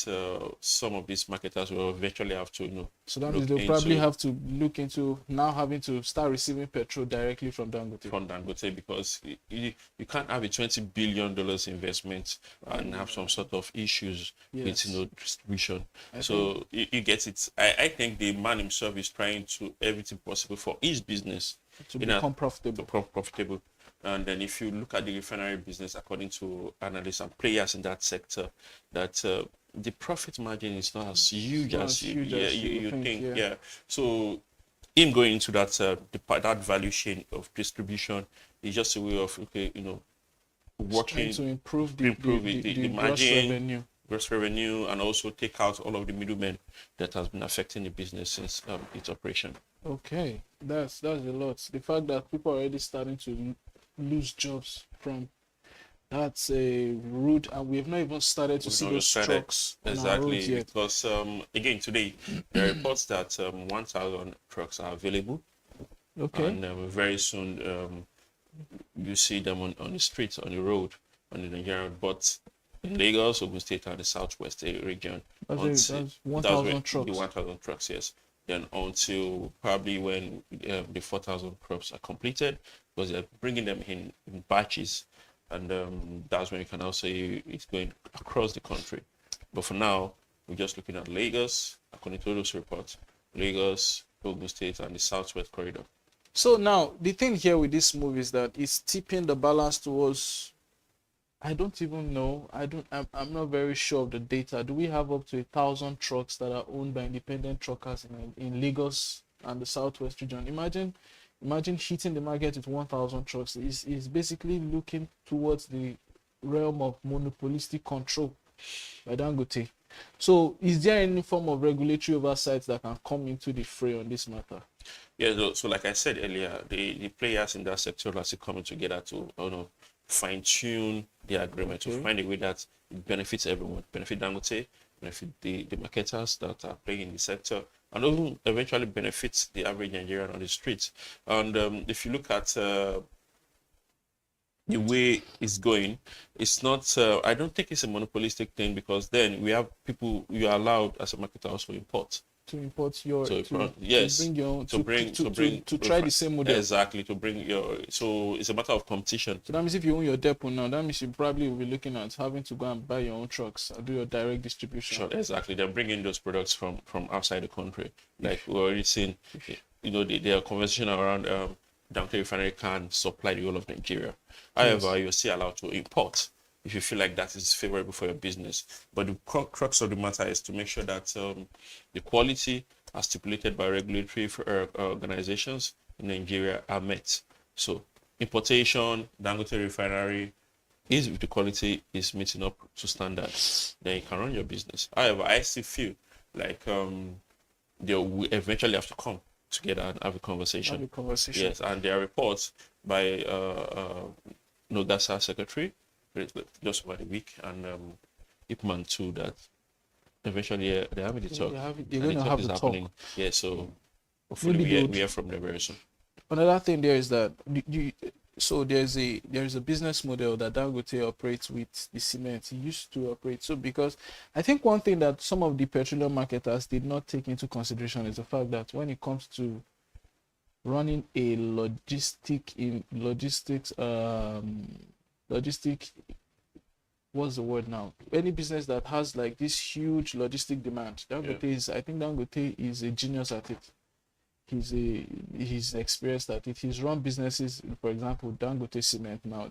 some of these marketers will eventually have to, So that means they'll probably have to look into now having to start receiving petrol directly from Dangote. From Dangote, because you can't have a $20 billion investment and have some sort of issues with distribution. So you get it. I think the man himself is trying to everything possible for his business to become profitable. And then if you look at the refinery business, according to analysts and players in that sector, that the profit margin is not as huge as you think. Yeah. So him going into that that value chain of distribution is just a way of working to improve the margin, gross revenue, and also take out all of the middlemen that has been affecting the business since its operation. Okay, that's a lot. The fact that people are already starting to lose jobs from That's a route, and we have not even started to see those trucks on our roads Exactly, yet. because again today there are reports that 1,000 trucks are available. Okay. And very soon you see them on the streets, on the road, on the Nigerian. But in Lagos, Ogun State, and the Southwest region, That's 1,000 trucks. The 1,000 trucks, yes. Then until probably when the 4,000 trucks are completed, because they're bringing them in batches, and that's when you can also say it's going across the country. But for now, we're just looking at Lagos, according to those reports, Lagos, Ogun State, and the Southwest corridor. So now the thing here with this move is that it's tipping the balance towards, I don't even know. I'm not very sure of the data. Do we have up to 1,000 trucks that are owned by independent truckers in Lagos and the Southwest region? Imagine hitting the market with 1,000 trucks. Is basically looking towards the realm of monopolistic control by Dangote. So is there any form of regulatory oversight that can come into the fray on this matter? Yeah, so like I said earlier, the players in that sector are coming together to fine-tune the agreement, to find a way that it benefits everyone, benefit Dangote, benefit the marketers that are playing in the sector, and even eventually benefits the average Nigerian on the streets. And if you look at the way it's going, it's not, I don't think it's a monopolistic thing, because then we have people, you are allowed as a marketer also import. To import your, to bring your own, to try the same model. Exactly, to bring your, so it's a matter of competition. So that means if you own your depot now, that means you probably will be looking at having to go and buy your own trucks or do your direct distribution. Sure, exactly. They're bringing those products from outside the country. Like we've already seen, there are conversation around Dangote Refinery can supply the whole of Nigeria. However, you're still allowed to import if you feel like that is favorable for your business. But the crux of the matter is to make sure that the quality as stipulated by regulatory organizations in Nigeria are met. So importation, Dangote Refinery, if the quality is meeting up to standards, then you can run your business. However, I still feel like they will eventually have to come together and have a conversation. Yes, and there are reports by Nogasa secretary just about a week, and Ipman too, that eventually they're having the talk. They're going to have the talk. Yeah, so hopefully we hear from them very soon. Another thing there is that so there's a business model that Dangote operates with the cement. He used to operate. So because I think one thing that some of the petroleum marketers did not take into consideration is the fact that when it comes to running a what's the word now? Any business that has like this huge logistic demand, I think Dangote is a genius at it. He's experienced at it. He's run businesses, for example, Dangote Cement. Now,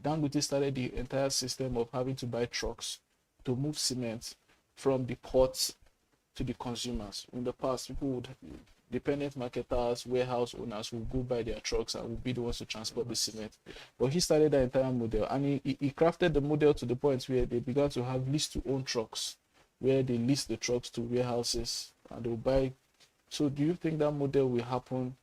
Dangote started the entire system of having to buy trucks to move cement from the ports to the consumers. In the past, dependent marketers, warehouse owners would go buy their trucks and would be the ones to transport the cement. But he started the entire model, and he crafted the model to the point where they began to have lease to own trucks, where they lease the trucks to warehouses and they'll buy. So do you think that model will happen,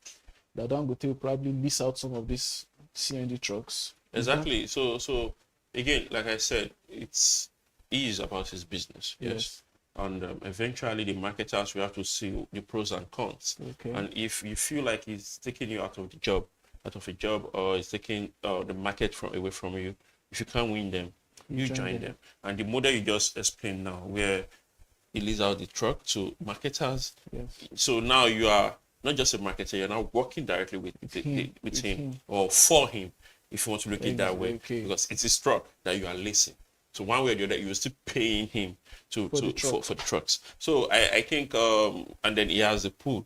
that Dangote will probably lease out some of these CNG trucks? Exactly. So again, like I said, he is about his business. Yes. And eventually the marketers will have to see the pros and cons. Okay. And if you feel like he's taking you out of a job, or he's taking the market away from you, if you can't win them, you join them. And the model you just explained now, where he leases out the truck to marketers. Yes. So now you are not just a marketer, you're now working directly with him or for him, if you want to look at it that way, because it's his truck that you are leasing. So one way or the other, you're still paying him for the trucks. So I think, and then he has the pool.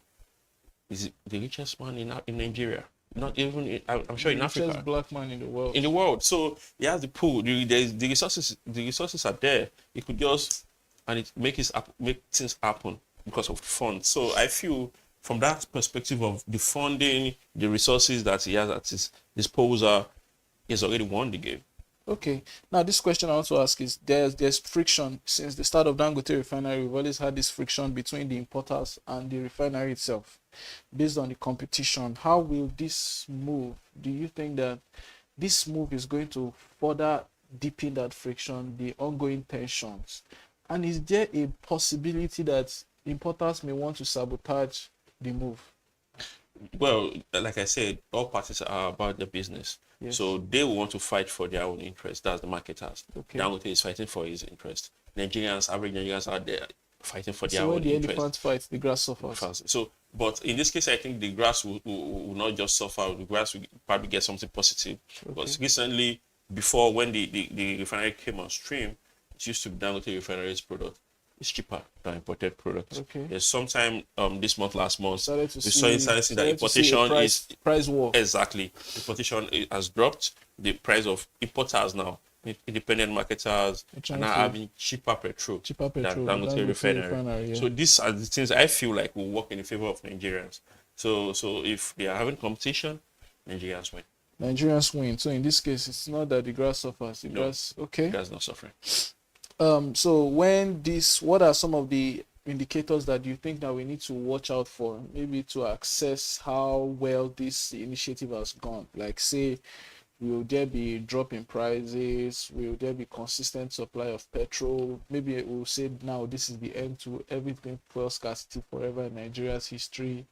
He's the richest man in Nigeria. Not even, I'm sure in Africa. The richest black man in the world. In the world. So he has the pool. The resources are there. He could just, and it make things happen because of the funds. So I feel from that perspective of the funding, the resources that he has at his disposal, he's already won the game. Okay. Now this question I want to ask is, there's friction since the start of Dangote Refinery. We've always had this friction between the importers and the refinery itself, based on the competition. How will this move? Do you think that this move is going to further deepen that friction, the ongoing tensions? And is there a possibility that importers may want to sabotage the move? Well, like I said, all parties are about the business. Yes. So they will want to fight for their own interest. That's the marketers. Okay. Dangote is fighting for his interest. Average Nigerians are there fighting for their So own when the interest. elephant fights, the grass suffers. So, but in this case, I think the grass will not just suffer. The grass will probably get something positive. Because recently, before when the refinery came on stream, it used to be Dangote refinery's product. It's cheaper than imported products. Okay. There's sometime last month, we started to see that a importation price war. Exactly. Importation has dropped. The price of importers now, independent marketers, are now having cheaper petrol than Dangote refinery. Yeah. So these are the things I feel like will work in favor of Nigerians. So if they are having competition, Nigerians win. Nigerians win. So in this case, it's not that the grass suffers. The grass, okay. The grass is not suffering. So what are some of the indicators that you think that we need to watch out for, maybe to assess how well this initiative has gone? Like, say, will there be a drop in prices? Will there be consistent supply of petrol? Maybe we'll say now this is the end to everything fuel scarcity forever in Nigeria's history.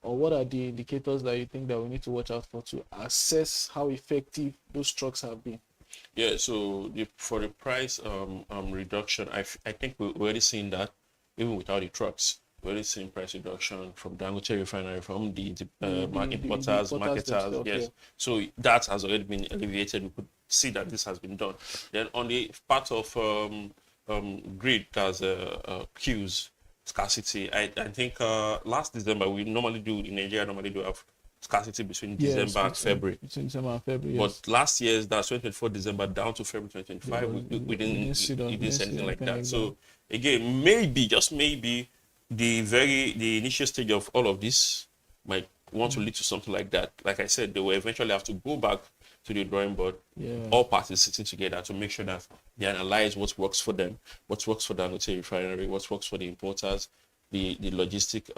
Or what are the indicators that you think that we need to watch out for to assess how effective those trucks have been? Yeah, so for the price reduction, I think we're already seeing that even without the trucks. We're already seeing price reduction from Dangote refinery, from the importers, marketers. Yes, yeah. So that has already been alleviated. We could see that this has been done. Then on the part of grid, there's queues, scarcity. I think last December in Nigeria normally do have scarcity between December and February. Between December and February, yes. But last year's, that's 2024 December down to February 2025, we didn't see anything like that. So again, maybe, just maybe, the initial stage of all of this might want to lead to something like that. Like I said, they will eventually have to go back to the drawing board, all parties sitting together to make sure that they analyze what works for them, what works for the Dangote refinery, what works for the importers, the logistic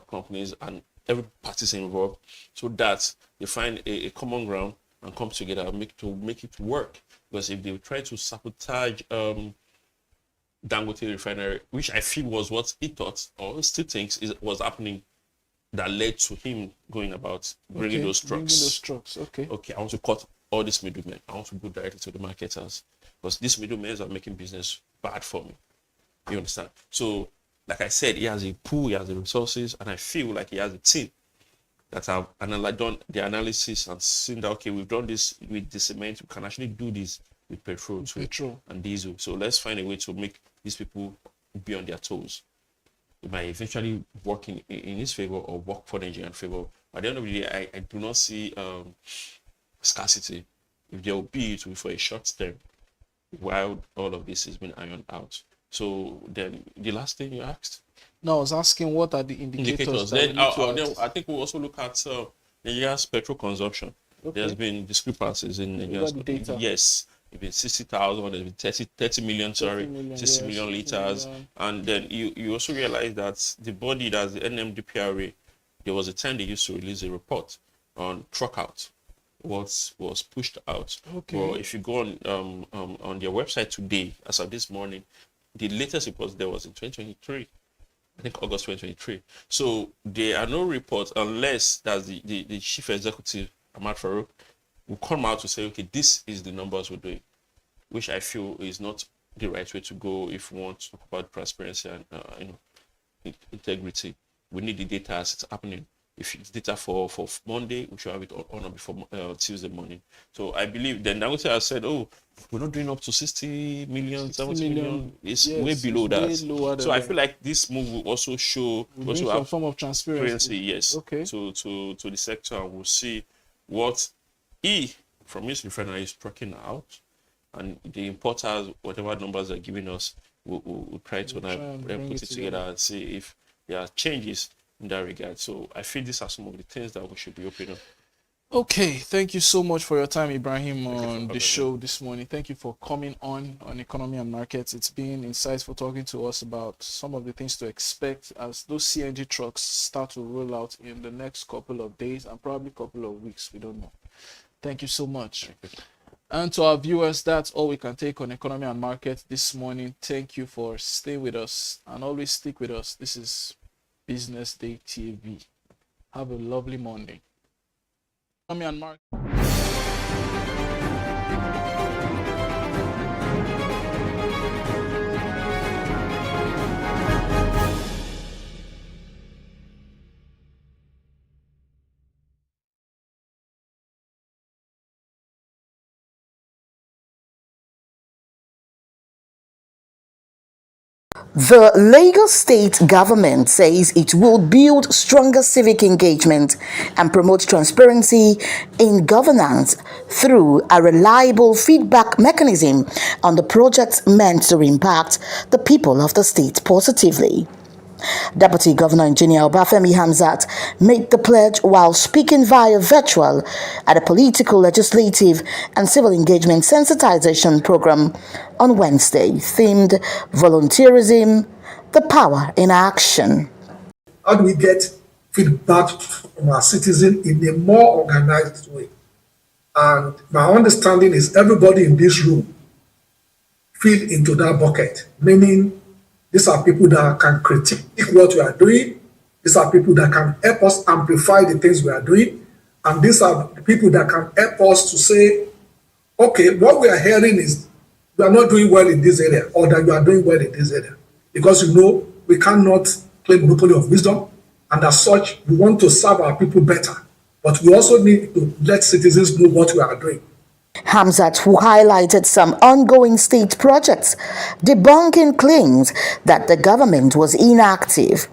companies, and every parties involved, so that they find a common ground and come together and make it work. Because if they try to sabotage Dangote refinery, which I feel was what he thought or still thinks was happening, that led to him going about bringing those trucks. Okay, I want to cut all these middlemen. I want to go directly to the marketers, because these middlemen are making business bad for me. You understand? So, like I said, he has a pool, he has the resources, and I feel like he has a team that have done the analysis and seen that, okay, we've done this with the cement, we can actually do this with petrol and diesel. So let's find a way to make these people be on their toes. It might eventually work in his favor or work for the Nigerian favor. At the end of the day, I do not see scarcity. If there will be, it will be for a short term, while all of this has been ironed out. So then the last thing you asked? No, I was asking what are the indicators. Then I think we'll also look at Nigeria's petrol consumption. Okay. There's been discrepancies in Nigeria's data. Yes, it's been 60,000, there's been 30 million, 60 million liters. And then you also realize that the body, that's the NMDPRA, there was a time they used to release a report on truck out. Was pushed out. Okay. Well, if you go on their website today, as of this morning, the latest report there was in 2023, I think August 2023. So there are no reports unless that's the chief executive, Ahmad Farouk, will come out to say, okay, this is the numbers we're doing, which I feel is not the right way to go if we want to talk about transparency and integrity. We need the data as it's happening. If it's data for Monday, we should have it on or before Tuesday morning. So I believe then Dangote has said, oh, we're not doing up to 60 million, 70 million. It's way below that. So I feel like this move will also show some form of transparency. Yes. Okay. To the sector, and we'll see what he from his refinery is trucking out, and the importers, whatever numbers they're giving us, we'll try to put it together and see if there are changes in that regard. So I feel these are some of the things that we should be open up. Okay, thank you so much for your time, Ibrahim, on the show this morning. Thank you for coming on Economy and Markets. It's been insightful talking to us about some of the things to expect as those CNG trucks start to roll out in the next couple of days and probably couple of weeks. We don't know. Thank you so much. And to our viewers, that's all we can take on economy and market this morning. Thank you for staying with us and always stick with us. This is Business Day TV. Have a lovely morning. Economy and market. The Lagos state government says it will build stronger civic engagement and promote transparency in governance through a reliable feedback mechanism on the projects meant to impact the people of the state positively. Deputy Governor Engineer Obafemi Hamzat made the pledge while speaking via virtual at a political, legislative and civil engagement sensitization program on Wednesday, themed Volunteerism, the Power in Action. How do we get feedback from our citizens in a more organized way? And my understanding is everybody in this room fit into that bucket, meaning these are people that can critique what we are doing. These are people that can help us amplify the things we are doing. And these are the people that can help us to say, okay, what we are hearing is you are not doing well in this area, or that you are doing well in this area. Because we cannot claim monopoly of wisdom. And as such, we want to serve our people better. But we also need to let citizens know what we are doing. Hamzat, who highlighted some ongoing state projects, debunking claims that the government was inactive.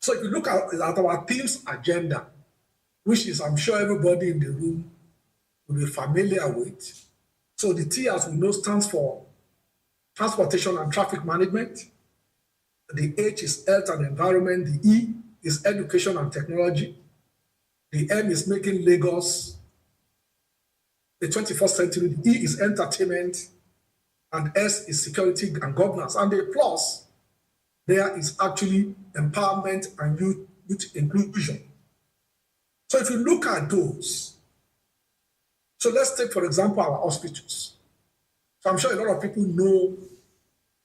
So if you look at our team's agenda, which is I'm sure everybody in the room will be familiar with. So the T, as we know, stands for Transportation and Traffic Management. The H is Health and Environment. The E is Education and Technology. The M is Making Lagos the 21st century. The E is Entertainment, and S is Security and Governance. And the plus there is actually Empowerment and Youth Inclusion. So if you look at those, so let's take, for example, our hospitals. So I'm sure a lot of people know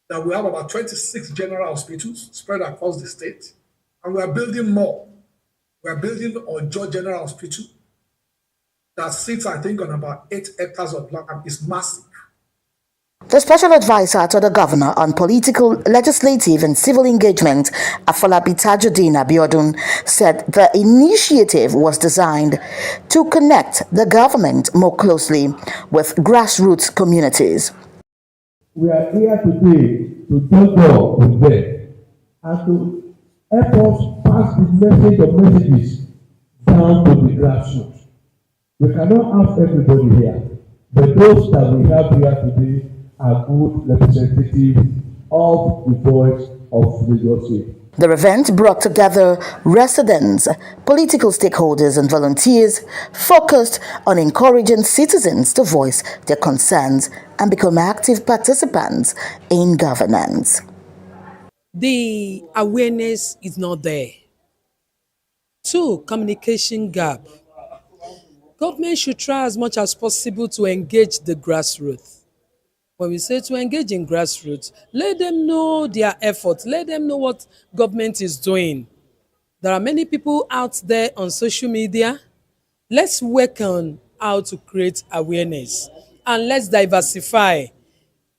that we have about 26 general hospitals spread across the state, and we are building more. We are building Ojo General Hospital that sits, I think, on about 8 hectares of land and is massive. The special advisor to the governor on political, legislative and civil engagement, Afolabi Tajudeen Abiodun, said the initiative was designed to connect the government more closely with grassroots communities. We are here today to join up with them and to help us pass the message of messages down to the grassroots. We cannot have everybody here, but those that we have here today are good representatives of the voice of Lagos State. The event brought together residents, political stakeholders and volunteers focused on encouraging citizens to voice their concerns and become active participants in governance. The awareness is not there. 2, communication gap. Government should try as much as possible to engage the grassroots. When we say to engage in grassroots, let them know their efforts, let them know what government is doing. There are many people out there on social media. Let's work on how to create awareness and let's diversify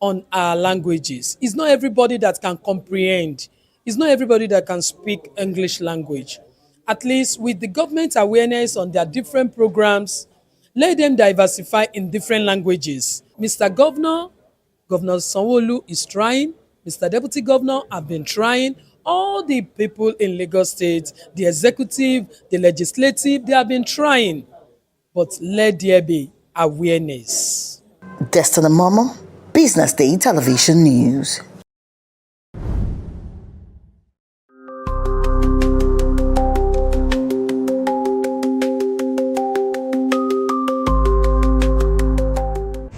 on our languages. It's not everybody that can comprehend. It's not everybody that can speak English language. At least with the government awareness on their different programs, let them diversify in different languages. Mr. Governor Sanwo-Olu is trying. Mr. Deputy Governor have been trying. All the people in Lagos State, the executive, the legislative, they have been trying. But let there be awareness. Destiny Momo, Business Day Television News.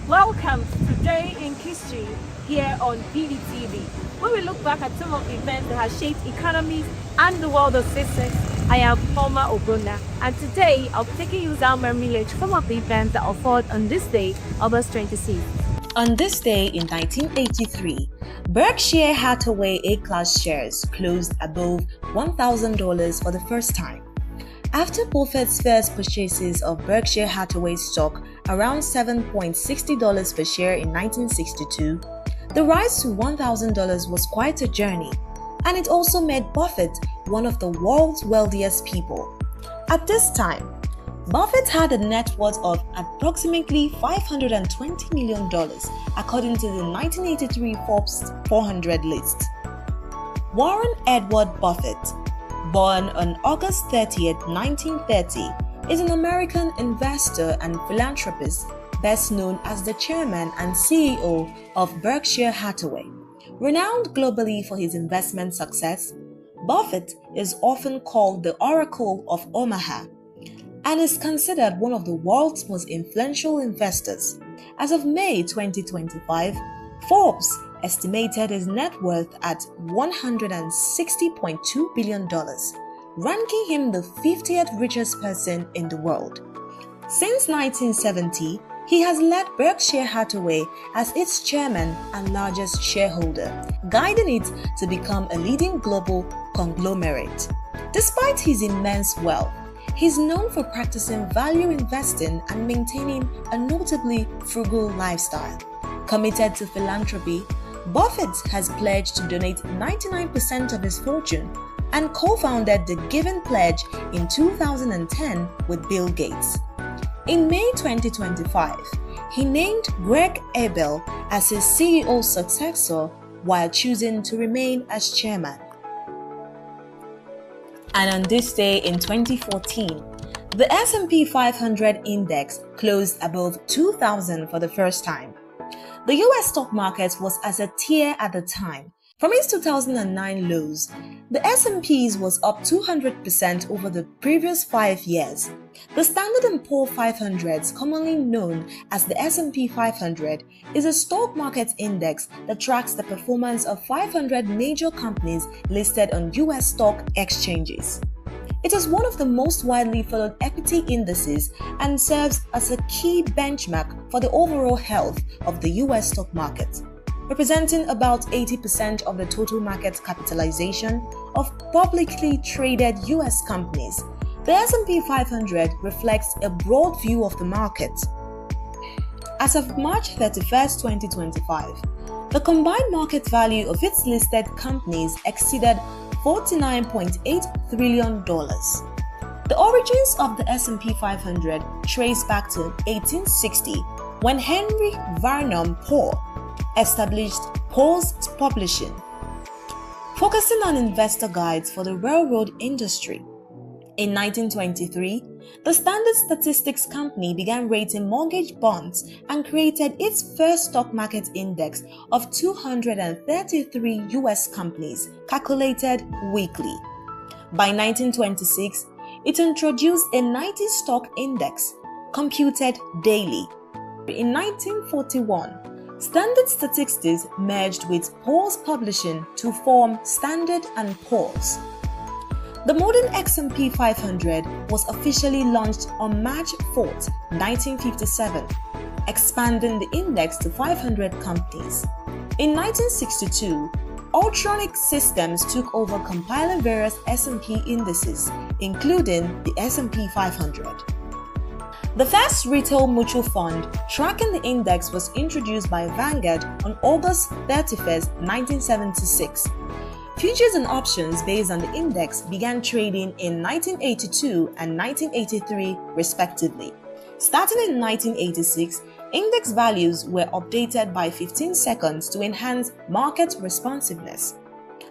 Welcome to Today in History here on bdtv, where we look back at some of the events that have shaped economies and the world of business. I am Palma Obrona, and today I'll be taking you down memory lane to some of the events that occurred on this day, August 26th. On this day in 1983, Berkshire Hathaway A-class shares closed above $1,000 for the first time. After Buffett's first purchases of Berkshire Hathaway stock around $7.60 per share in 1962, the rise to $1,000 was quite a journey, and it also made Buffett one of the world's wealthiest people. At this time, Buffett had a net worth of approximately $520 million according to the 1983 Forbes 400 list. Warren Edward Buffett, born on August 30, 1930, is an American investor and philanthropist best known as the chairman and CEO of Berkshire Hathaway. Renowned globally for his investment success, Buffett is often called the Oracle of Omaha and is considered one of the world's most influential investors. As of May 2025, Forbes estimated his net worth at $160.2 billion, ranking him the 50th richest person in the world. Since 1970, he has led Berkshire Hathaway as its chairman and largest shareholder, guiding it to become a leading global conglomerate. Despite his immense wealth, he's known for practicing value investing and maintaining a notably frugal lifestyle. Committed to philanthropy, Buffett has pledged to donate 99% of his fortune and co-founded the Giving Pledge in 2010 with Bill Gates. In May 2025, he named Greg Abel as his CEO successor while choosing to remain as chairman. And on this day in 2014, the S&P 500 index closed above 2,000 for the first time. The US stock market was as a tier at the time. From its 2009 lows, the S&Ps was up 200% over the previous 5 years. The Standard & Poor's 500, commonly known as the S&P 500, is a stock market index that tracks the performance of 500 major companies listed on US stock exchanges. It is one of the most widely followed equity indices and serves as a key benchmark for the overall health of the US stock market. Representing about 80% of the total market capitalization of publicly traded US companies, the S&P 500 reflects a broad view of the market. As of March 31, 2025, the combined market value of its listed companies exceeded $49.8 trillion. The origins of the S&P 500 trace back to 1860 when Henry Varnum Poor established Post Publishing, focusing on investor guides for the railroad industry. In 1923, the Standard Statistics Company began rating mortgage bonds and created its first stock market index of 233 US companies, calculated weekly. By 1926, it introduced a 90 stock index, computed daily. In 1941, Standard Statistics merged with Poor's Publishing to form Standard & Poor's. The modern S&P 500 was officially launched on March 4, 1957, expanding the index to 500 companies. In 1962, Ultronic Systems took over compiling various S&P indices, including the S&P 500. The first retail mutual fund tracking the index was introduced by Vanguard on August 31, 1976. Futures and options based on the index began trading in 1982 and 1983 respectively. Starting in 1986, index values were updated by 15 seconds to enhance market responsiveness.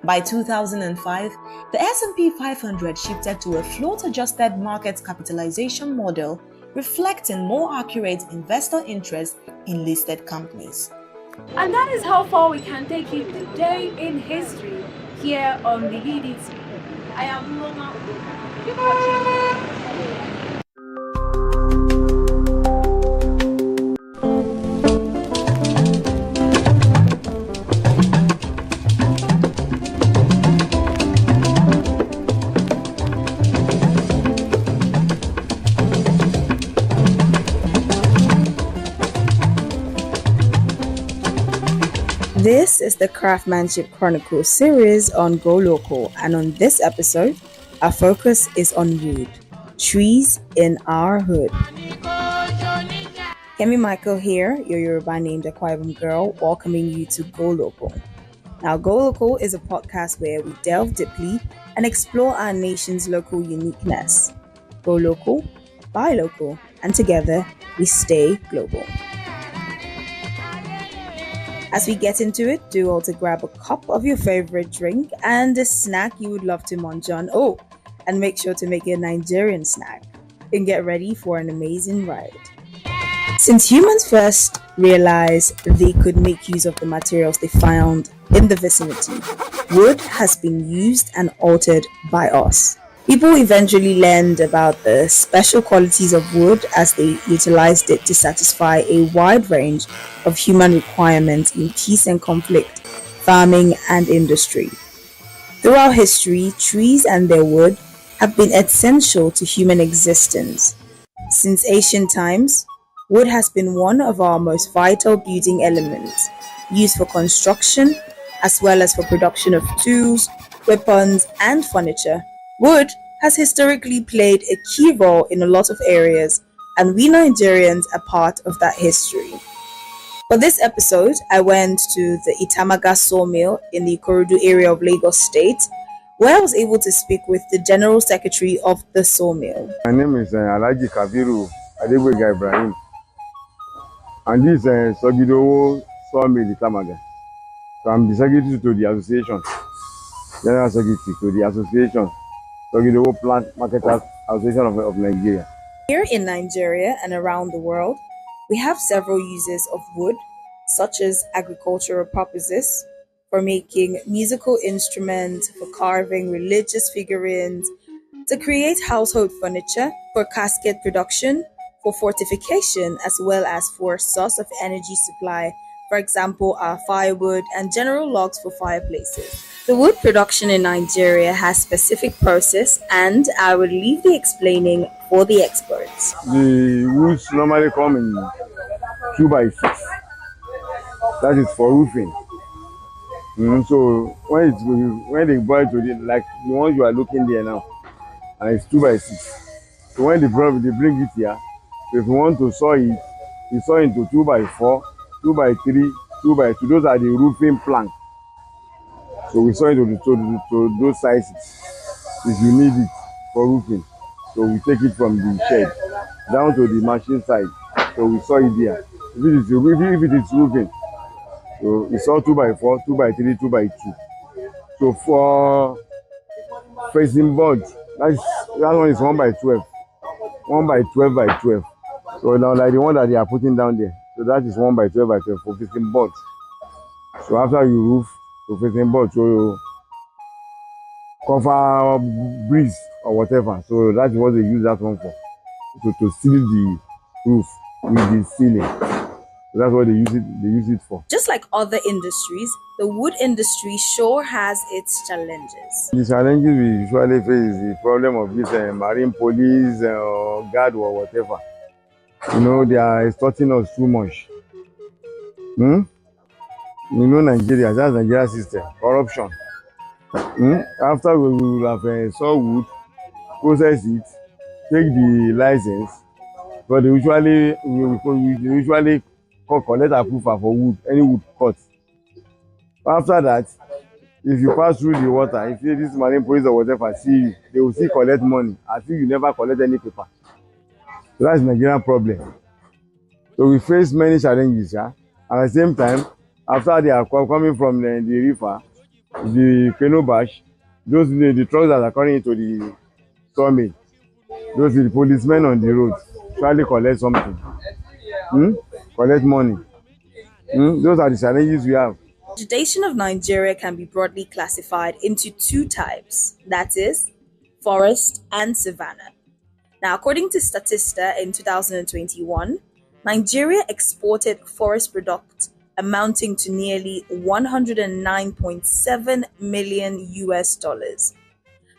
By 2005, the S&P 500 shifted to a float-adjusted market capitalization model, reflecting more accurate investor interest in listed companies. And that is how far we can take you today in history here on the BDTV. I am Palma Obrona. Keep watching. This is the Craftsmanship Chronicle series on Go Local, and on this episode, our focus is on wood, trees in our hood. Kemi Michael here, your Yoruba named Akwa Ibom girl, welcoming you to Go Local. Now, Go Local is a podcast where we delve deeply and explore our nation's local uniqueness. Go local, buy local, and together we stay global. As we get into it, do also grab a cup of your favorite drink and a snack you would love to munch on. Oh, and make sure to make it a Nigerian snack and get ready for an amazing ride. Since humans first realized they could make use of the materials they found in the vicinity, wood has been used and altered by us. People eventually learned about the special qualities of wood as they utilized it to satisfy a wide range of human requirements in peace and conflict, farming, and industry. Throughout history, trees and their wood have been essential to human existence. Since ancient times, wood has been one of our most vital building elements, used for construction as well as for production of tools, weapons, and furniture. Wood has historically played a key role in a lot of areas, and we Nigerians are part of that history. For this episode, I went to the Itamaga sawmill in the Ikorodu area of Lagos State, where I was able to speak with the General Secretary of the sawmill. My name is Alhaji Kabiru Adegboyega Ibrahim, and this is Sogidowo sawmill Itamaga. So I'm the secretary to the association, General Secretary to the association, Sogidowo Plant Marketers Association of Nigeria. Here in Nigeria and around the world, we have several uses of wood, such as agricultural purposes, for making musical instruments, for carving religious figurines, to create household furniture, for casket production, for fortification, as well as for a source of energy supply, for example, our firewood and general logs for fireplaces. The wood production in Nigeria has specific process, and I will leave the explaining for the experts. The woods normally come in 2x6. That is for roofing. So when they boil to it, like the ones you are looking there now, and it's 2x6. So when they bring it here, so if you want to saw it, you saw into 2x4, 2x3, 2x2. Those are the roofing planks. So we saw it to those sizes if you need it for roofing. So we take it from the shed down to the machine side. So we saw it there. If it is roofing, so it's all 2x4, 2x3, 2x2. So for facing board, that one is 1x12, 1x12x12. So now like the one that they are putting down there. So that is 1x12x12 for facing board. So after you roof, to facing board, so you cover breeze or whatever. So that's what they use that one for. So to seal the roof with the ceiling. So that's what they use it for. Just like other industries, the wood industry sure has its challenges. The challenges we usually face is the problem of this marine police or guard or whatever. You know, they are extorting us too much. You know Nigeria, that's Nigeria system, corruption. After we will have saw wood, process it, take the license, but we usually collect approval for wood, any wood cut. After that, if you pass through the water, if this marine police or whatever see you, they will still collect money. I think you never collect any paper. So that's the Nigerian problem. So we face many challenges, yeah? At the same time, after they are coming from the river, the canoe bash, those the trucks that are coming into the sawmill, those are the policemen on the road, trying to collect something, collect money. Those are the challenges we have. Vegetation of Nigeria can be broadly classified into two types, that is, forest and savanna. Now, according to Statista in 2021, Nigeria exported forest products amounting to nearly $109.7 million US.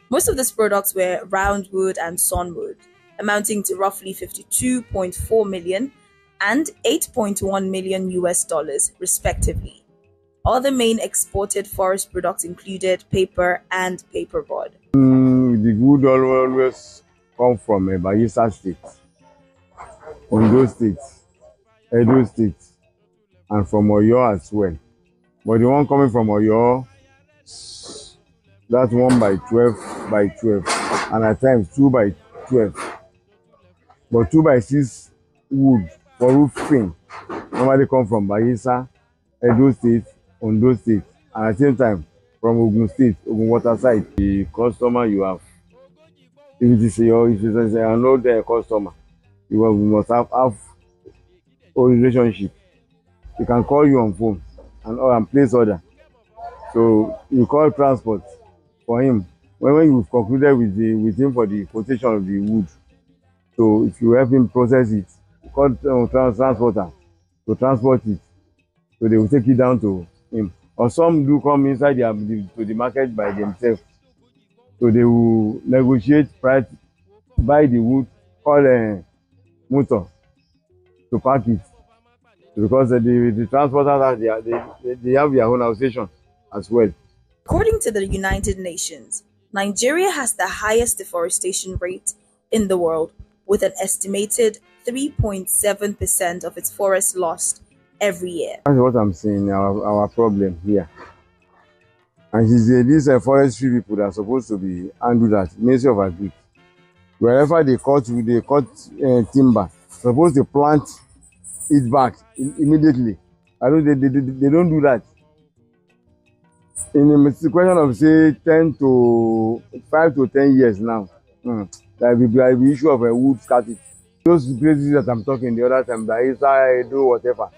Most of these products were roundwood and sawnwood, amounting to roughly 52.4 million and $8.1 million US, respectively. Other main exported forest products included paper and paperboard. The wood always come from Bayelsa State, Ondo State, Edo State, and from Oyo as well. But the one coming from Oyo, that's 1 by 12 by 12, and at times 2 by 12. But 2 by 6 wood for roofing normally come from Bayelsa, Edo State, Ondo State, and at the same time from Ogun State, Ogun Water side. The customer you have, if it is an old customer, you must have a relationship. He can call you on phone and place order. So you call transport for him. When you've concluded with him for the quotation of the wood, so if you help him process it, you call transporter to transport it. So they will take it down to him. Or some do come inside to the market by themselves. So they will negotiate price, buy the wood, call a motor to pack it. Because the transporters they have their own association as well. According to the United Nations, Nigeria has the highest deforestation rate in the world, with an estimated 3.7% of its forests lost every year. That's what I'm saying, our problem here. And these forestry people that are supposed to be handled at Ministry of Agriculture. Wherever they cut timber, supposed to plant it back immediately. They don't do that. In a question of say 5 to 10 years now, there will be the issue of a wood scarcity. Those places that I'm talking the other time, that is Edo, whatever.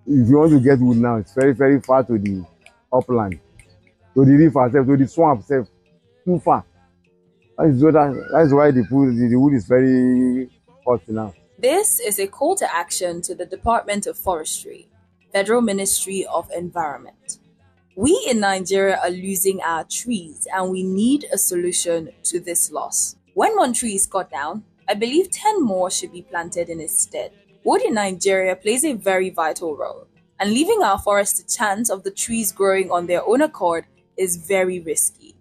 If you want to get wood now, it's very, very far to the upland, to the river itself, to the swamp itself, too far. That's why the wood is very hot now. This is a call to action to the Department of Forestry, Federal Ministry of Environment. We in Nigeria are losing our trees and we need a solution to this loss. When one tree is cut down, I believe 10 more should be planted in its stead. Wood in Nigeria plays a very vital role, and leaving our forests to chance of the trees growing on their own accord is very risky.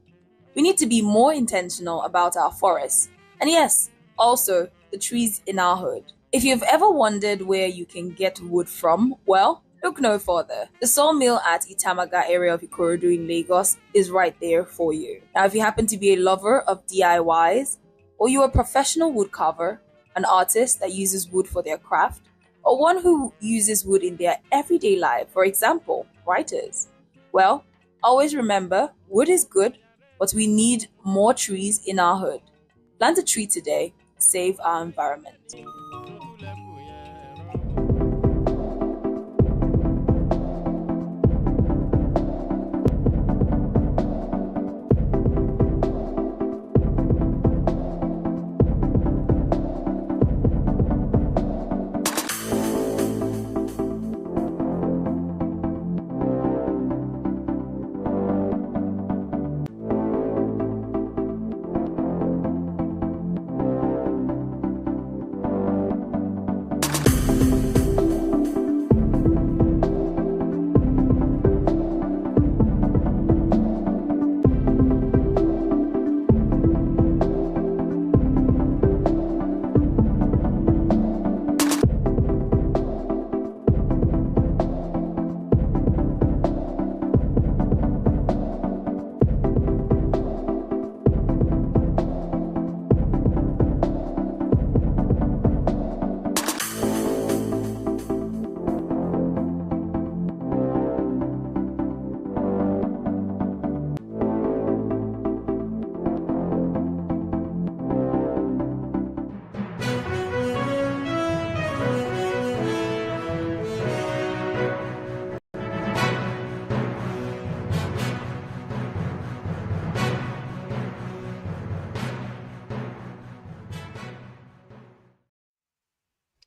We need to be more intentional about our forests, and yes, also the trees in our hood. If you've ever wondered where you can get wood from, well, look no further. The sawmill at Itamaga area of Ikorodu in Lagos is right there for you. Now, if you happen to be a lover of DIYs, or you're a professional wood carver, an artist that uses wood for their craft, or one who uses wood in their everyday life, for example, writers, well, always remember, wood is good, but we need more trees in our hood. Plant a tree today, save our environment.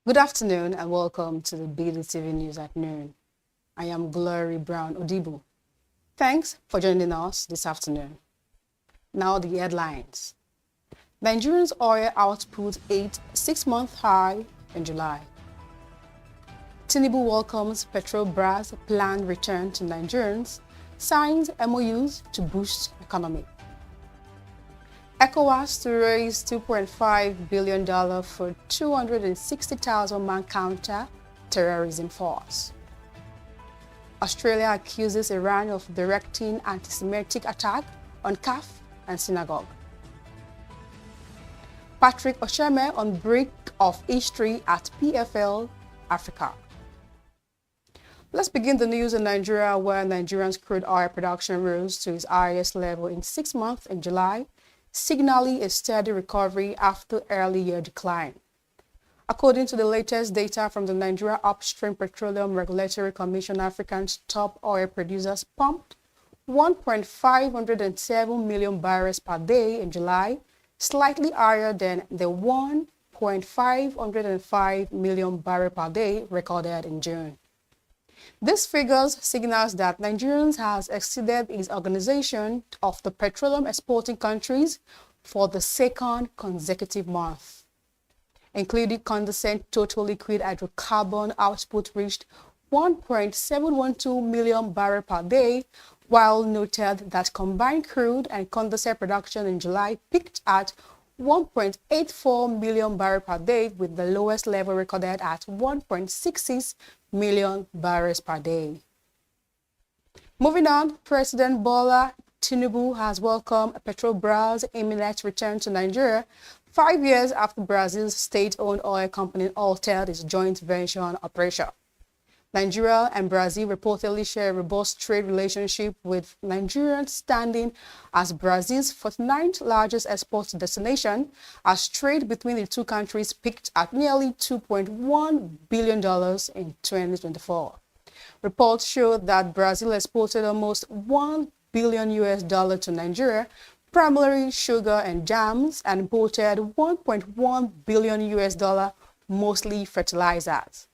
Good afternoon and welcome to the bdtv News at Noon. I am Glory Brown Odibu. Thanks for joining us this afternoon. Now the headlines. Nigeria's oil output hit 6-month high in July. Tinubu welcomes Petrobras' planned return to Nigerians, signs MOUs to boost economy. ECOWAS to raise $2.5 billion for 260,000 man counter-terrorism force. Australia accuses Iran of directing anti-Semitic attack on CAF and synagogue. Patrick Osheme on brink of history at PFL Africa. Let's begin the news in Nigeria, where Nigeria's crude oil production rose to its highest level in 6 months in July, signaling a steady recovery after early year decline. According to the latest data from the Nigeria Upstream Petroleum Regulatory Commission, Africa's top oil producers pumped 1.507 million barrels per day in July, slightly higher than the 1.505 million barrels per day recorded in June. This figures signals that Nigerians has exceeded its organization of the petroleum exporting countries for the second consecutive month. Including condensate, total liquid hydrocarbon output reached 1.712 million barrels per day, while noted that combined crude and condensate production in July peaked at 1.84 million barrels per day, with the lowest level recorded at 1.66 million barrels per day. Moving on, President Bola Tinubu has welcomed Petrobras' imminent return to Nigeria 5 years after Brazil's state-owned oil company altered its joint venture operation. Nigeria and Brazil reportedly share a robust trade relationship, with Nigeria standing as Brazil's 49th largest export destination, as trade between the two countries peaked at nearly $2.1 billion in 2024. Reports show that Brazil exported almost $1 billion to Nigeria, primarily sugar and jams, and imported $1.1 billion, mostly fertilizers.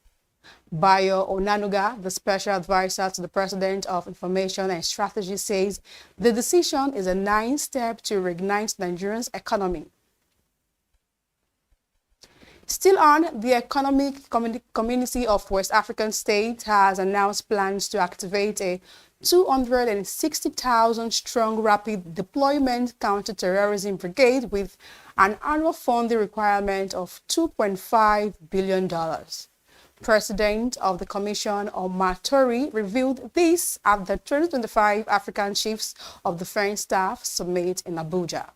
Bayo Onanuga, the special advisor to the President of Information and Strategy, says the decision is a nice step to reignite Nigeria's economy. Still on, the Economic Community of West African States has announced plans to activate a 260,000-strong rapid deployment counter-terrorism brigade with an annual funding requirement of $2.5 billion. President of the Commission, Omar Tori, revealed this at the 2025 African Chiefs of Defense Staff Summit in Abuja.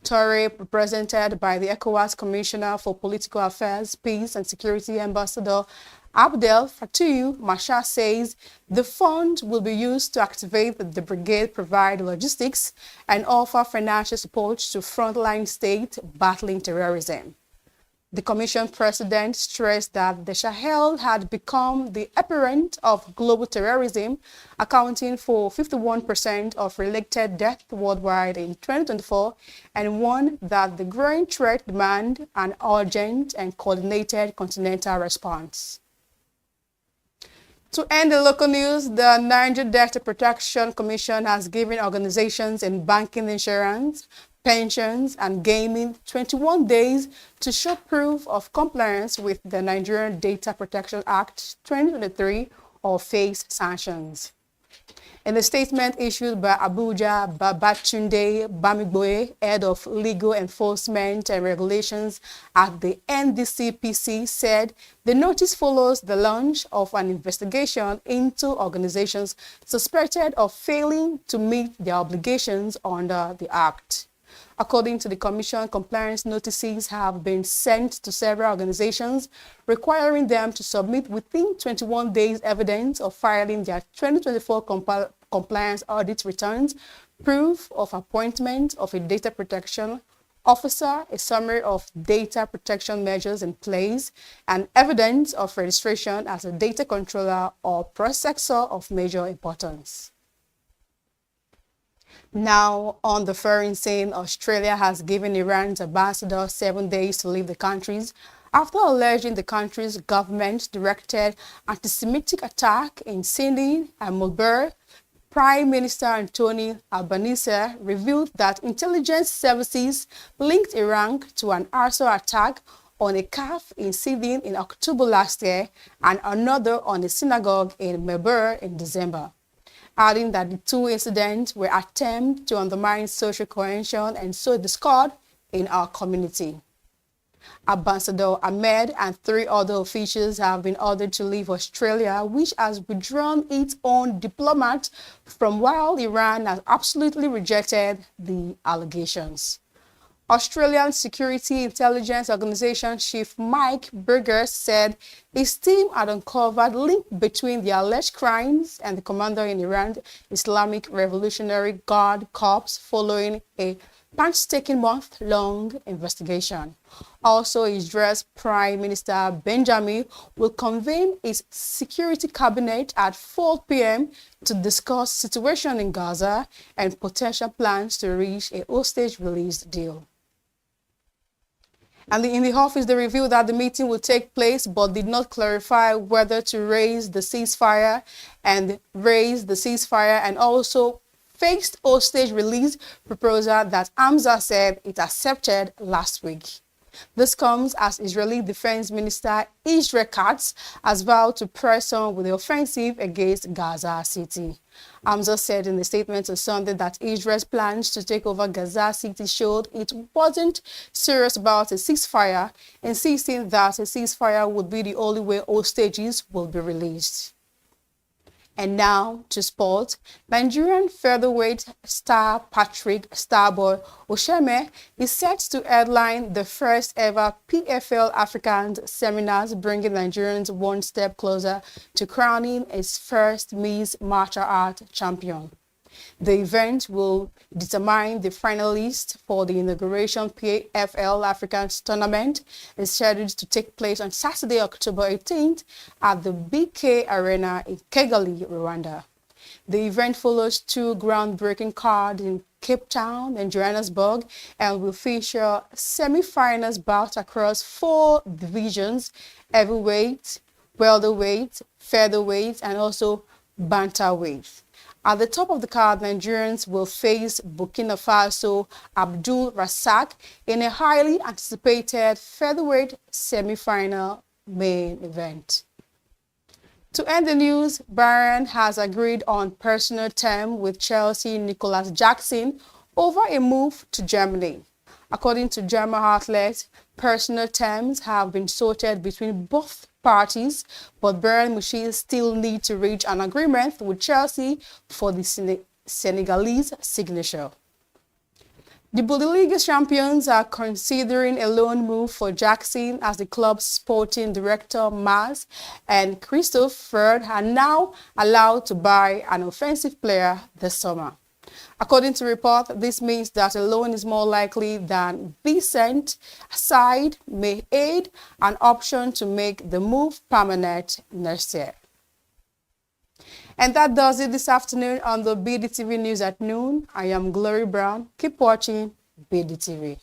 Tori, represented by the ECOWAS Commissioner for Political Affairs, Peace and Security, Ambassador Abdel Fattah Masha, says the fund will be used to activate the brigade, provide logistics, and offer financial support to frontline states battling terrorism. The Commission President stressed that the Sahel had become the epicenter of global terrorism, accounting for 51% of related deaths worldwide in 2024, and warned that the growing threat demanded an urgent and coordinated continental response. To end the local news, the Niger Data Protection Commission has given organizations in banking, insurance, pensions, and gaming 21 days to show proof of compliance with the Nigerian Data Protection Act 2023 or face sanctions. In a statement issued by Abuja Babatunde Bamigboye, head of legal enforcement and regulations at the NDCPC, said the notice follows the launch of an investigation into organizations suspected of failing to meet their obligations under the Act. According to the Commission, compliance notices have been sent to several organizations, requiring them to submit within 21 days evidence of filing their 2024 compliance audit returns, proof of appointment of a data protection officer, a summary of data protection measures in place, and evidence of registration as a data controller or processor of major importance. Now, on the foreign scene, Australia has given Iran's ambassador 7 days to leave the countries after alleging the country's government directed anti-Semitic attack in Sydney and Melbourne. Prime Minister Anthony Albanese revealed that intelligence services linked Iran to an arsehole attack on a calf in Sidin in October last year and another on a synagogue in Mebur in December, adding that the two incidents were attempts to undermine social cohesion and sow discord in our community. Ambassador Ahmed and 3 other officials have been ordered to leave Australia, which has withdrawn its own diplomat from while Iran has absolutely rejected the allegations. Australian Security Intelligence Organization Chief Mike Burgess said his team had uncovered link between the alleged crimes and the commander in Iran's Islamic Revolutionary Guard Corps following a painstaking month-long investigation. Also, Israel's Prime Minister Benjamin will convene his security cabinet at 4 p.m. to discuss situation in Gaza and potential plans to reach a hostage release deal. And in the office, they revealed that the meeting will take place, but did not clarify whether to raise the ceasefire and also faced hostage release proposal that Hamza said it accepted last week. This comes as Israeli Defense Minister Israel Katz has vowed to press on with the offensive against Gaza City. Hamza said in a statement on Sunday that Israel's plans to take over Gaza City showed it wasn't serious about a ceasefire, insisting that a ceasefire would be the only way hostages will be released. And now to sport. Nigerian featherweight star Patrick Starboy Osheme is set to headline the first ever PFL Africans seminars, bringing Nigerians one step closer to crowning its first Miss Martial Art champion. The event will determine the finalists for the inauguration PFL Africans tournament and scheduled to take place on Saturday, October 18th at the BK Arena in Kigali, Rwanda. The event follows 2 groundbreaking cards in Cape Town and Johannesburg and will feature semi-finals bouts across 4 divisions: heavyweight, welterweight, featherweight, and also bantamweight. At the top of the card, Nigerians will face Burkina Faso Abdul Razak in a highly anticipated featherweight semi-final main event. To end the news, Bayern has agreed on personal terms with Chelsea Nicolas Jackson over a move to Germany. According to German outlets, personal terms have been sorted between both parties, but Bayern Munich still need to reach an agreement with Chelsea for the Senegalese signature. The Bundesliga champions are considering a loan move for Jackson as the club's sporting director Mars and Christoph Ferd are now allowed to buy an offensive player this summer. According to report, this means that a loan is more likely than Vicent side may aid an option to make the move permanent next year. And that does it this afternoon on the BDTV News at noon. I am Glory Brown. Keep watching BDTV.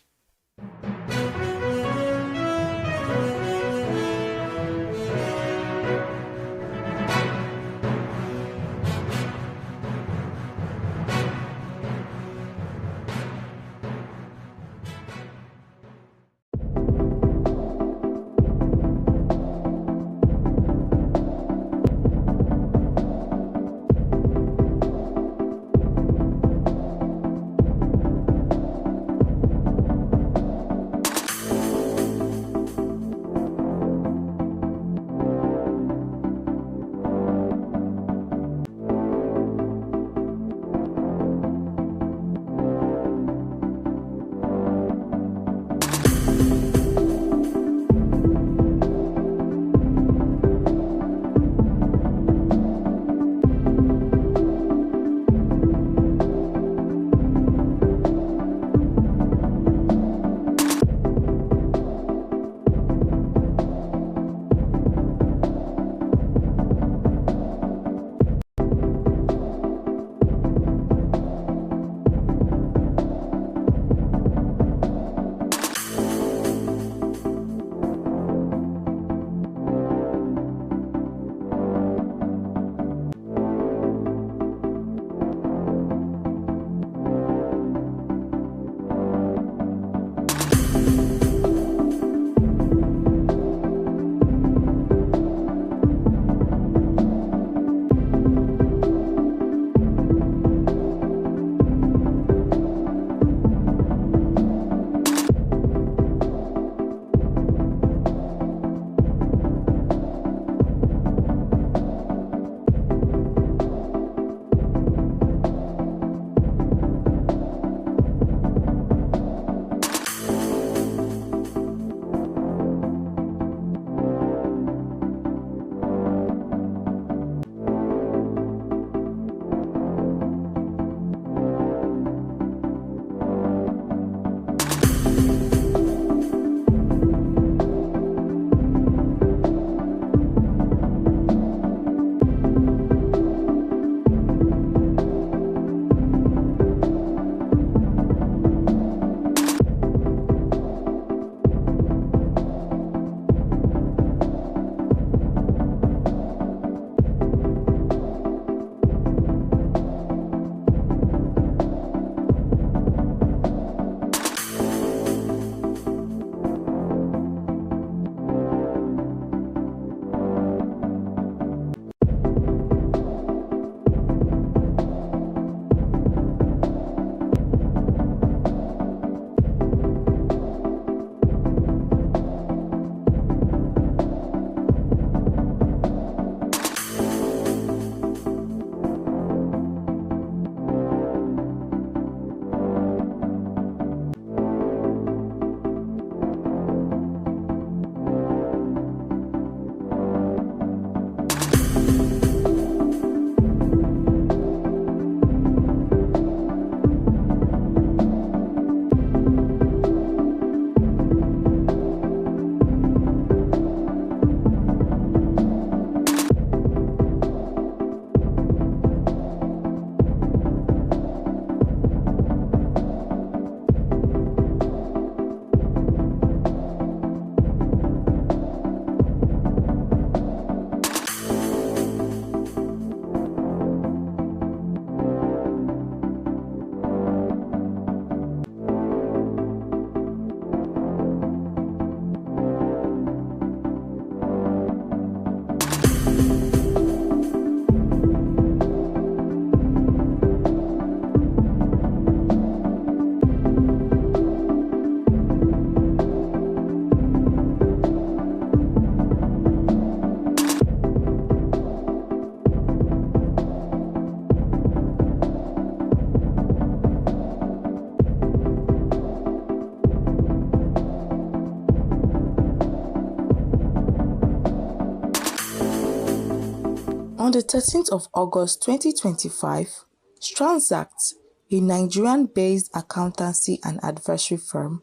On the 13th of August 2025, Transact, a Nigerian-based accountancy and advisory firm,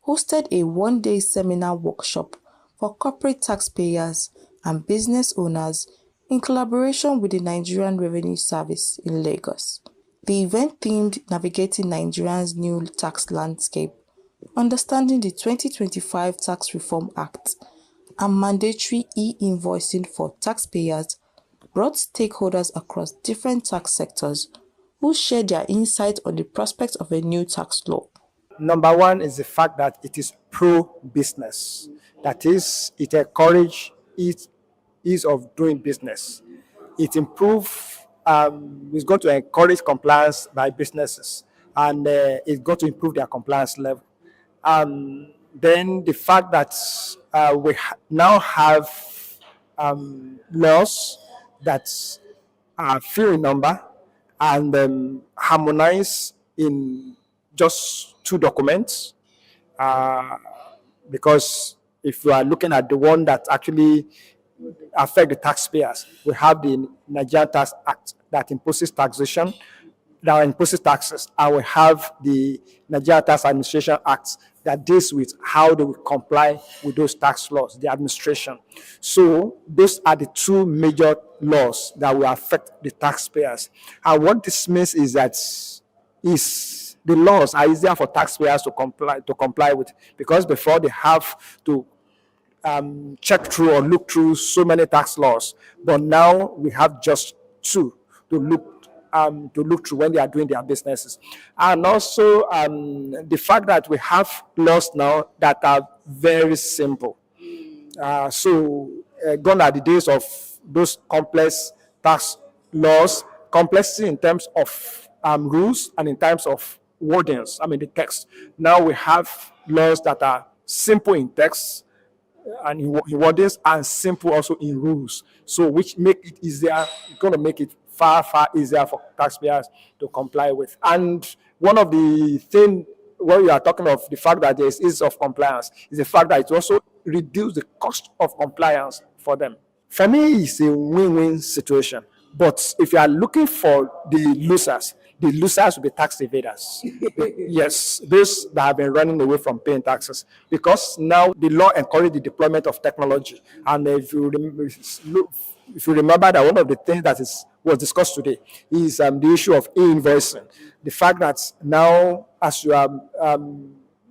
hosted a one-day seminar workshop for corporate taxpayers and business owners in collaboration with the Nigerian Revenue Service in Lagos. The event themed Navigating Nigeria's New Tax Landscape, Understanding the 2025 Tax Reform Act, and Mandatory e-invoicing for taxpayers brought stakeholders across different tax sectors who shared their insights on the prospects of a new tax law. Number one is the fact that it is pro-business. That is, it encourages ease of doing business. It it's going to encourage compliance by businesses, and it's going to improve their compliance level. Then the fact that we now have laws that are few in number and harmonized in just 2 documents, because if you are looking at the one that actually affect the taxpayers, we have the Nigerian Tax Act that imposes taxation, that imposes taxes, and we have the Nigerian Tax Administration Act that deals with how do we comply with those tax laws, the administration. So those are the 2 major laws that will affect the taxpayers. And what this means is that the laws are easier for taxpayers to comply with, because before they have to check through or look through so many tax laws, but now we have just 2 to look through when they are doing their businesses. And also the fact that we have laws now that are very simple. Gone are the days of those complex tax laws, complexity in terms of rules and in terms of wordings, the text. Now we have laws that are simple in text and in wordings, and simple also in rules. So which make it easier, going to make it far easier for taxpayers to comply with. And one of the things when we are talking of the fact that there is ease of compliance is the fact that it also reduces the cost of compliance for them. For me, it's a win-win situation. But if you are looking for the losers will be tax evaders. Yes, those that have been running away from paying taxes, because now the law encourages the deployment of technology. And if you remember that one of the things that was discussed today is the issue of e-invoicing. The fact that now, as you are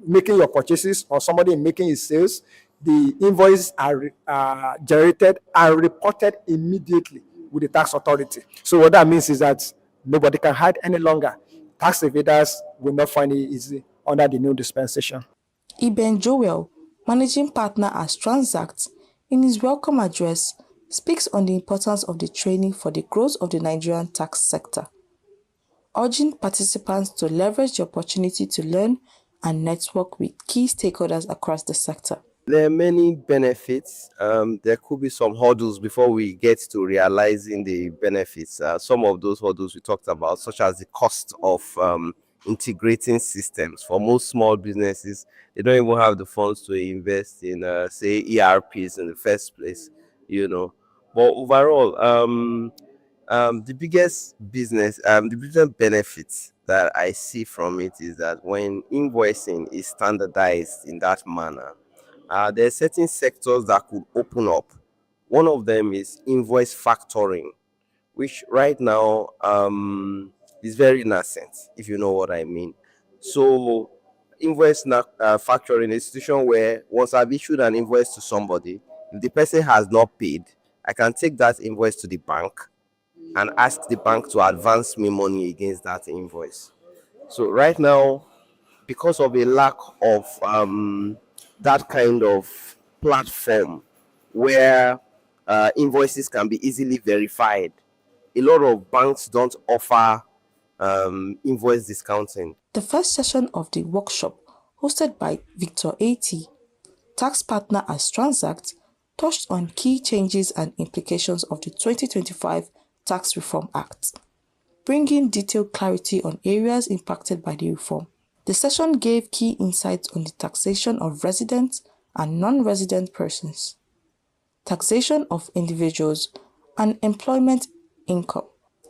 making your purchases or somebody making his sales, the invoices are generated and reported immediately with the tax authority. So what that means is that nobody can hide any longer. Tax evaders will not find it easy under the new dispensation. Iben Joel, managing partner at Transact, in his welcome address, speaks on the importance of the training for the growth of the Nigerian tax sector, urging participants to leverage the opportunity to learn and network with key stakeholders across the sector. There are many benefits. There could be some hurdles before we get to realizing the benefits. Some of those hurdles we talked about, such as the cost of integrating systems. For most small businesses, they don't even have the funds to invest in, say, ERPs in the first place, But overall, the biggest business benefits that I see from it is that when invoicing is standardized in that manner, there are certain sectors that could open up. One of them is invoice factoring, which right now is very nascent, if you know what I mean. So invoice factoring is an institution where once I've issued an invoice to somebody, if the person has not paid, I can take that invoice to the bank and ask the bank to advance me money against that invoice. So right now, because of a lack of that kind of platform where invoices can be easily verified, a lot of banks don't offer invoice discounting. The first session of the workshop, hosted by Victor A.T., tax partner at Transact, touched on key changes and implications of the 2025 Tax Reform Act, bringing detailed clarity on areas impacted by the reform. The session gave key insights on the taxation of resident and non-resident persons, taxation of individuals, and employment income,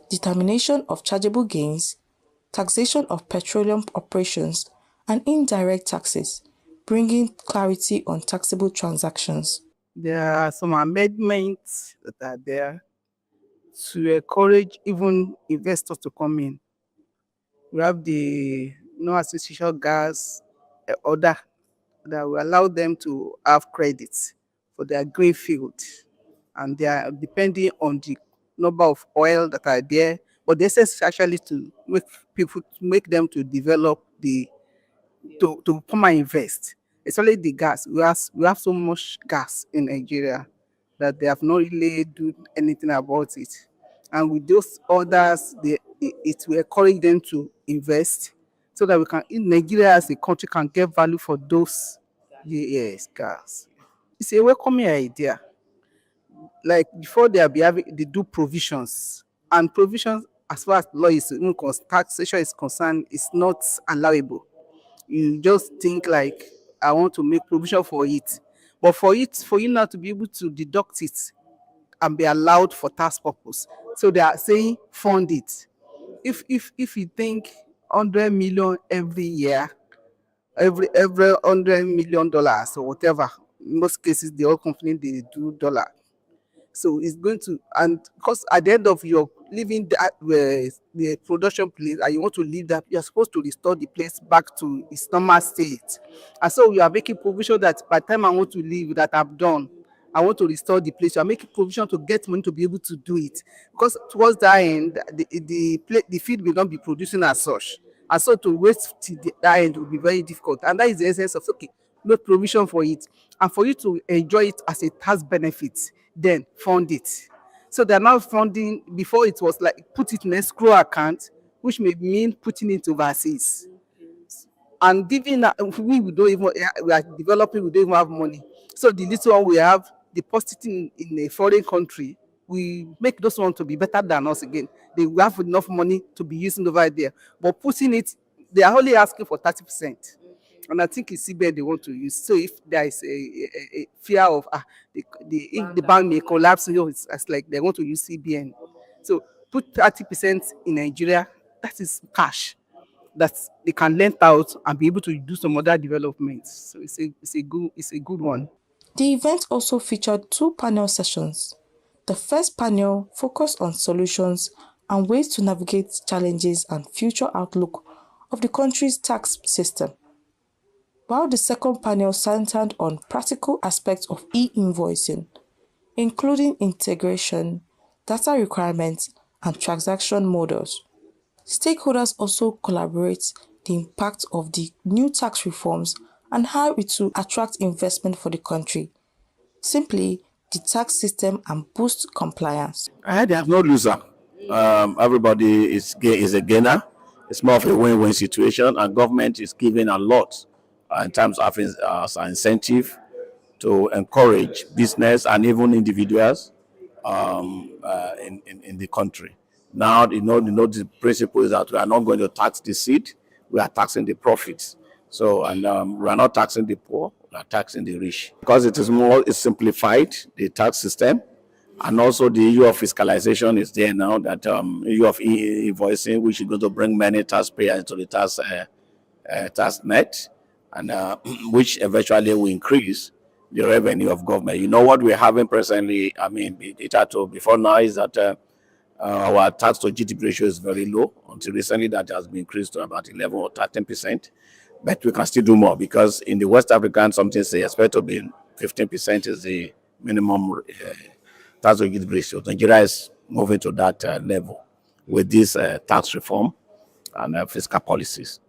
determination of chargeable gains, taxation of petroleum operations, and indirect taxes, bringing clarity on taxable transactions. There are some amendments that are there to encourage even investors to come in. We have the no association gas order that will allow them to have credits for their green field, and they are depending on the number of oil that are there. But the essence is actually to make people, to make them to develop to come and invest. It's only the gas. We have so much gas in Nigeria that they have not really do anything about it. And with those orders, it will encourage them to invest so that we can, in Nigeria as a country, can get value for those gas. It's a welcoming idea. Like before they do provisions, and provisions as far as law is taxation is concerned is not allowable. You just think like, I want to make provision for it, but for you now to be able to deduct it and be allowed for tax purpose, so they are saying fund it. If you think 100 million every year, every $100 million or whatever, in most cases the oil company they do dollar. So it's going to, and because at the end of your leaving the production place and you want to leave that, you're supposed to restore the place back to its normal state. And so we are making provision that by the time I want to leave, that I'm done, I want to restore the place. You are making provision to get money to be able to do it. Because towards that end, the feed will not be producing as such. And so to wait till that end will be very difficult. And that is the essence of, okay, make provision for it. And for you to enjoy it as a tax benefit, then fund it. So they're now funding. Before it was like put it in escrow account, which may mean putting it overseas. And given that we are developing, we don't even have money. So the little one we have depositing in a foreign country, we make those ones to be better than us again. They will have enough money to be using over there. But putting it, they are only asking for 30%. And I think it's CBN they want to use. So if there is a fear of if the bank may collapse, it's like they want to use CBN. So put 30% in Nigeria, that is cash that they can lend out and be able to do some other developments. So it's a good one. The event also featured 2 panel sessions. The first panel focused on solutions and ways to navigate challenges and future outlook of the country's tax system, while the second panel centered on practical aspects of e-invoicing, including integration, data requirements, and transaction models. Stakeholders also collaborate the impact of the new tax reforms and how it will attract investment for the country. Simply, the tax system and boost compliance. There's no loser. Everybody is a gainer. It's more of a win-win situation, and government is giving a lot in terms of incentive to encourage business and even individuals in the country. Now, the principle is that we are not going to tax the seed, we are taxing the profits. So, and we are not taxing the poor, we are taxing the rich. Because it's simplified, the tax system, and also the issue of fiscalization is there now, that issue of e-invoicing, which is going to bring many taxpayers into the tax net, and which eventually will increase the revenue of government. You know what we're having presently, the data before now is that our tax to GDP ratio is very low. Until recently, that has been increased to about 11 or 13%. But we can still do more, because in the West African, something say expect to be 15% is the minimum tax to GDP ratio. Nigeria is moving to that level with this tax reform and fiscal policies.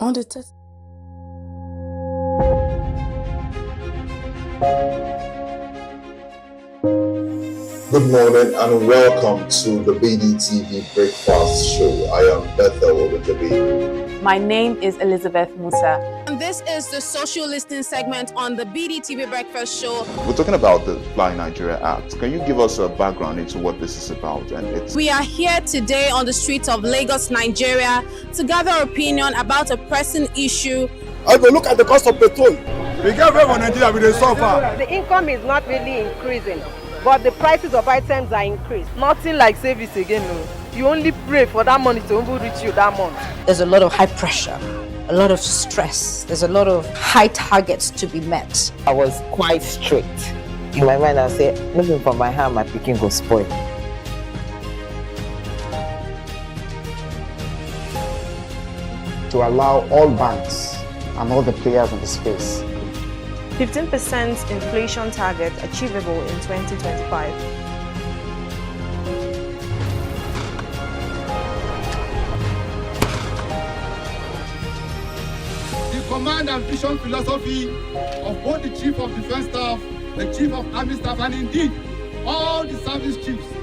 On the test. Good morning and welcome to the BDTV Breakfast Show. I am Bethel Obajabi. My name is Elizabeth Musa. And this is the social listening segment on the BDTV Breakfast Show. We're talking about the Fly Nigeria Act. Can you give us a background into what this is about? We are here today on the streets of Lagos, Nigeria, to gather opinion about a pressing issue. I go look at the cost of petrol. We get very for Nigeria, we dey suffer. The income is not really increasing, but the prices of items are increased. Nothing like savings again. No. You only pray for that money to reach you that month. There's a lot of high pressure, a lot of stress. There's a lot of high targets to be met. I was quite strict. In my mind, I said, moving from my hand, my picking go spoil. To allow all banks and all the players in the space. 15% inflation target achievable in 2025. The command and vision philosophy of both the Chief of Defense Staff, the Chief of Army Staff, and indeed all the service chiefs.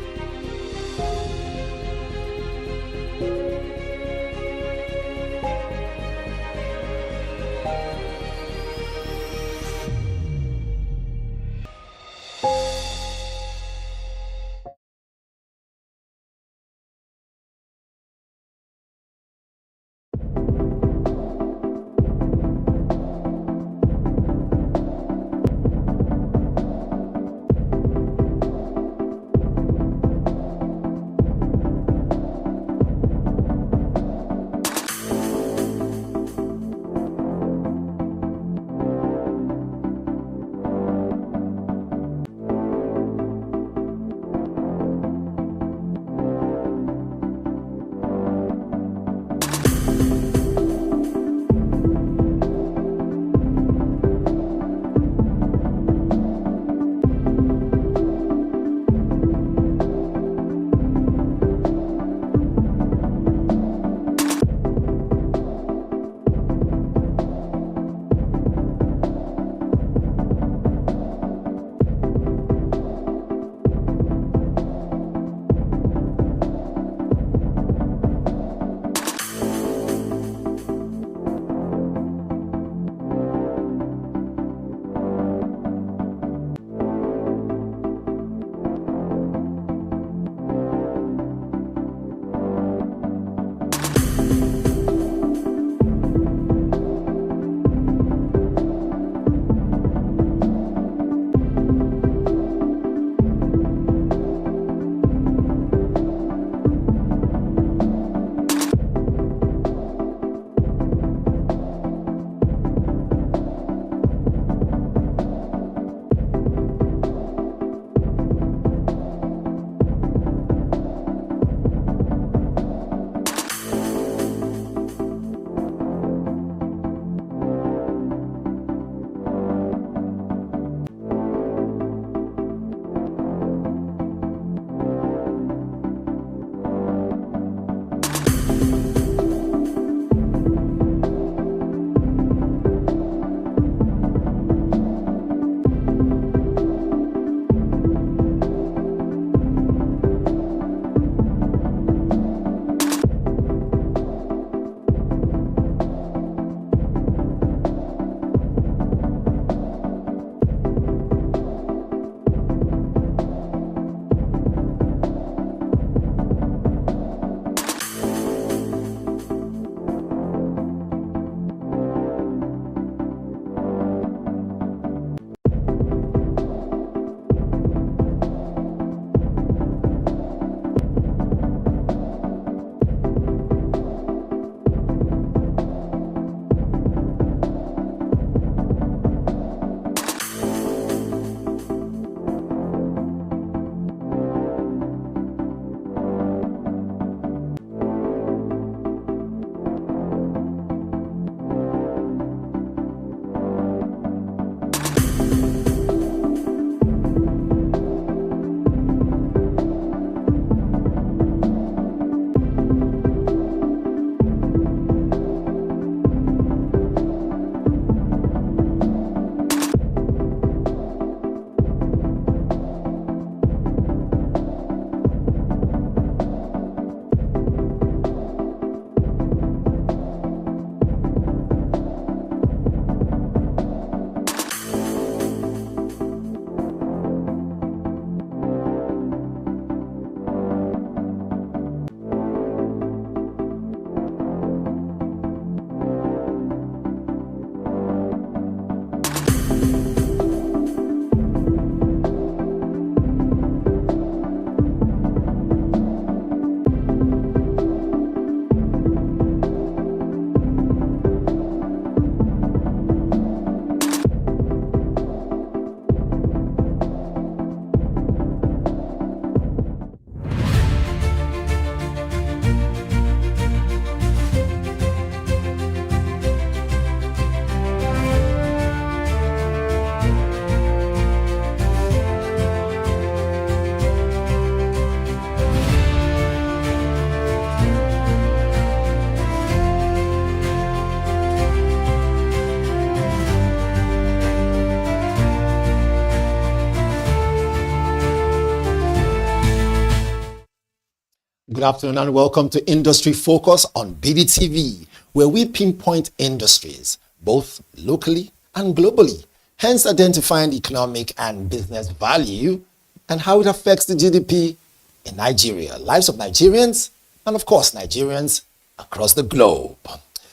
good afternoon, and welcome to Industry Focus on BDTV, where we pinpoint industries, both locally and globally, hence identifying economic and business value and how it affects the GDP in Nigeria, lives of Nigerians, and of course, Nigerians across the globe.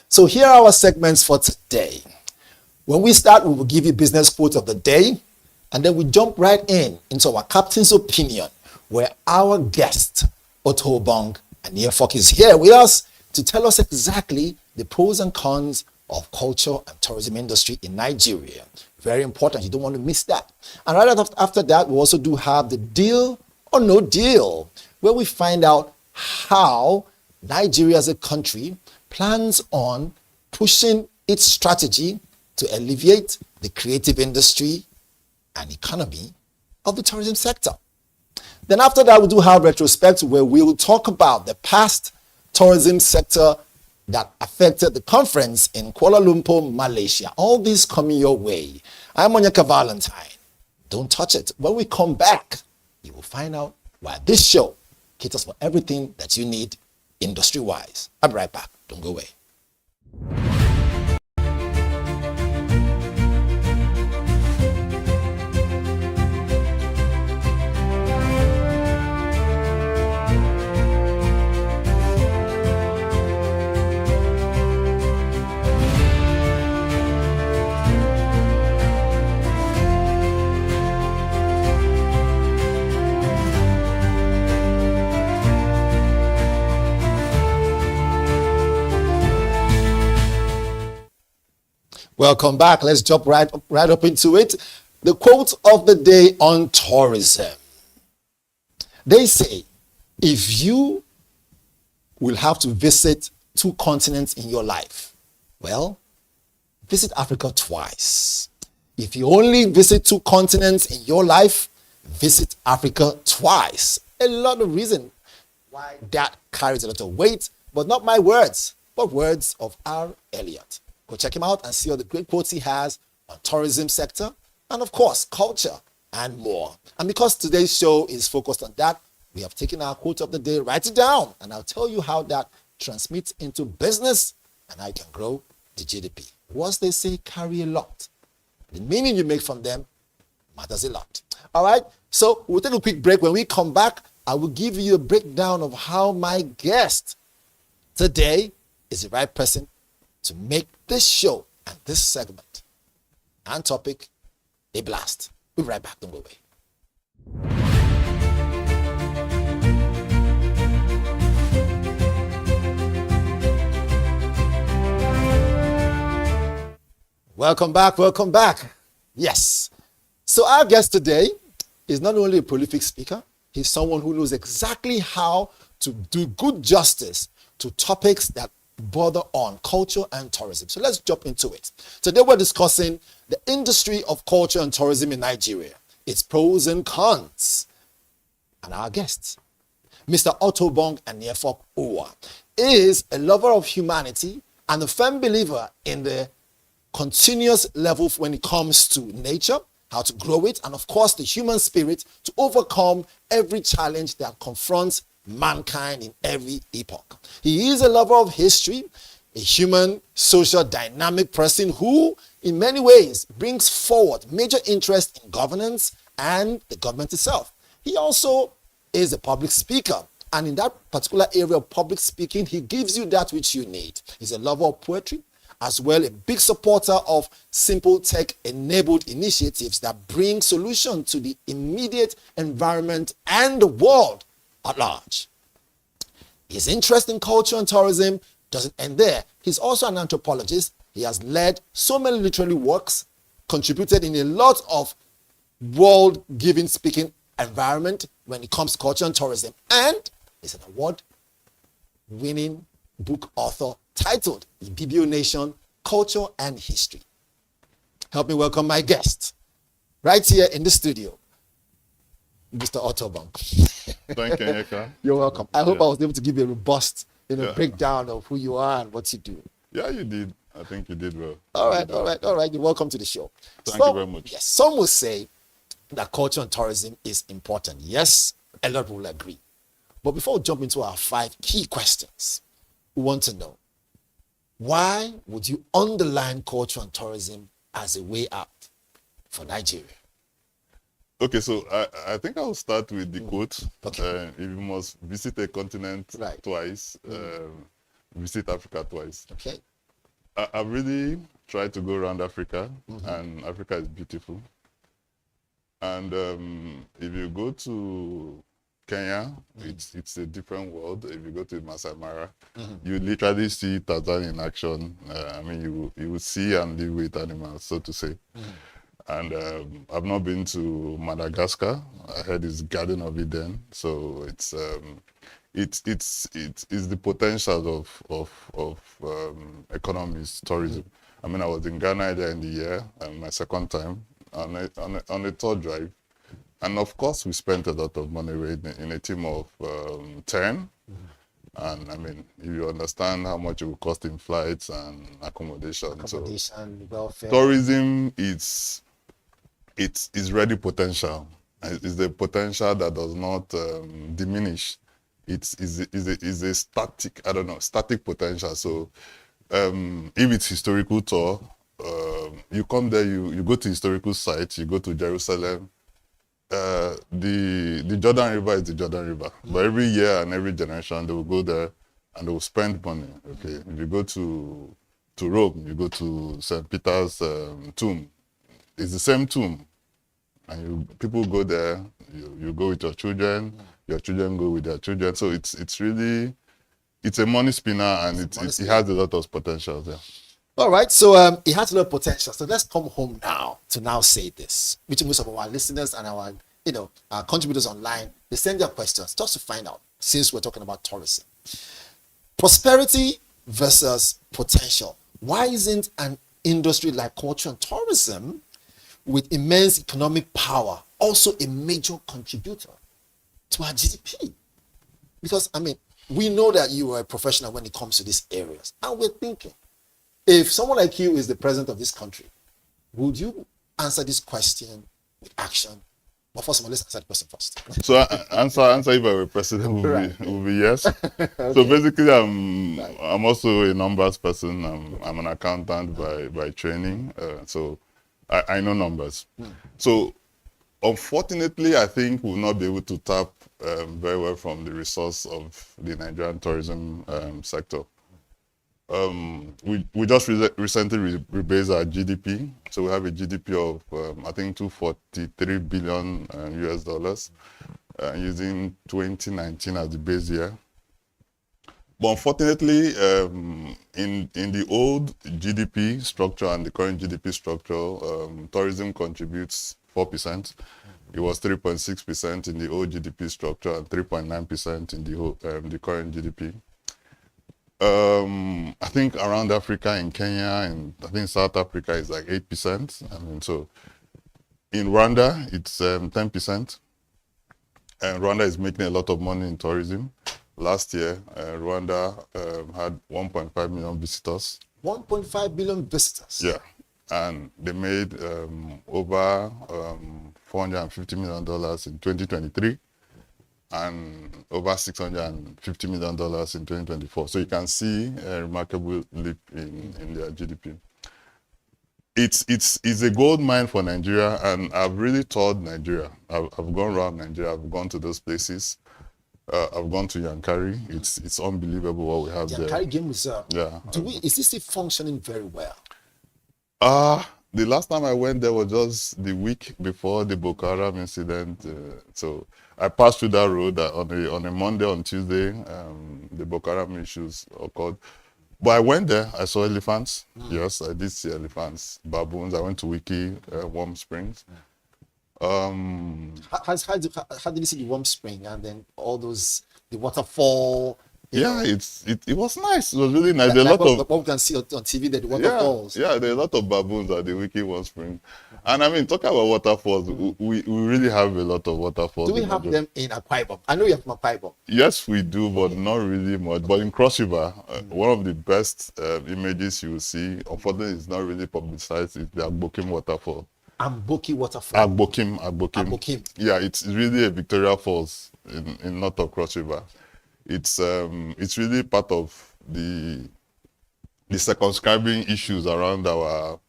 So here are our segments for today. When we start, we will give you business quote of the day, and then we jump right into our captain's opinion, where our guest, Otto Bong and Niefok, is here with us to tell us exactly the pros and cons of culture and tourism industry in Nigeria. Very important. You don't want to miss that. And right after that, we also do have the deal or no deal, where we find out how Nigeria as a country plans on pushing its strategy to alleviate the creative industry and economy of the tourism sector. Then after that, we do have retrospect, where we will talk about the past tourism sector that affected the conference in Kuala Lumpur, Malaysia. All these coming your way. I'm Onyeka Valentine. Don't touch it. When we come back, you will find out why this show caters for everything that you need industry-wise. I'll be right back. Don't go away. Welcome back. Let's jump right up into it. The quote of the day on tourism. They say, if you will have to visit 2 continents in your life, well, visit Africa twice. If you only visit 2 continents in your life, visit Africa twice. A lot of reason why that carries a lot of weight, but not my words, but words of R. Elliott. Go check him out and see all the great quotes he has on tourism sector and of course culture and more. And because today's show is focused on that, we have taken our quote of the day, write it down, and I'll tell you how that transmits into business and how you can grow the GDP. Words they say carry a lot. The meaning you make from them matters a lot. All right, so we'll take a quick break. When we come back, I will give you a breakdown of how my guest today is the right person to make this show and this segment and topic a blast. We'll be right back. Don't go away. Welcome back. Welcome back. Yes. So our guest today is not only a prolific speaker, he's someone who knows exactly how to do good justice to topics that border on culture and tourism. So let's jump into it. Today we're discussing the industry of culture and tourism in Nigeria, its pros and cons. And our guests, Mr. Otto Bong and Niefok Owa, is a lover of humanity and a firm believer in the continuous level when it comes to nature, how to grow it, and of course the human spirit to overcome every challenge that confronts mankind in every epoch. He is a lover of history, a human, social, dynamic person who, in many ways, brings forward major interest in governance and the government itself. He also is a public speaker, and in that particular area of public speaking, he gives you that which you need. He's a lover of poetry, as well a big supporter of simple tech-enabled initiatives that bring solutions to the immediate environment and the world at large. His interest in culture and tourism doesn't end there. He's also an anthropologist. He has led so many literary works, contributed in a lot of world-giving speaking environment when it comes to culture and tourism, and is an award-winning book author titled Ibibio Nation, Culture and History. Help me welcome my guest right here in the studio, Mr. Otto Bong. Thank you, Onyeka. You're welcome. I hope I was able to give you a robust breakdown of who you are and what you do. Yeah, you did. I think you did well. All right. You're welcome to the show. Thank you very much. Yes, some will say that culture and tourism is important. Yes, a lot will agree. But before we jump into our 5 key questions, we want to know, why would you underline culture and tourism as a way out for Nigeria? Okay, so I think I'll start with the quote. Okay. If you must visit a continent twice, visit Africa twice. Okay. I really tried to go around Africa, and Africa is beautiful. And if you go to Kenya, it's a different world. If you go to Masai Mara, you literally see Tarzan in action. I mean, you will see and live with animals, so to say. And I've not been to Madagascar. I heard it's Garden of Eden. So it's the potential of economies, tourism. I mean, I was in Ghana earlier in the year, my second time on a tour drive. And of course, we spent a lot of money in a team of 10. And I mean, if you understand how much it will cost in flights and accommodation, welfare. Tourism is ready potential. It's the potential that does not diminish. It's a static, static potential. So if it's historical tour, you come there, you go to historical sites, you go to Jerusalem. The Jordan River is the Jordan River. But every year and every generation, they will go there and they will spend money. Okay, if you go to Rome, you go to St. Peter's tomb. It's the same tomb. And people go there, you go with your children go with their children. So it's really, it's a money spinner, and it has a lot of potential there. All right, so it has a lot of potential. So let's come home now to now say this. Which most of our listeners and our contributors online, they send their questions just to find out, since we're talking about tourism. Prosperity versus potential. Why isn't an industry like culture and tourism with immense economic power also a major contributor to our GDP? Because, I mean, we know that you are a professional when it comes to these areas. And we're thinking, if someone like you is the president of this country, would you answer this question with action? But first of all, let's answer the question first. So answer if I were president would be yes. Okay. So basically, I'm also a numbers person. I'm an accountant by training. So I know numbers. So unfortunately, I think we'll not be able to tap very well from the resource of the Nigerian tourism sector. We just recently rebased our GDP. So we have a GDP of, I think, $243 billion US dollars, using 2019 as the base year. But unfortunately, in the old GDP structure and the current GDP structure, tourism contributes 4%. It was 3.6% in the old GDP structure and 3.9% in the current GDP. I think around Africa, in Kenya, and I think South Africa is like 8%. I mean, so in Rwanda, it's 10%. And Rwanda is making a lot of money in tourism. Last year, Rwanda had 1.5 million visitors. 1.5 billion visitors? Yeah. And they made over $450 million in 2023. And over $650 million in 2024. So you can see a remarkable leap in their GDP. It's a gold mine for Nigeria, and I've really toured Nigeria. I've gone around Nigeria. I've gone to those places. I've gone to Yankari. It's unbelievable what we have there. Yankari Game Reserve. Yeah. Is this still functioning very well? The last time I went there was just the week before the Boko Haram incident. So I passed through that road on a Monday, on Tuesday. The Boko Haram issues occurred. But I went there. I saw elephants. Yes, I did see elephants, baboons. I went to Wiki, Warm Springs. How did you see the Warm Spring and then all those, the waterfall? Yeah, it was nice. It was really nice. There are what we can see on TV, the waterfalls. Yeah, there are a lot of baboons at the Wiki Warm Spring. And I mean, talking about waterfalls, we really have a lot of waterfalls. Do we have them in Akwa Ibom? I know you have from Akwa Ibom. Yes, we do, but not really much. But in Cross River, one of the best images you will see, unfortunately, it's not really publicized, is the Agbokim waterfall. Amboki waterfall. Agbokim. Yeah, it's really a Victoria Falls in north of Cross River. It's really part of the circumscribing issues around our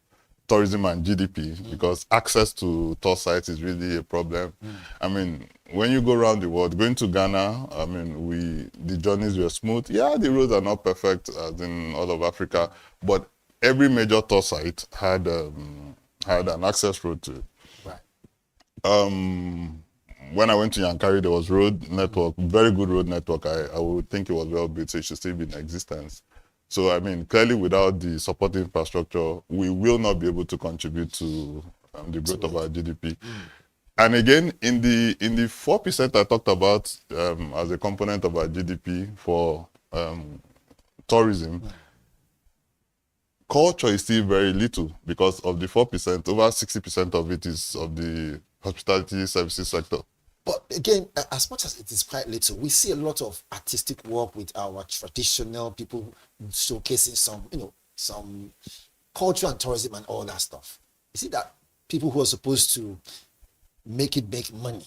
tourism and GDP, because access to tour sites is really a problem. I mean, when you go around the world, going to Ghana, I mean, the journeys were smooth. Yeah, the roads are not perfect as in all of Africa, but every major tour site had an access road to it. Right. When I went to Yankari, there was road network, very good road network. I would think it was well built, so it should still be in existence. So, I mean, clearly without the supporting infrastructure, we will not be able to contribute to the growth of our GDP. And again, in the 4% I talked about as a component of our GDP for tourism, culture is still very little, because of the 4%, over 60% of it is of the hospitality services sector. But again, as much as it is quite little, we see a lot of artistic work with our traditional people showcasing some culture and tourism and all that stuff. You see that people who are supposed to make money,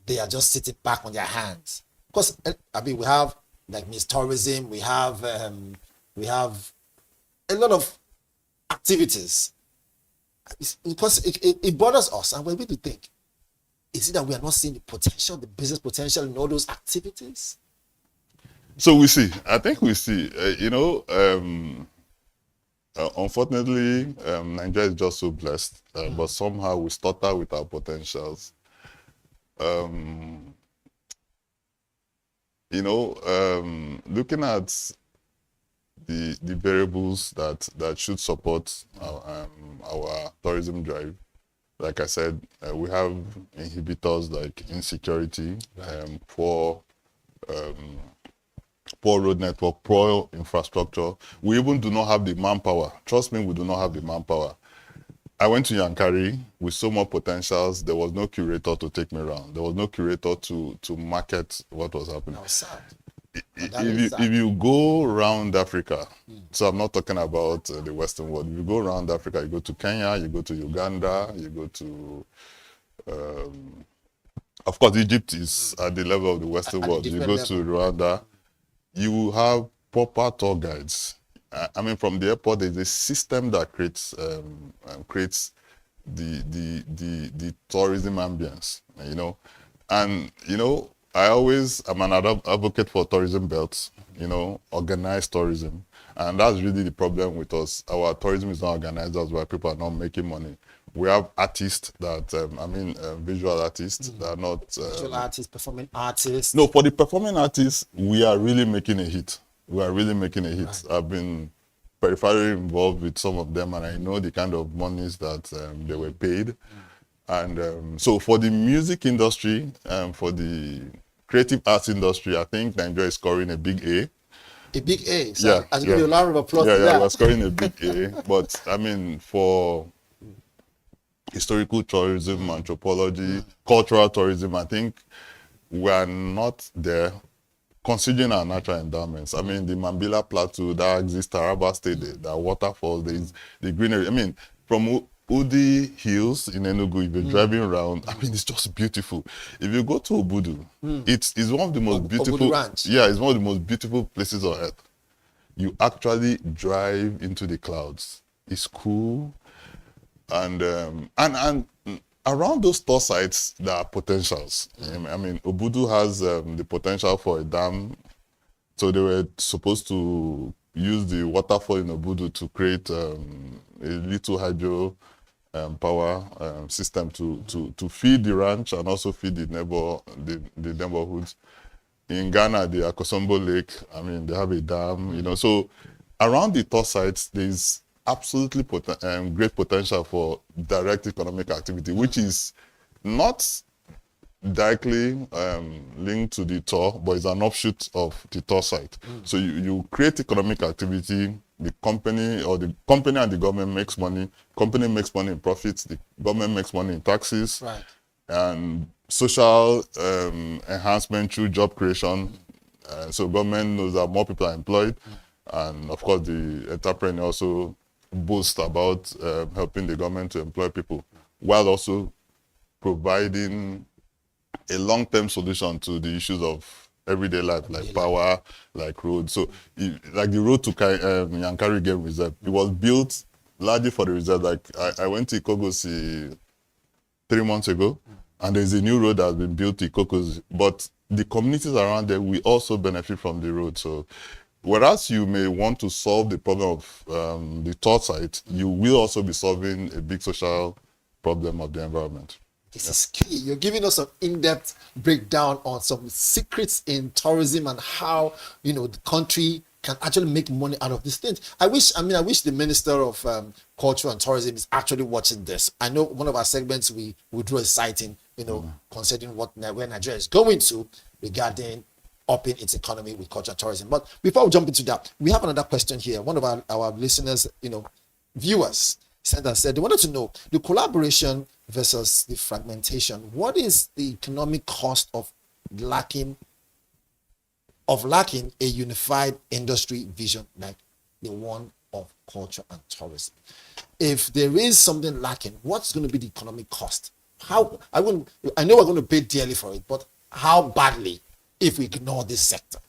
they are just sitting back on their hands. Because I mean, we have like Miss Tourism, we have a lot of activities. Because it bothers us, and when we think, is it that we are not seeing the potential, the business potential in all those activities? So we see. I think we see. Unfortunately, Nigeria is just so blessed, but somehow we stutter with our potentials. Looking at the variables that should support our tourism drive, like I said, we have inhibitors like insecurity, poor road network, poor infrastructure. We even do not have the manpower. Trust me, we do not have the manpower. I went to Yankari with so much potentials. There was no curator to take me around. There was no curator to market what was happening. That was sad. If you go around Africa, so I'm not talking about the Western world. If you go around Africa, you go to Kenya, you go to Uganda, you go to, of course, Egypt is at the level of the Western world. You go to Rwanda, you have proper tour guides. I mean, from the airport, there's a system that creates the tourism ambience, and I'm an advocate for tourism belts, organized tourism. And that's really the problem with us. Our tourism is not organized. That's why people are not making money. We have artists that, visual artists that are not... visual artists, performing artists. No, for the performing artists, we are really making a hit. We are really making a hit. Right. I've been peripherally involved with some of them, and I know the kind of monies that they were paid. And so for the music industry, for the creative arts industry, I think Nigeria is scoring a big A. A big A? So yeah. I'll give you a lot of applause for that. We're scoring a big A. But I mean, for historical tourism, anthropology, cultural tourism, I think we are not there considering our natural endowments. I mean, the Mambila Plateau, that exists, Taraba State, the waterfalls, the greenery. I mean, from Udi Hills in Enugu, if you're driving around, I mean, it's just beautiful. If you go to Obudu, it's one of the most beautiful. Obudu Ranch. Yeah, it's one of the most beautiful places on earth. You actually drive into the clouds. It's cool, and around those tour sites, there are potentials. I mean, Obudu has the potential for a dam, so they were supposed to use the waterfall in Obudu to create a little hydro power system to feed the ranch and also feed the neighborhoods. In Ghana, the Akosombo Lake, I mean, they have a dam, So around the tour sites, there's absolutely great potential for direct economic activity, which is not directly linked to the tour, but it's an offshoot of the tour site. So you create economic activity, the company and the government makes money, company makes money in profits, the government makes money in taxes, right, and social enhancement through job creation. So government knows that more people are employed, and of course the entrepreneur also boast about helping the government to employ people. while also providing a long-term solution to the issues of everyday life, like power, like roads. So, like the road to Yankari Game Reserve, it was built largely for the reserve. Like I went to Ikogosi 3 months ago, and there's a new road that's been built to Ikogosi. But the communities around there, we also benefit from the road. So, whereas you may want to solve the problem of the third site, you will also be solving a big social problem of the environment. This is key. You're giving us an in-depth breakdown on some secrets in tourism and how, you know, the country can actually make money out of these things. I wish the Minister of Culture and Tourism is actually watching this. I know one of our segments we drew a sighting, you know, considering where Nigeria is going to regarding upping its economy with culture and tourism. But before we jump into that, we have another question here. One of our listeners, you know, viewers said they wanted to know the collaboration versus the fragmentation. What is the economic cost of lacking a unified industry vision like the one of culture and tourism? If there is something lacking, what's going to be the economic cost? I know we're going to pay dearly for it, but how badly if we ignore this sector?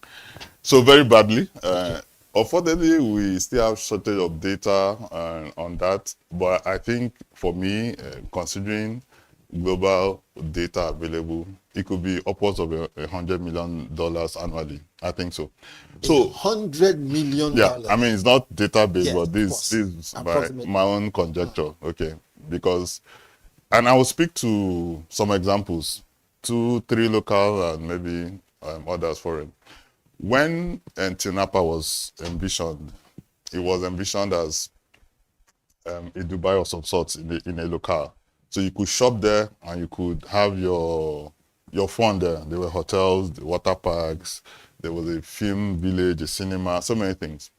So very badly. Unfortunately, we still have shortage of data on that. But I think for me, considering global data available, it could be upwards of $100 million annually. I think so. So $100 million. Yeah, I mean, it's not database, Yes, but this is my own conjecture. Okay, because, and I will speak to some examples, 2, 3 local and maybe others foreign. When Tinapa was envisioned, it was envisioned as a Dubai of some sorts in a locale. So you could shop there and you could have your fun there. There were hotels, the water parks, there was a film village, a cinema, so many things.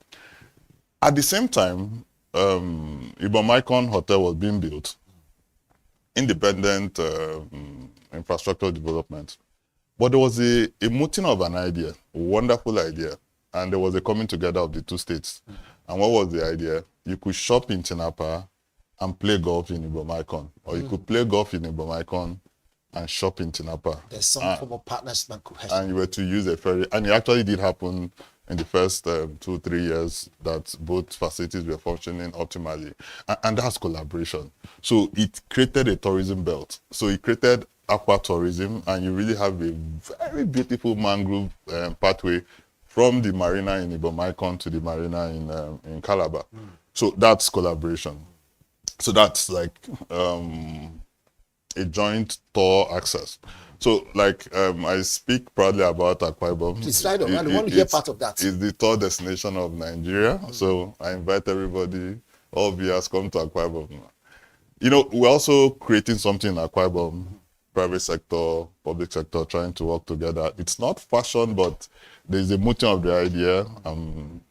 At the same time, Ibom-Icon Hotel was being built, independent infrastructure development. But there was a mooting of an idea, a wonderful idea, and there was a coming together of the two states. And what was the idea? You could shop in Tinapa and play golf in Ibom-Icon, or you could play golf in Ibom-Icon and shop in Tinapa. There's some form of partnership and cohesion. And you were to use a ferry, and it actually did happen in the first 2-3 years that both facilities were functioning optimally. And that's collaboration. So it created a tourism belt. So it created aqua tourism, and you really have a very beautiful mangrove pathway from the marina in Ibom-Icon to the marina in Calabar. So that's collaboration. So that's like a joint tour access. So like I speak proudly about Akwa Ibom. It's right on. I want to hear part of that. It's the tour destination of Nigeria. So I invite everybody, all viewers, come to Akwa Ibom. You know, we're also creating something in Akwa Ibom. Private sector, public sector, trying to work together. It's not fashion, but there's a mooting of the idea.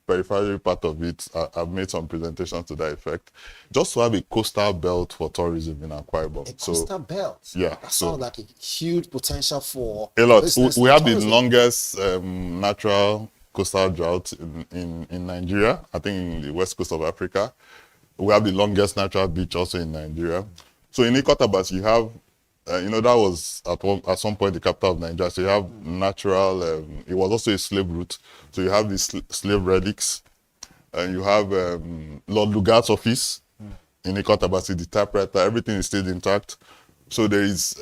Peripheral part of it. I've made some presentations to that effect. Just to have a coastal belt for tourism in Akwa Ibom. A coastal belt? Yeah. That sounds like a huge potential for a lot. We have tourism. the longest natural coastal drought in Nigeria. I think in the west coast of Africa. We have the longest natural beach also in Nigeria. So in Ikotabas, you have you know, that was at some point the capital of Nigeria. So you have natural, it was also a slave route. So you have these slave relics, and you have Lord Lugard's office in Ikotabasi, the typewriter, everything is still intact. So there is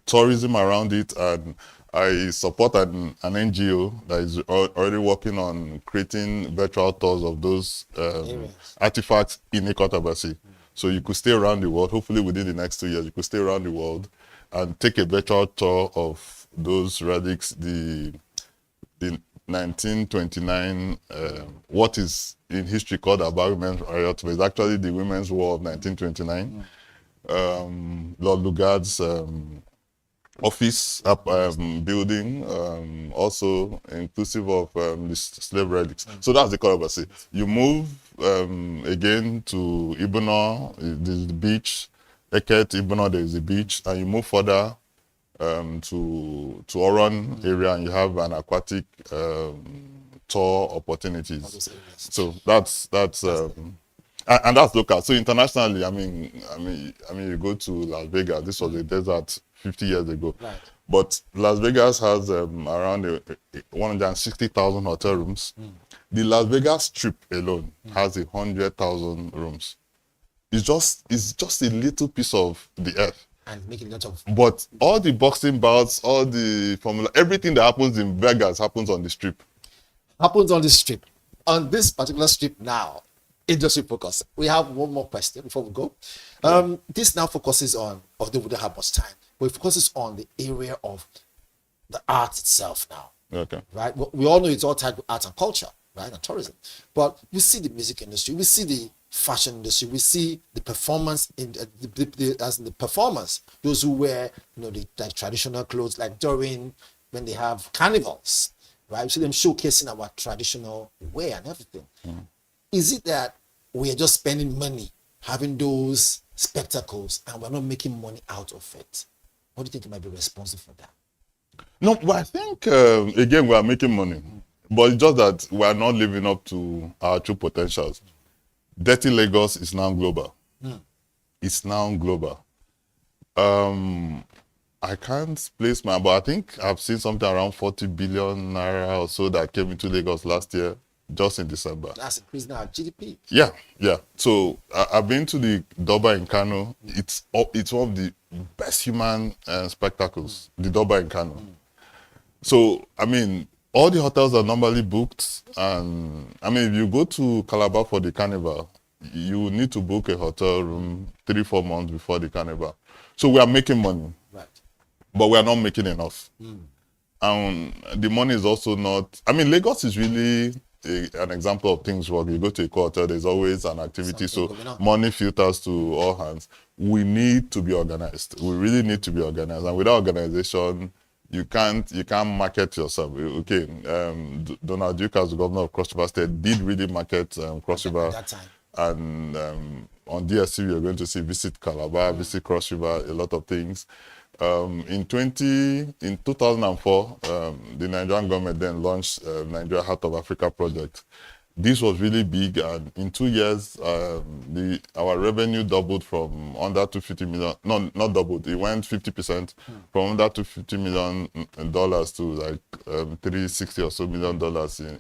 tourism around it, and I support an NGO that is already working on creating virtual tours of those artifacts in Ikotabasi. So you could stay around the world, hopefully within the next 2 years, you could stay around the world and take a virtual tour of those relics, the 1929, what is in history called the Aba Women's Riot, but it's actually the Women's War of 1929. Lord Lugard's office building, also inclusive of the slave relics. So that's the Korobasi. You move again to Ibono, there's the beach. Eket, Ibono, there's the beach, and you move further to Oron area, and you have an aquatic tour opportunities. So that's And that's local. So internationally, I mean, you go to Las Vegas. This was a desert 50 years ago. Right. But Las Vegas has around 160,000 hotel rooms. The Las Vegas Strip alone has 100,000 rooms. It's just a little piece of the earth. And making a lot of. But all the boxing bouts, all the formula, everything that happens in Vegas happens on the Strip. Happens on the Strip. On this particular Strip now, industry focus. We have one more question before we go. This now focuses on, although we don't have much time, but it focuses on the area of the art itself now. Okay. Right? We all know it's all tied to art and culture, right? And tourism. But we see the music industry, we see the fashion industry, we see the performance in the performers, those who wear, the like traditional clothes, like during when they have carnivals, right? We see them showcasing our traditional wear and everything. Is it that we are just spending money having those spectacles and we're not making money out of it? What do you think you might be responsible for that? No, but I think again we are making money, but it's just that we are not living up to our true potentials. Dirty Lagos is now global. It's now global. I can't place but I think I've seen something around 40 billion naira or so that came into Lagos last year, just in December. That's increasing our GDP. Yeah. So I've been to the Durbar in Kano. It's one of the best human spectacles, the Durbar in Kano. So, I mean, all the hotels are normally booked. And, I mean, if you go to Calabar for the carnival, you need to book a hotel room 3-4 months before the carnival. So we are making money. Right. But we are not making enough. And the money is also not... I mean, Lagos is really an example of things where you go to a hotel, there's always an activity. So money filters to all hands. We need to be organized. We really need to be organized. And without organization, you can't market yourself. Okay, Donald Duke, as the governor of Cross River State, did really market Cross River. That time. And on DSC, you're going to see Visit Calabar, Visit Cross River, a lot of things. In 2004, the Nigerian government then launched Nigeria Heart of Africa project. This was really big, and in 2 years, our revenue doubled from under $250 million. No, not doubled. It went 50% from under $250 million to like $360 or so million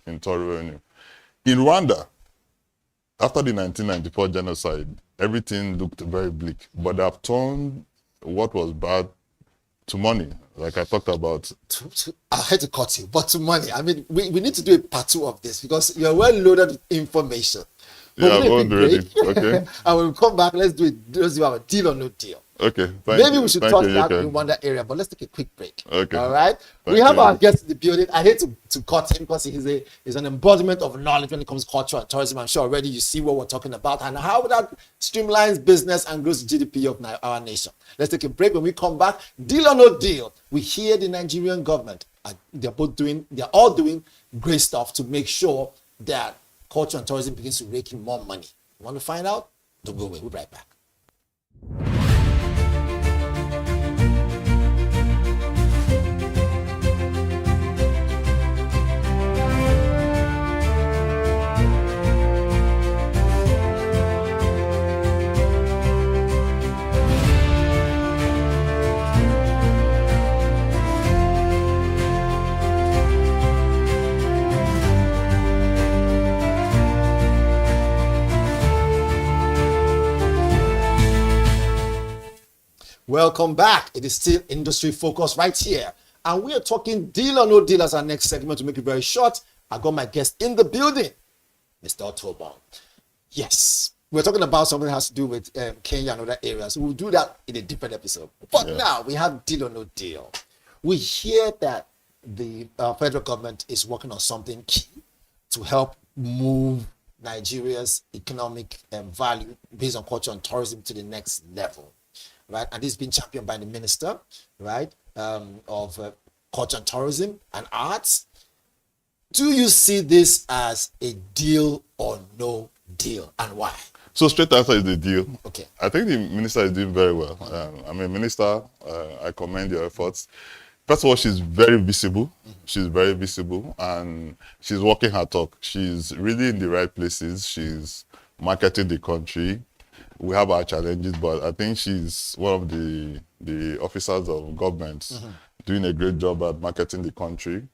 in total revenue. In Rwanda, after the 1994 genocide, everything looked very bleak, but they have turned what was bad to money, like I talked about. I had to cut you, but to money. I mean, we need to do a part 2 of this because you're well loaded with information. Yeah, go on, ready. Okay. And when we come back, let's do our deal or no deal. Okay. Maybe we should touch that in one area, but let's take a quick break. Okay. All right. We have our guest in the building. I hate to cut him because he's an embodiment of knowledge when it comes to culture and tourism. I'm sure already you see what we're talking about and how that streamlines business and grows the GDP of our nation. Let's take a break. When we come back, deal or no deal, we hear the Nigerian government. They're all doing great stuff to make sure that culture and tourism begins to rake in more money. You want to find out? Don't go away. We'll be right back. Welcome back. It is still industry focus right here. And we are talking deal or no deal as our next segment. To make it very short, I got my guest in the building, Mr. Otobon. Yes, we're talking about something that has to do with Kenya and other areas. We'll do that in a different episode. But now we have deal or no deal. We hear that the federal government is working on something key to help move Nigeria's economic value based on culture and tourism to the next level. Right, and this has been championed by the minister, right, of culture and tourism and arts. Do you see this as a deal or no deal, and why? So straight answer is the deal. Okay. I think the minister is doing very well. I mean, minister, I commend your efforts. First of all, she's very visible. She's very visible, and she's walking her talk. She's really in the right places. She's marketing the country. We have our challenges, but I think she's one of the officers of government doing a great job at marketing the country.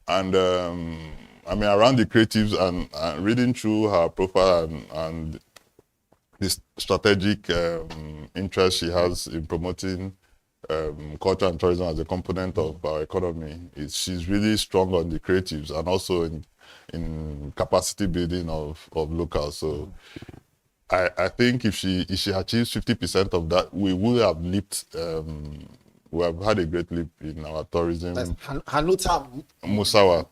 And I mean, around the creatives and reading through her profile and this strategic interest she has in promoting culture and tourism as a component of our economy, she's really strong on the creatives and also in capacity building of locals. So I think if she achieves 50% of that, we will have leaped. We have had a great leap in our tourism. Hanuta Musawa.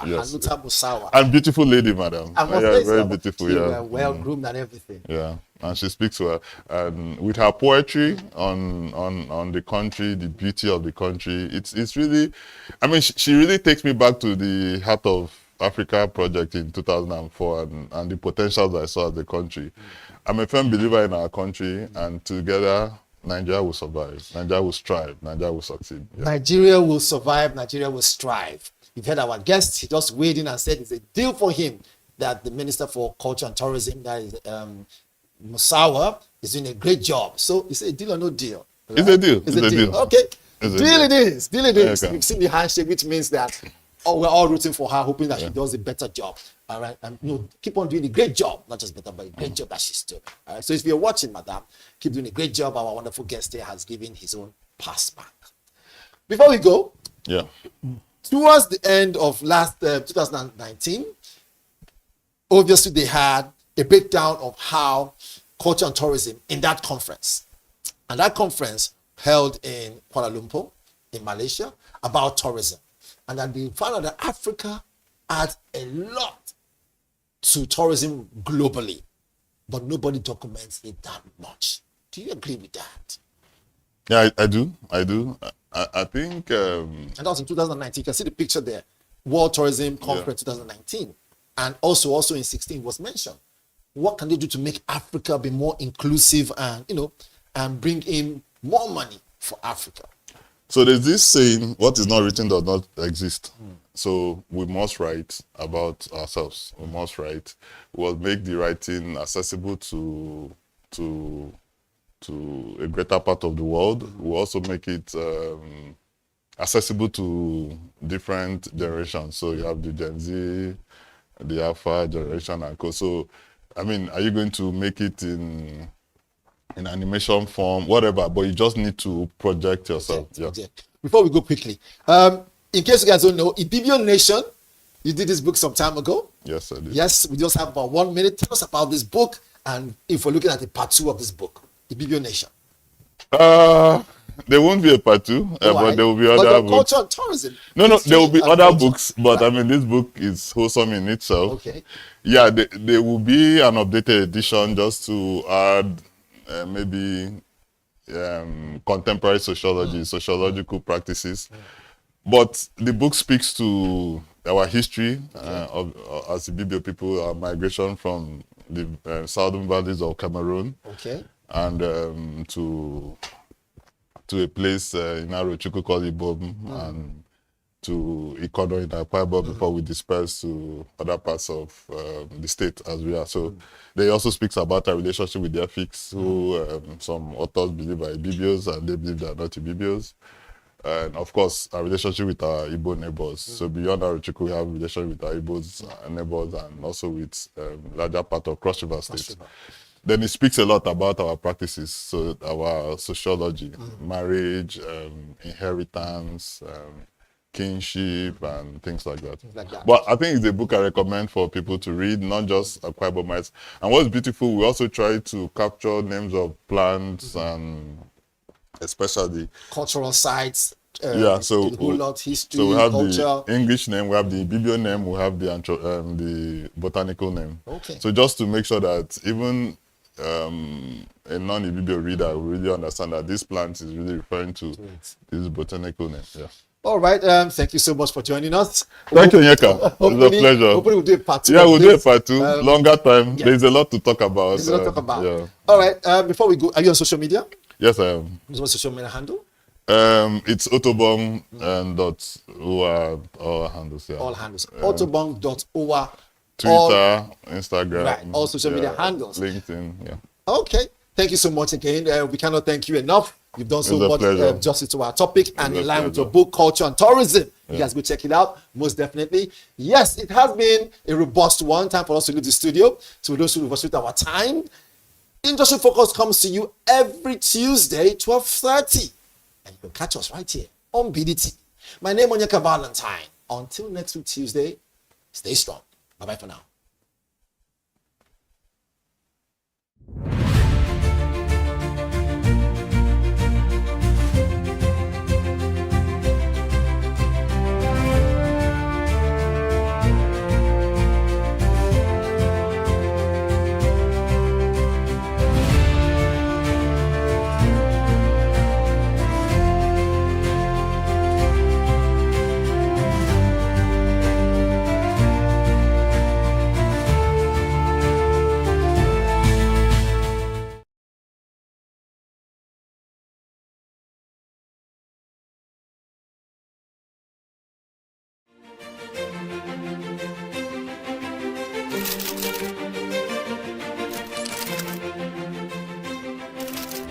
Yes. Hanuta Musawa. And beautiful lady, madam. Yeah, very beautiful. Yeah. Well groomed and everything. Yeah, and she speaks well. And with her poetry on the country, the beauty of the country, it's really, I mean, she really takes me back to the Heart of Africa project in 2004 and the potentials I saw at the country. I'm a firm believer in our country, and together Nigeria will survive, Nigeria will strive, Nigeria will succeed. Yeah. Nigeria will survive, Nigeria will strive. You've heard our guest, he just weighed in and said it's a deal for him that the Minister for Culture and Tourism, that is Musawa, is doing a great job. So it's a deal or no deal? Right? It's a deal. It's a deal. Okay. Deal it is. Deal it is. Okay. We've seen the handshake, which means that we're all rooting for her, hoping that she does a better job. All right, and keep on doing a great job, not just better, but a great job that she's doing. All right, so if you're watching, madam, keep doing a great job. Our wonderful guest here has given his own pass back. Before we go, towards the end of last 2019, obviously they had a breakdown of how culture and tourism in that conference, and that conference held in Kuala Lumpur, in Malaysia, about tourism. And then they found out that Africa adds a lot to tourism globally, but nobody documents it that much. Do you agree with that? Yeah, I do. I think... and that was in 2019. You can see the picture there. World Tourism Conference 2019. And also in 16 was mentioned. What can they do to make Africa be more inclusive and, and bring in more money for Africa? So there's this saying, what is not written does not exist. So we must write about ourselves. We must write. We will make the writing accessible to a greater part of the world. We'll also make it accessible to different generations. So you have the Gen Z, the Alpha generation, and co. So, I mean, are you going to make it in animation form, whatever, but you just need to project yourself. Before we go quickly, in case you guys don't know, Ibibio Nation, you did this book some time ago. Yes, I did. Yes, we just have about 1 minute. Tell us about this book, and if we're looking at the part 2 of this book, Ibibio Nation. There won't be a part 2, but there will be other books. Culture and tourism. No, there will be other books, but I mean, this book is wholesome in itself. Okay. Yeah, there will be an updated edition just to add maybe contemporary sociology, sociological practices. But the book speaks to our history as the Ibibio people, our migration from the southern valleys of Cameroon, and to a place in Arochukwu called Ibom, and to Ikono in Akwa Ibom before we dispersed to other parts of the state as we are. So they also speaks about our relationship with the Efiks, who some authors believe are Ibibios and they believe they are not Ibibios. And of course, our relationship with our Igbo neighbors. So beyond Arochukwu, we have a relationship with our Igbo neighbors and also with larger part of Cross River State. Then it speaks a lot about our practices, so our sociology, marriage, inheritance, kinship, and things like that. But I think it's a book I recommend for people to read, not just Akwa Ibomites. And what's beautiful, we also try to capture names of plants and especially cultural sites. So a whole lot history, so we have culture. The English name, we have the Ibibio name, we have the botanical name. Okay. So just to make sure that even a non-Ibibio reader will really understand that this plant is really referring to this botanical name. Yeah. All right. Thank you so much for joining us. Thank you, Nyeka. It's a pleasure. Hopefully we'll do a part 2. Yeah, we'll do a part 2. Longer time. There's a lot to talk about. There's a lot to talk about. Yeah. All right. Before we go, are you on social media? Yes, I am. What's social media handle? It's Otobong and .owa, all handles. Yeah. All handles. Otobong.owa Twitter, Instagram. Right, all social media handles. LinkedIn, yeah. Okay. Thank you so much again. We cannot thank you enough. You've done so much justice to our topic and in line with your book, Culture and Tourism. You guys go check it out, most definitely. Yes, it has been a robust one. Time for us to leave the studio. So those who reverse our time, Industry Focus comes to you every Tuesday, 12:30. And you can catch us right here on BDT. My name is Onyeka Valentine. Until next week, Tuesday, stay strong. Bye-bye for now.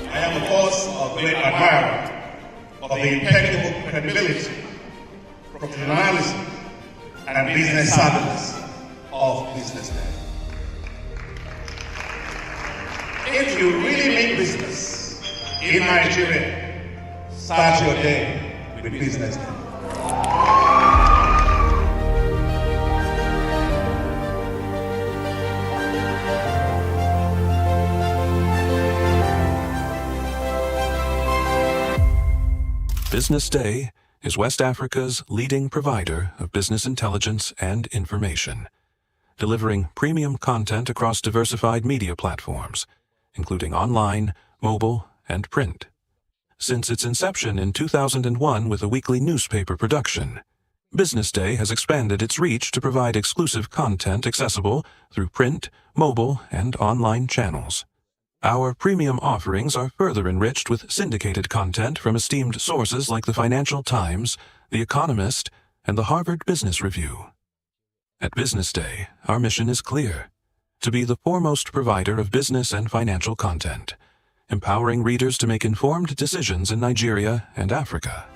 I am, of course, a great admirer of the impeccable credibility, professionalism, and business savviness of BusinessDay. If you really mean business in Nigeria, start your day with BusinessDay. BusinessDay is West Africa's leading provider of business intelligence and information, delivering premium content across diversified media platforms, including online, mobile, and print. Since its inception in 2001 with a weekly newspaper production, BusinessDay has expanded its reach to provide exclusive content accessible through print, mobile, and online channels. Our premium offerings are further enriched with syndicated content from esteemed sources like the Financial Times, The Economist, and the Harvard Business Review. At BusinessDay, our mission is clear: to be the foremost provider of business and financial content, empowering readers to make informed decisions in Nigeria and Africa.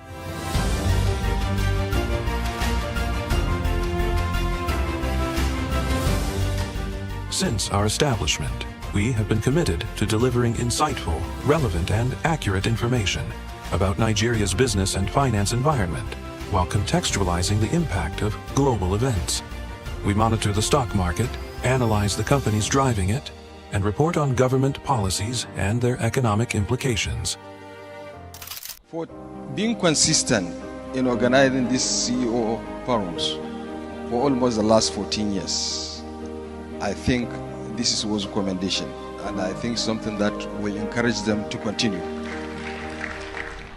Since our establishment, we have been committed to delivering insightful, relevant, and accurate information about Nigeria's business and finance environment, while contextualizing the impact of global events. We monitor the stock market, analyze the companies driving it, and report on government policies and their economic implications. For being consistent in organizing these CEO forums for almost the last 14 years, I think this is worth commendation, and I think something that will encourage them to continue.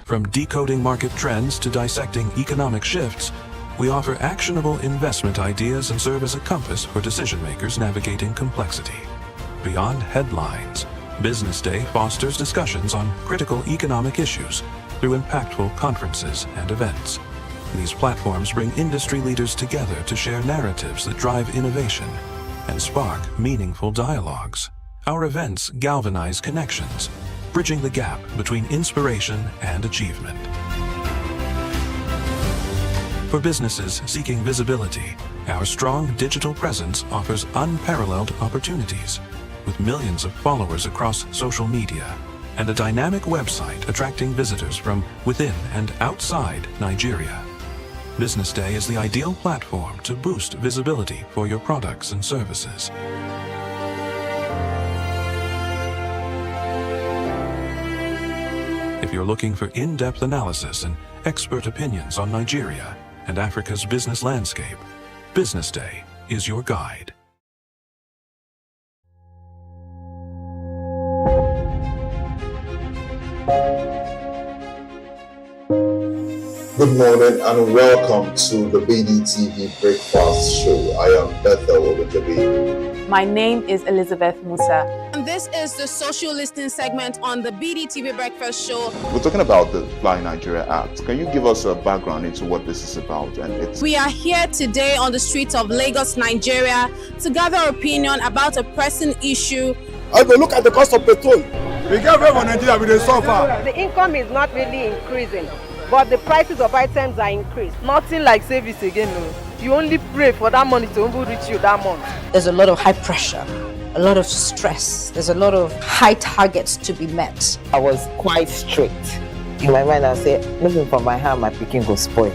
From decoding market trends to dissecting economic shifts, we offer actionable investment ideas and serve as a compass for decision makers navigating complexity. Beyond headlines, BusinessDay fosters discussions on critical economic issues through impactful conferences and events. These platforms bring industry leaders together to share narratives that drive innovation and spark meaningful dialogues. Our events galvanize connections, bridging the gap between inspiration and achievement. For businesses seeking visibility, our strong digital presence offers unparalleled opportunities, with millions of followers across social media and a dynamic website attracting visitors from within and outside Nigeria. BusinessDay is the ideal platform to boost visibility for your products and services. If you're looking for in-depth analysis and expert opinions on Nigeria and Africa's business landscape, BusinessDay is your guide. Good morning and welcome to the BDTV Breakfast Show. I am Bethel Olujabi. My name is Elizabeth Musa. And this is the social listening segment on the BDTV Breakfast Show. We're talking about the Fly Nigeria Act. Can you give us a background into what this is about? We are here today on the streets of Lagos, Nigeria, to gather opinion about a pressing issue. I go look at the cost of petrol. We get very for Nigeria with the suffer. The income is not really increasing, but the prices of items are increased. Nothing like service again, no. You only pray for that money to reach you that month. There's a lot of high pressure, a lot of stress. There's a lot of high targets to be met. I was quite strict. In my mind, I said, looking for my hand, my picking go spoil.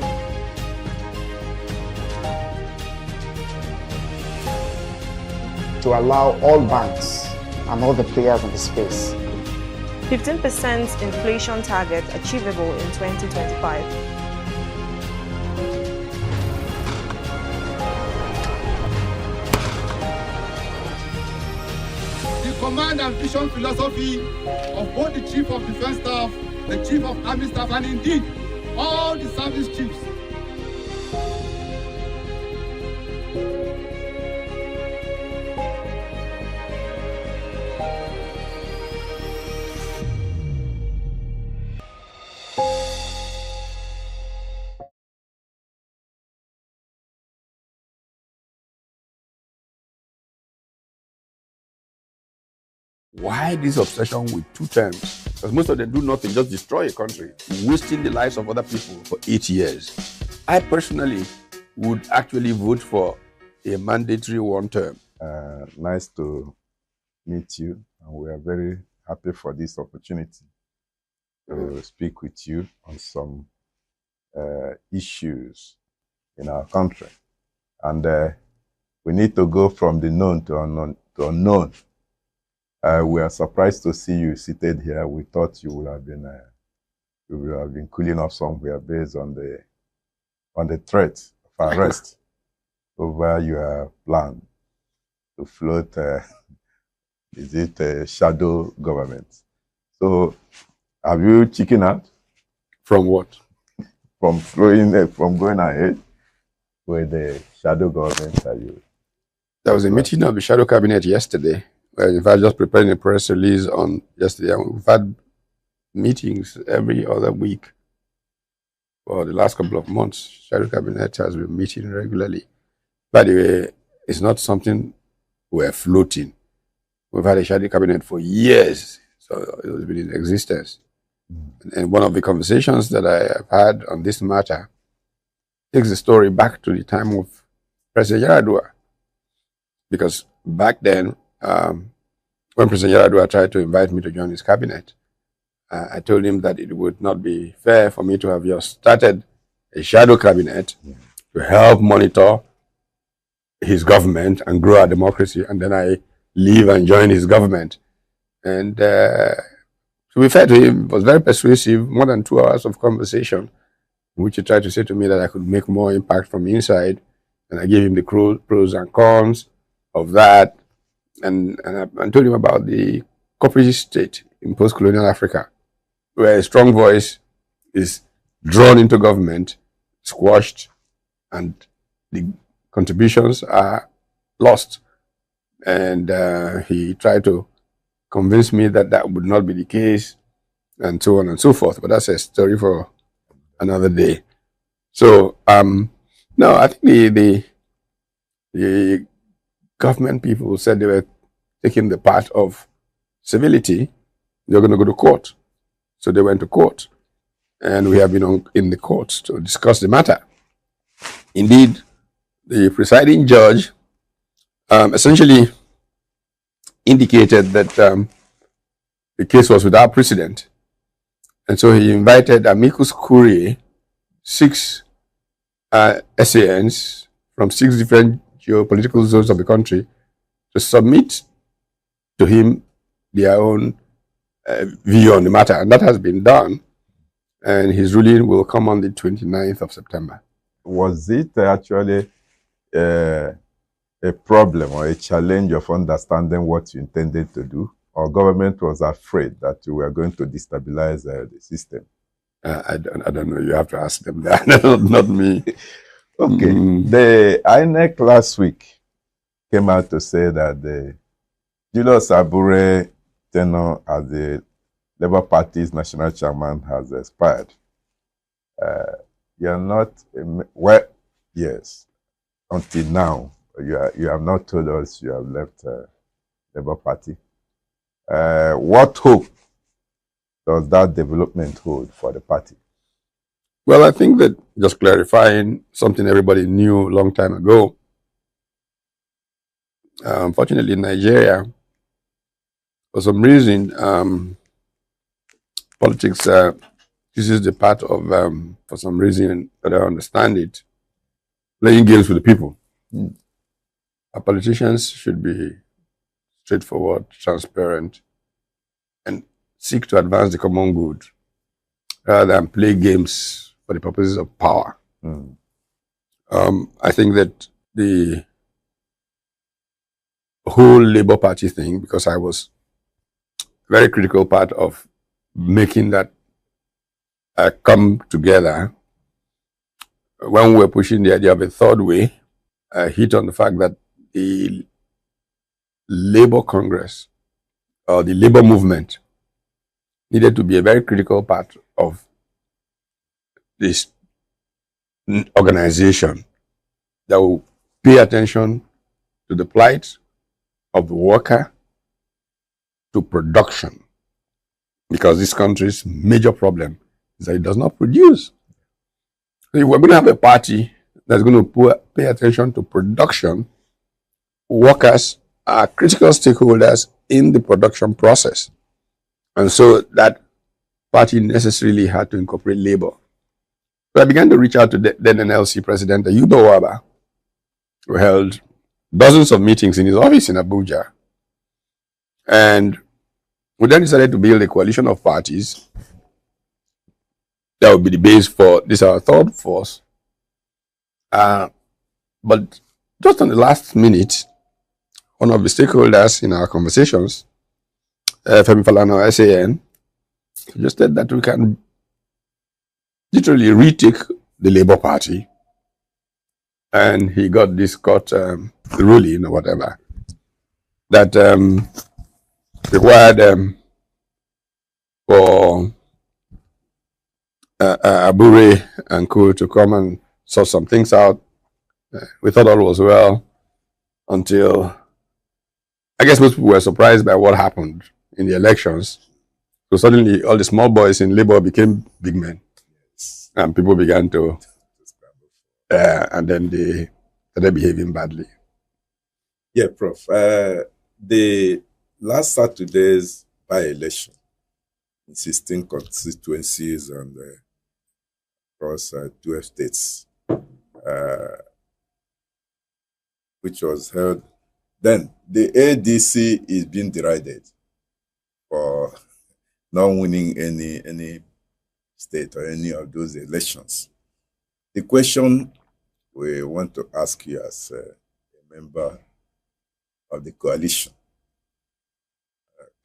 To allow all banks and all the players in the space 15% inflation target achievable in 2025. The command and vision philosophy of both the Chief of Defense Staff, the Chief of Army Staff, and indeed all the service chiefs. Why this obsession with 2 terms? Because most of them do nothing, just destroy a country, wasting the lives of other people for 8 years. I personally would actually vote for a mandatory 1 term. Nice to meet you, and we are very happy for this opportunity to speak with you on some issues in our country. And we need to go from the known to unknown. We are surprised to see you seated here. We thought you would have been cooling off somewhere based on the threat of arrest over your plan to float. Is it a shadow government? So, have you chickened out? From what? From going ahead with the shadow government? There was a meeting of the shadow cabinet yesterday. In fact, just preparing a press release on yesterday. We've had meetings every other week for the last couple of months. Shadow cabinet has been meeting regularly. By the way, it's not something we're floating. We've had a shadow cabinet for years, so it has been in existence. And one of the conversations that I have had on this matter takes the story back to the time of President Yaradua. Because back then, when President Yaradua tried to invite me to join his cabinet, I told him that it would not be fair for me to have just started a shadow cabinet to help monitor his government and grow our democracy, and then I leave and join his government. And to be fair to him, it was very persuasive, more than 2 hours of conversation, in which he tried to say to me that I could make more impact from inside, and I gave him the pros and cons of that. And I told him about the corporate state in post-colonial Africa, where a strong voice is drawn into government, squashed, and the contributions are lost. And he tried to convince me that that would not be the case, and so on and so forth. But that's a story for another day. So, no, I think the government people said they were taking the path of civility. They're going to go to court. So they went to court. And we have been in the courts to discuss the matter. Indeed, the presiding judge essentially indicated that the case was without precedent. And so he invited amicus curiae, 6 SANs from 6 different geopolitical zones of the country to submit to him their own view on the matter. And that has been done. And his ruling will come on the 29th of September. Was it actually a problem or a challenge of understanding what you intended to do? Or government was afraid that you were going to destabilize the system? I don't know. You have to ask them that, not me. Okay. The INEC last week came out to say that the Julius Abure tenure as the Labour Party's national chairman has expired. You are not, well, yes, until now, you have not told us you have left Labour Party. What hope does that development hold for the party? Well, I think that just clarifying something everybody knew a long time ago. Unfortunately, in Nigeria, for some reason, politics uses the part of, for some reason that I understand it, playing games with the people. Our politicians should be straightforward, transparent, and seek to advance the common good rather than play games for the purposes of power. I think that the whole Labour Party thing, because I was a very critical part of making that come together, when we were pushing the idea of a third way, I hit on the fact that the Labour Congress or the Labour movement needed to be a very critical part of this organization that will pay attention to the plight of the worker, to production, because this country's major problem is that it does not produce. So if we're going to have a party that's going to pay attention to production, workers are critical stakeholders in the production process. And so that party necessarily had to incorporate labor. So I began to reach out to the then NLC president, Ayuba Waba, who held dozens of meetings in his office in Abuja. And we then decided to build a coalition of parties that would be the base for this, our third force. But just on the last minute, one of the stakeholders in our conversations, Femi Falana, SAN, suggested that we can literally retake the Labour Party. And he got this court ruling or whatever that required for Abure and co to come and sort some things out. We thought all was well until, I guess most people were surprised by what happened in the elections. So suddenly all the small boys in Labour became big men. And people began to, and then they started behaving badly. Yeah, Prof. The last Saturday's by-election in 16 constituencies and across 12 states, which was held, then the ADC is being derided for not winning any state or any of those elections. The question we want to ask you as a member of the coalition,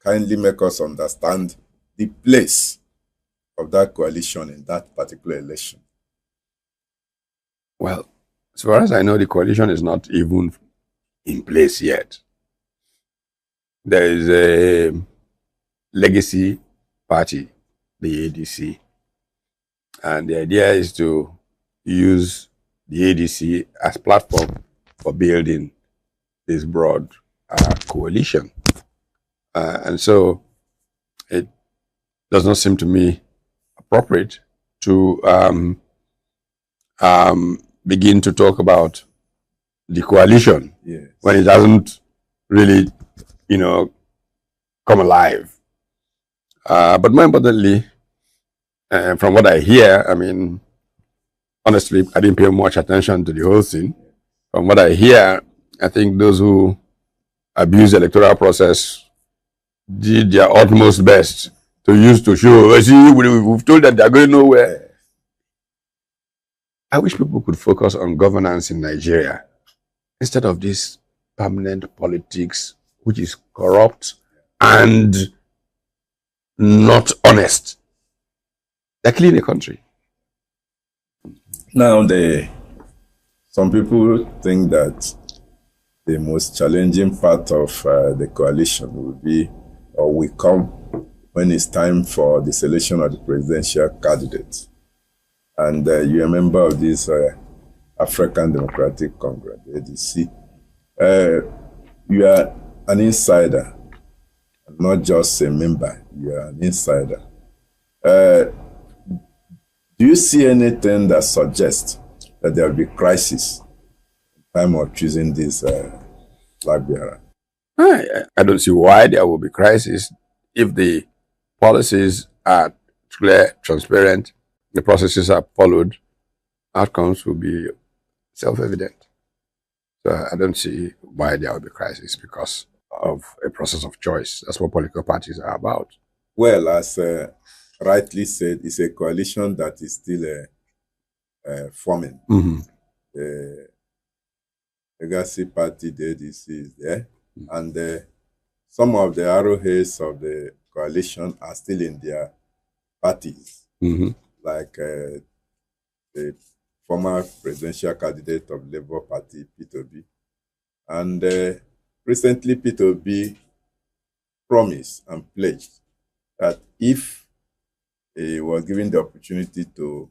kindly make us understand the place of that coalition in that particular election. Well, as far as I know, the coalition is not even in place yet. There is a legacy party, the ADC, and the idea is to use the ADC as platform for building this broad coalition. And so it does not seem to me appropriate to begin to talk about the coalition when it hasn't really, come alive. But more importantly, from what I hear, I mean, honestly, I didn't pay much attention to the whole thing. From what I hear, I think those who abuse the electoral process did their utmost best to show, see, we've told them they're going nowhere. I wish people could focus on governance in Nigeria instead of this permanent politics, which is corrupt and not honest. They're killing the country. Now, some people think that The most challenging part of the coalition will be, or will come, when it's time for the selection of the presidential candidate. And you're a member of this African Democratic Congress, the ADC. You are an insider, not just a member. You are an insider. Do you see anything that suggests that there will be crisis in time of choosing this flag bearer? I don't see why there will be crisis if the policies are clear, transparent, the processes are followed, outcomes will be self-evident. So I don't see why there will be crisis because of a process of choice. That's what political parties are about. Well, as rightly said, it's a coalition that is still forming. The Legacy Party, the ADC, is there. And some of the arrowheads of the coalition are still in their parties, like the former presidential candidate of Labour Party, Peter Obi. And recently, Peter Obi promised and pledged that if he was given the opportunity to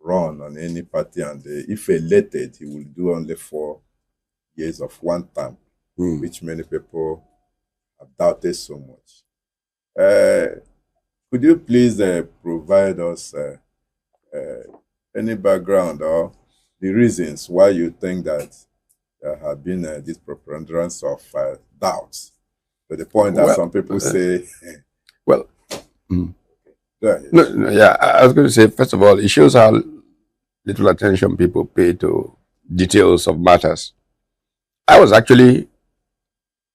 run on any party and if elected, he will do only 4 years of one term, which many people have doubted so much. Could you please provide us any background or the reasons why you think that there have been this preponderance of doubts, to the point that some people say... Well, I was going to say, first of all, it shows how little attention people pay to details of matters. I was actually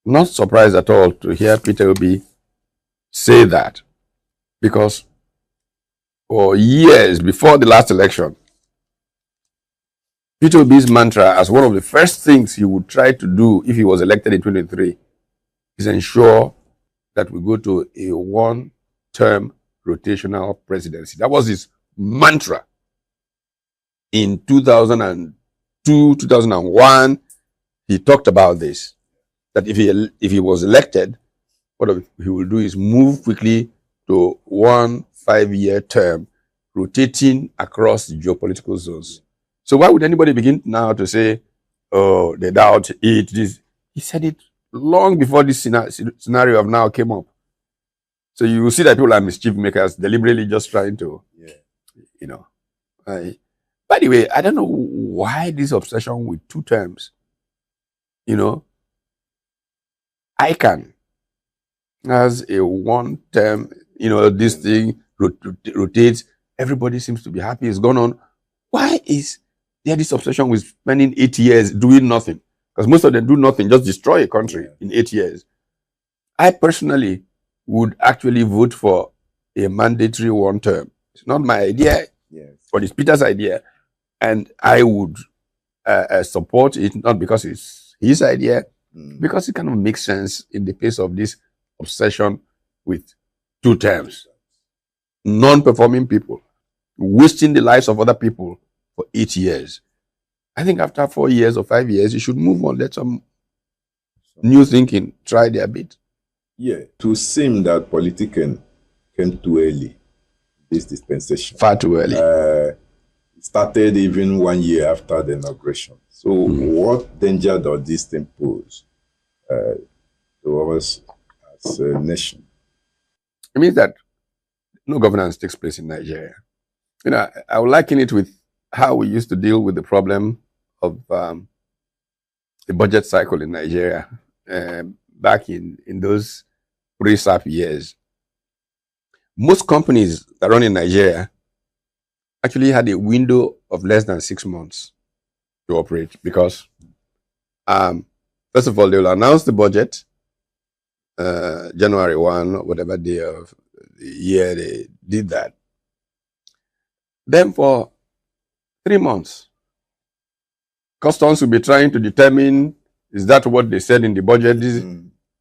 not surprised at all to hear Peter Obi say that, because for years before the last election, Peter Obi's mantra, as one of the first things he would try to do if he was elected in 2023, is ensure that we go to a one-term rotational presidency. That was his mantra. In 2002, 2001, he talked about this, that if he was elected, what he will do is move quickly to 1 5-year term, rotating across the geopolitical zones. So why would anybody begin now to say, oh, they doubt it? He said it long before this scenario of now came up. So you will see that people are mischief makers, deliberately just trying to, by the way, I don't know why this obsession with 2 terms. ICANN has a 1-term, this thing rotates. Everybody seems to be happy. It's gone on. Why is there this obsession with spending 8 years doing nothing? Because most of them do nothing, just destroy a country in 8 years. I personally would actually vote for a mandatory 1 term. It's not my idea, but it's Peter's idea. And I would support it, not because it's his idea, because it kind of makes sense in the face of this obsession with 2 terms. Non-performing people, wasting the lives of other people for 8 years. I think after 4 years or 5 years, you should move on. Let some new thinking try their bit. Yeah, to seem that politicians came too early, this dispensation. Far too early. Started even 1 year after the inauguration. So what danger does this thing pose to us as a nation? It means that no governance takes place in Nigeria. I would liken it with how we used to deal with the problem of the budget cycle in Nigeria back in those pre-SAP years. Most companies that run in Nigeria actually had a window of less than 6 months to operate because, first of all, they will announce the budget January 1, whatever day of the year they did that. Then for 3 months, customs will be trying to determine, is that what they said in the budget?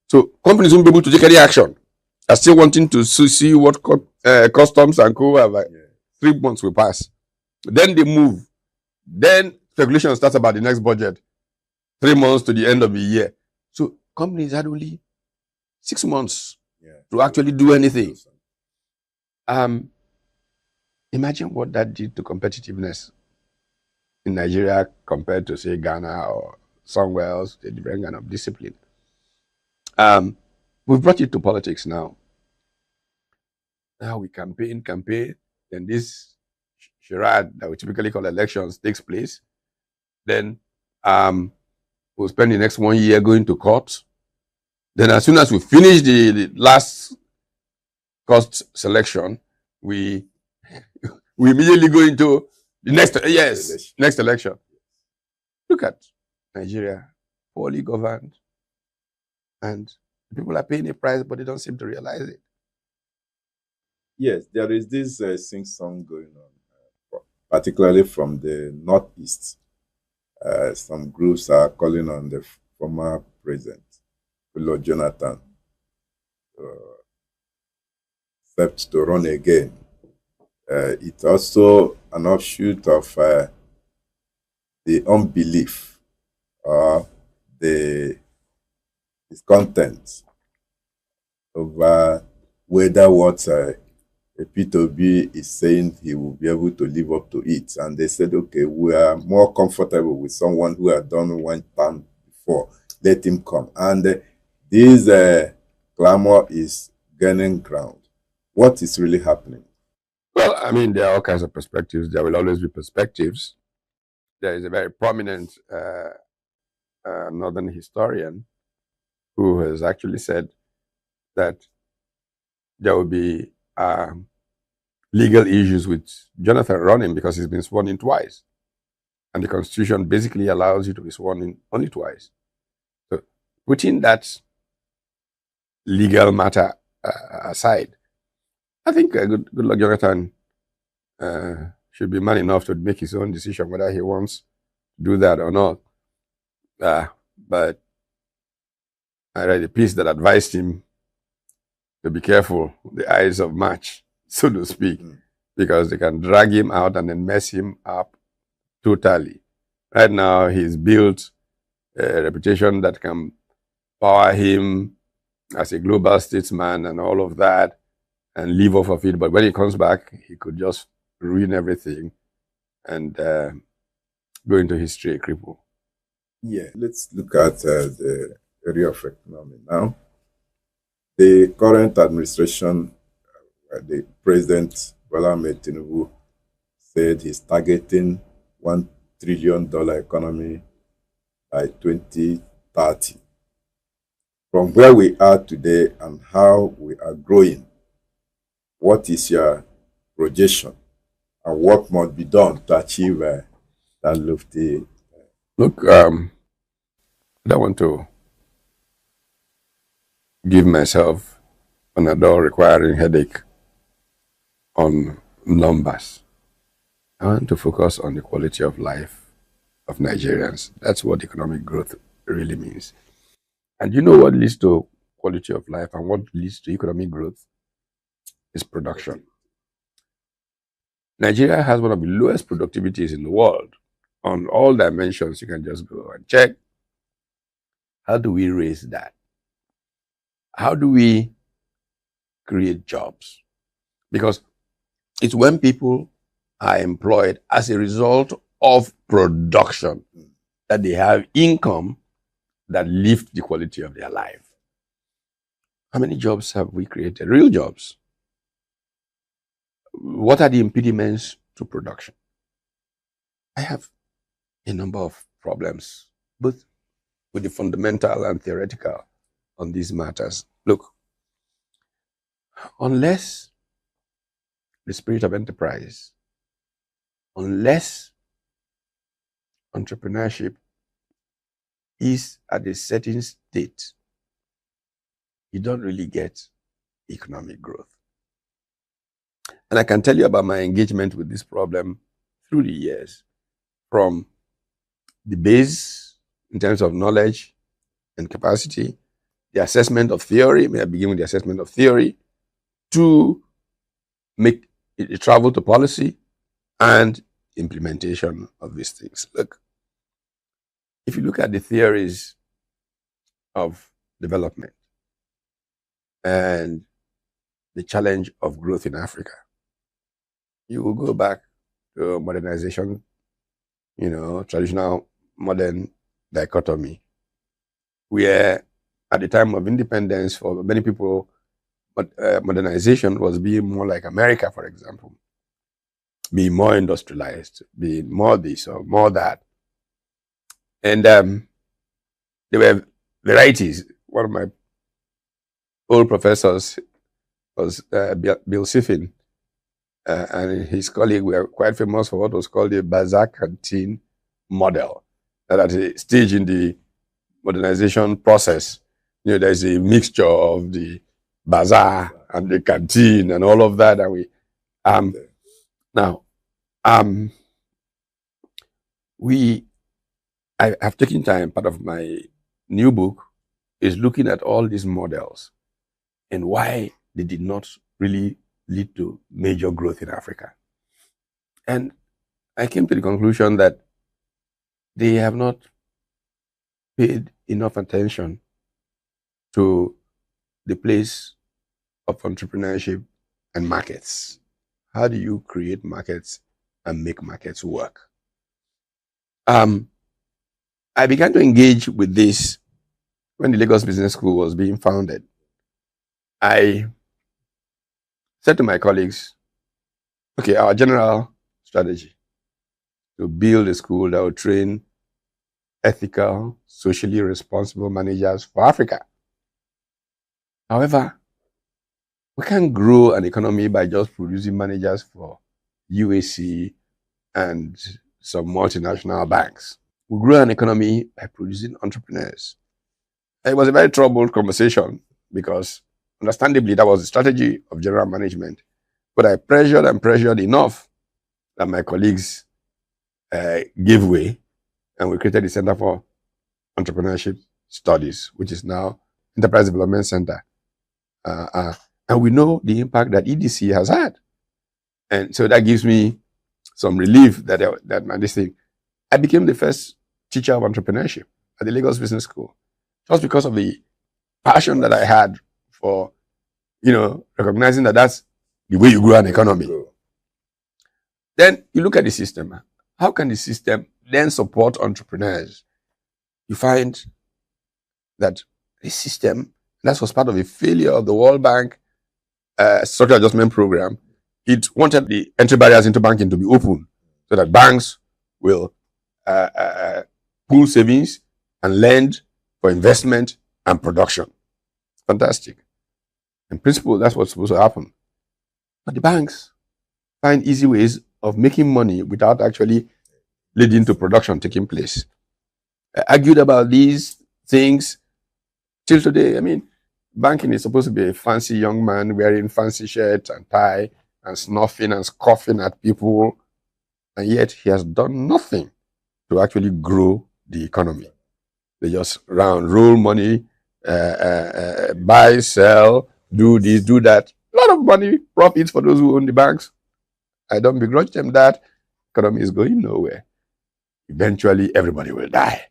So companies won't be able to take any action. Are still wanting to see what customs and co have. 3 months will pass. Then they move. Then speculation starts about the next budget. 3 months to the end of the year. So companies had only 6 months to actually do anything. Imagine what that did to competitiveness in Nigeria compared to, say, Ghana or somewhere else, a different kind of discipline. We've brought it to politics now. Now we campaign, then this charade that we typically call elections takes place. Then we'll spend the next 1 year going to court. Then as soon as we finish the last cost selection, we immediately go into the next election. Look at Nigeria, poorly governed, and people are paying a price, but they don't seem to realize it. Yes, there is this sing-song going on, particularly from the Northeast. Some groups are calling on the former president, Lord Jonathan, set to run again. It's also an offshoot of the unbelief or the discontent over whether what P2B is saying he will be able to live up to it. And they said, okay, we are more comfortable with someone who has done one term before. Let him come. And this clamor is gaining ground. What is really happening? Well, I mean, there are all kinds of perspectives. There will always be perspectives. There is a very prominent northern historian who has actually said that there will be legal issues with Jonathan running because he's been sworn in twice. And the Constitution basically allows you to be sworn in only twice. So putting that legal matter aside, I think good luck Jonathan should be man enough to make his own decision whether he wants to do that or not. But I read a piece that advised him to be careful with the eyes of March, so to speak, because they can drag him out and then mess him up totally. Right now, he's built a reputation that can power him as a global statesman and all of that and live off of it. But when he comes back, he could just ruin everything and go into history a cripple. Yeah, let's look at the area of economy now. The current administration, the President Bola Ahmed Tinubu said he's targeting $1 trillion economy by 2030. From where we are today and how we are growing, what is your projection and what must be done to achieve that lofty? Look, I don't want to give myself an adult requiring headache on numbers. I want to focus on the quality of life of Nigerians. That's what economic growth really means. And you know what leads to quality of life and what leads to economic growth is production. Nigeria has one of the lowest productivities in the world. On all dimensions, you can just go and check. How do we raise that? How do we create jobs? Because it's when people are employed as a result of production that they have income that lift the quality of their life. How many jobs have we created? Real jobs. What are the impediments to production? I have a number of problems, both with the fundamental and theoretical on these matters. Look, unless the spirit of enterprise, unless entrepreneurship is at a certain state, you don't really get economic growth. And I can tell you about my engagement with this problem through the years, from the base in terms of knowledge and capacity, the assessment of theory, may I begin with the assessment of theory, to make it travel to policy and implementation of these things. Look, if you look at the theories of development and the challenge of growth in Africa, you will go back to modernization, traditional modern dichotomy, where at the time of independence, for many people, modernization was being more like America, for example, being more industrialized, being more this or more that. And there were varieties. One of my old professors was Bill Siffin, and his colleague were quite famous for what was called the Bazaar Canteen model. That at a stage in the modernization process, there's a mixture of the bazaar and the canteen and all of that. And we I have taken time. Part of my new book is looking at all these models and why they did not really lead to major growth in Africa. And I came to the conclusion that they have not paid enough attention to the place of entrepreneurship and markets. How do you create markets and make markets work? I began to engage with this when the Lagos Business School was being founded. I said to my colleagues, okay, our general strategy to build a school that will train ethical, socially responsible managers for Africa. However, we can't grow an economy by just producing managers for UAC and some multinational banks. We grow an economy by producing entrepreneurs. It was a very troubled conversation because, understandably, that was the strategy of general management. But I pressured and pressured enough that my colleagues gave way, and we created the Center for Entrepreneurship Studies, which is now Enterprise Development Center. And we know the impact that EDC has had. And so that gives me some relief that this thing. I became the first teacher of entrepreneurship at the Lagos Business School, just because of the passion that I had for, recognizing that that's the way you grow an economy. Then you look at the system. How can the system then support entrepreneurs? You find that the system, that was part of a failure of the World Bank structural adjustment program. It wanted the entry barriers into banking to be open so that banks will pool savings and lend for investment and production. Fantastic. In principle, that's what's supposed to happen. But the banks find easy ways of making money without actually leading to production taking place. I argued about these things till today. I mean, banking is supposed to be a fancy young man wearing fancy shirt and tie and snuffing and scoffing at people, and yet he has done nothing to actually grow the economy. They just roll money, buy, sell, do this, do that. A lot of money, profits for those who own the banks. I don't begrudge them that. Economy is going nowhere. Eventually, everybody will die.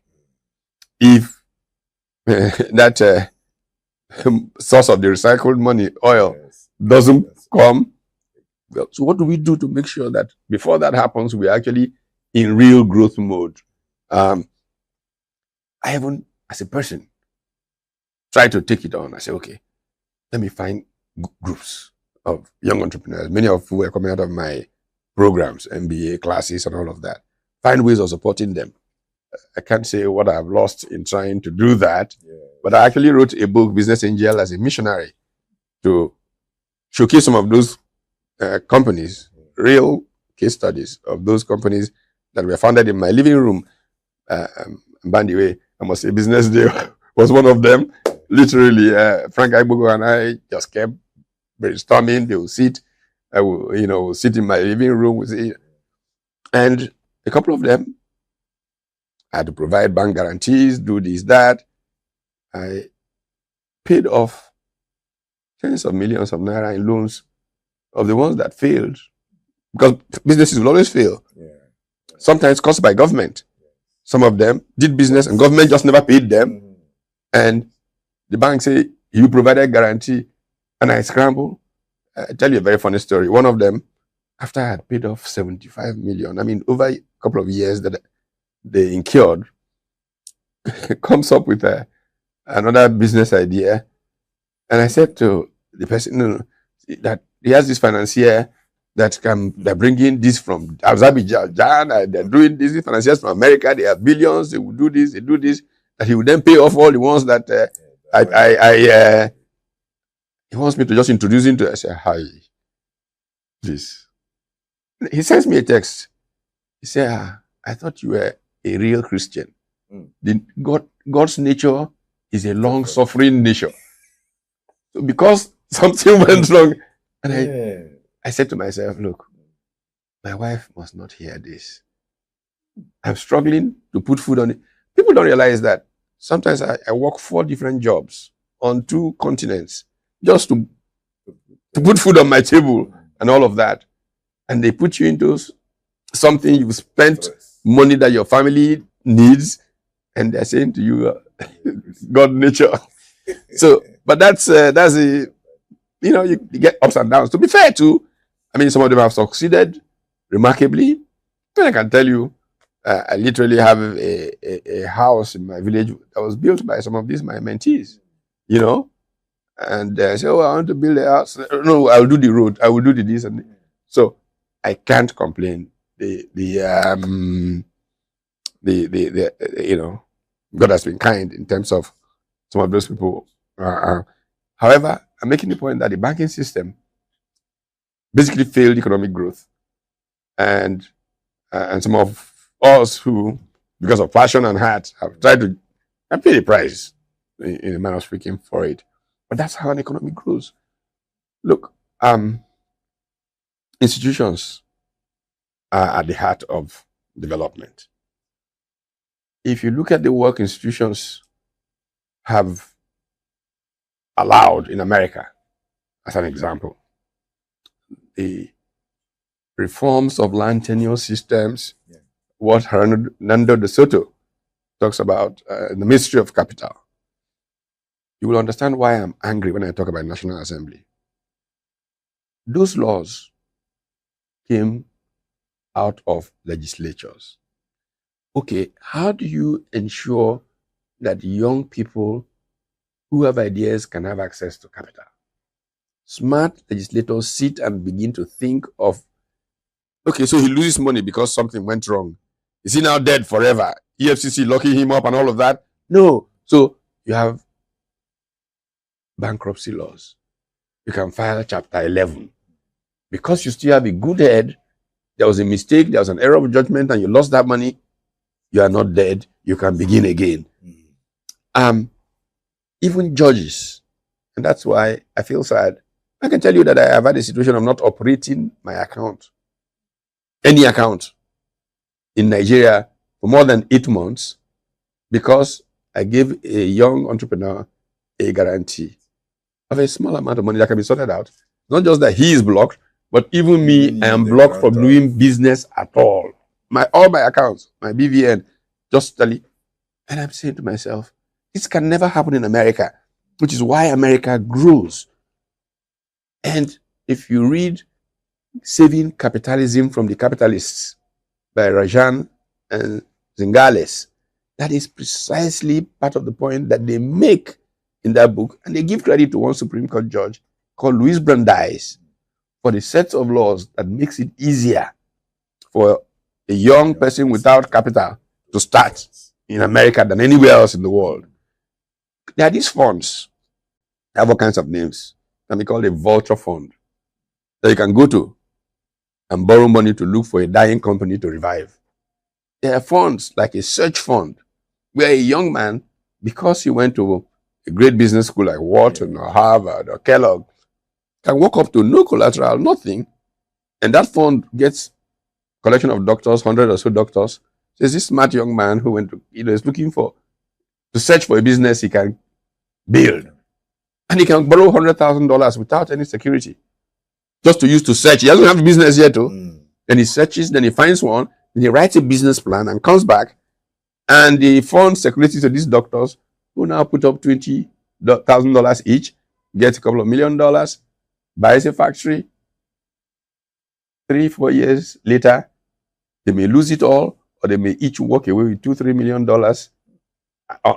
If that source of the recycled money, oil, doesn't come, well, so what do we do to make sure that before that happens, we're actually in real growth mode? I haven't, as a person, tried to take it on. I say, okay, let me find groups of young entrepreneurs, many of who are coming out of my programs, MBA classes and all of that. Find ways of supporting them. I can't say what I've lost in trying to do that, but I actually wrote a book, Business Angel as a Missionary, to showcase some of those companies, real case studies of those companies that were founded in my living room. By the way, I must say BusinessDay was one of them. Literally, Frank Aibogo and I just kept brainstorming. They will sit, I will, sit in my living room with it. And a couple of them, I had to provide bank guarantees, do this, that. I paid off tens of millions of naira in loans of the ones that failed, because businesses will always fail. Sometimes caused by government. some of them did business and government just never paid them. And the bank say, you provided guarantee. And I scramble. I tell you a very funny story. One of them, after I had paid off 75 million, I mean, over a couple of years that they incurred, comes up with another business idea. And I said to the person, no, that he has this financier they're bringing this from Azerbaijan, they're doing this, financiers from America, they have billions, they will do this, they do this, that he will then pay off all the ones that he wants me to just introduce him to. I say, hi, please. He sends me a text. He said, I thought you were a real Christian. God's nature is a long-suffering nature. So because something went wrong, and I said to myself, look, my wife must not hear this. I'm struggling to put food on it. People don't realize that sometimes I work 4 different jobs on 2 continents just to put food on my table and all of that. And they put you into something you've spent money that your family needs, and they're saying to you, God nature. So, but that's you get ups and downs. To be fair too, I mean, some of them have succeeded remarkably. And I can tell you, I literally have a house in my village that was built by some of these my mentees, and I say, oh, I want to build a house. No, I'll do the road. I will do the this and this. So I can't complain. God has been kind in terms of some of those people. However, I'm making the point that the banking system basically failed economic growth, and some of us who, because of passion and heart, have tried to pay the price, in a manner of speaking, for it. But that's how an economy grows. Look, institutions are at the heart of development. If you look at the work institutions have allowed in America, as an example, the reforms of land tenure systems, what Hernando de Soto talks about in the Ministry of Capital, you will understand why I'm angry when I talk about National Assembly. Those laws came out of legislatures. Okay, how do you ensure that young people who have ideas can have access to capital? Smart legislators sit and begin to think of, okay, so he loses money because something went wrong. Is he now dead forever? EFCC locking him up and all of that? No. So you have bankruptcy laws. You can file Chapter 11. Because you still have a good head, there was a mistake, there was an error of judgment, and you lost that money, you are not dead, you can begin again. Even judges, and that's why I feel sad. I can tell you that I have had a situation of not operating my account, any account in Nigeria for more than 8 months, because I gave a young entrepreneur a guarantee of a small amount of money that can be sorted out. Not just that he is blocked, but even me, I am blocked from doing business at all. All my accounts, my BVN, just tell you. And I'm saying to myself, this can never happen in America, which is why America grows. And if you read Saving Capitalism from the Capitalists by Rajan and Zingales, that is precisely part of the point that they make in that book. And they give credit to one Supreme Court judge called Louis Brandeis for the sets of laws that makes it easier for a young person without capital to start in America than anywhere else in the world. There are these funds. They have all kinds of names. It can be called a vulture fund that you can go to and borrow money to look for a dying company to revive. There are funds like a search fund where a young man, because he went to a great business school like Wharton or Harvard or Kellogg, can walk up to no collateral, nothing, and that fund gets a collection of doctors, 100 or so doctors. There's this smart young man who went to, is looking to search for a business he can build. And he can borrow $100,000 without any security, just to use to search. He doesn't have a business yet, too. Then he searches, then he finds one, then he writes a business plan and comes back And the fund circulated to these doctors who now put up $20,000 each, get a couple of $1 million, buys a factory. 3-4 years later, they may lose it all, or they may each walk away with $2-3 million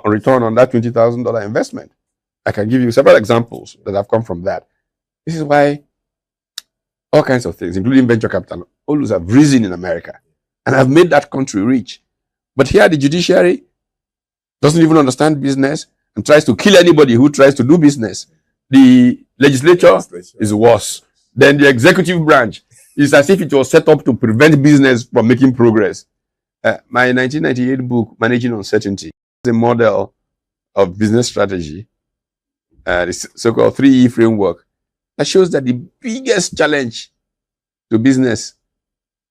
return on that $20,000 investment. I can give you several examples that have come from that. This is why all kinds of things, including venture capital, always have risen in America and have made that country rich. But here the judiciary doesn't even understand business and tries to kill anybody who tries to do business. The legislature is worse. Then the executive branch is as if it was set up to prevent business from making progress. My 1998 book, Managing Uncertainty, is a model of business strategy, the so-called 3E framework, that shows that the biggest challenge to business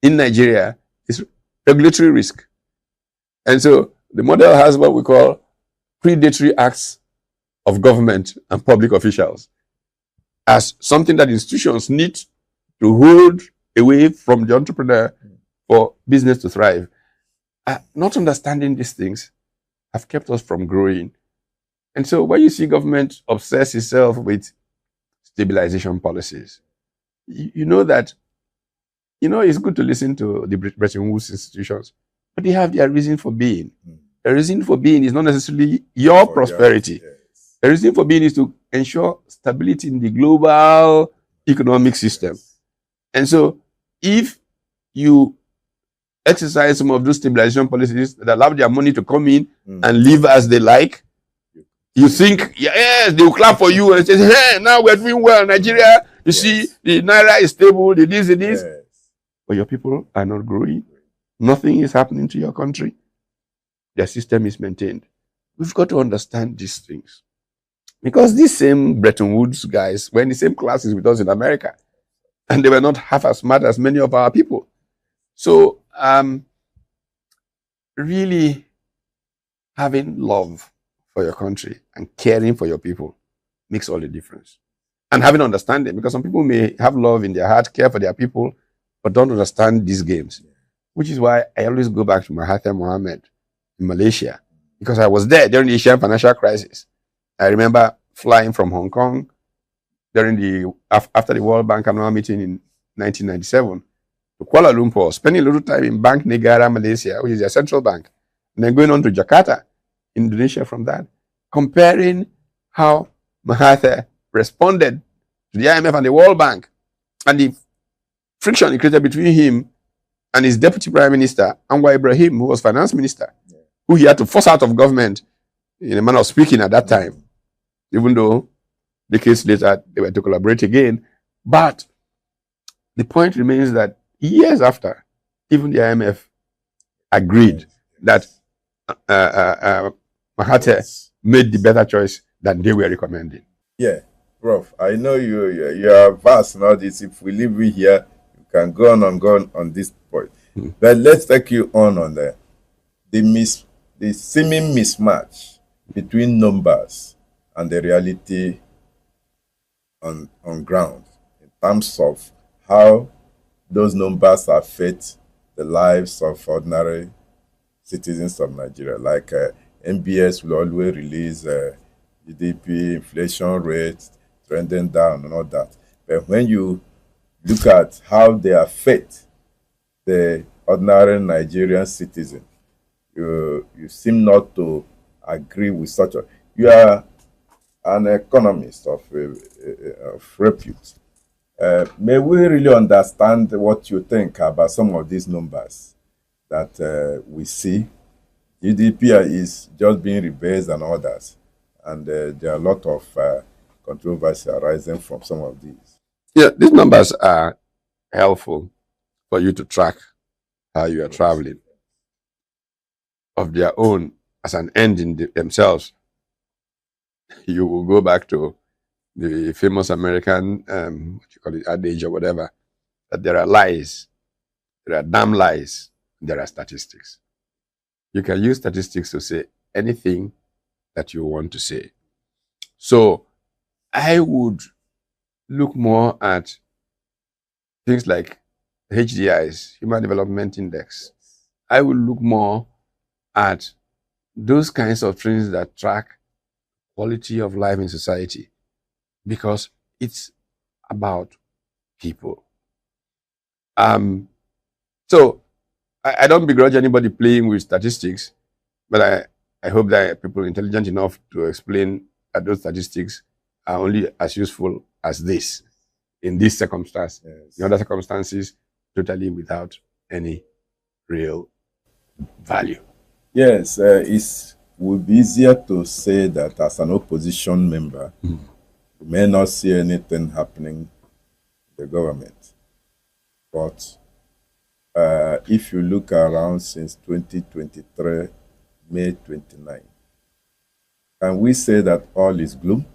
in Nigeria is regulatory risk. And so the model has what we call predatory acts of government and public officials as something that institutions need to hold away from the entrepreneur for business to thrive. Not understanding these things have kept us from growing. And so when you see government obsess itself with stabilization policies, you know that, it's good to listen to the Bretton Woods institutions, but they have their reason for being. The reason for being is not necessarily your prosperity. The reason for being is to ensure stability in the global economic system. And so if you exercise some of those stabilization policies that allow their money to come in and live as they like, you think, yes, they will clap for you and say, hey, now we're doing well in Nigeria. You see, the Naira is stable, the this. But your people are not growing. Nothing is happening to your country. Their system is maintained. We've got to understand these things. Because these same Bretton Woods guys were in the same classes with us in America. And they were not half as smart as many of our people. So, really having love for your country and caring for your people makes all the difference. And having understanding, because some people may have love in their heart, care for their people, but don't understand these games. Which is why I always go back to Mahathir Mohamad in Malaysia, because I was there during the Asian financial crisis. I remember flying from Hong Kong after the World Bank annual meeting in 1997 to Kuala Lumpur, spending a little time in Bank Negara, Malaysia, which is their central bank, and then going on to Jakarta, Indonesia from that, comparing how Mahathir responded to the IMF and the World Bank and the friction it created between him and his deputy prime minister, Anwar Ibrahim, who was finance minister, who he had to force out of government in a manner of speaking at that time, even though decades later they were to collaborate again. But the point remains that years after, even the IMF agreed that Mahathir made the better choice than they were recommending. Yeah, Prof, I know you are vast in all this. If we leave you here, you can go on this point. But let's take you on the seeming mismatch between numbers and the reality on ground in terms of how those numbers affect the lives of ordinary citizens of Nigeria. Like NBS will always release GDP, inflation rates, trending down and all that. But when you look at how they affect the ordinary Nigerian citizen, you seem not to agree with such a... You are an economist of repute. May we really understand what you think about some of these numbers that we see? GDP is just being rebased and others, and there are a lot of controversy arising from some of these. Yeah, these numbers are helpful for you to track how you are traveling of their own as an end in themselves. You will go back to the famous American, what you call it, adage or whatever, that there are lies, there are damn lies, there are statistics. You can use statistics to say anything that you want to say. So I would look more at things like HDIs, Human Development Index. I would look more at those kinds of things that track quality of life in society, because it's about people. So I don't begrudge anybody playing with statistics, but I hope that people intelligent enough to explain that those statistics are only as useful as this in this circumstance. Yes. In other circumstances, totally without any real value. Yes, it would be easier to say that as an opposition member, you may not see anything happening in the government. But if you look around since 2023, May 29, can we say that all is gloom?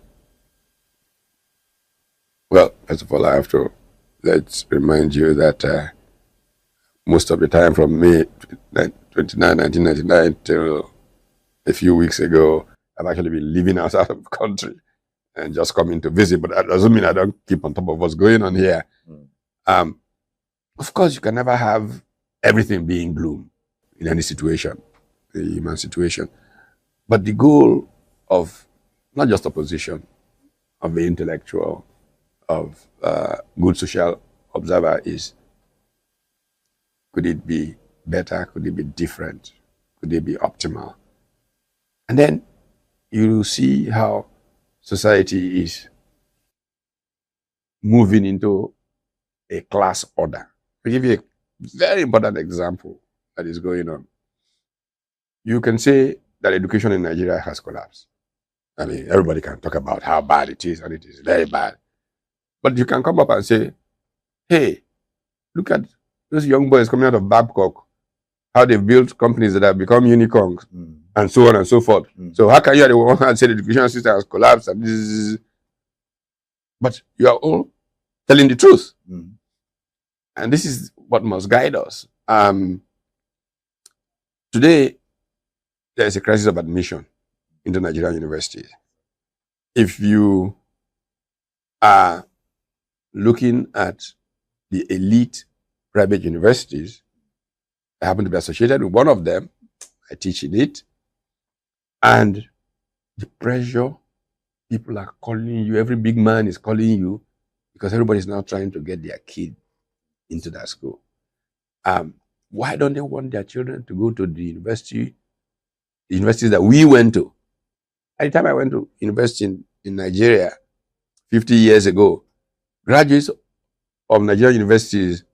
Well, first of all, I have to let's remind you that most of the time from May 29, 1999 till a few weeks ago, I've actually been living outside of the country and just coming to visit. But that doesn't mean I don't keep on top of what's going on here. Of course, you can never have everything being gloom in any situation, a human situation. But the goal of not just opposition, of the intellectual, of good social observer is, could it be better? Could it be different? Could it be optimal? And then you see how society is moving into a class order. I'll give you a very important example that is going on. You can say that education in Nigeria has collapsed. I mean, everybody can talk about how bad it is, and it is very bad. But you can come up and say, hey, look at those young boys coming out of Babcock, how they've built companies that have become unicorns, and so on and so forth. So how can you at the one hand say the education system has collapsed? And this but you are all telling the truth. And this is what must guide us. Today, there is a crisis of admission into Nigerian universities. If you are looking at the elite private universities, I happen to be associated with one of them. I teach in it. And the pressure, people are calling you, every big man is calling you because everybody is now trying to get their kid into that school. Why don't they want their children to go to the universities that we went to? At the time I went to university in Nigeria 50 years ago, graduates of Nigerian universities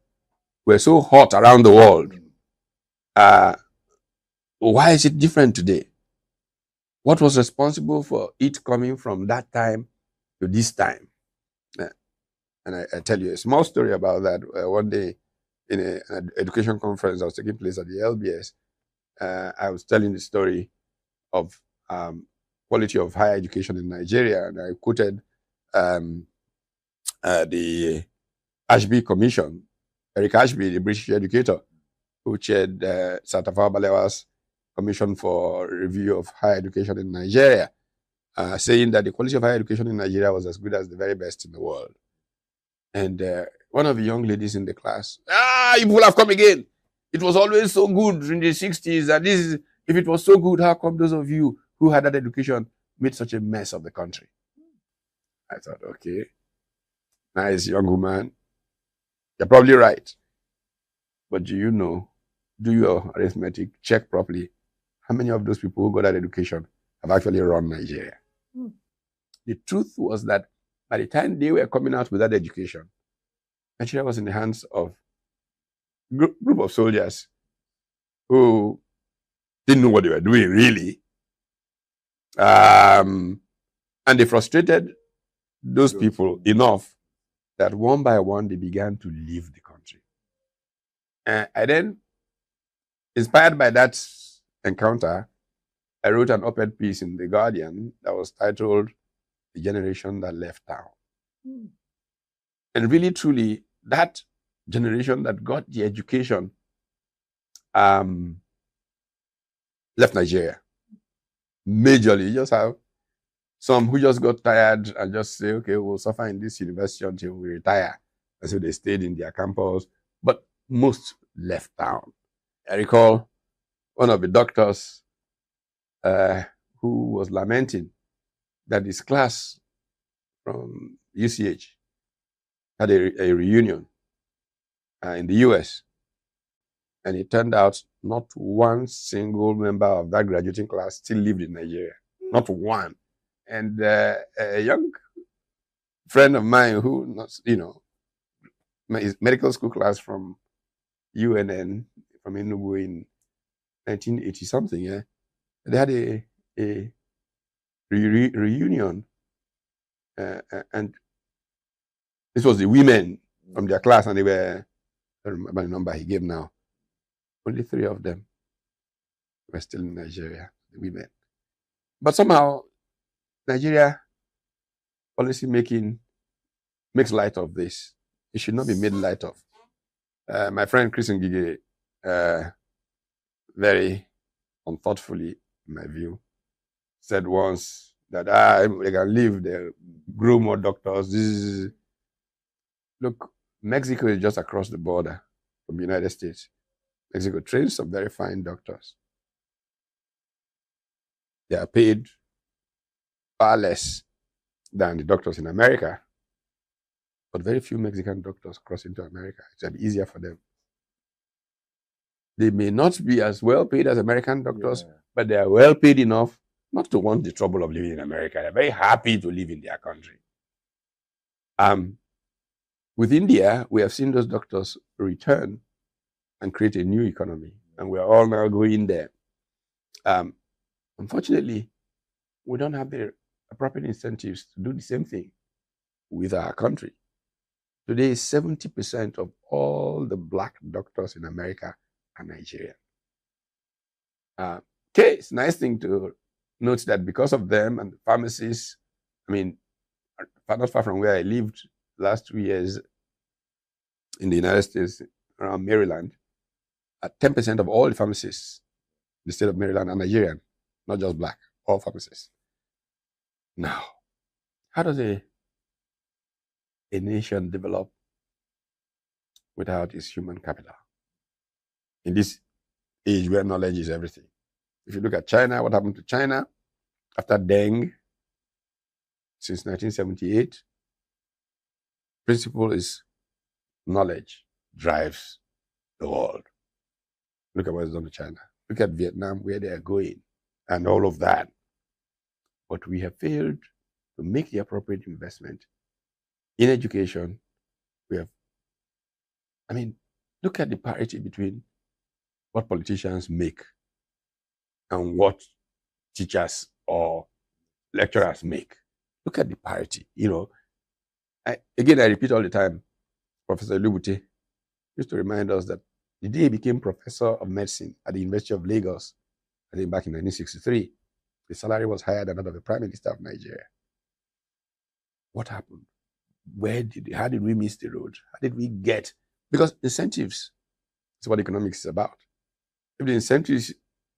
were so hot around the world. Why is it different today? What was responsible for it coming from that time to this time? And I tell you a small story about that. One day in an education conference that was taking place at the LBS, I was telling the story of quality of higher education in Nigeria, and I quoted the Ashby Commission, Eric Ashby, the British educator, who chaired Sir Tafawa Balewa's Commission for Review of Higher Education in Nigeria, saying that the quality of higher education in Nigeria was as good as the very best in the world. And one of the young ladies in the class, you people have come again. It was always so good in the 60s, and this is, if it was so good, how come those of you who had that education made such a mess of the country? I thought, okay, nice young woman. You're probably right. But do you know, do your arithmetic, check properly, how many of those people who got that education have actually run Nigeria? The truth was that by the time they were coming out with that education, Nigeria was in the hands of a group of soldiers who didn't know what they were doing, really. And they frustrated those people enough that one by one they began to leave the country. I then, inspired by that encounter, I wrote an op-ed piece in The Guardian that was titled The Generation That Left Town. And really, truly, that generation that got the education left Nigeria. Majorly, you just have some who just got tired and just say, okay, we'll suffer in this university until we retire. And so they stayed in their campus, but most left town. I recall one of the doctors who was lamenting that his class from UCH had a reunion in the US. And it turned out not one single member of that graduating class still lived in Nigeria. Not one. And a young friend of mine who, his medical school class from UNN, from Enugu in 1980 something, yeah, they had a reunion, and this was the women from their class, and they were, I don't remember the number he gave now, only 3 of them were still in Nigeria, the women. But somehow Nigeria policy making makes light of this. It should not be made light of. My friend Chris Ngige, very unthoughtfully, in my view, said once that they can leave, they grow more doctors. Look, Mexico is just across the border from the United States. Mexico trains some very fine doctors. They are paid far less than the doctors in America, but very few Mexican doctors cross into America. It's easier for them. They may not be as well paid as American doctors, but they are well paid enough not to want the trouble of living in America. They're very happy to live in their country. With India, we have seen those doctors return and create a new economy, and we are all now going there. Unfortunately, we don't have the appropriate incentives to do the same thing with our country. Today, 70% of all the black doctors in America are Nigerian. Okay, it's a nice thing to note that because of them and the pharmacists, I mean, not far from where I lived last 2 years in the United States, around Maryland, 10% of all the pharmacists in the state of Maryland are Nigerian, not just black, all pharmacists. Now, how does a nation develop without its human capital? In this age where knowledge is everything. If you look at China, what happened to China after Deng since 1978? Principle is knowledge drives the world. Look at what's done to China. Look at Vietnam, where they are going, and all of that. But we have failed to make the appropriate investment in education. Look at the parity between what politicians make and what teachers or lecturers make. Look at the parity. I repeat all the time, Professor Lubute used to remind us that the day he became professor of medicine at the University of Lagos, I think back in 1963, the salary was higher than that of the Prime Minister of Nigeria. What happened? How did we miss the road? How did we get? Because incentives is what economics is about. If the incentives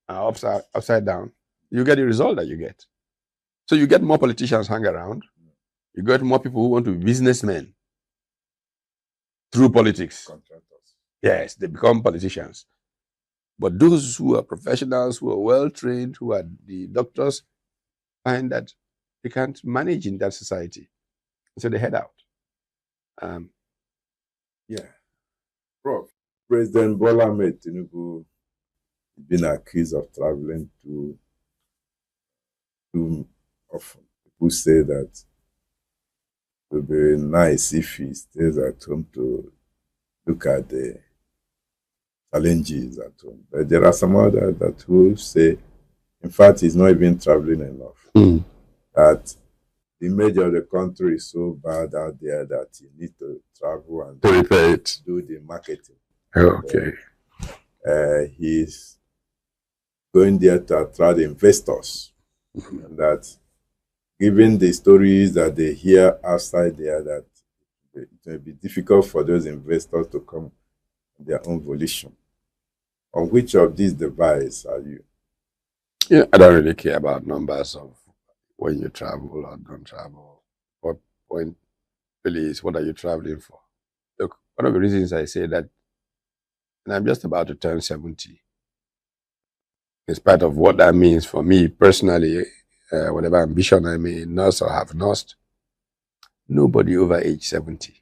are upside down, you get the result that you get. So you get more politicians hang around. You get more people who want to be businessmen through politics. Contractors. Yes, they become politicians. But those who are professionals, who are well-trained, who are the doctors, find that they can't manage in that society. So they head out. Prof, President Bola Ahmed Tinubu has been accused of traveling too often. People say that it would be nice if he stays at home to look at the challenges at home. But there are some others that will say, in fact, he's not even traveling enough. That the image of the country is so bad out there that he needs to travel and do the marketing. Okay. He's going there to attract investors. And that given the stories that they hear outside there, that it may be difficult for those investors to come on their own volition. On which of these devices are you? Yeah, I don't really care about numbers of when you travel or don't travel. What point really is, what are you traveling for? Look, one of the reasons I say that, and I'm just about to turn 70, in spite of what that means for me personally, whatever ambition I may nurse or have nursed, nobody over age 70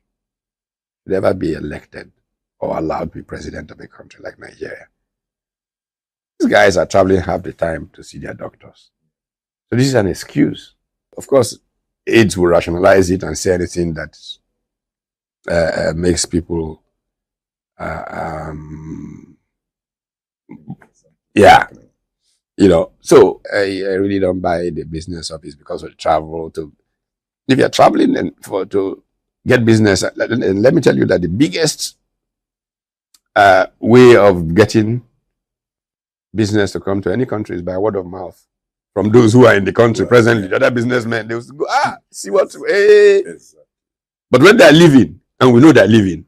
would ever be elected or allowed to be president of a country like Nigeria. These guys are traveling half the time to see their doctors. So this is an excuse. Of course, AIDS will rationalize it and say anything that makes people, yeah, you know. So I really don't buy the business of it because of travel. If you're traveling to get business, let me tell you that the biggest way of getting business to come to any country is by word of mouth from those who are in the country presently. The other businessmen, they will go, see what, hey. But when they're leaving, and we know they're leaving,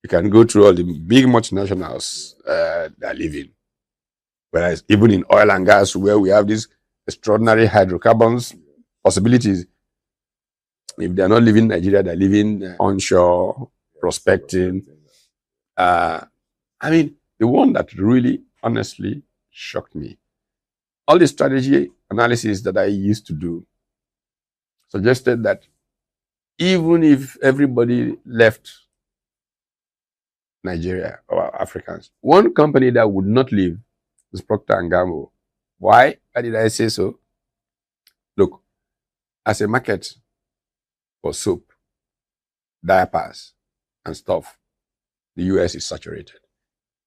you can go through all the big multinationals they're leaving. Whereas even in oil and gas, where we have these extraordinary hydrocarbons possibilities, if they're not leaving Nigeria, they're living onshore, prospecting. I mean, the one that really, honestly shocked me, all the strategy analysis that I used to do suggested that even if everybody left Nigeria or Africans, one company that would not leave is Procter & Gamble. Why? Why did I say so? Look, as a market for soap, diapers, and stuff, the US is saturated.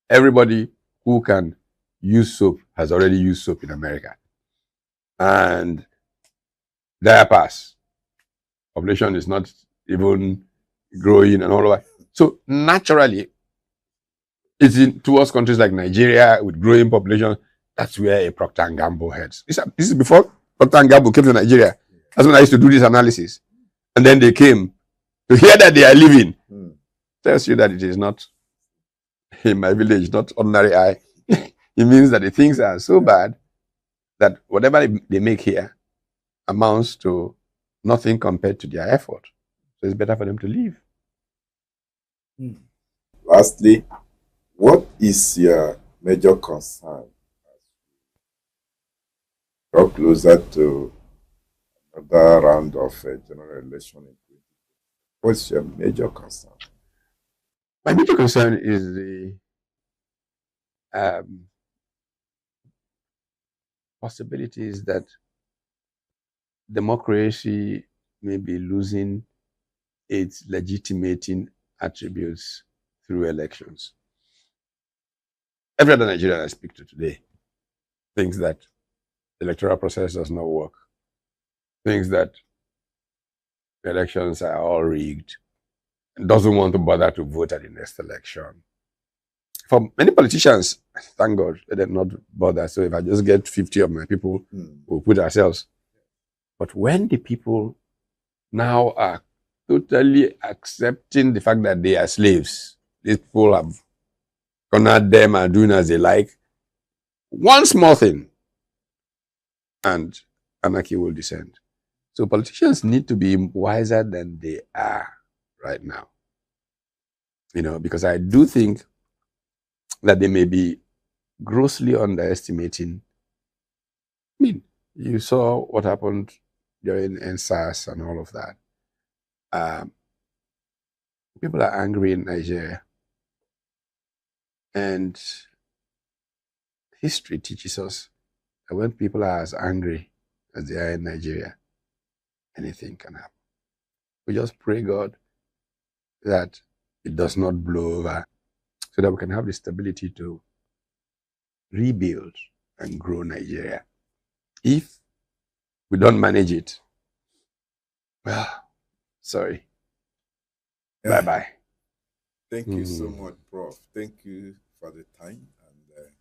Everybody who can use soap has already used soap in America. And diapers, population is not even growing and all of that. So naturally, it's towards countries like Nigeria with growing population, that's where a Procter & Gamble heads. This is before Procter & Gamble came to Nigeria. That's when I used to do this analysis. And then they came to hear that they are leaving. Tells you that it is not, in my village, not ordinary eye. It means that the things are so bad that whatever they make here amounts to nothing compared to their effort. So it's better for them to leave. Lastly, what is your major concern? Draw closer to another round of general election. What's your major concern? My major concern is the possibilities that democracy may be losing its legitimating attributes through elections. Every other Nigerian I speak to today thinks that the electoral process does not work, thinks that elections are all rigged, and doesn't want to bother to vote at the next election. For many politicians, thank God, they did not bother. So if I just get 50 of my people, we'll put ourselves. But when the people now are totally accepting the fact that they are slaves, these people have cornered them and doing as they like, one small thing, and anarchy will descend. So politicians need to be wiser than they are right now. You know, because I do think that they may be grossly underestimating. I mean, you saw what happened during NSAS and all of that. People are angry in Nigeria. And history teaches us that when people are as angry as they are in Nigeria, anything can happen. We just pray God that it does not blow over, so that we can have the stability to rebuild and grow Nigeria. If we don't manage it, well, sorry. Bye-bye. Thank you so much, Prof. Thank you for the time, and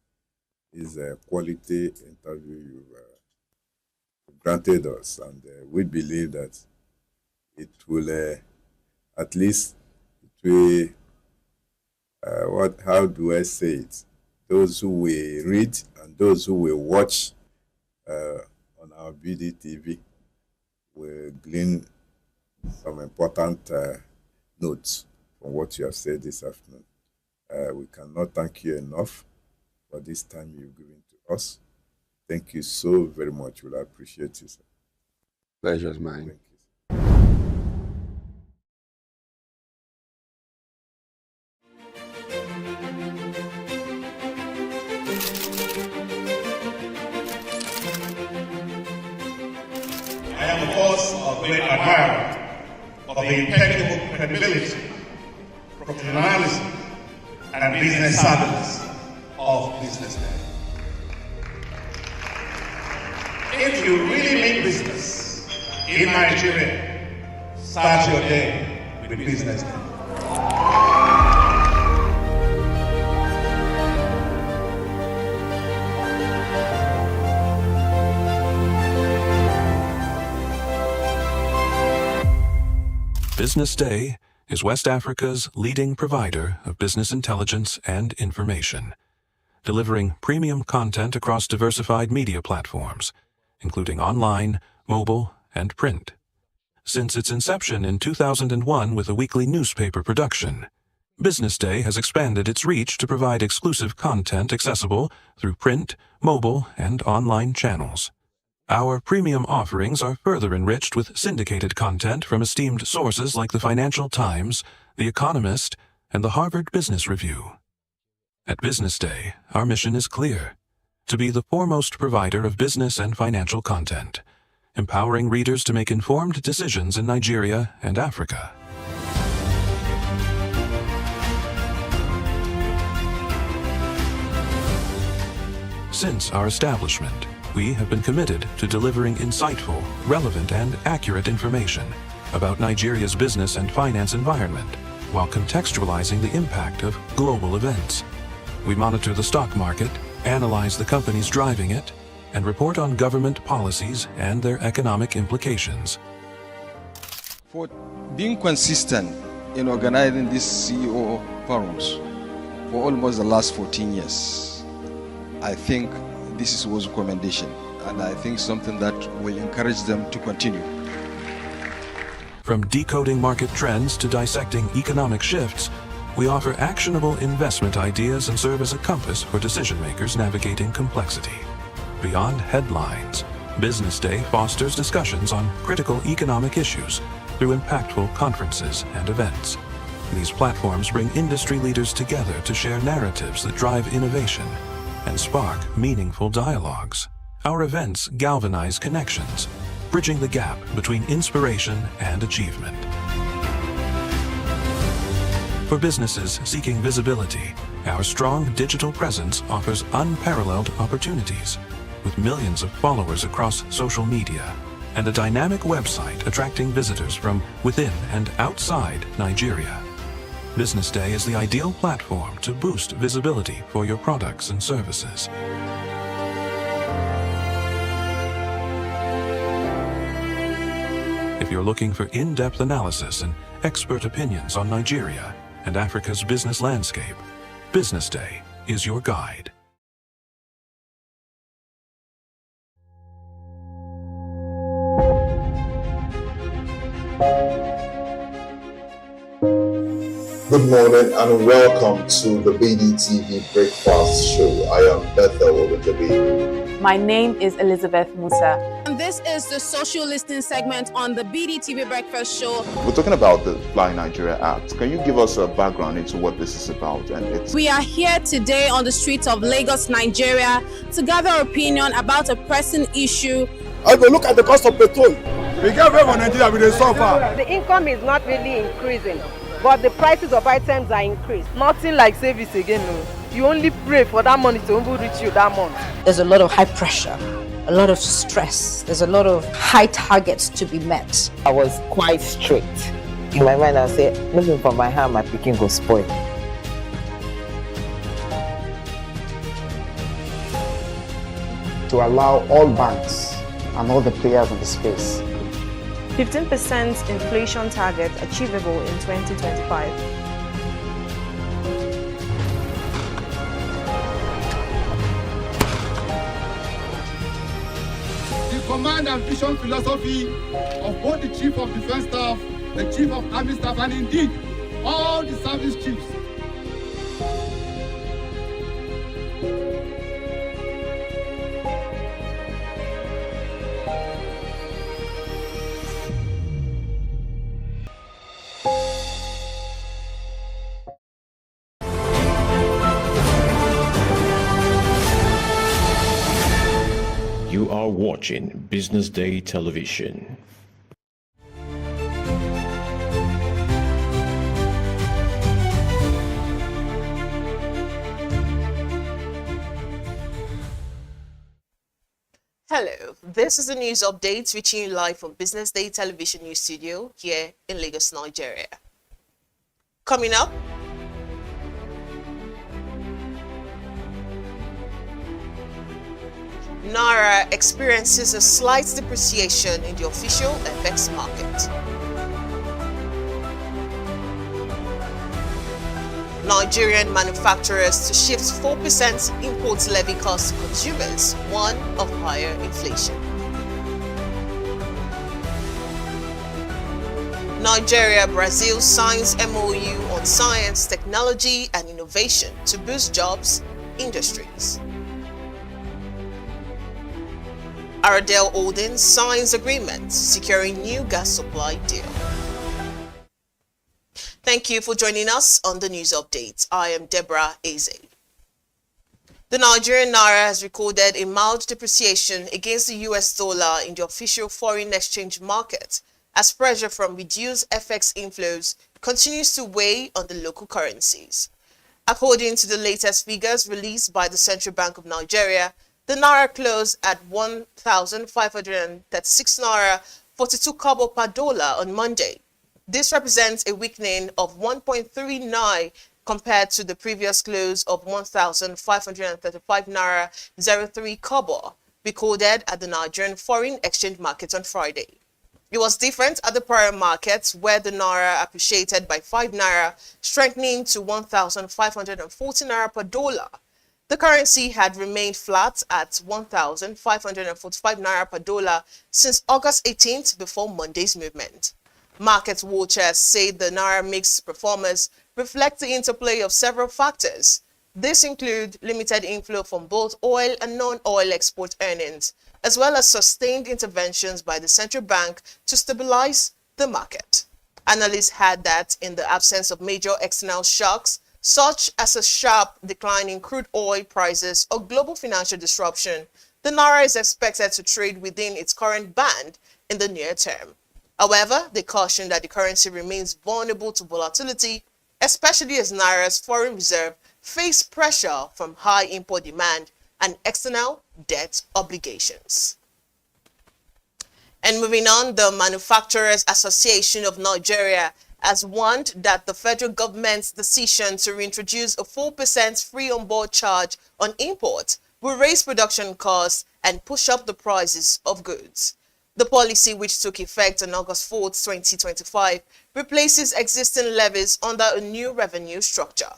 it's a quality interview you've granted us, and we believe that it will at least, how do I say it? Those who will read and those who will watch on our BDTV will glean some important notes from what you have said this afternoon. We cannot thank you enough for this time you've given to us. Thank you so very much. We'll appreciate you, sir. Pleasure's mine. I am, of course, a great admirer of the impeccable credibility, professionalism, and business savviness of BusinessDay. If you really mean business in Nigeria, start your day with BusinessDay. BusinessDay is West Africa's leading provider of business intelligence and information, delivering premium content across diversified media platforms, including online, mobile, and print. Since its inception in 2001 with a weekly newspaper production, BusinessDay has expanded its reach to provide exclusive content accessible through print, mobile, and online channels. Our premium offerings are further enriched with syndicated content from esteemed sources like the Financial Times, The Economist, and the Harvard Business Review. At BusinessDay, our mission is clear: to be the foremost provider of business and financial content, empowering readers to make informed decisions in Nigeria and Africa. Since our establishment, we have been committed to delivering insightful, relevant, and accurate information about Nigeria's business and finance environment, while contextualizing the impact of global events. We monitor the stock market, analyze the companies driving it, and report on government policies and their economic implications. For being consistent in organizing these CEO forums for almost the last 14 years, I think this is a recommendation, and I think something that will encourage them to continue. From decoding market trends to dissecting economic shifts, we offer actionable investment ideas and serve as a compass for decision makers navigating complexity. Beyond headlines, BusinessDay fosters discussions on critical economic issues through impactful conferences and events. These platforms bring industry leaders together to share narratives that drive innovation and spark meaningful dialogues. Our events galvanize connections, bridging the gap between inspiration and achievement. For businesses seeking visibility, our strong digital presence offers unparalleled opportunities, with millions of followers across social media and a dynamic website attracting visitors from within and outside Nigeria. BusinessDay is the ideal platform to boost visibility for your products and services. If you're looking for in-depth analysis and expert opinions on Nigeria and Africa's business landscape, BusinessDay is your guide. Good morning and welcome to the BDTV Breakfast Show. I am Bethel Obajabi. My name is Elizabeth Musa. And this is the social listening segment on the BDTV Breakfast Show. We're talking about the Fly Nigeria Act. Can you give us a background into what this is about? We are here today on the streets of Lagos, Nigeria, to gather opinion about a pressing issue. I go look at the cost of petrol. We get very Nigeria with the suffer. The income is not really increasing, but the prices of items are increased. Nothing like service again. No. You only pray for that money to reach you that month. There's a lot of high pressure, a lot of stress. There's a lot of high targets to be met. I was quite strict. In my mind, I said, looking for my hand, my picking go spoil. To allow all banks and all the players in the space 15% inflation target achievable in 2025. The command and vision philosophy of both the Chief of Defense Staff, the Chief of Army Staff, and indeed all the service chiefs. watching Business Day Television. Hello, this is the news update reaching you live from Business Day Television News Studio here in Lagos, Nigeria. Coming up, Naira experiences a slight depreciation in the official FX market. Nigerian manufacturers to shift 4% import levy cost to consumers, one of higher inflation. Nigeria, Brazil signs MOU on science, technology and innovation to boost jobs, industries. Aradel Holdings signs agreement securing new gas supply deal. Thank you for joining us on the news update. I am Deborah Eze. The Nigerian Naira has recorded a mild depreciation against the US dollar in the official foreign exchange market as pressure from reduced FX inflows continues to weigh on the local currencies. According to the latest figures released by the Central Bank of Nigeria, the Naira closed at 1,536 Naira 42 kobo per dollar on Monday. This represents a weakening of 1.39 compared to the previous close of 1,535 Naira 03 kobo recorded at the Nigerian foreign exchange market on Friday. It was different at the prior markets where the Naira appreciated by 5 Naira, strengthening to 1,540 Naira per dollar. The currency had remained flat at 1,545 Naira per dollar since August 18th before Monday's movement. Market watchers say the Naira mixed performance reflects the interplay of several factors. This include limited inflow from both oil and non-oil export earnings, as well as sustained interventions by the central bank to stabilize the market. Analysts had that in the absence of major external shocks, such as a sharp decline in crude oil prices or global financial disruption, the Naira is expected to trade within its current band in the near term. However, they caution that the currency remains vulnerable to volatility, especially as Naira's foreign reserve face pressure from high import demand and external debt obligations. And moving on, the Manufacturers Association of Nigeria has warned that the federal government's decision to reintroduce a 4% free on-board charge on imports will raise production costs and push up the prices of goods. The policy, which took effect on August 4, 2025, replaces existing levies under a new revenue structure.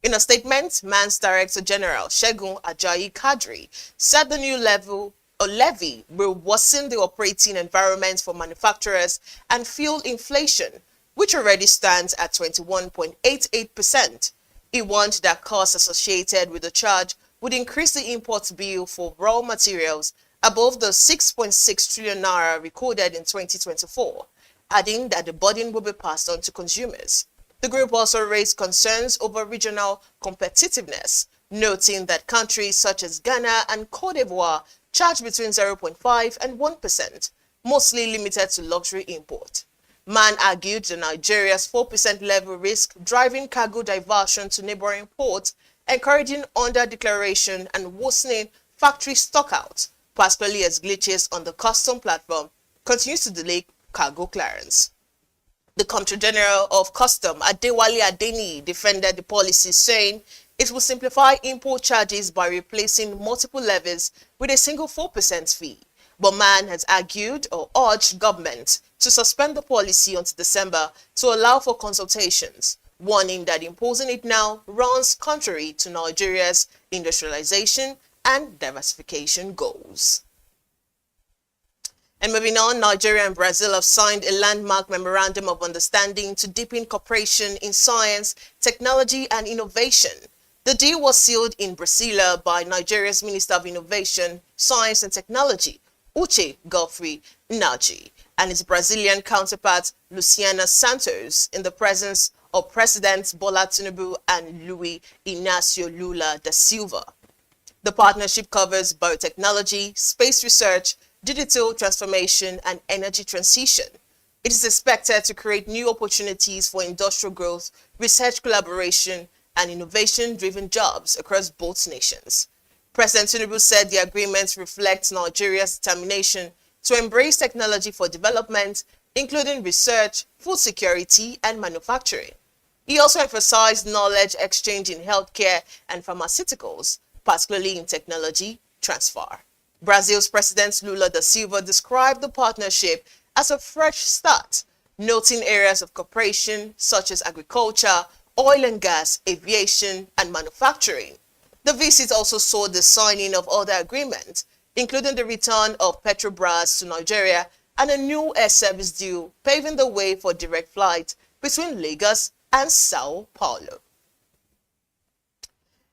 In a statement, MAN's Director General Segun Ajayi Kadri said the new levy will worsen the operating environment for manufacturers and fuel inflation, which already stands at 21.88%. He warned that costs associated with the charge would increase the import bill for raw materials above the 6.6 trillion naira recorded in 2024, adding that the burden will be passed on to consumers. The group also raised concerns over regional competitiveness, noting that countries such as Ghana and Cote d'Ivoire charge between 0.5 and 1%, mostly limited to luxury import. Man argued that Nigeria's 4% level risk driving cargo diversion to neighboring ports, encouraging under-declaration and worsening factory stockouts, particularly as glitches on the custom platform continues to delay cargo clearance. The Comptroller General of Custom, Adewale Adeni, defended the policy, saying it will simplify import charges by replacing multiple levies with a single 4% fee. But Man has argued or urged government to suspend the policy until December to allow for consultations, warning that imposing it now runs contrary to Nigeria's industrialization and diversification goals. And moving on, Nigeria and Brazil have signed a landmark memorandum of understanding to deepen cooperation in science, technology, and innovation. The deal was sealed in Brasilia by Nigeria's Minister of Innovation, Science and Technology, Uche Godfrey Naji, and his Brazilian counterpart, Luciana Santos, in the presence of Presidents Bola Tinubu and Luiz Inácio Lula da Silva. The partnership covers biotechnology, space research, digital transformation, and energy transition. It is expected to create new opportunities for industrial growth, research collaboration, and innovation-driven jobs across both nations. President Tinubu said the agreement reflects Nigeria's determination to embrace technology for development, including research, food security, and manufacturing. He also emphasized knowledge exchange in healthcare and pharmaceuticals, particularly in technology transfer. Brazil's President Lula da Silva described the partnership as a fresh start, noting areas of cooperation such as agriculture, oil and gas, aviation, and manufacturing. The visit also saw the signing of other agreements, including the return of Petrobras to Nigeria and a new air service deal, paving the way for direct flights between Lagos and Sao Paulo.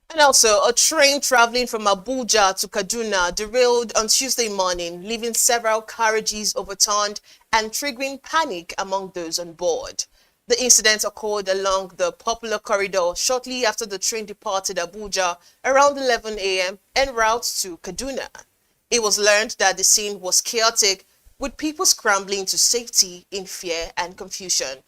And also, a train traveling from Abuja to Kaduna derailed on Tuesday morning, leaving several carriages overturned and triggering panic among those on board. The incident occurred along the popular corridor shortly after the train departed Abuja around 11 a.m. en route to Kaduna. It was learned that the scene was chaotic, with people scrambling to safety in fear and confusion.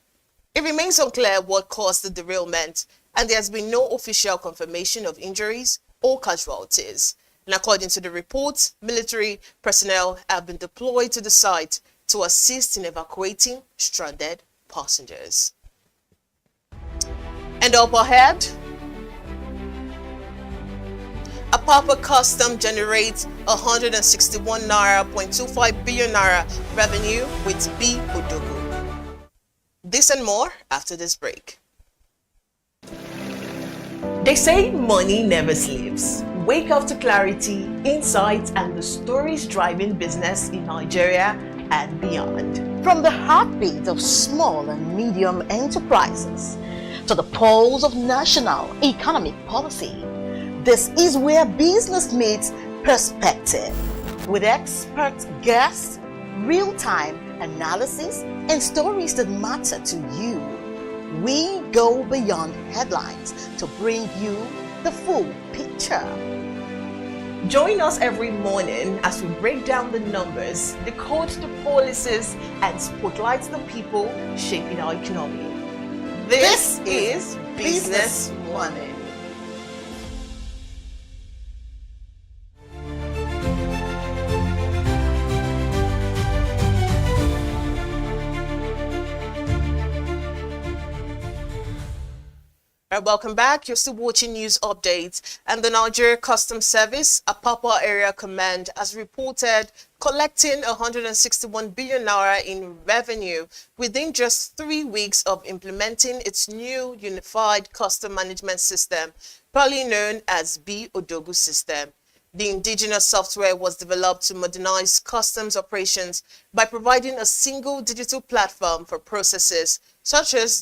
It remains unclear what caused the derailment, and there has been no official confirmation of injuries or casualties. And according to the report, military personnel have been deployed to the site to assist in evacuating stranded passengers. And up ahead, Apapa Custom generates 161.25 billion naira revenue with B Odogo. This and more after this break. They say money never sleeps. Wake up to clarity, insights, and the stories driving business in Nigeria and beyond. From the heartbeat of small and medium enterprises to the pulse of national economic policy, this is where business meets perspective. With expert guests, real-time analysis, and stories that matter to you, we go beyond headlines to bring you the full picture. Join us every morning as we break down the numbers, decode the policies, and spotlight the people shaping our economy. This is Business Money. Welcome back. You're still watching news updates. And the Nigeria Customs Service, Apapa Area Command, has reported collecting 161 billion naira in revenue within just 3 weeks of implementing its new unified custom management system, probably known as B Odogu system. The indigenous software was developed to modernize customs operations by providing a single digital platform for processes such as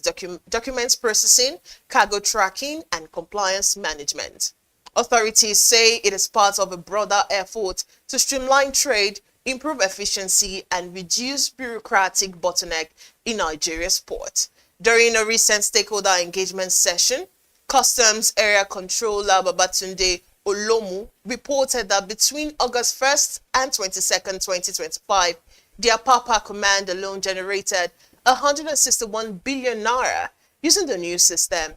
documents processing, cargo tracking, and compliance management. Authorities say it is part of a broader effort to streamline trade, improve efficiency, and reduce bureaucratic bottleneck in Nigeria's port. During a recent stakeholder engagement session, Customs Area Controller Babatunde Olomu reported that between August 1st and 22nd, 2025, the Apapa Command alone generated 161 billion naira using the new system.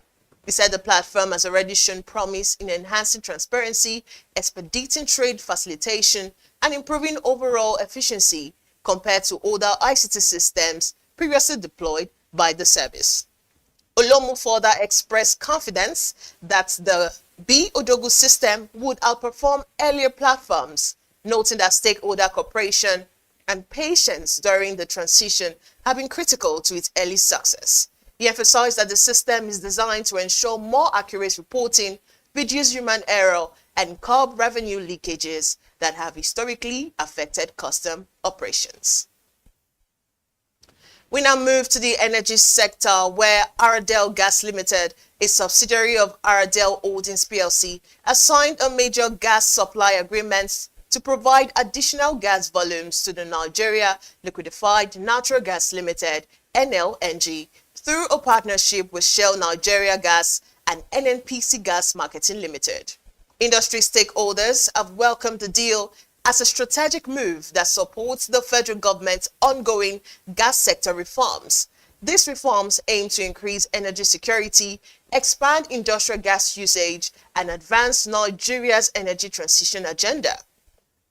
He said the platform has already shown promise in enhancing transparency, expediting trade facilitation, and improving overall efficiency compared to older ICT systems previously deployed by the service. Olomu further expressed confidence that the B Odogu system would outperform earlier platforms, noting that stakeholder cooperation and patience during the transition have been critical to its early success. He emphasized that the system is designed to ensure more accurate reporting, reduce human error, and curb revenue leakages that have historically affected custom operations. We now move to the energy sector, where Aradel Gas Limited, a subsidiary of Aradel Holdings PLC, has signed a major gas supply agreement to provide additional gas volumes to the Nigeria Liquefied Natural Gas Limited, NLNG, through a partnership with Shell Nigeria Gas and NNPC Gas Marketing Limited. Industry stakeholders have welcomed the deal as a strategic move that supports the federal government's ongoing gas sector reforms. These reforms aim to increase energy security, expand industrial gas usage, and advance Nigeria's energy transition agenda.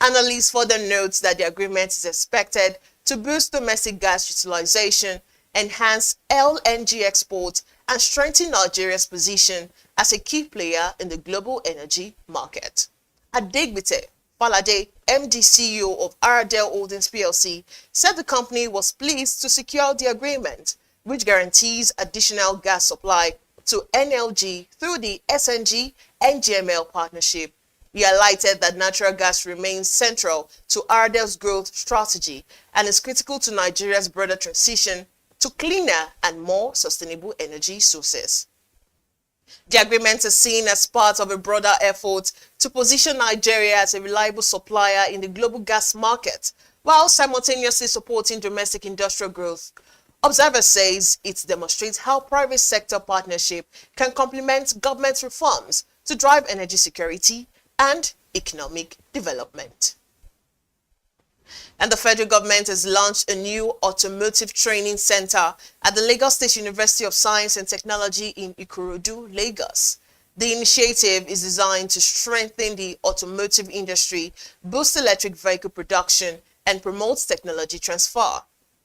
Analysts further note that the agreement is expected to boost domestic gas utilization, enhance LNG exports, and strengthen Nigeria's position as a key player in the global energy market. Adegbite Falade, MD CEO of Ardell Holdings PLC, said the company was pleased to secure the agreement, which guarantees additional gas supply to NLG through the SNG-NGML partnership. He highlighted that natural gas remains central to Ardell's growth strategy and is critical to Nigeria's broader transition to cleaner and more sustainable energy sources. The agreement is seen as part of a broader effort to position Nigeria as a reliable supplier in the global gas market, while simultaneously supporting domestic industrial growth. Observer says it demonstrates how private sector partnership can complement government reforms to drive energy security and economic development. And the federal government has launched a new automotive training center at the Lagos State University of Science and Technology in Ikorodu, Lagos. The initiative is designed to strengthen the automotive industry, boost electric vehicle production, and promote technology transfer.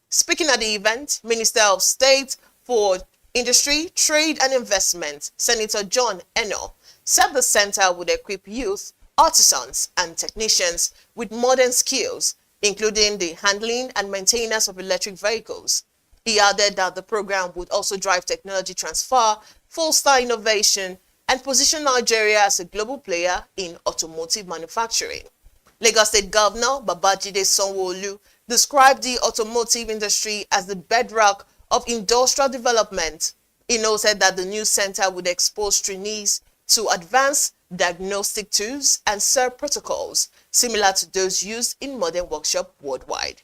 Speaking at the event, Minister of State for Industry, Trade and Investment, Senator John Eno, said the center would equip youth, artisans, and technicians with modern skills, including the handling and maintenance of electric vehicles. He added that the program would also drive technology transfer, foster innovation, and position Nigeria as a global player in automotive manufacturing. Lagos State Governor Babajide Sanwo-Olu described the automotive industry as the bedrock of industrial development. He noted that the new center would expose trainees to advanced diagnostic tools and serve protocols similar to those used in modern workshops worldwide.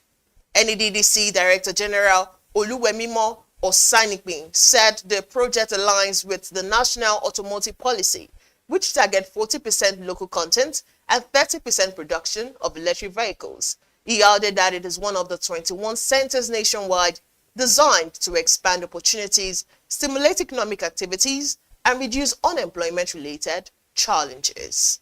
NEDDC Director General Oluwemimo Osanipin said the project aligns with the National Automotive Policy, which targets 40% local content and 30% production of electric vehicles. He added that it is one of the 21 centers nationwide designed to expand opportunities, stimulate economic activities, and reduce unemployment-related challenges.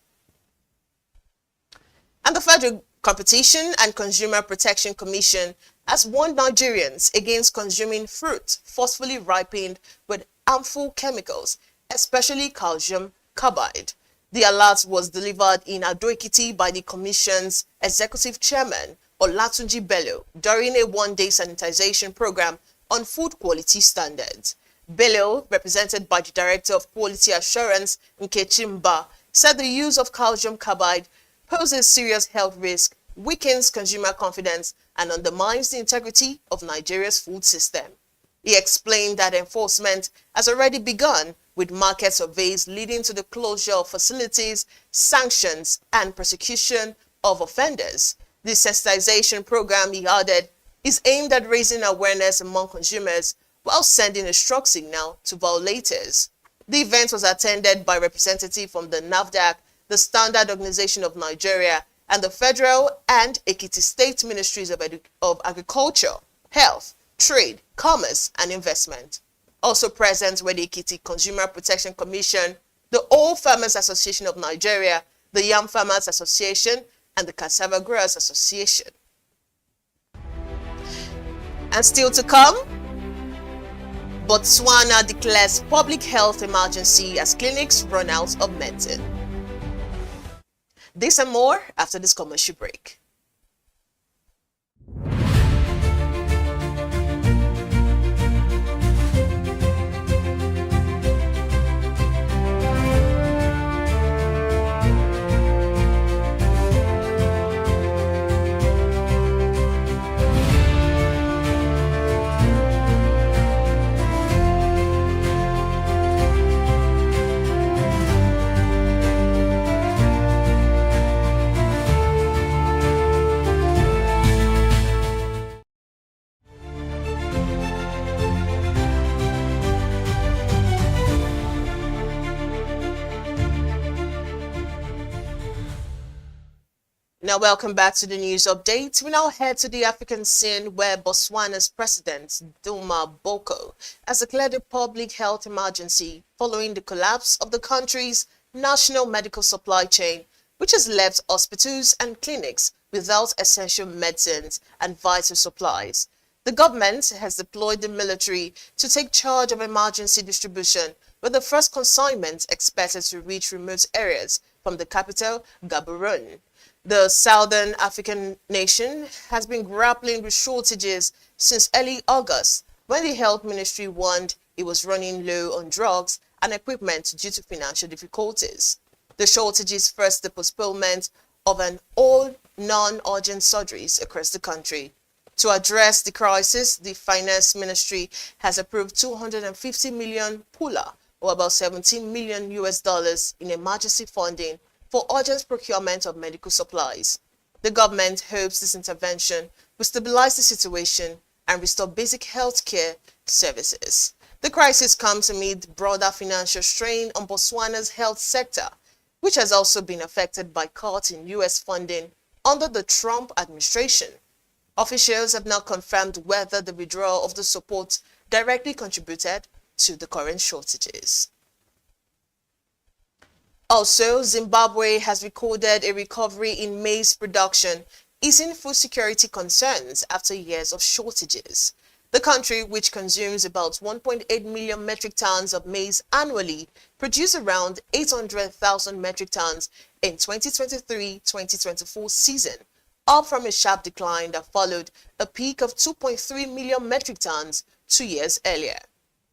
And the Federal Competition and Consumer Protection Commission has warned Nigerians against consuming fruit forcefully ripened with harmful chemicals, especially calcium carbide. The alert was delivered in Ado-Ekiti by the Commission's Executive Chairman, Olatunji Bello, during a one-day sanitization program on food quality standards. Bello, represented by the Director of Quality Assurance, Nkechi Mba, said the use of calcium carbide poses serious health risk, weakens consumer confidence, and undermines the integrity of Nigeria's food system. He explained that enforcement has already begun, with market surveys leading to the closure of facilities, sanctions, and prosecution of offenders. The sensitization program, he added, is aimed at raising awareness among consumers while sending a strong signal to violators. The event was attended by representatives from the NAFDAC, the Standard Organization of Nigeria, and the Federal and Ekiti State Ministries of Agriculture, Health, Trade, Commerce, and Investment. Also present were the Ekiti Consumer Protection Commission, the Old Farmers Association of Nigeria, the Yam Farmers Association, and the Cassava Growers Association. And still to come, Botswana declares public health emergency as clinics run out of medicine. This and more after this commercial break. Now, welcome back to the news update. We now head to the African scene where Botswana's president, Duma Boko, has declared a public health emergency following the collapse of the country's national medical supply chain, which has left hospitals and clinics without essential medicines and vital supplies. The government has deployed the military to take charge of emergency distribution, with the first consignment expected to reach remote areas from the capital, Gaborone. The Southern African nation has been grappling with shortages since early August, when the health ministry warned it was running low on drugs and equipment due to financial difficulties. The shortages first the postponement of all non-urgent surgeries across the country. To address the crisis, the finance ministry has approved 250 million pula, or about $17 million in emergency funding for urgent procurement of medical supplies. The government hopes this intervention will stabilize the situation and restore basic health care services. The crisis comes amid broader financial strain on Botswana's health sector, which has also been affected by cuts in U.S. funding under the Trump administration. Officials have not confirmed whether the withdrawal of the support directly contributed to the current shortages. Also, Zimbabwe has recorded a recovery in maize production, easing food security concerns after years of shortages. The country, which consumes about 1.8 million metric tons of maize annually, produced around 800,000 metric tons in 2023-2024 season, up from a sharp decline that followed a peak of 2.3 million metric tons 2 years earlier.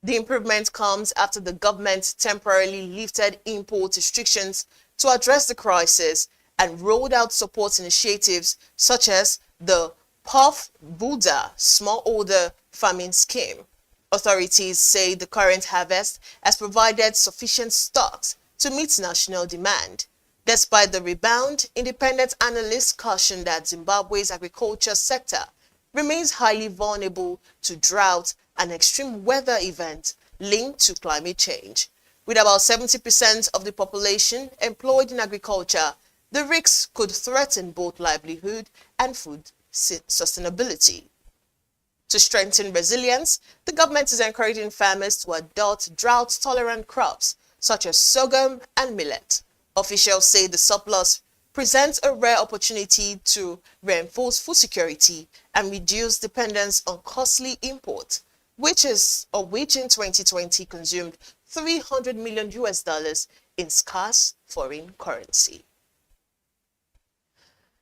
The improvement comes after the government temporarily lifted import restrictions to address the crisis and rolled out support initiatives such as the Puff Buddha Smallholder Farming Scheme. Authorities say the current harvest has provided sufficient stocks to meet national demand. Despite the rebound, independent analysts caution that Zimbabwe's agriculture sector remains highly vulnerable to drought and extreme weather events linked to climate change. With about 70% of the population employed in agriculture, the risks could threaten both livelihood and food sustainability. To strengthen resilience, the government is encouraging farmers to adopt drought-tolerant crops such as sorghum and millet. Officials say the surplus presents a rare opportunity to reinforce food security and reduce dependence on costly imports, which in 2020 consumed $300 million in scarce foreign currency.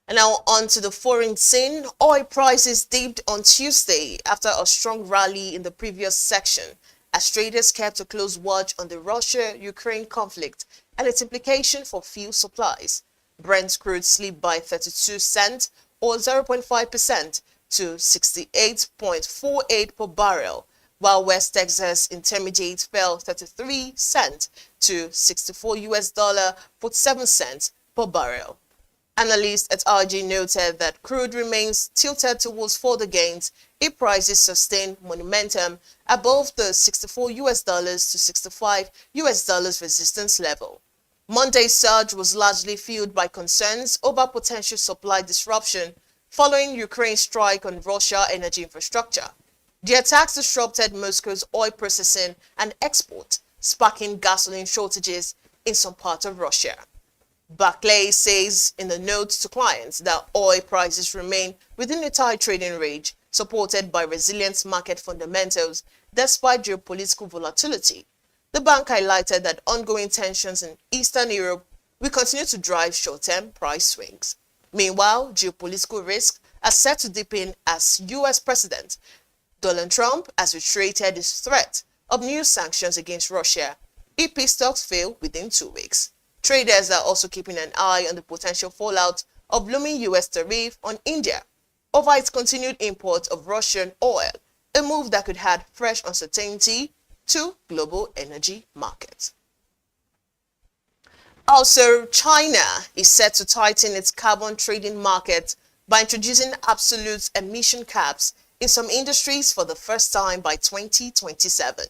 And now on to the foreign scene. Oil prices dipped on Tuesday after a strong rally in the previous section, as traders kept a close watch on the Russia-Ukraine conflict and its implication for fuel supplies. Brent crude slipped by 32 cents or 0.5% to 68.48 per barrel, while West Texas Intermediate fell 33 cents to $64.47 per barrel. Analysts at RG noted that crude remains tilted towards further gains if prices sustain momentum above the $64 to $65 resistance level. Monday's surge was largely fueled by concerns over potential supply disruption following Ukraine's strike on Russia's energy infrastructure. The attacks disrupted Moscow's oil processing and export, sparking gasoline shortages in some parts of Russia. Barclays says in a note to clients that oil prices remain within a tight trading range, supported by resilient market fundamentals despite geopolitical volatility. The bank highlighted that ongoing tensions in Eastern Europe will continue to drive short-term price swings. Meanwhile, geopolitical risks are set to deepen as U.S. President Donald Trump has reiterated his threat of new sanctions against Russia if peace talks fail within 2 weeks. Traders are also keeping an eye on the potential fallout of looming U.S. tariff on India over its continued import of Russian oil, a move that could add fresh uncertainty to global energy markets. Also, China is set to tighten its carbon trading market by introducing absolute emission caps in some industries for the first time by 2027.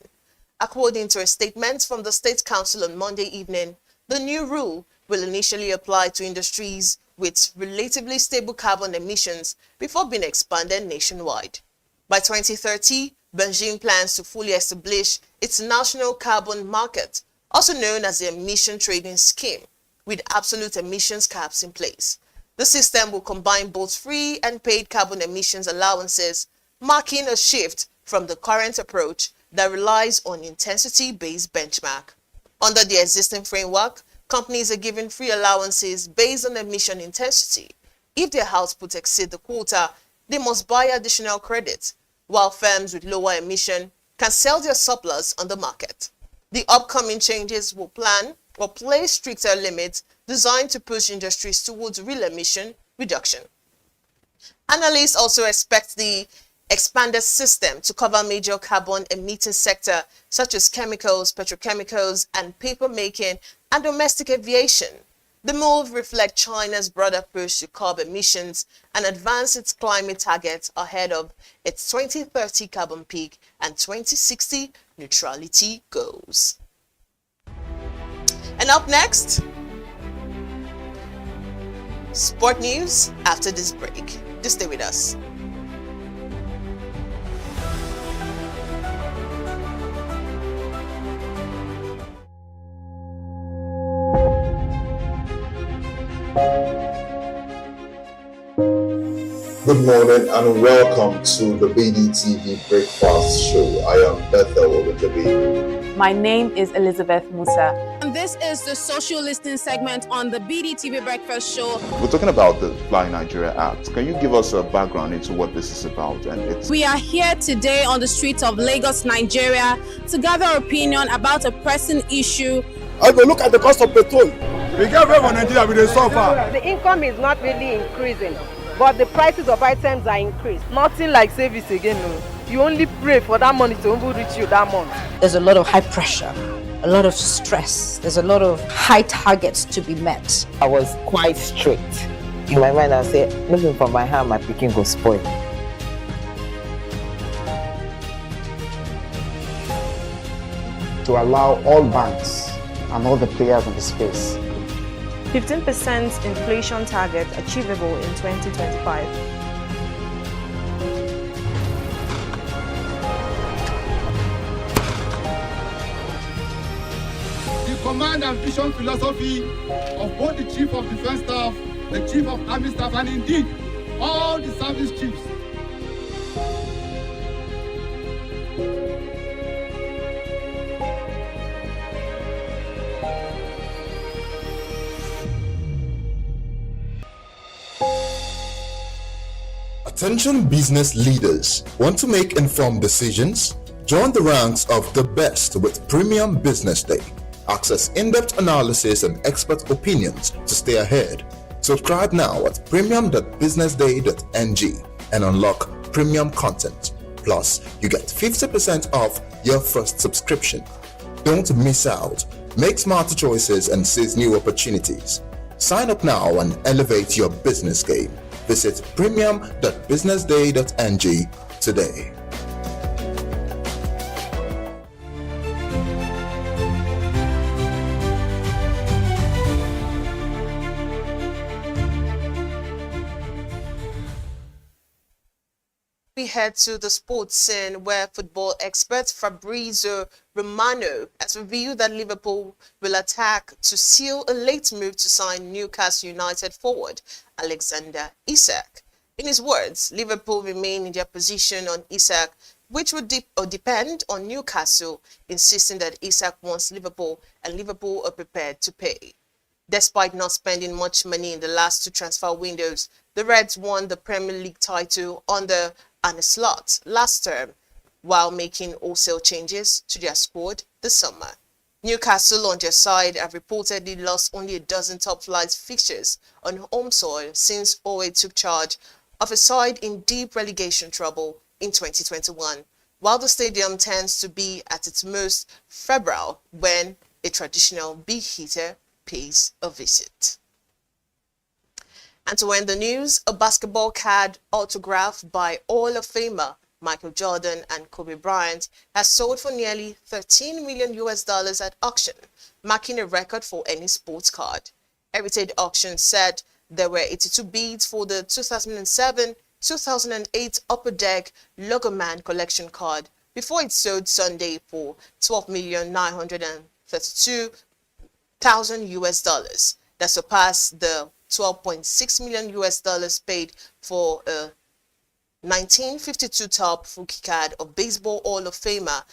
According to a statement from the State Council on Monday evening, the new rule will initially apply to industries with relatively stable carbon emissions before being expanded nationwide. By 2030, Beijing plans to fully establish its national carbon market, also known as the emission trading scheme, with absolute emissions caps in place. The system will combine both free and paid carbon emissions allowances, marking a shift from the current approach that relies on intensity-based benchmark. Under the existing framework, companies are given free allowances based on emission intensity. If their output exceeds the quota, they must buy additional credits, while firms with lower emission can sell their surplus on the market. The upcoming changes will place stricter limits designed to push industries towards real emission reduction. Analysts also expect the expanded system to cover major carbon emitting sectors such as chemicals, petrochemicals, and paper making and domestic aviation. The move reflects China's broader push to curb emissions and advance its climate targets ahead of its 2030 carbon peak and 2060 neutrality goals. And up next, sport news after this break. Just stay with us. Good morning and welcome to the BDTV Breakfast Show. I am Bethel Olutabi. My name is Elizabeth Musa. And this is the social listening segment on the BDTV Breakfast Show. We're talking about the Fly Nigeria Act. Can you give us a background into what this is about? We are here today on the streets of Lagos, Nigeria, to gather opinion about a pressing issue. I go look at the cost of petrol. We get very Nigeria with the suffer. The income is not really increasing, but the prices of items are increased. Nothing like service again, no. You only pray for that money to reach you that month. There's a lot of high pressure, a lot of stress. There's a lot of high targets to be met. I was quite strict. In my mind, I said, looking for my hand, my picking go spoil. To allow all banks and all the players in the space 15% inflation target achievable in 2025. The command and vision philosophy of both the Chief of Defense Staff, the Chief of Army Staff, and indeed all the service chiefs. Attention business leaders. Want to make informed decisions? Join the ranks of the best with Premium Business Day. Access in-depth analysis and expert opinions to stay ahead. Subscribe now at premium.businessday.ng and unlock premium content. Plus, you get 50% off your first subscription. Don't miss out. Make smarter choices and seize new opportunities. Sign up now and elevate your business game. Visit premium.businessday.ng today. We head to the sports scene where football expert Fabrizio Romano has revealed that Liverpool will attack to seal a late move to sign Newcastle United forward Alexander Isak. In his words, Liverpool remain in their position on Isak, which would depend on Newcastle insisting that Isak wants Liverpool and Liverpool are prepared to pay. Despite not spending much money in the last two transfer windows, the Reds won the Premier League title under Arne Slot last term while making wholesale changes to their squad this summer. Newcastle on their side have reportedly lost only a dozen top-flight fixtures on home soil since Owe took charge of a side in deep relegation trouble in 2021, while the stadium tends to be at its most febrile when a traditional big hitter pays a visit. And to end the news, a basketball card autographed by Hall of Famer Michael Jordan and Kobe Bryant has sold for nearly $13 million at auction, marking a record for any sports card. Heritage Auction said There were 82 bids for the 2007-2008 Upper Deck Logoman collection card before it sold Sunday for $12,932,000 US. That surpassed the $12.6 million US paid for a 1952 top rookie card of Baseball Hall of Famer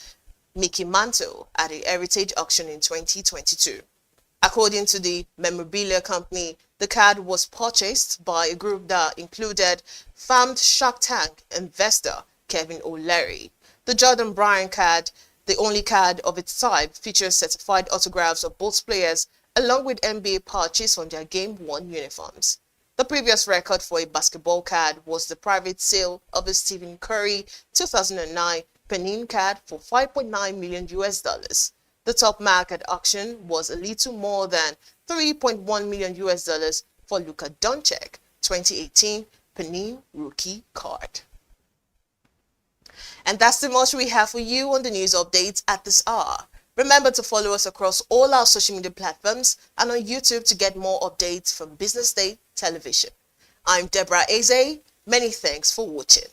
Mickey Mantle at the Heritage Auction in 2022. According to the memorabilia company, the card was purchased by a group that included famed Shark Tank investor Kevin O'Leary. The Jordan Bryant card, the only card of its type, features certified autographs of both players along with NBA patches on their Game 1 uniforms. The previous record for a basketball card was the private sale of a Stephen Curry 2009 Panini card for $5.9 million US. The top market auction was a little more than $3.1 million US for Luka Doncic 2018 Panini rookie card. And that's the much we have for you on the news updates at this hour. Remember to follow us across all our social media platforms and on YouTube to get more updates from Business Day Television. I'm Deborah Eze. Many thanks for watching.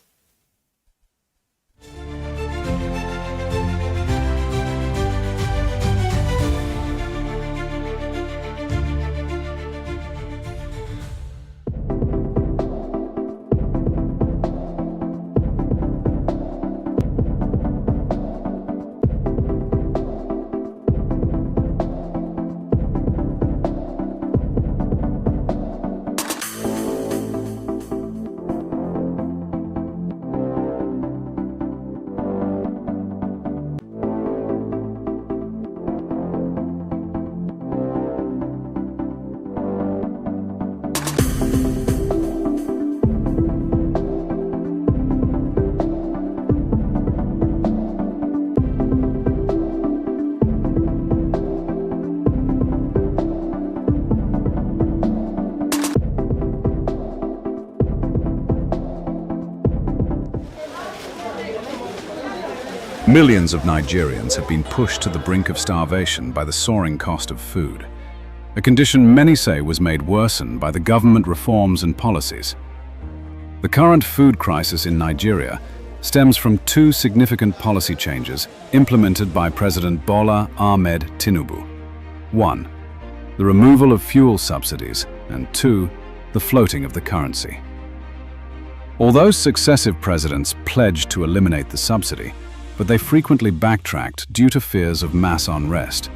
Millions of Nigerians have been pushed to the brink of starvation by the soaring cost of food, a condition many say was made worsened by the government reforms and policies. The current food crisis in Nigeria stems from two significant policy changes implemented by President Bola Ahmed Tinubu. 1. The removal of fuel subsidies, and 2. The floating of the currency. Although successive presidents pledged to eliminate the subsidy, but they frequently backtracked due to fears of mass unrest.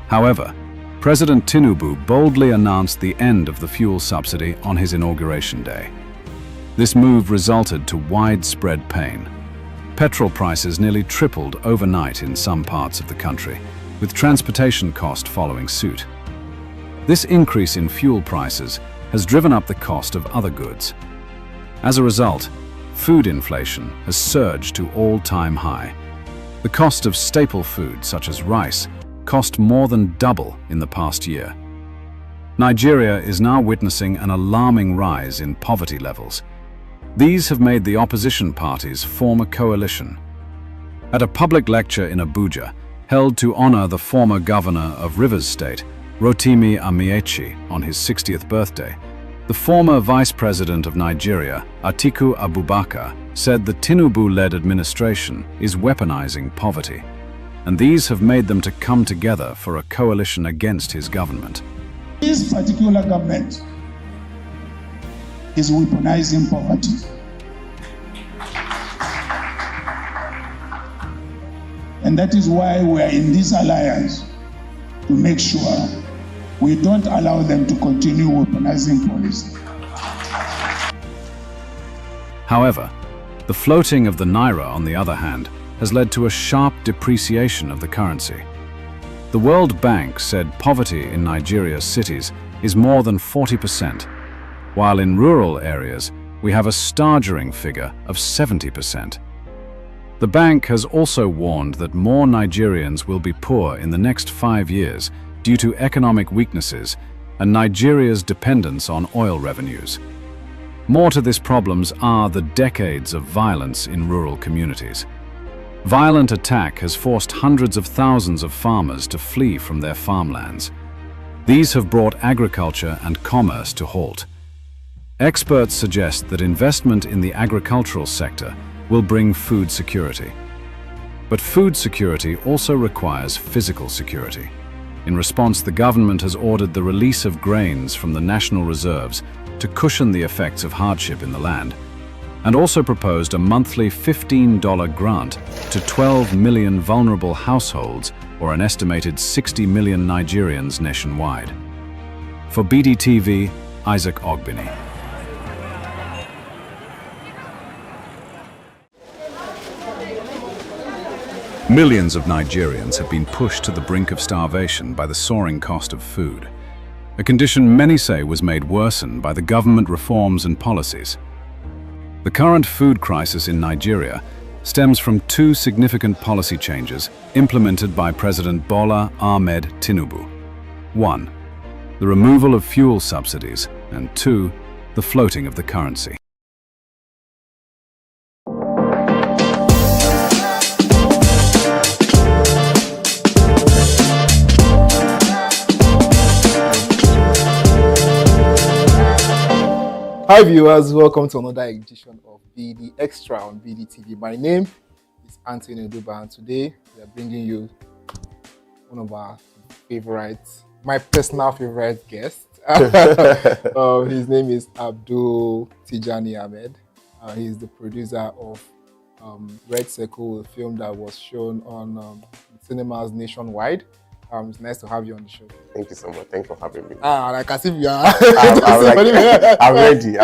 However, President Tinubu boldly announced the end of the fuel subsidy on his inauguration day. This move resulted to widespread pain. Petrol prices nearly tripled overnight in some parts of the country, with transportation cost following suit. This increase in fuel prices has driven up the cost of other goods. As a result, food inflation has surged to all-time high. The cost of staple food, such as rice, cost more than double in the past year. Nigeria is now witnessing an alarming rise in poverty levels. These have made the opposition parties form a coalition. At a public lecture in Abuja, held to honor the former governor of Rivers State, Rotimi Amaechi, on his 60th birthday, the former Vice President of Nigeria, Atiku Abubakar, said the Tinubu-led administration is weaponizing poverty, and these have made them to come together for a coalition against his government. This particular government is weaponizing poverty. And that is why we are in this alliance, to make sure we don't allow them to continue weaponizing policy. However, the floating of the naira, on the other hand, has led to a sharp depreciation of the currency. The World Bank said poverty in Nigeria's cities is more than 40%, while in rural areas we have a staggering figure of 70%. The bank has also warned that more Nigerians will be poor in the next 5 years due to economic weaknesses and Nigeria's dependence on oil revenues. More to this problems are the decades of violence in rural communities. Violent attack has forced hundreds of thousands of farmers to flee from their farmlands. These have brought agriculture and commerce to halt, Experts suggest that investment in the agricultural sector will bring food security. But food security also requires physical security. In response, the government has ordered the release of grains from the national reserves to cushion the effects of hardship in the land, and also proposed a monthly $15 grant to 12 million vulnerable households, or an estimated 60 million Nigerians nationwide. For BDTV, Isaac Ogbini. Millions of Nigerians have been pushed to the brink of starvation by the soaring cost of food, a condition many say was made worsened by the government reforms and policies. The current food crisis in Nigeria stems from two significant policy changes implemented by President Bola Ahmed Tinubu. 1. The removal of fuel subsidies, and 2. The floating of the currency. Hi viewers, welcome to another edition of BD Extra on BDTV. My name is Anthony Oduba, and today we are bringing you one of our my personal favorite guests. His name is Abdul Tijani Ahmed. He's the producer of Red Circle, a film that was shown on cinemas nationwide. It's nice to have you on the show. Thank you so much. Thanks for having me. Like as if you are. I'm ready.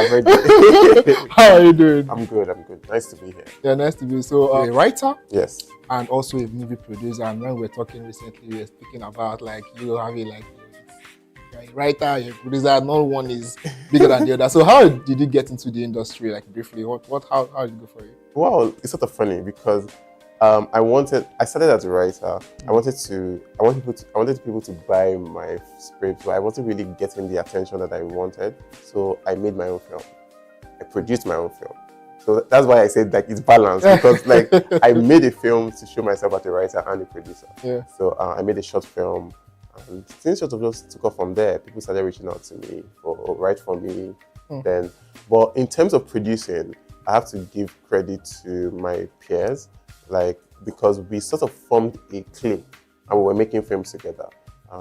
How are you doing? I'm good. Nice to be here. Yeah, nice to be here. So, a writer? Yes. And also a movie producer. And when we were talking recently, we were speaking about like you having like you're a writer, you're a producer, no one is bigger than the other. So how did you get into the industry? Like briefly, how did it go for you? Well, it's sort of funny because I started as a writer. I wanted people to buy my script, but I wasn't really getting the attention that I wanted. So I made my own film. I produced my own film. So that's why I said like it's balanced, because like I made a film to show myself as a writer and a producer. Yeah. So I made a short film, and things sort of just took off from there. People started reaching out to me or write for me. Then, but in terms of producing, I have to give credit to my peers. Like, because we sort of formed a clique and we were making films together,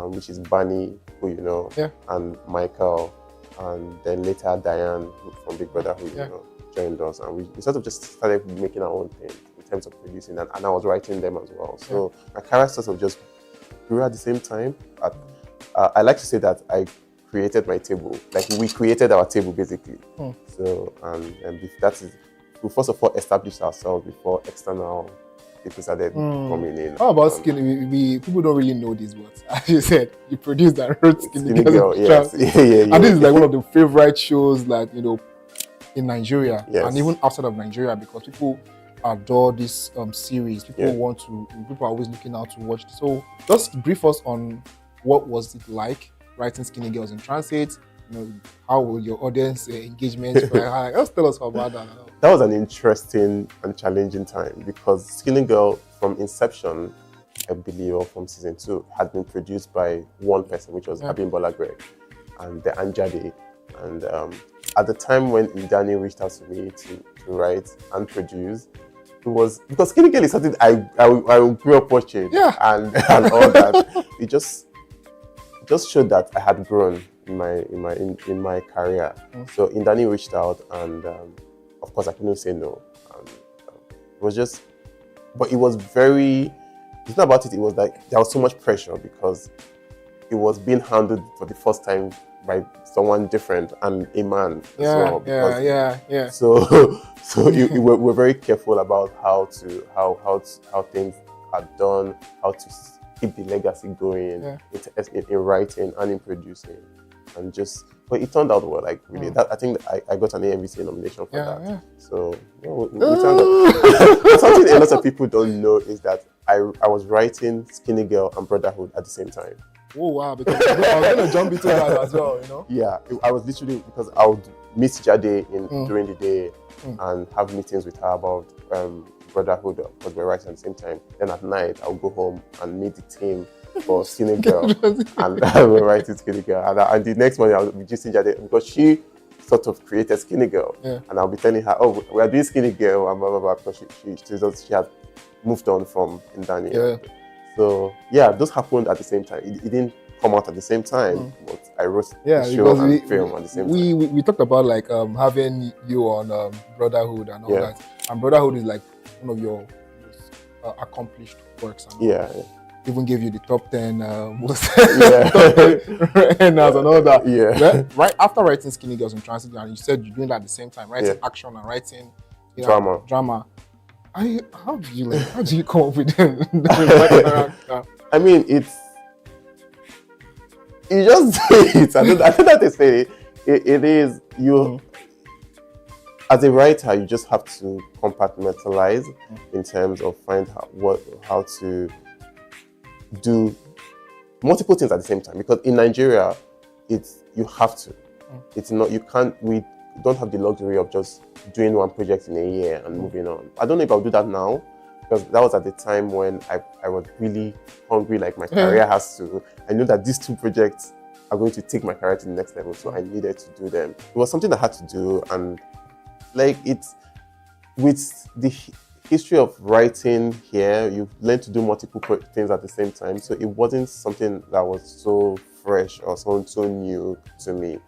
which is Bunny, who you know, and Michael, and then later Diane from Big Brother, who you know, joined us, and we sort of just started making our own thing in terms of producing, and I was writing them as well. So my career sort of just grew at the same time. I like to say that I created my table, like we created our table basically. So and that is. We first of all established ourselves before external people started coming in. How about Skinny? People don't really know this, but as you said, you produced and wrote Skinny Girl. Yes. Yeah. And this is like one of the favorite shows, like in Nigeria and even outside of Nigeria, because people adore this series. People are always looking out to watch this. So just brief us on what was it like writing Skinny Girls in Transit. How will your audience engagement? Just tell us about that. That was an interesting and challenging time because Skinny Girl, from inception, I believe, or from season 2, had been produced by one person, which was Abimbola Greg and the Anjade. And at the time when Indani reached out to me to write and produce, it was because Skinny Girl is something I grew up watching, and all that. It just showed that I had grown in my career. So Indani reached out, and of course I couldn't say no. It was just, but it was very. It's not about it. It was like there was so much pressure because it was being handled for the first time by someone different and a man as well. So we're very careful about how things are done, how to keep the legacy going in writing and in producing, and but it turned out well. Like really, I think I got an AMVCA nomination for that. So we turned out. Something a lot of people don't know is that I was writing Skinny Girl and Brotherhood at the same time. Oh wow! Because I was going to jump into that as well, you know. Yeah, I was literally, because I would meet Jade during the day and have meetings with her about Brotherhood, because we're writing at the same time. Then at night, I would go home and meet the team for Skinny Girl, and we're writing Skinny Girl. And the next morning, I would be gisting Jade because she sort of created Skinny Girl. Yeah. And I'll be telling her, oh, we are doing Skinny Girl, and blah, blah, blah, because she had moved on from Indani. Yeah. So, yeah, those happened at the same time. It didn't come out at the same time, but I wrote the show and film at the same time. We talked about like having you on Brotherhood and all that. And Brotherhood is like one of your most accomplished works. And yeah. Even gave you the top 10 most earners and all that. Yeah. Right after writing Skinny Girls in Transit, and you said you're doing that at the same time, writing action and writing drama. How do you come up with them? I mean, you just say it. I don't have to say it. It is you. As a writer, you just have to compartmentalize in terms of find how to do multiple things at the same time. Because in Nigeria, you have to. It's not, you can't. We don't have the luxury of just doing one project in a year and moving on. I don't know if I'll do that now, because that was at the time when I was really hungry, like my career has to. I knew that these two projects are going to take my career to the next level, so I needed to do them. It was something I had to do, and like it's with the history of writing here, you learn to do multiple things at the same time. So it wasn't something that was so fresh or so new to me.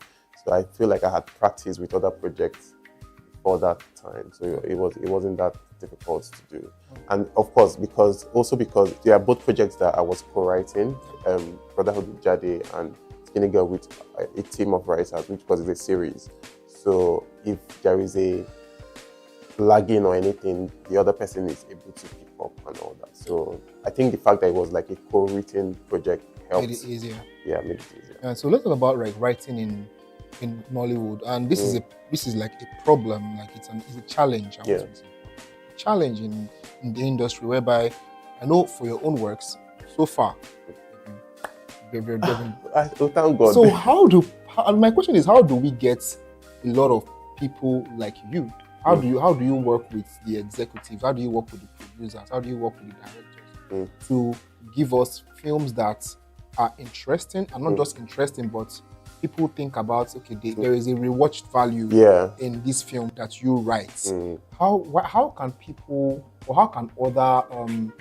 So I feel like I had practice with other projects for that time. So it wasn't that difficult to do. And of course, because there are both projects that I was co-writing, Brotherhood with Jade and Skinny Girl with a team of writers, which was a series. So if there is a lagging or anything, the other person is able to pick up and all that. So I think the fact that it was like a co-written project helped. Made it easier. Yeah, made it easier. Yeah, so let's talk about like writing in Nollywood, and this is like a problem, like it's a challenge. Challenge in the industry, whereby I know for your own works so far. Thank God. So my question is, how do we get a lot of people like you? How do you work with the executives? How do you work with the producers? How do you work with the directors to give us films that are interesting, and not just interesting, but people think about, okay, there is a rewatched value in this film that you write. How can people, or how can other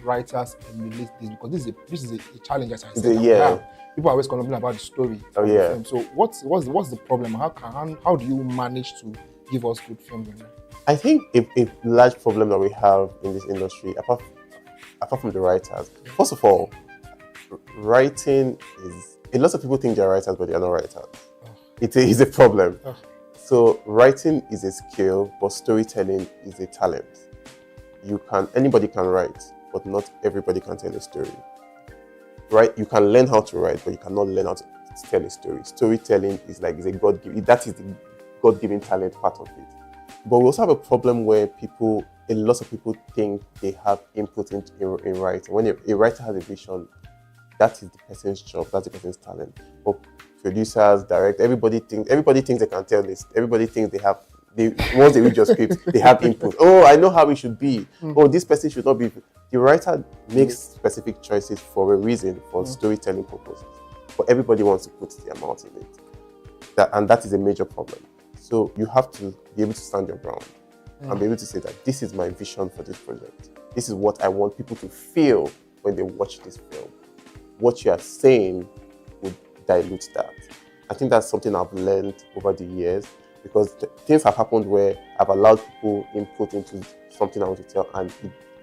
writers emulate this? Because this is a challenge, as I said. People are always complaining about the story of the film. So what's the problem? How do you manage to give us good films? I think a large problem that we have in this industry, apart from the writers, first of all, writing is, a lot of people think they're writers, but they are not writers. It is a problem. So writing is a skill, but storytelling is a talent. Anybody can write, but not everybody can tell a story. Right? You can learn how to write, but you cannot learn how to tell a story. Storytelling is a God-given, that is the God-given talent part of it. But we also have a problem where a lot of people think they have input in writing. When a writer has a vision, that is the person's job, that's the person's talent. But producers, directors, everybody thinks they can tell this. Everybody thinks once they read your script, they have input. Oh, I know how it should be. Oh, this person should not be. The writer makes specific choices for a reason, for storytelling purposes. But everybody wants to put their mouth in it. And that is a major problem. So you have to be able to stand your ground and be able to say that this is my vision for this project. This is what I want people to feel when they watch this film. What you are saying would dilute that. I think that's something I've learned over the years, because things have happened where I've allowed people input into something I want to tell, and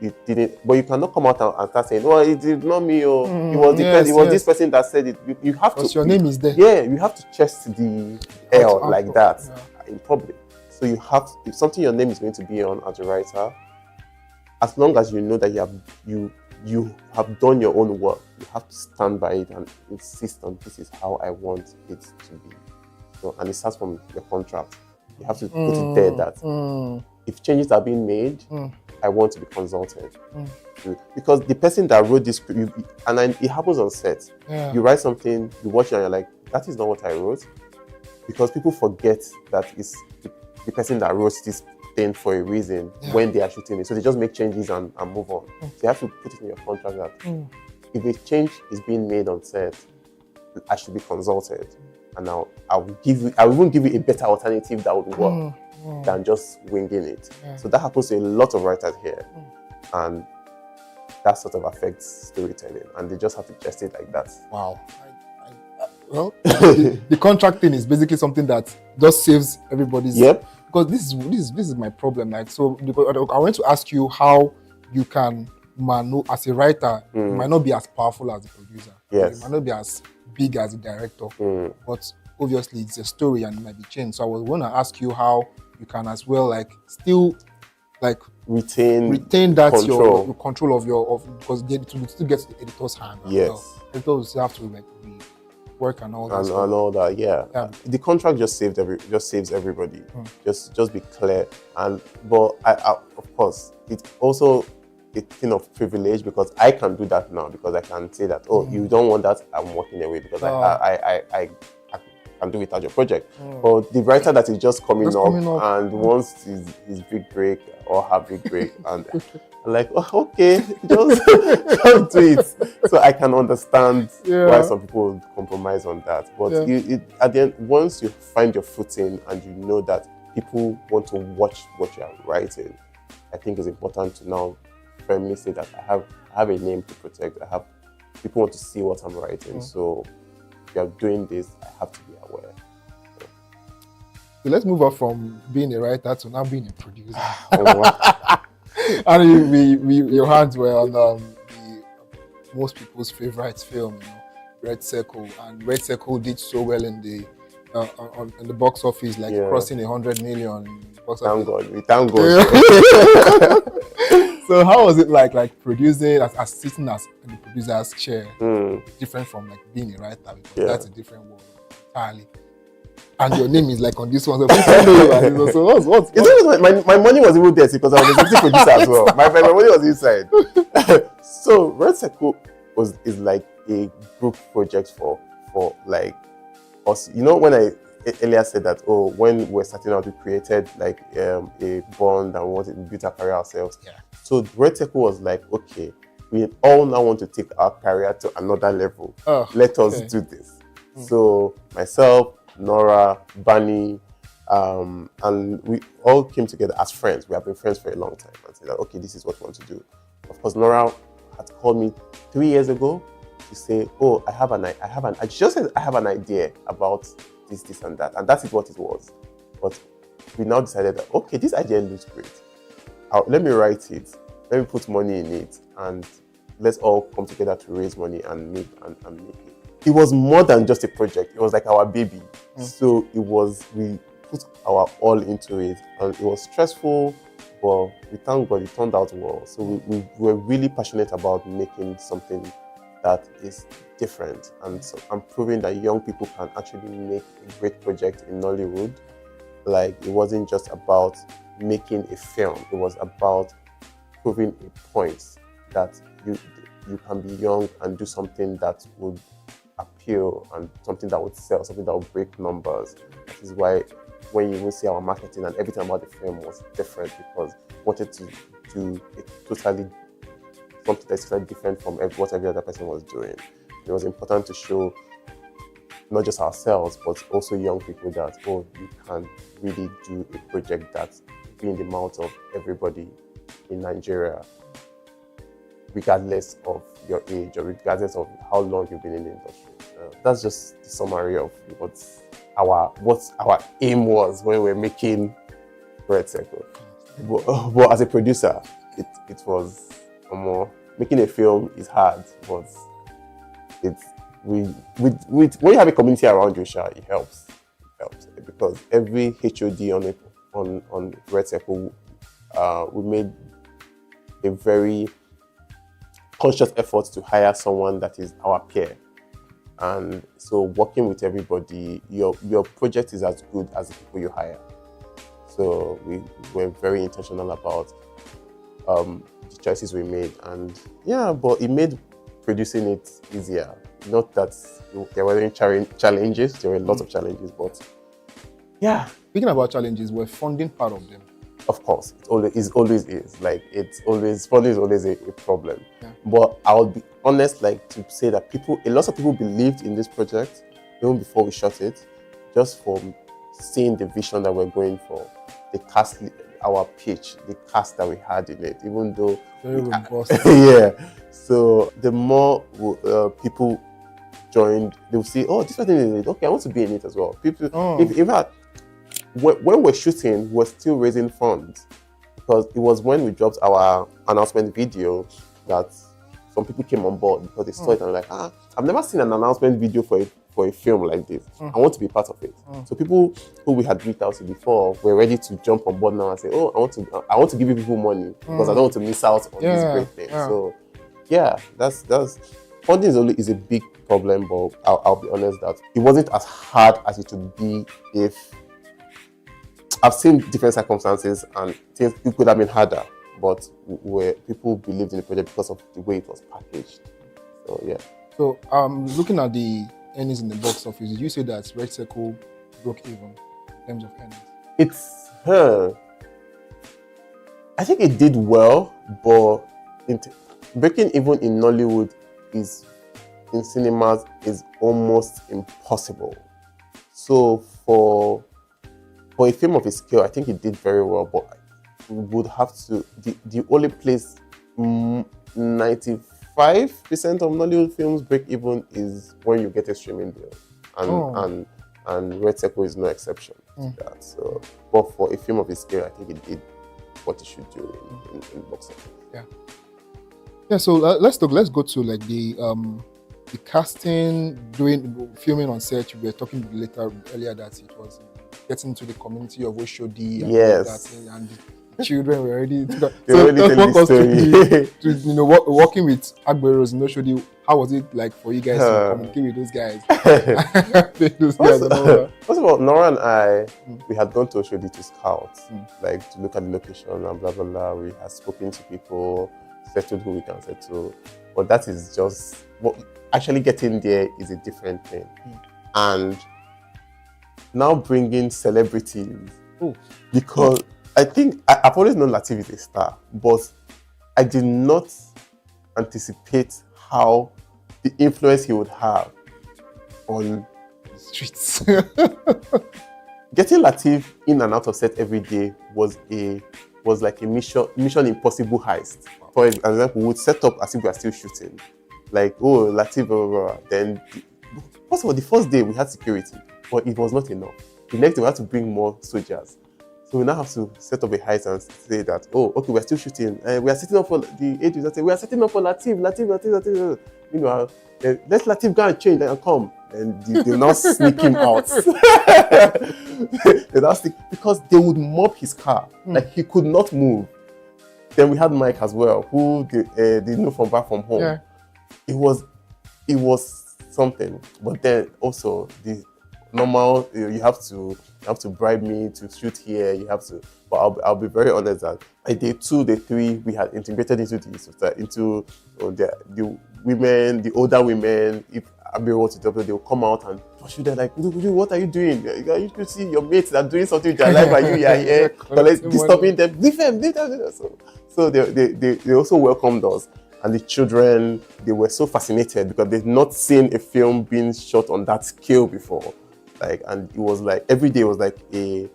it didn't. But you cannot come out and start saying, "Oh, it did not me, or it was this person that said it." You have to. Your name is there. Yeah, you have to chest the air like that in public. So you have, if something your name is going to be on as a writer, as long as you know that you have done your own work, you have to stand by it and insist on, this is how I want it to be. So, and it starts from your contract. You have to put it there that if changes are being made, I want to be consulted. Because the person that wrote this script, it happens on set. You write something, you watch it, and you're like, that is not what I wrote. Because people forget that it's the person that wrote this thing for a reason when they are shooting it. So they just make changes and move on. So you have to put it in your contract that if a change is being made on set, I should be consulted. and I will even give you a better alternative that would work than just winging it. So that happens to a lot of writers here, and that sort of affects storytelling, and they just have to gest it like that. Wow. Well, the contract thing is basically something that just saves everybody's. Yep. Because this is my problem. Like, so I want to ask you how you can as a writer, you might not be as powerful as the producer. Yes. You might not be as big as the director. But obviously it's a story and it might be changed. So I was going to ask you how you can as well still retain that control. your control because it still gets to the editor's hand. Yes. Well. Editors still have to work and all that. And all that, yeah. The contract just saves everybody. Just be clear. But I, of course, it's also a thing of privilege because I can do that now because I can say that, you don't want that, I'm walking away because I can do without your project. But the writer that is just coming up and wants his big break or her big break, and I'm like, okay, just do it. So I can understand why some people would compromise on that. But at the end, once you find your footing and you know that people want to watch what you are writing, I think it's important to now firmly say that I have a name to protect. People want to see what I'm writing. So if you are doing this, I have to be aware. So let's move on from being a writer to now being a producer. And your hands were on most people's favorite film, Red Circle, and Red Circle did so well in the box office, crossing 100 million. Thank God. So how was it like producing as sitting as in the producer's chair, different from being a writer, because that's a different world entirely. And your name is on this one, so people know you. So what's my money was even there because I was a executive producer as well. My money was inside. So Red Circle is like a group project for us. When I earlier said that when we're starting out, we created a bond and wanted to build our career ourselves. So Red Circle was like, okay, we all now want to take our career to another level. Let us do this. So myself, Nora, Bunny, and we all came together as friends. We have been friends for a long time and said, okay, this is what we want to do. Of course, Nora had called me 3 years ago to say, I just said I have an idea about this and that, and that's what it was. But we now decided that, okay, this idea looks great. Let me write it, let me put money in it, and let's all come together to raise money and make it. It was more than just a project. It was like our baby. So we put our all into it, and it was stressful, but we thank God it turned out well. So we were really passionate about making something that is different and proving that young people can actually make a great project in Nollywood. It wasn't just about making a film. It was about proving a point that you can be young and do something that would appeal and something that would sell, something that would break numbers. That is why when you will see our marketing and everything about the film was different, because we wanted to do something that's totally different from what every other person was doing. It was important to show not just ourselves, but also young people that, you can really do a project that's in the mouth of everybody in Nigeria, regardless of your age or regardless of how long you've been in the industry. That's just the summary of what our aim was when we were making Red Circle. But as a producer, it was more. Making a film is hard, but when you have a community around you, it helps. Because every HOD on Red Circle, we made a very conscious effort to hire someone that is our peer. And so working with everybody, your project is as good as the people you hire. So we were very intentional about the choices we made, and but it made producing it easier. Not that there weren't challenges, there were lots of challenges, but Speaking about challenges, were funding part of them? Of course, it always is. Funding is always a problem. But I'll be honest, to say that a lot of people believed in this project, even before we shot it, just from seeing the vision that we're going for, the cast, our pitch, the cast that we had in it, even though very robust. yeah. So the more people joined, they'll see, oh, this person is in it. Okay, I want to be in it as well. People, in fact, when we're shooting, we're still raising funds, because it was when we dropped our announcement video that some people came on board, because they saw it and were like, I've never seen an announcement video for a film like this. I want to be part of it. So people who we had reached out to before were ready to jump on board now and say, oh, I want to give you people money because I don't want to miss out on this great thing. So yeah, that's funding is a big problem, but I'll be honest that it wasn't as hard as it would be if I've seen different circumstances and things it could have been harder, but where people believed in the project because of the way it was packaged. So yeah. So looking at the earnings in the box office, did you say that Red Circle broke even in terms of earnings? It's I think it did well, but breaking even in Nollywood in cinemas is almost impossible. So for a film of its scale, I think it did very well, but we would have to the only place 95% of Nollywood films break even is when you get a streaming deal, and Red Circle is no exception to that. So, but for a film of its scale, I think it did what it should do in box office. Yeah. So let's go to like the casting, filming on set. We were talking earlier that it was getting to the community of Oshodi and yes, and the children were already. They already tell the story. Working with Agberos in Oshodi. How was it like for you guys to communicate with those guys? First of all, Nora and I, we had gone to Oshodi to scout, like to look at the location and blah blah blah. We had spoken to people, settled who we can settle, but that is just actually getting there is a different thing, and now bringing celebrities because I think I've always known Lateef is a star, but I did not anticipate how the influence he would have on the streets. Getting Lateef in and out of set every day was like a mission impossible heist. For example, we would set up as if we are still shooting, like Lateef, blah, blah, blah. Then first of all, the first day we had security, but it was not enough. The next day we had to bring more soldiers. So we now have to set up a heist and say that, okay, we're still shooting. We are setting up for the agents that say, we are setting up for Lateef. Meanwhile, let Lateef go and change and come. And they now sneak him out. They now sneak, because they would mob his car. Like he could not move. Then we had Mike as well, who they knew from back from home. Yeah. It was something. But then also the normal, you have to bribe me to shoot here. You have to, but I'll be very honest that by day 2, day 3, we had integrated into the women, the older women. If Abi were to double, they'll come out and pursue them like, what are you doing? You should see your mates that are doing something with their life and you are here, disturbing them. Leave them. So they also welcomed us. And the children, they were so fascinated because they'd not seen a film being shot on that scale before. And it was like every day was like a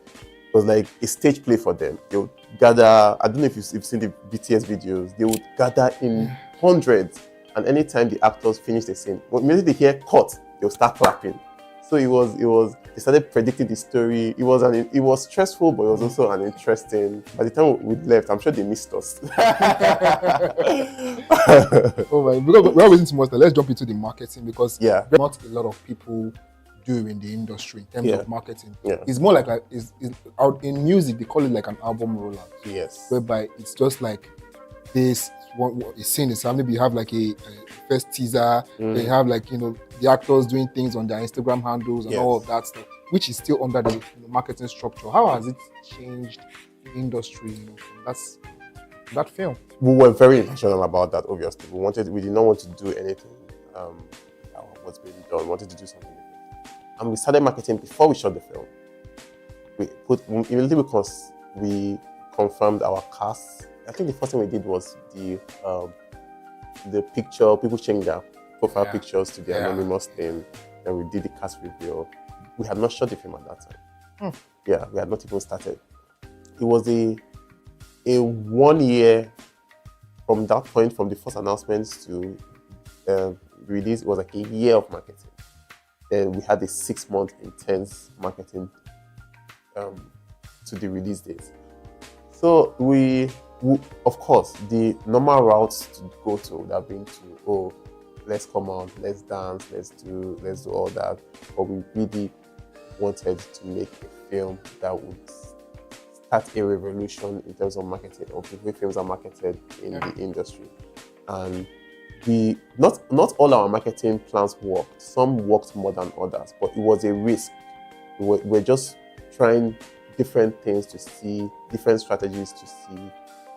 stage play for them. They would gather. I don't know if you've seen the BTS videos. They would gather in hundreds, and anytime the actors finish the scene, immediately they hear cut, they'll start clapping. So it was. They started predicting the story. It was stressful, but it was also an interesting. By the time we left, I'm sure they missed us. Oh my! Because we're waiting too much. Let's jump into the marketing because not a lot of people do in the industry in terms of marketing. It's more like is out in music they call it like an album rollout. Yes. Whereby it's just like this one is seen is maybe you have like a first teaser, they have like the actors doing things on their Instagram handles and all of that stuff, which is still under the marketing structure. How has it changed the industry from that film? We were very intentional about that, obviously. We did not want to do anything what's been done. We wanted to do something different. And we started marketing before we shot the film. Immediately because we confirmed our cast. I think the first thing we did was the picture. People changed their profile pictures to the anonymous thing. Then we did the cast reveal. We had not shot the film at that time. Yeah, we had not even started. It was a 1 year from that point, from the first announcements to release. It was like a year of marketing. Then we had a 6-month intense marketing to the release date. So we, of course, the normal routes to go to would have been to, let's come out, let's dance, let's do all that. But we really wanted to make a film that would start a revolution in terms of marketing, of the way films are marketed in the industry. And not all our marketing plans worked. Some worked more than others, but it was a risk. We're just trying different things to see, different strategies to see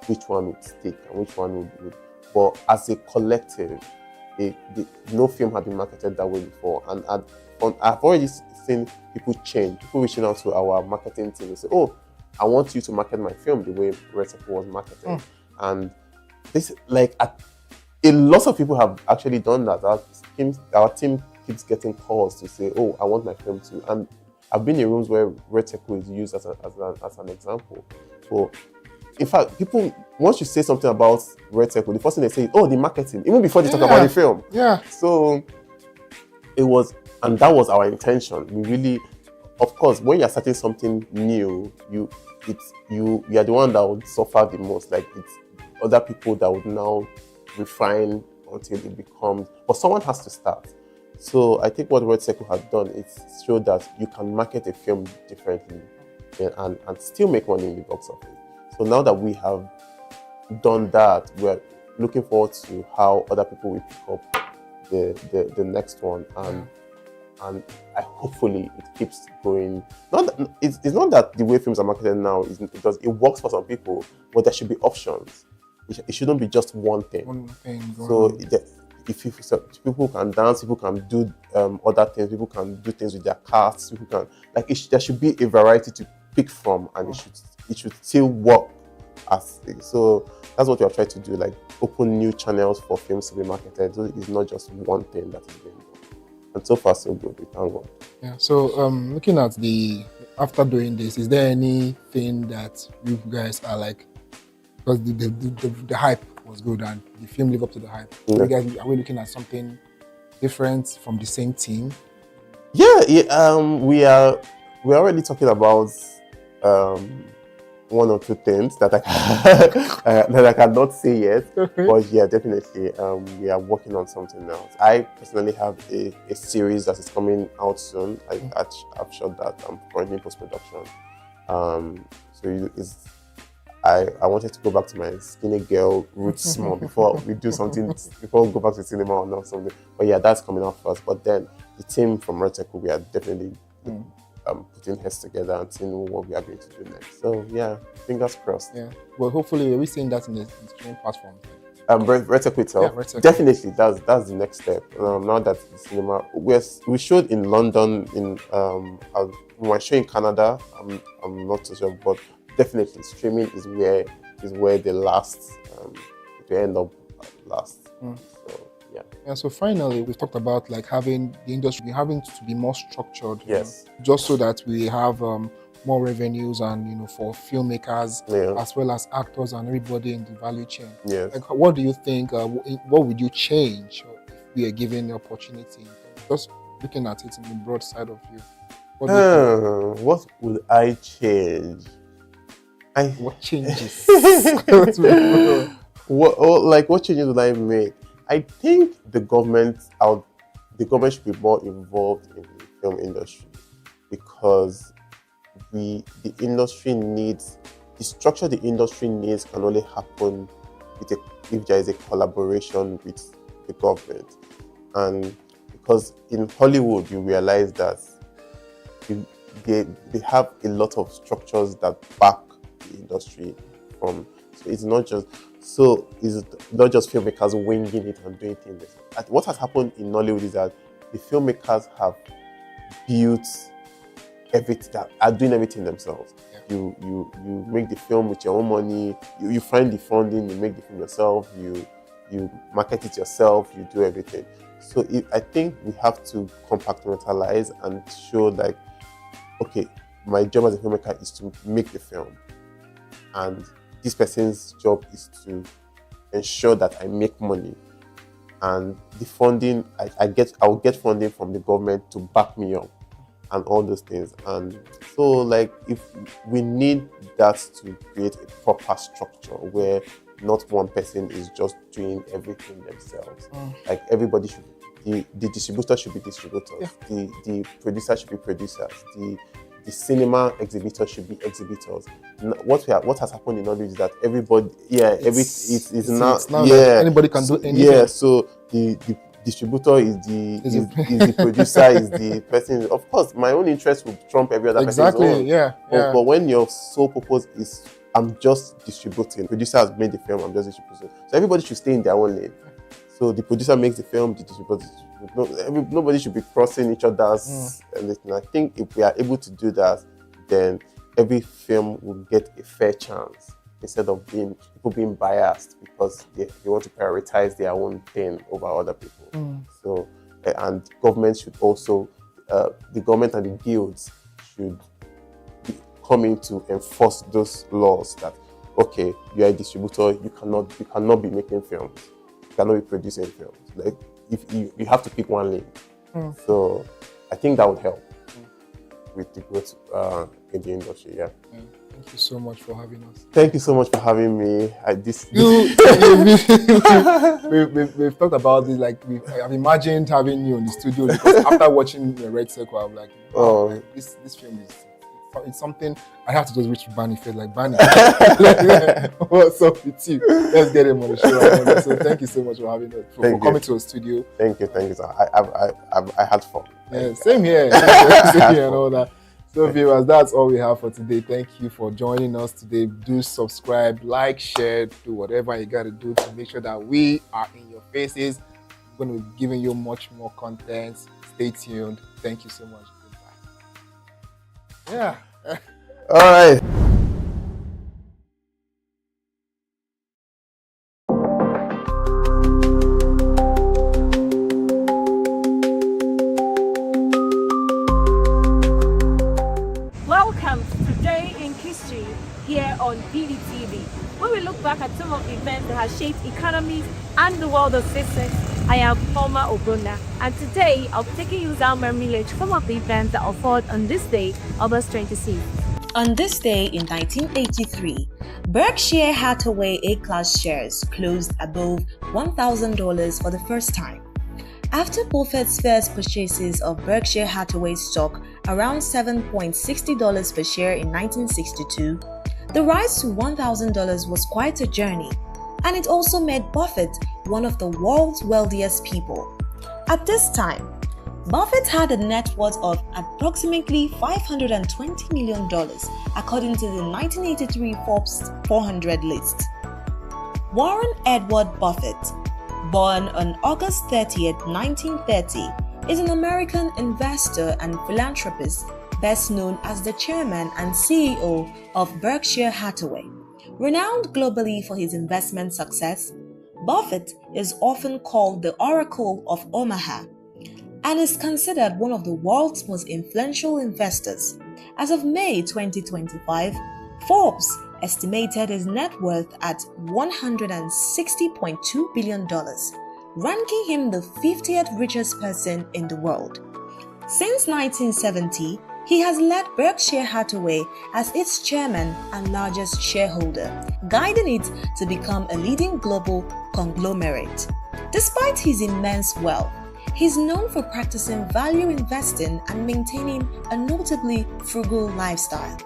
which one would stick and which one would. But as a collective, no film had been marketed that way before. And I've already seen people change, people reaching out to our marketing team and say, I want you to market my film the way Red Circle was marketed. And this, a lot of people have actually done that. Our team keeps getting calls to say, I want my film too. And I've been in rooms where Red Circle is used as an example. So, in fact, people, once you say something about Red Circle, the first thing they say is, the marketing, even before they talk about the film. Yeah. So, it was, and that was our intention. We really, of course, when you're starting something new, you are the one that would suffer the most. Like, it's other people that would now refine until it becomes, but someone has to start. So I think what Red Circle has done is show that you can market a film differently and still make money in the box office. So now that we have done that, we're looking forward to how other people will pick up the next one, and hopefully it keeps going. It's not that the way films are marketed now it works for some people, but there should be options. It shouldn't be just one thing. So people can dance, people can do other things, people can do things with their casts, people can there should be a variety to pick from, and it should still work as so. That's what we are trying to do, open new channels for films to be marketed. So it's not just one thing that is being done. And so far so good, we thank God. Yeah. So looking at after doing this, is there anything that you guys are because the hype was good and the film lived up to the hype? Are we looking at something different from the same team? Yeah, we're already talking about one or two things that I cannot say yet. But yeah, definitely, we are working on something else. I personally have a series that is coming out soon. I've shot that. I'm currently in post-production. I wanted to go back to my skinny girl roots more before we do something, before we go back to cinema or not something. But yeah, that's coming out first. But then the team from Red Circle, we are definitely putting heads together and seeing what we are going to do next. So yeah, fingers crossed. Yeah. Well, hopefully we'll be seeing that in the streaming platform. Red Circle itself. Yeah, Red Circle. Definitely, that's the next step. Now that the cinema, we showed in London, we might show in Canada. I'm not so sure, but definitely streaming is where the end up last. So yeah. Yeah. So finally, we've talked about having the industry having to be more structured. Yes. Just so that we have more revenues and for filmmakers as well as actors and everybody in the value chain. Yes. What do you think? What would you change if we are given the opportunity? Just looking at it in the broad side of view. What would I change? What changes? What changes would I make? I think the government should be more involved in the film industry, because the industry needs the structure the industry needs can only happen if there is a collaboration with the government. And because in Hollywood you realize that they have a lot of structures that back the industry from. So it's not just filmmakers winging it and doing things. What has happened in Nollywood is that the filmmakers have built everything, are doing everything themselves. Yeah. You make the film with your own money. You find the funding. You make the film yourself. you market it yourself, you do everything. So I think we have to compartmentalize and show like, okay, my job as a filmmaker is to make the film, and this person's job is to ensure that I make money, and the funding I will get funding from the government to back me up and all those things. And so like, if we need that to create a proper structure where not one person is just doing everything themselves. Like everybody should, the distributor should be distributors, the producer should be producers, the cinema exhibitor should be exhibitors. What has happened in all this is that everybody, it's now anybody can do anything. Yeah, so the distributor is the producer, is the person. Of course, my own interest will trump every other person's own. But when your sole purpose is, I'm just distributing, producer has made the film, I'm just distributing. So everybody should stay in their own lane. So the producer makes the film, the distributor. Nobody should be crossing each other's anything. I think if we are able to do that, then every film will get a fair chance instead of people being biased because they want to prioritize their own thing over other people. So, and government should also, the government and the guilds should be coming to enforce those laws that, okay, you are a distributor, you cannot be making films, you cannot be producing films. Like, if you have to pick one lane. So I think that would help with the growth in the industry. Thank you so much for having us. Thank you so much for having me. We've talked about this. Like I've imagined having you in the studio because after watching the Red Circle, I'm like, wow, like, this film it's something I have to just reach Barney. Feel like Barney. What's up with you? Let's get him on the show. So thank you so much for having us, for coming to our studio. Thank you. I had fun. Yeah, same here. Same here and all that. So viewers, that's all we have for today. Thank you for joining us today. Do subscribe, like, share, do whatever you gotta do to make sure that we are in your faces. We're going to be giving you much more content. Stay tuned. Thank you so much. Yeah. All right. Welcome to Today in History here on BDTV, where we look back at some of the events that have shaped economies and the world of business. I am Palma Obrona, and today I'll be taking you down memory lane to some of the events that occurred on this day, August 26th. On this day in 1983, Berkshire Hathaway A-class shares closed above $1,000 for the first time. After Buffett's first purchases of Berkshire Hathaway stock around $7.60 per share in 1962, the rise to $1,000 was quite a journey, and it also made Buffett one of the world's wealthiest people. At this time, Buffett had a net worth of approximately $520 million, according to the 1983 Forbes 400 list. Warren Edward Buffett, born on August 30th, 1930, is an American investor and philanthropist, best known as the chairman and CEO of Berkshire Hathaway. Renowned globally for his investment success, Buffett is often called the Oracle of Omaha and is considered one of the world's most influential investors. As of May 2025, Forbes estimated his net worth at $160.2 billion, ranking him the 50th richest person in the world. Since 1970, he has led Berkshire Hathaway as its chairman and largest shareholder, guiding it to become a leading global conglomerate. Despite his immense wealth, he's known for practicing value investing and maintaining a notably frugal lifestyle.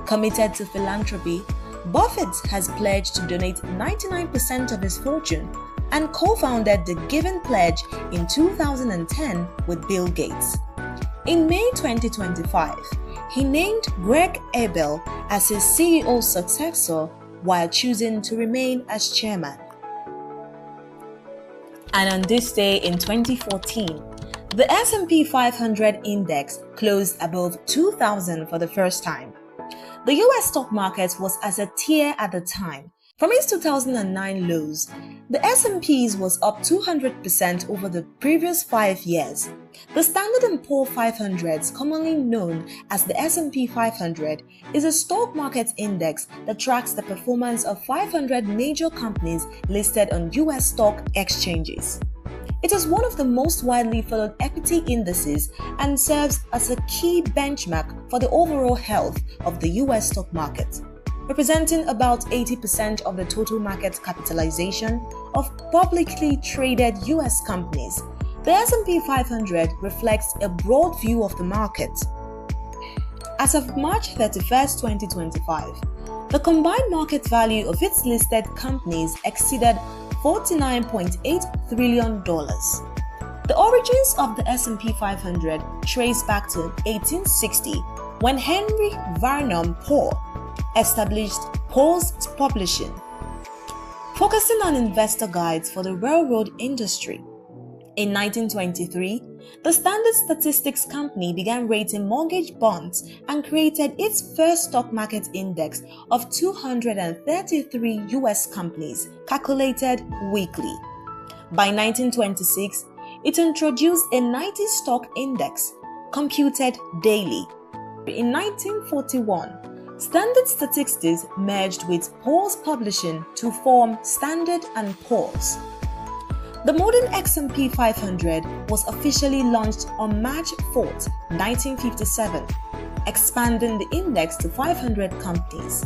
Committed to philanthropy, Buffett has pledged to donate 99% of his fortune and co-founded the Giving Pledge in 2010 with Bill Gates. In May 2025, he named Greg Abel as his CEO successor while choosing to remain as chairman. And on this day in 2014, the S&P 500 index closed above 2,000 for the first time. The US stock market was as a tier at the time, From its 2009 lows, the S&P's was up 200% over the previous 5 years. The Standard & Poor's 500, commonly known as the S&P 500, is a stock market index that tracks the performance of 500 major companies listed on US stock exchanges. It is one of the most widely followed equity indices and serves as a key benchmark for the overall health of the US stock market. Representing about 80% of the total market capitalization of publicly traded US companies, the S&P 500 reflects a broad view of the market. As of March 31, 2025, the combined market value of its listed companies exceeded $49.8 trillion. The origins of the S&P 500 trace back to 1860, when Henry Varnum Poor established Poor's Publishing, focusing on investor guides for the railroad industry. In 1923, the Standard Statistics Company began rating mortgage bonds and created its first stock market index of 233 US companies, calculated weekly. By 1926, it introduced a 90 stock index, computed daily. In 1941, Standard Statistics merged with Poor's Publishing to form Standard & Poor's. The modern S&P 500 was officially launched on March 4, 1957, expanding the index to 500 companies.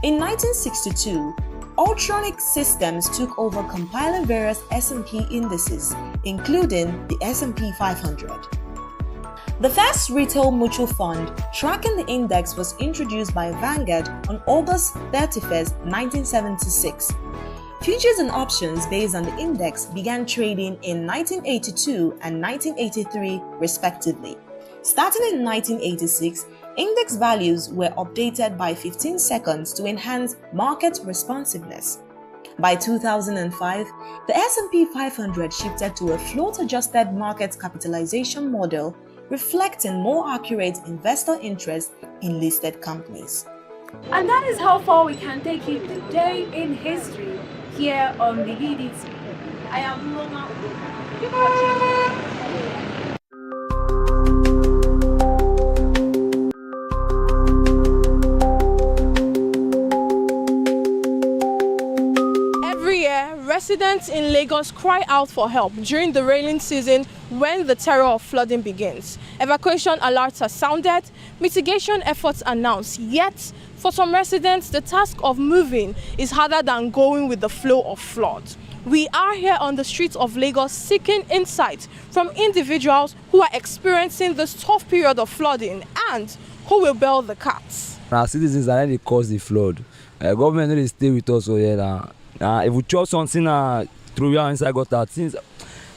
In 1962, Ultronic Systems took over compiling various S&P indices, including the S&P 500. The first retail mutual fund tracking the index was introduced by Vanguard on August 31, 1976. Futures and options based on the index began trading in 1982 and 1983, respectively. Starting in 1986, index values were updated by 15 seconds to enhance market responsiveness. By 2005, the S&P 500 shifted to a float-adjusted market capitalization model, reflecting more accurate investor interest in listed companies. And that is how far we can take you today in history here on the BDTV. I am Loma. Keep watching. Residents in Lagos cry out for help during the raining season when the terror of flooding begins. Evacuation alerts are sounded, mitigation efforts announced, yet for some residents the task of moving is harder than going with the flow of flood. We are here on the streets of Lagos seeking insight from individuals who are experiencing this tough period of flooding and who will bail the cats. Our citizens are really cause the flood. Government really stay with us over here. If we chop something through here inside gutter, things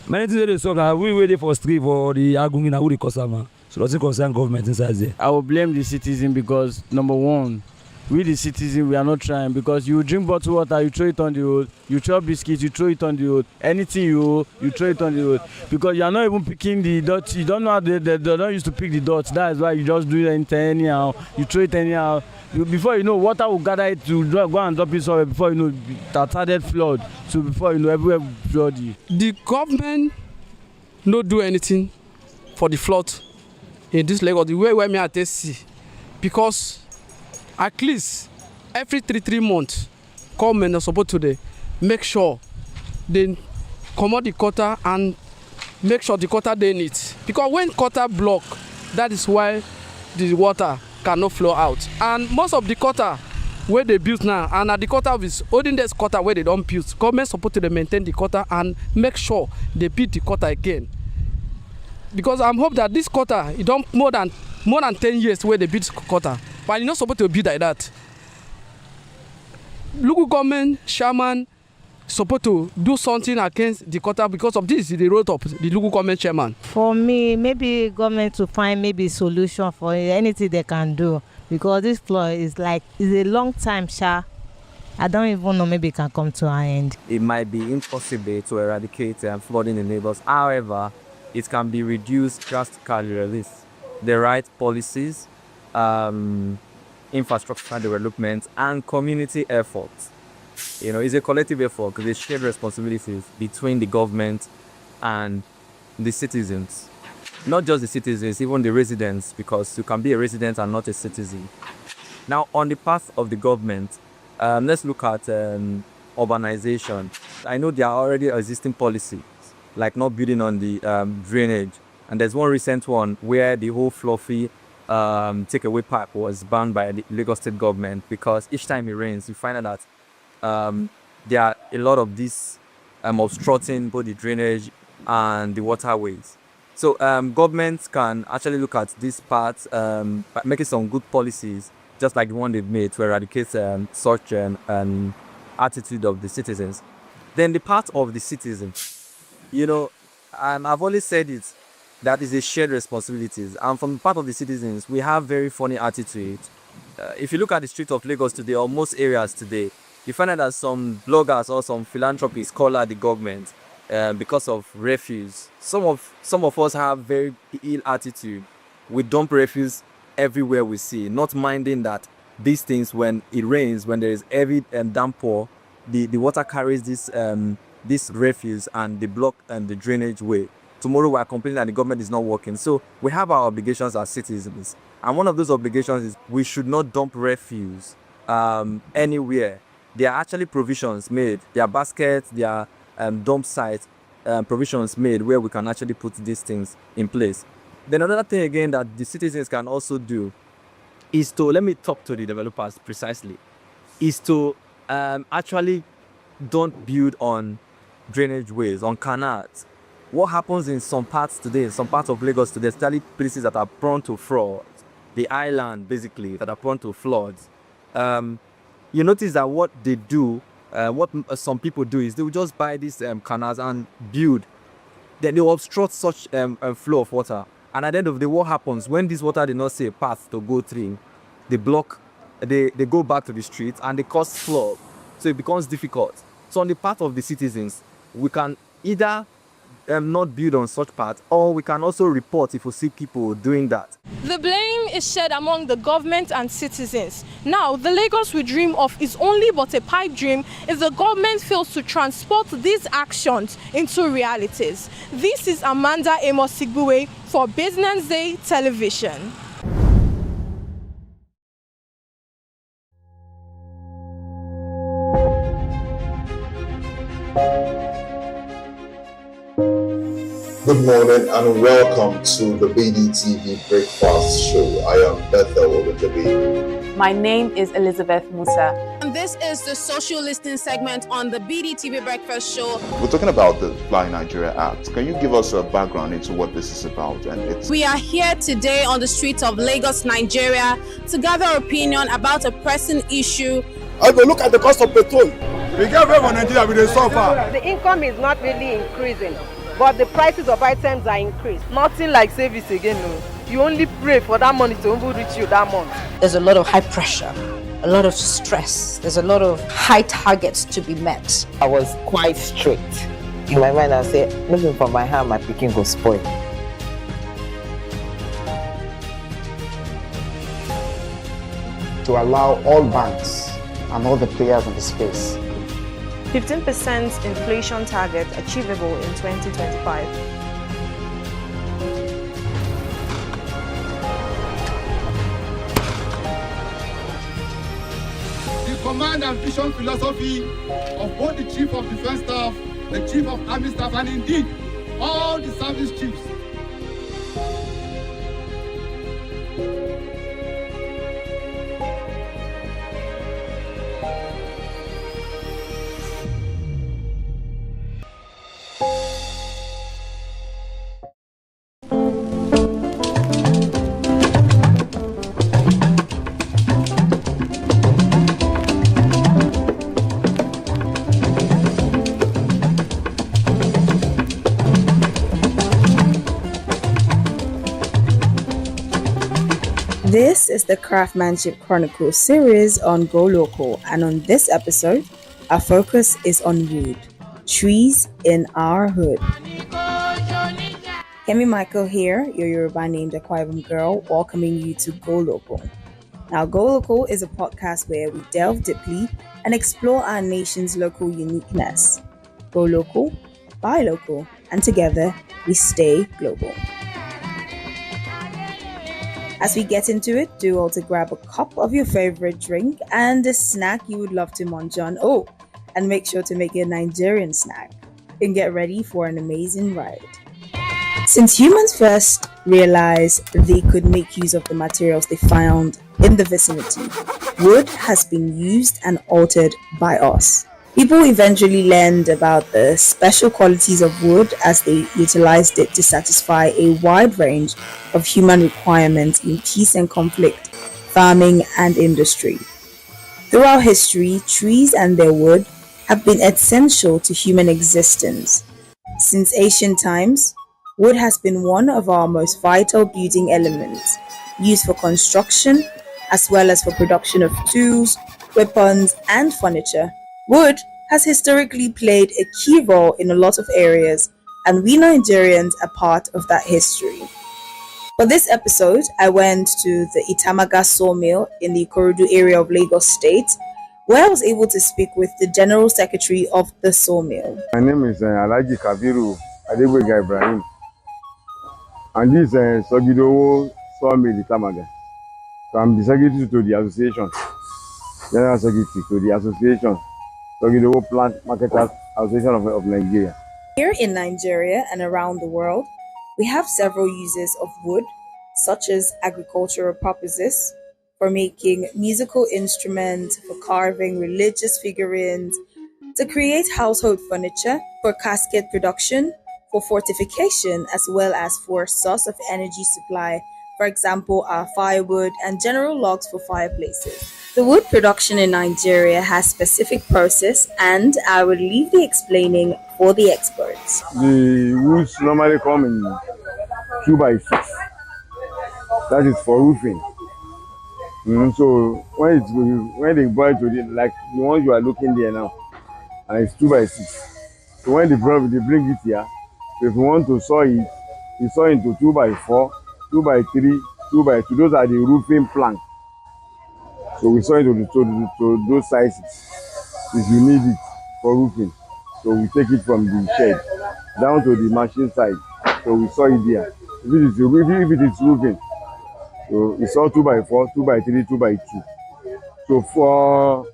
many things they solve. We waiting for street for the arguing who the customer. So doesn't concern government inside there. I will blame the citizen because number one, we the citizen we are not trying, because you drink bottled water, you throw it on the road, you chop biscuits, you throw it on the road, anything you throw it on the road, because you are not even picking the dirt. You don't know how they don't used to pick the dirt. That is why you just do it anyhow, you throw it anyhow. Before you know, water will gather it to go and drop it somewhere. Before you know, that started flood. So before you know, everywhere flooded. The government no do anything for the flood in this Lagos the way where me at see, because at least every 3 months, government are supposed to make sure they come out the gutter and make sure the gutter they need, because when gutter block, that is why the water cannot flow out. And most of the gutter where they build now, and at the gutter is holding this gutter where they don't build. Government supposed to maintain the gutter and make sure they build the gutter again. Because I'm hope that this gutter, it don't more than 10 years where they build gutter, but it's not supposed to be like that. Local government, chairman, supposed to do something against the gutter, because of this they wrote up the local government chairman. For me, maybe government to find maybe solution for anything they can do, because this flood is a long time, sha. I don't even know, maybe it can come to an end. It might be impossible to eradicate flooding in neighbors. However, it can be reduced drastically with the right policies, infrastructure development, and community efforts. It's a collective effort because there's shared responsibilities between the government and the citizens. Not just the citizens, even the residents, because you can be a resident and not a citizen. Now, on the path of the government, let's look at urbanization. I know there are already existing policies, like not building on the drainage. And there's one recent one where the whole fluffy takeaway pipe was banned by the Lagos state government, because each time it rains, you find out that there are a lot of these obstructing both the drainage and the waterways. So governments can actually look at this part by making some good policies, just like the one they've made to eradicate such an attitude of the citizens. Then the part of the citizens, I've always said it, that is a shared responsibilities. And from the part of the citizens, we have very funny attitude. If you look at the streets of Lagos today, or most areas today, you find out that some bloggers or some philanthropists call out the government because of refuse. Some of us have very ill attitude. We dump refuse everywhere we see, not minding that these things, when it rains, when there is heavy downpour, the water carries this refuse and they block the drainage way. Tomorrow we are complaining that the government is not working. So we have our obligations as citizens. And one of those obligations is we should not dump refuse anywhere. There are actually provisions made. There are baskets, there are dump sites, provisions made where we can actually put these things in place. Then another thing again that the citizens can also do is to, let me talk to the developers precisely, is to actually don't build on drainage ways, on canals. What happens in some parts today, in some parts of Lagos today, especially places that are prone to floods, the island basically, that are prone to floods, you notice that what they do, what some people do is they will just buy these canals and build. Then they will obstruct such a flow of water. And at the end of the day, what happens when this water did not see a path to go through? They block, they go back to the streets and they cause flood. So it becomes difficult. So on the part of the citizens, we can either not build on such parts, or we can also report if we see people doing that. The blame is shared among the government and citizens. Now, the Lagos we dream of is only but a pipe dream if the government fails to transport these actions into realities. This is Amanda Amos Sigbuwe for Business Day Television. Good morning and welcome to the BDTV Breakfast Show. I am Bethel Olajabi. My name is Elizabeth Musa. And this is the social listening segment on the BDTV Breakfast Show. We're talking about the Fly Nigeria Act. Can you give us a background into what this is about? We are here today on the streets of Lagos, Nigeria, to gather opinion about a pressing issue. I go look at the cost of petrol. We get very Nigeria with the suffer. The income is not really increasing, but the prices of items are increased. Nothing like service again, no. You only pray for that money to reach you that month. There's a lot of high pressure, a lot of stress. There's a lot of high targets to be met. I was quite strict. In my mind, I said, looking for my hand, my picking go spoil. To allow all banks and all the players in the space 15% inflation target achievable in 2025. The command and vision philosophy of both the Chief of Defense Staff, the Chief of Army Staff, and indeed all the service chiefs. This is the Craftsmanship Chronicle series on Go Local, and on this episode, our focus is on wood, trees in our hood. Kemi Michael here, your Yoruba named Akwa Ibom girl, welcoming you to Go Local. Now, Go Local is a podcast where we delve deeply and explore our nation's local uniqueness. Go local, buy local, and together we stay global. As we get into it, do also grab a cup of your favorite drink and a snack you would love to munch on. Oh, and make sure to make it a Nigerian snack and get ready for an amazing ride. Since humans first realized they could make use of the materials they found in the vicinity, wood has been used and altered by us. People eventually learned about the special qualities of wood as they utilized it to satisfy a wide range of human requirements in peace and conflict, farming, and industry. Throughout history, trees and their wood have been essential to human existence. Since ancient times, wood has been one of our most vital building elements, used for construction as well as for production of tools, weapons, and furniture. Wood has historically played a key role in a lot of areas, and we Nigerians are part of that history. For this episode, I went to the Itamaga sawmill in the Ikorodu area of Lagos State, where I was able to speak with the General Secretary of the sawmill. My name is Alhaji Kabiru Adegboyega Ibrahim, and this is Sogidowo Sawmill Itamaga. So I'm the secretary to the association, General Secretary to the association, Sogidowo Plant Marketers Association of Nigeria. Here in Nigeria and around the world, we have several uses of wood, such as agricultural purposes, for making musical instruments, for carving religious figurines, to create household furniture, for casket production, for fortification, as well as for source of energy supply, for example, our firewood and general logs for fireplaces. The wood production in Nigeria has specific process, and I will leave the explaining for the experts. The woods normally come in 2x6. That is for roofing. So when they buy to the, like the ones you are looking there now, and it's 2x6. So when they bring it here, so if you want to saw it, you saw into 2x4, 2x3, 2x2. Those are the roofing planks. So we saw it to those sizes if you need it for roofing. So we take it from the shed down to the machine side. So we saw it there. If it is roofing, so it's all 2x4, 2x3, 2x2. So for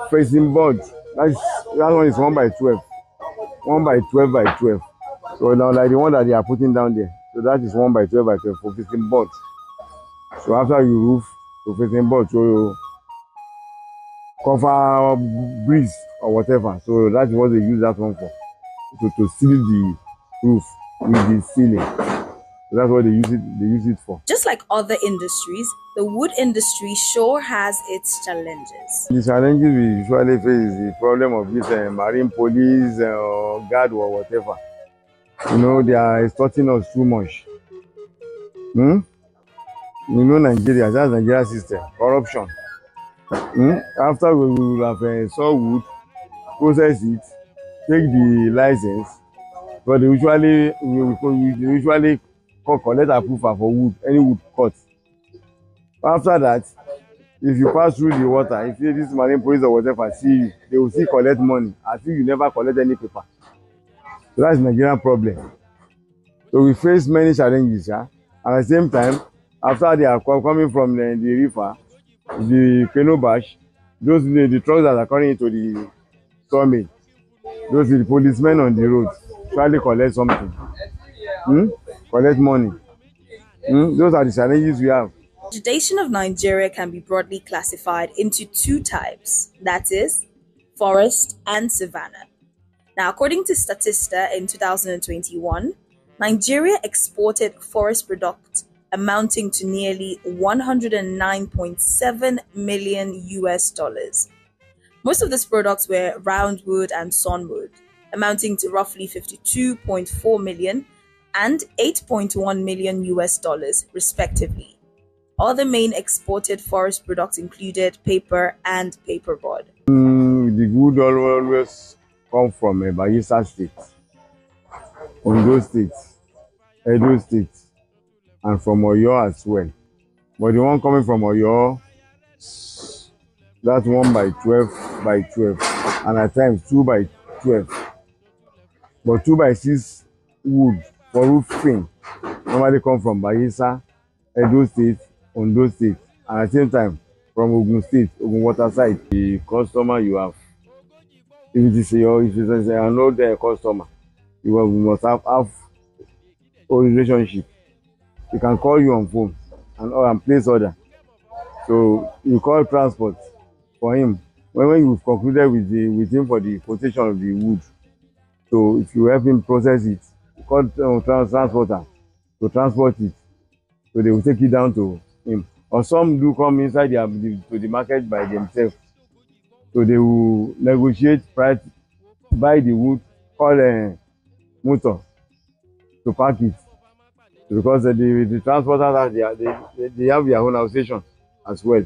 facing board, that one is 1x12, 1x12 by 12. So now like the one that they are putting down there. So that is 1x12 by 12 for facing board. So after you roof, to facing board, so you cover breeze or whatever. So that's what they use that one for. So to seal the roof with the ceiling. So that's what they use it for. Just like other industries, the wood industry sure has its challenges. The challenges we usually face is the problem of this marine police or guard or whatever. You know, they are extorting us too much. You know Nigeria, that's Nigeria system, corruption. After we will have saw wood, process it, take the license, but they usually collect approval for wood, any wood cut. After that, if you pass through the water, if this marine police or whatever see you, they will still collect money as if you never collect any paper. So that's the Nigerian problem. So we face many challenges, at the same time, after they are coming from the river, the canoe bash, those the trucks that are coming into the sawmill, those are the policemen on the road, try to collect something, collect money. Those are the challenges we have. Vegetation of Nigeria can be broadly classified into two types, that is, forest and savanna. Now, according to Statista in 2021, Nigeria exported forest products amounting to nearly $109.7 million US. Most of these products were roundwood and sawnwood, amounting to roughly 52.4 million and 8.1 million US, respectively. Other main exported forest products included paper and paperboard. The wood always come from Bayelsa State, Ondo State, Edo State, and from Oyo as well. But the one coming from Oyo, that's 1 by 12 by 12, and at times 2 by 12. But 2 by 6 wood for roofing normally come from Bayelsa, Edo State, Ondo State, and at the same time from Ogun State, Ogun Water side. The customer you have, if it is an old customer, you must have a relationship. He can call you on phone and place order. So you call transport for him. When you've concluded with him for the quotation of the wood, so if you help him process it, you call transporter to transport it. So they will take it down to him. Or some do come inside to the market by themselves. So they will negotiate price, buy the wood, call a motor to pack it. Because the transporters they have their own association as well.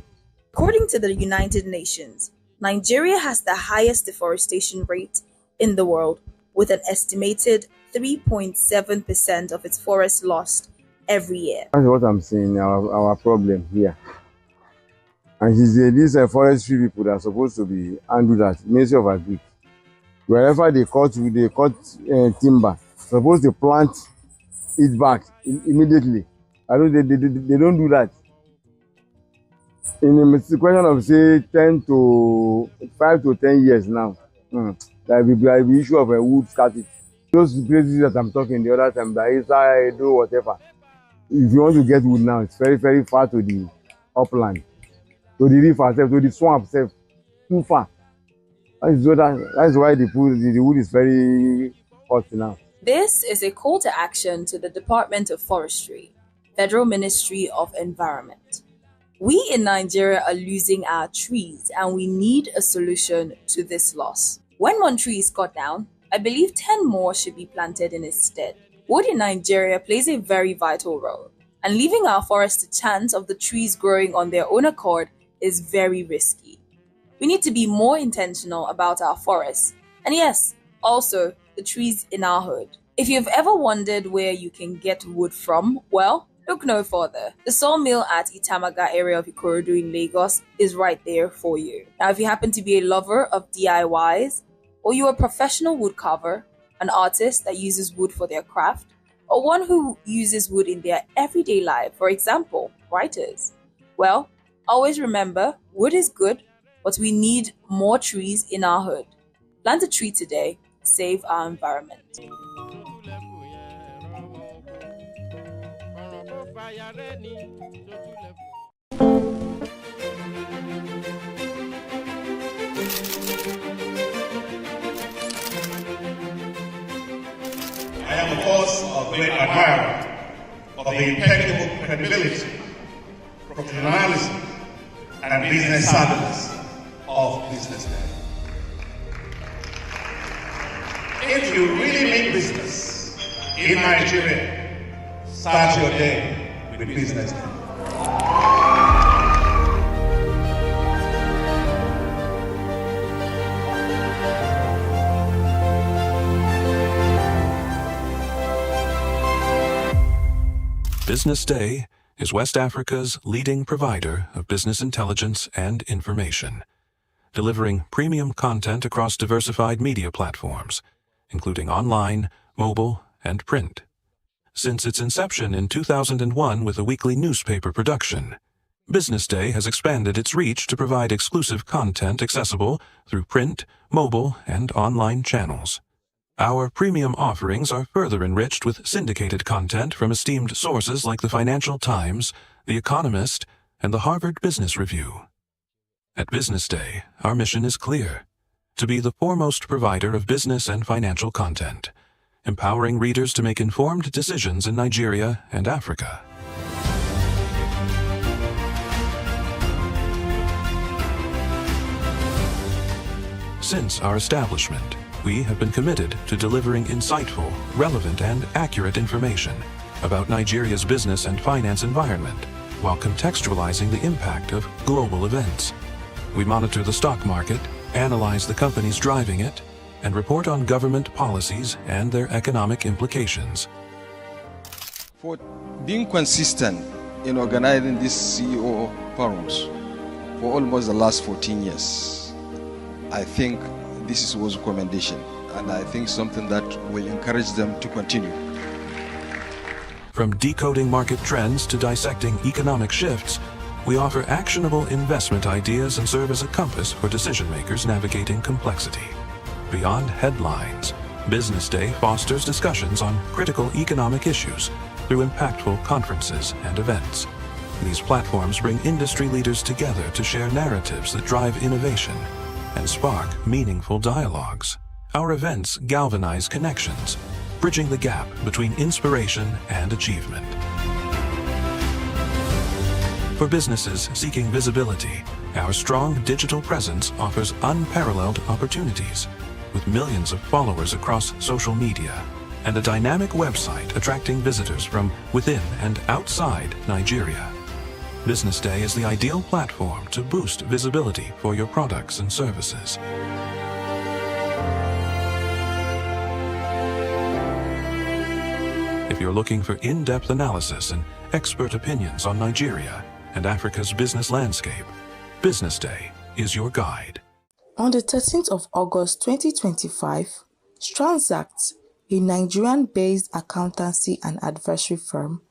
According to the United Nations, Nigeria has the highest deforestation rate in the world, with an estimated 3.7% of its forest lost every year. That's what I'm saying, our problem here. And these forestry people that are supposed to be handled at Ministry of Agriculture. Wherever they cut timber, supposed to plant it back immediately. They don't do that. In a question of say 5 to 10 years now, there will be the issue of a wood scarcity. Those places that I'm talking the other time, that is Edo, whatever. If you want to get wood now, it's very, very far to the upland, to the river itself, to the swamp itself, too far. That's why the wood is very hot now. This is a call to action to the Department of Forestry, Federal Ministry of Environment. We in Nigeria are losing our trees, and we need a solution to this loss. When one tree is cut down, I believe 10 more should be planted in its stead. Wood in Nigeria plays a very vital role, and leaving our forests to chance of the trees growing on their own accord is very risky. We need to be more intentional about our forests, and yes, also the trees in our hood. If you've ever wondered where you can get wood from, well, look no further. The sawmill at Itamaga area of Ikorodu in Lagos is right there for you. Now, if you happen to be a lover of DIYs, or you're a professional wood carver, an artist that uses wood for their craft, or one who uses wood in their everyday life, for example, writers, well, always remember, wood is good, but we need more trees in our hood. Plant a tree today, save our environment. I am, of course, a great admirer of the impeccable credibility, professionalism, and business savviness of BusinessDay. If you really mean business in Nigeria, start your day with BusinessDay. BusinessDay is West Africa's leading provider of business intelligence and information, delivering premium content across diversified media platforms, including online, mobile, and print. Since its inception in 2001 with a weekly newspaper production, BusinessDay has expanded its reach to provide exclusive content accessible through print, mobile, and online channels. Our premium offerings are further enriched with syndicated content from esteemed sources like the Financial Times, The Economist, and the Harvard Business Review. At BusinessDay, our mission is clear: to be the foremost provider of business and financial content, empowering readers to make informed decisions in Nigeria and Africa. Since our establishment, we have been committed to delivering insightful, relevant, and accurate information about Nigeria's business and finance environment, while contextualizing the impact of global events. We monitor the stock market, analyze the companies driving it, and report on government policies and their economic implications. For being consistent in organizing these CEO forums for almost the last 14 years. I think this is was recommendation, and I think something that will encourage them to continue. From decoding market trends to dissecting economic shifts, we offer actionable investment ideas and serve as a compass for decision makers navigating complexity. Beyond headlines, Business Day fosters discussions on critical economic issues through impactful conferences and events. These platforms bring industry leaders together to share narratives that drive innovation and spark meaningful dialogues. Our events galvanize connections, bridging the gap between inspiration and achievement. For businesses seeking visibility, our strong digital presence offers unparalleled opportunities, with millions of followers across social media and a dynamic website attracting visitors from within and outside Nigeria. Business Day is the ideal platform to boost visibility for your products and services. If you're looking for in-depth analysis and expert opinions on Nigeria and Africa's business landscape, Business Day is your guide. On the 13th of August 2025, Transact, a Nigerian-based accountancy and advisory firm,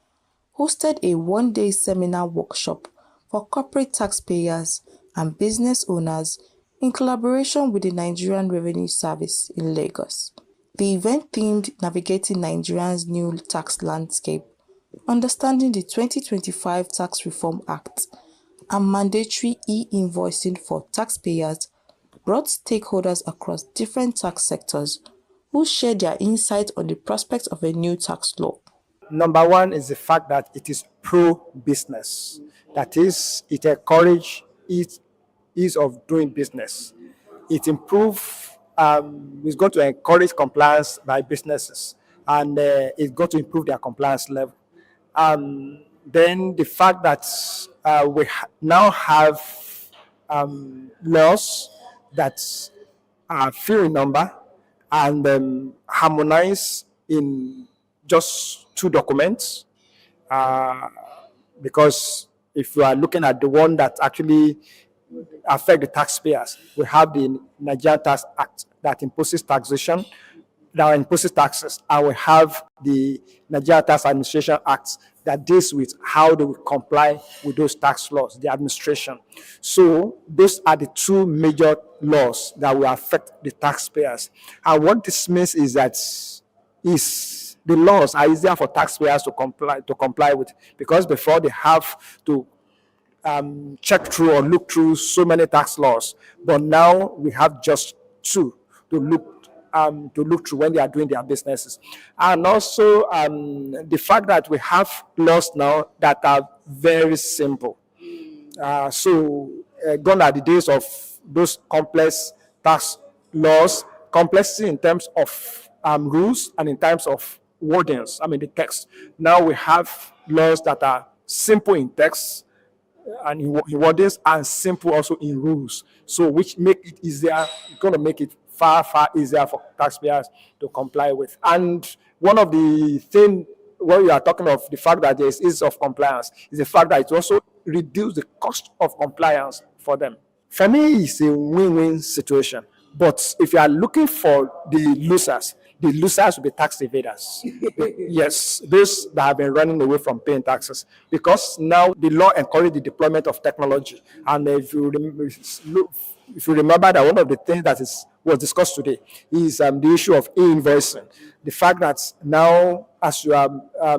hosted a one-day seminar workshop for corporate taxpayers and business owners in collaboration with the Nigerian Revenue Service in Lagos. The event themed Navigating Nigeria's New Tax Landscape, Understanding the 2025 Tax Reform Act, and Mandatory e-invoicing for taxpayers brought stakeholders across different tax sectors who shared their insights on the prospects of a new tax law. Number one is the fact that it is pro-business. That is, it encourages ease of doing business. It it's going to encourage compliance by businesses, and it's going to improve their compliance level. Then the fact that we now have laws that are few in number and harmonize in just 2 documents, because if you are looking at the one that actually affect the taxpayers, we have the Nigerian Tax Act that imposes taxation, that imposes taxes, and we have the Nigerian Tax Administration Act that deals with how they will comply with those tax laws, the administration. So those are the 2 major laws that will affect the taxpayers. And what this means is that the laws are easier for taxpayers to comply with, because before they have to check through or look through so many tax laws, but now we have just 2 to look through when they are doing their businesses. And also the fact that we have laws now that are very simple. Gone are the days of those complex tax laws, complexity in terms of rules and in terms of wordings, the text. Now we have laws that are simple in text and in wordings, and simple also in rules. So which make it easier, going to make it far easier for taxpayers to comply with. And one of the things when we are talking of the fact that there is ease of compliance is the fact that it also reduces the cost of compliance for them. For me, it's a win-win situation. But if you are looking for the losers will be tax evaders. Yes, those that have been running away from paying taxes, because now the law encourages the deployment of technology. And if you remember that one of the things that was discussed today is the issue of e-invoicing. The fact that now, as you are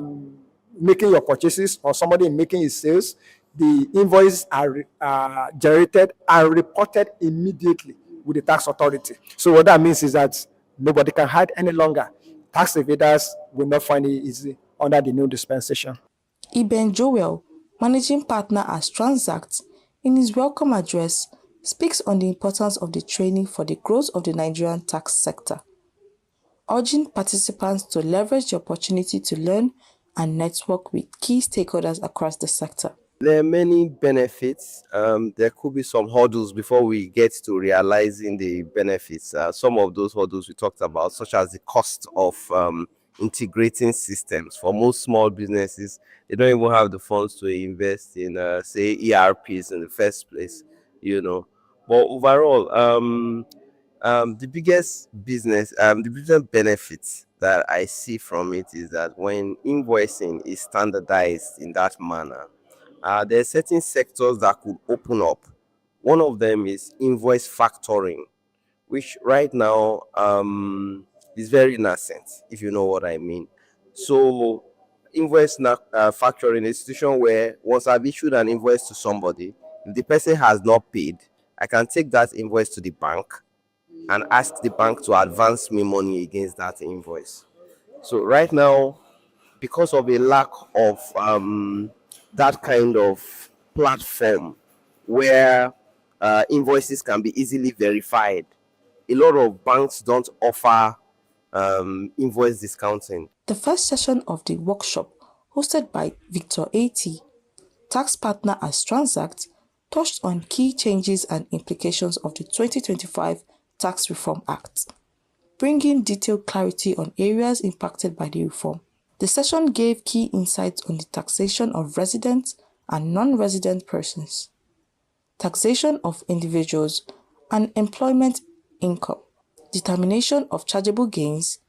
making your purchases or somebody making his sales, the invoices are generated and reported immediately with the tax authority. So what that means is that nobody can hide any longer. Tax evaders will not find it easy under the new dispensation. Iben Joel, managing partner at Transact, in his welcome address, speaks on the importance of the training for the growth of the Nigerian tax sector, urging participants to leverage the opportunity to learn and network with key stakeholders across the sector. There are many benefits. There could be some hurdles before we get to realizing the benefits. Some of those hurdles we talked about, such as the cost of integrating systems. For most small businesses, they don't even have the funds to invest in, say, ERPs in the first place, you know. But overall, the biggest benefits that I see from it is that when invoicing is standardized in that manner, there are certain sectors that could open up. One of them is invoice factoring, which right now is very nascent, if you know what I mean. So, factoring is a situation where once I've issued an invoice to somebody, if the person has not paid, I can take that invoice to the bank and ask the bank to advance me money against that invoice. So right now, because of a lack of that kind of platform where invoices can be easily verified, a lot of banks don't offer invoice discounting. The first session of the workshop, hosted by Victor A.T., tax partner at Transact, touched on key changes and implications of the 2025 Tax Reform Act, bringing detailed clarity on areas impacted by the reform. The session gave key insights on the taxation of resident and non-resident persons, taxation of individuals and employment income, determination of chargeable gains,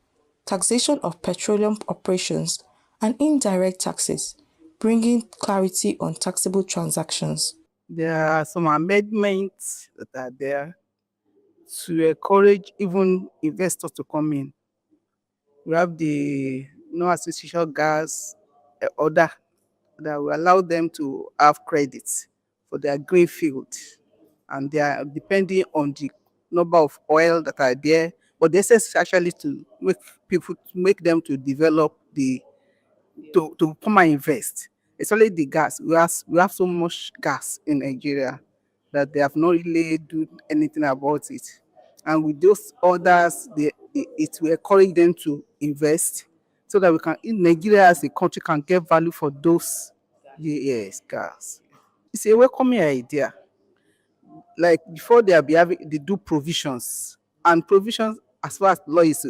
taxation of petroleum operations, and indirect taxes, bringing clarity on taxable transactions. There are some amendments that are there to encourage even investors to come in. We have the no association gas order that will allow them to have credits for their greenfield, and they are depending on the number of oil that are there. But this is actually to make them to develop to come and invest. It's only the gas. We have so much gas in Nigeria that they have not really do anything about it. And with those orders, it will encourage them to invest so that in Nigeria as a country can get value for those gas. It's a welcoming idea. Like before they do provisions, and provisions as far as law is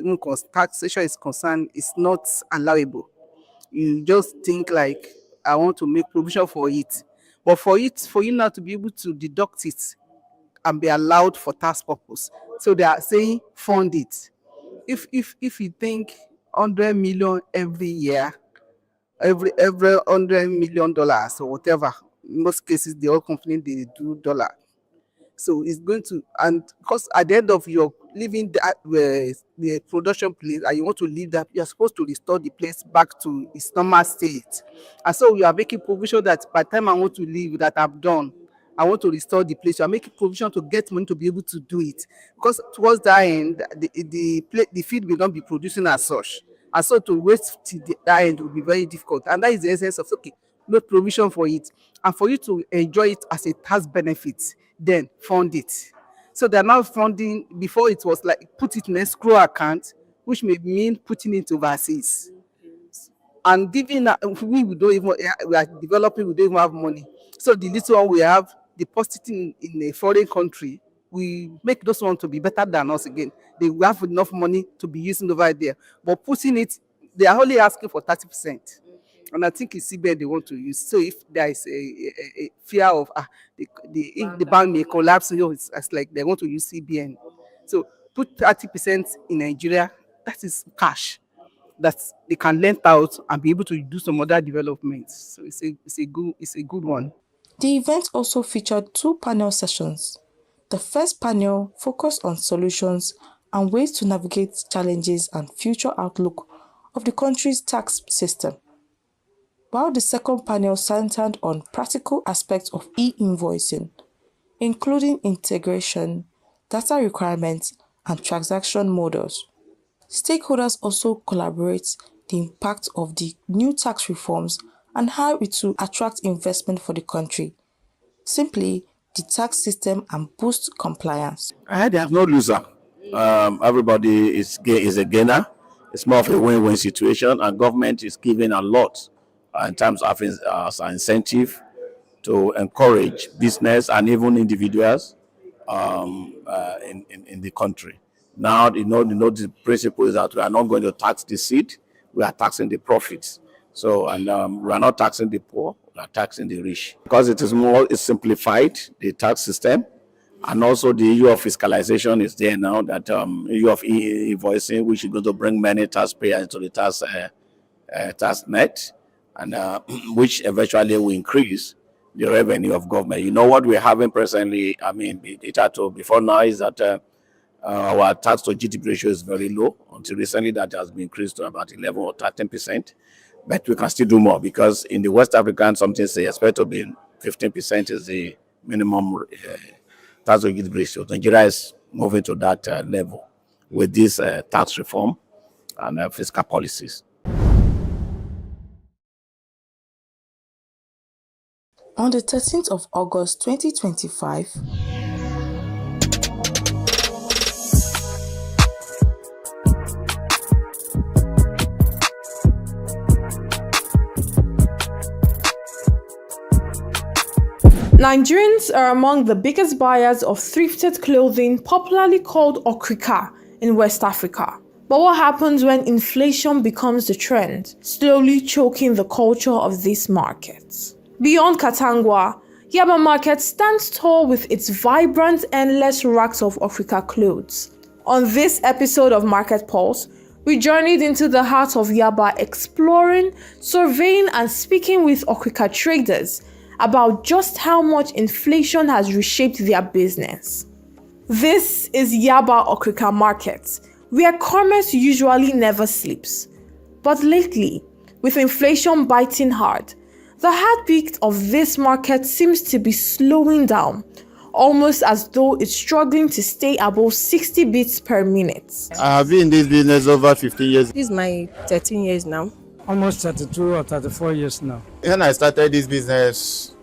taxation is concerned is not allowable. You just think like, I want to make provision for it, but for you not to be able to deduct it and be allowed for tax purpose, so they are saying fund it. If you think 100 million every year, every $100 million or whatever, in most cases the oil company they do dollar. So it's going to, and because at the end of your leaving the production place and you want to leave that, you're supposed to restore the place back to its normal state. And so we are making provision that by the time I want to leave, that I've done, I want to restore the place. You are making provision to get money to be able to do it. Because towards that end, the feed will not be producing as such. And so to wait till that end will be very difficult. And that is the essence of, okay, make provision for it. And for you to enjoy it as a tax benefit, then fund it. So they're now funding. Before it was like put it in escrow account, which may mean putting it overseas. And given that we are developing, we don't even have money. So the little one we have, depositing in a foreign country, we make those ones to be better than us again. They will have enough money to be using over there. But putting it, they are only asking for 30%. And I think it's CBN they want to use. So if there is a fear of if the bank may collapse, it's like they want to use CBN. So put 30% in Nigeria, that is cash that they can lend out and be able to do some other developments. So it's a good one. The event also featured 2 panel sessions. The first panel focused on solutions and ways to navigate challenges and future outlook of the country's tax system, while the second panel centered on practical aspects of e-invoicing, including integration, data requirements, and transaction models. Stakeholders also collaborate the impact of the new tax reforms and how it will attract investment for the country. Simply, the tax system and boost compliance. There's no loser. Everybody is a gainer. It's more of a win-win situation, and government is giving a lot in terms of incentive to encourage business and even individuals in the country. Now, the principle is that we are not going to tax the seed. we are taxing the profits. So, and we are not taxing the poor, we are taxing the rich. Because it's simplified, the tax system, and also the issue of fiscalization is there now, that issue of e-invoicing, which is going to bring many taxpayers into the tax net, and which eventually will increase the revenue of government. You know what we're having presently, I mean, before now is that our tax to GDP ratio is very low. Until recently, that has been increased to about 11 or 13%. But we can still do more, because in the West African, something say expect to be 15% is the minimum tax to GDP ratio. Nigeria is moving to that level with this tax reform and fiscal policies. On the 13th of August 2025, Nigerians are among the biggest buyers of thrifted clothing, popularly called okrika, in West Africa. But what happens when inflation becomes the trend, slowly choking the culture of this market? Beyond Katangwa, Yaba Market stands tall with its vibrant, endless racks of okrika clothes. On this episode of Market Pulse, we journeyed into the heart of Yaba, exploring, surveying, and speaking with okrika traders about just how much inflation has reshaped their business. This is Yaba Okrika Market, where commerce usually never sleeps. But lately, with inflation biting hard, the heartbeat of this market seems to be slowing down, almost as though it's struggling to stay above 60 beats per minute. I have been in this business over 15 years. This is my 13 years now. Almost 32 or 34 years now. When I started this business,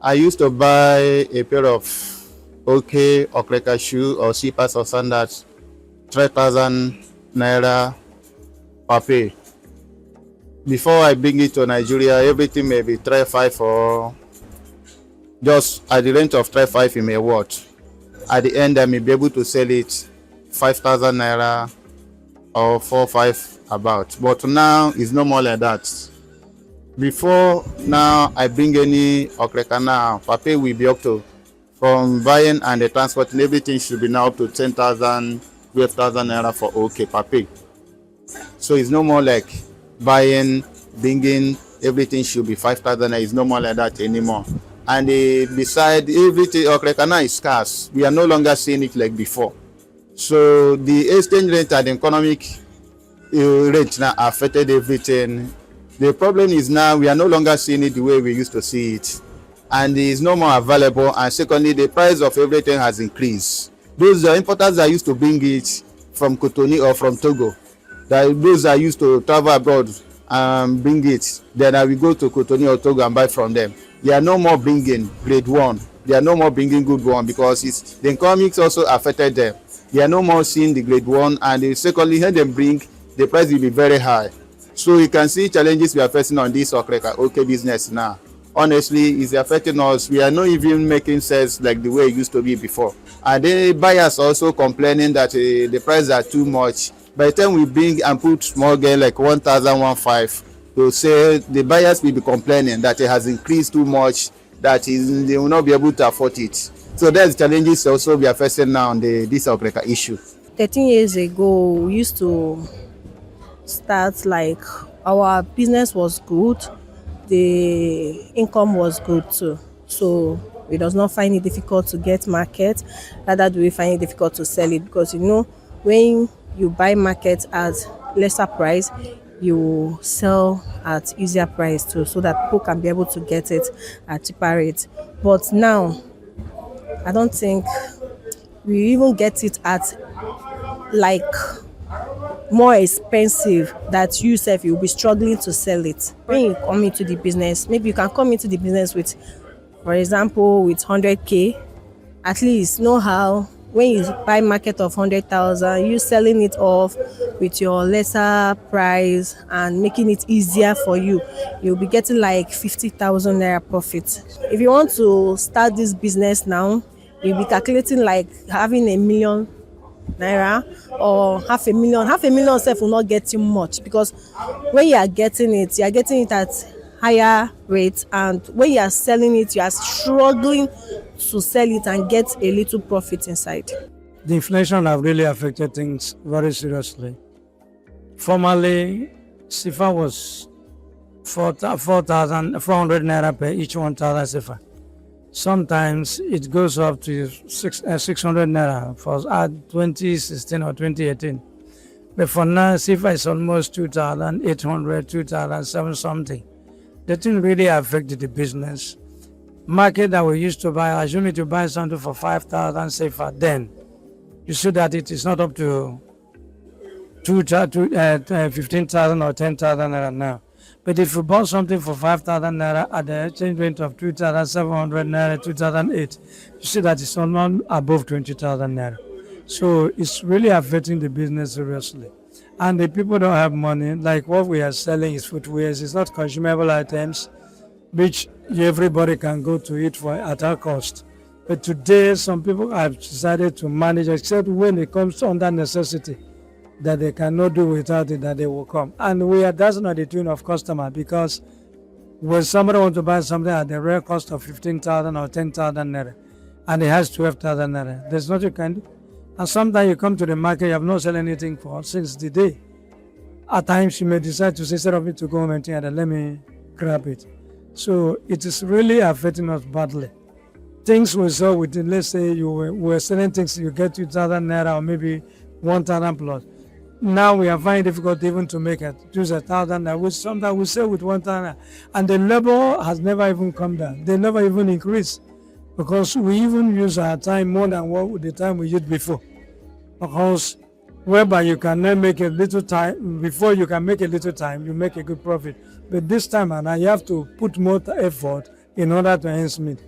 I used to buy a pair of okrika shoe or slippers or sandals, 3,000 naira per pair. Before I bring it to Nigeria, everything may be 3,500 or just at the range of 3,500 in a watch. At the end, I may be able to sell it 5,000 naira or 4,500 about. But now it's no more like that. Before now, I bring any okrika now, paper will be up to, from buying and the transport and everything should be now up to 10,000, 12,000 naira for paper. So it's no more like buying, bringing, everything should be 5,000 naira. It's no more like that anymore. And beside everything, okrika now is scarce. We are no longer seeing it like before. So the exchange rate and the economic rate now affected everything. The problem is now we are no longer seeing it the way we used to see it, and it is no more available. And secondly, the price of everything has increased. Those importers that used to bring it from Cotonou or from Togo, those that used to travel abroad and bring it, then I will go to Cotonou or Togo and buy from them. They are no more bringing grade 1. They are no more bringing good 1 because the economics also affected them. They are no more seeing the grade 1, and secondly, when they bring, the price will be very high. So you can see challenges we are facing on this okrika business now. Honestly, it's affecting us. We are not even making sales like the way it used to be before. And the buyers also complaining that the prices are too much. By the time we bring and put small girl like 1,150, to say the buyers will be complaining that it has increased too much, that they will not be able to afford it. So there's challenges also we are facing now on this okrika issue. 13 years ago, we used to start like our business was good, the income was good too, so we does not find it difficult to get market, rather do we find it difficult to sell it, because when you buy market at lesser price, you sell at easier price too, so that people can be able to get it at cheaper rate. But now I don't think we even get it at like more expensive, that you yourself you'll be struggling to sell it. When you come into the business, maybe you can come into the business with, for example, with 100k, at least know how when you buy market of 100,000, you selling it off with your lesser price and making it easier for you, you'll be getting like 50,000 naira profit. If you want to start this business now, you'll be calculating like having 1 million naira or half a million. Half a million self will not get you much, because when you are getting it at higher rate, and when you are selling it, you are struggling to sell it and get a little profit inside. The inflation have really affected things very seriously. Formerly, CFA was 4,400 naira per each 1,000 CFA. Sometimes it goes up to 600 naira for 2016 or 2018. But for now, CFA is almost 2,800, 2,007 something. That thing really affected the business. Market that we used to buy, assume to buy something for 5,000 CFA then. You see that it is not up to 15,000 or 10,000 naira now. But if you bought something for 5,000 naira at the exchange rate of 2,700 naira, 2008, you see that it's not above 20,000 naira. So it's really affecting the business seriously. And the people don't have money. Like what we are selling is footwear. It's not consumable items, which everybody can go to eat for at our cost. But today, some people have decided to manage, except when it comes under necessity, that they cannot do without it, that they will come. And that's not the tune of customer, because when somebody wants to buy something at the real cost of 15,000 or 10,000 naira, and it has 12,000 naira, there's nothing you can do. And sometimes you come to the market, you have not sold anything for since the day. At times, you may decide to say, instead of me to go home and think, let me grab it. So it is really affecting us badly. Things we saw within, let's say you were selling things, you get 2,000 naira or maybe 1,000 plus. Now we are finding difficult even to make it, choose 1,000 naira, which sometimes we sell with 1,000 naira. And the labor has never even come down. They never even increase, because we even use our time more than what the time we used before. Because whereby you can then make a little time, before you can make a little time, you make a good profit. But this time around, you have to put more effort in order to enhance it.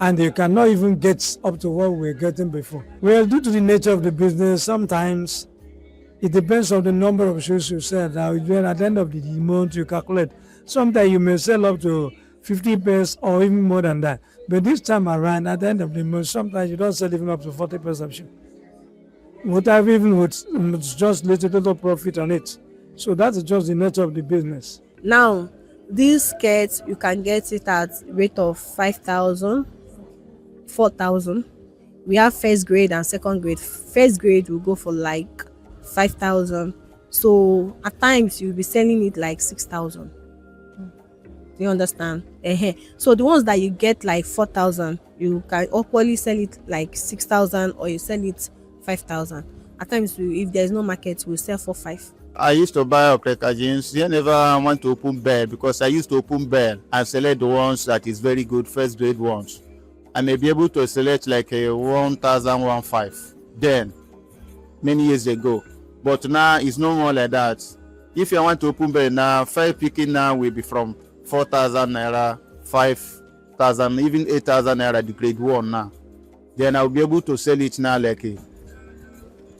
And you cannot even get up to what we were getting before. Well, due to the nature of the business, sometimes it depends on the number of shoes you sell. Now, when at the end of the month, you calculate. Sometimes you may sell up to 50 pairs or even more than that. But this time around, at the end of the month, sometimes you don't sell even up to 40 pairs of shoes. Whatever, even with just little profit on it. So that's just the nature of the business. Now, these skirts, you can get it at rate of 5,000, 4,000. We have first grade and second grade. First grade will go for like 5,000. So at times you'll be selling it like 6,000. Do you understand? So the ones that you get like 4,000, you can upwardly sell it like 6,000, or you sell it 5,000. At times, if there's no market, we'll sell for 5. I used to buy Okreka jeans. They never want to open bell, because I used to open bell and select the ones that is very good, first grade ones. I may be able to select like a 1,105 then, many years ago. But now it's no more like that. If you want to open bell now, 5 picking now will be from 4,000 naira, 5,000, even 8,000 naira, the grade 1 now. Then I'll be able to sell it now like a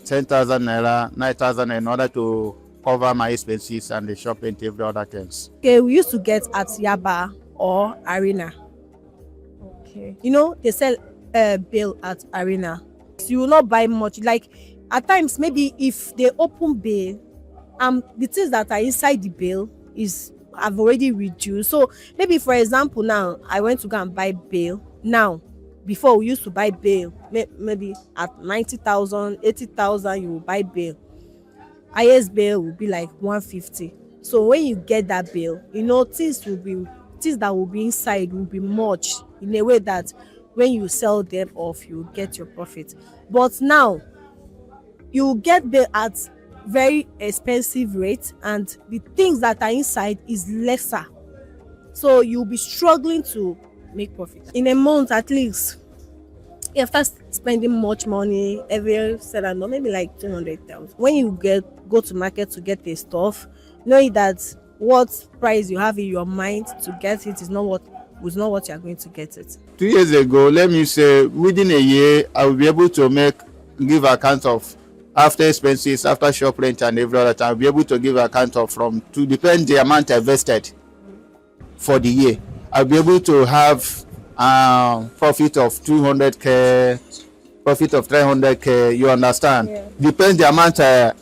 10,000 naira, 9,000 in order to cover my expenses and the shop and every other things. Okay, we used to get at Yaba or Arena. Okay. You know, they sell bail at Arena. So you will not buy much. Like at times, maybe if they open bail, the things that are inside the bail have already reduced. So maybe, for example, now I went to go and buy bail. Now, before we used to buy bail, maybe at 90,000, 80,000, you will buy bail. Highest bail will be like 150. So when you get that bail, you know, things that will be inside will be much, in a way that when you sell them off, you get your profit. But now, you get bail at very expensive rate, and the things that are inside is lesser. So you'll be struggling to make profit. In a month, at least, after spending much money, every seller, no, maybe like 200,000. When you go to market to get a stuff, knowing that what price you have in your mind to get it is not what you are going to get it. 2 years ago, let me say, within a year, I will be able to give account of after expenses, after shop rent and every other time. I'll be able to give account of to depend the amount I invested for the year. I'll be able to have profit of 200k, profit of 300K, you understand? Yeah. Depends the amount I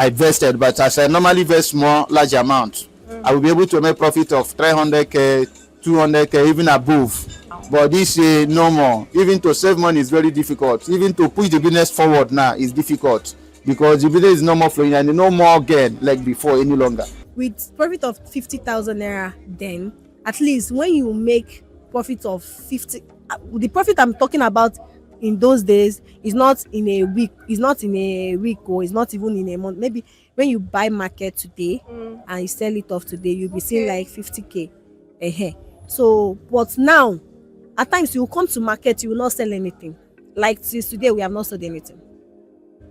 invested, but as I normally invest more large amount, I will be able to make profit of 300K, 200K, even above. But this no more. Even to save money is very difficult. Even to push the business forward now is difficult because the business is no more flowing and no more gain like before any longer. With profit of 50,000 naira, then at least when you make profit of 50, the profit I'm talking about in those days is not in a week. It's not in a week or it's not even in a month. Maybe when you buy market today and you sell it off today, you'll be seeing like 50K. So, but now, at times you will come to market, you will not sell anything. Like since today, we have not sold anything.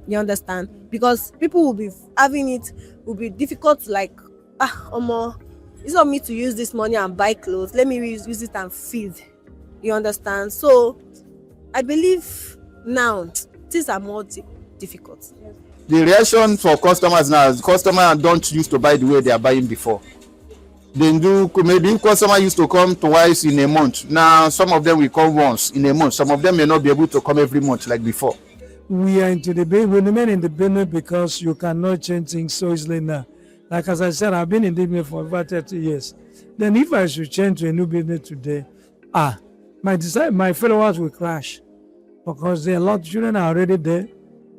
You understand? Because people will be having it, will be difficult to like, it's not me to use this money and buy clothes. Let me use it and feed. You understand? So, I believe now things are more difficult. The reaction for customers now is customers don't used to buy the way they are buying before. They do, maybe customer used to come twice in a month. Now some of them will come once in a month. Some of them may not be able to come every month like before. We are into the we remain in the business because you cannot change things so easily now. Like as I said, I've been in the business for over 30 years. Then if I should change to a new business today, my followers will crash because there are a lot of children are already there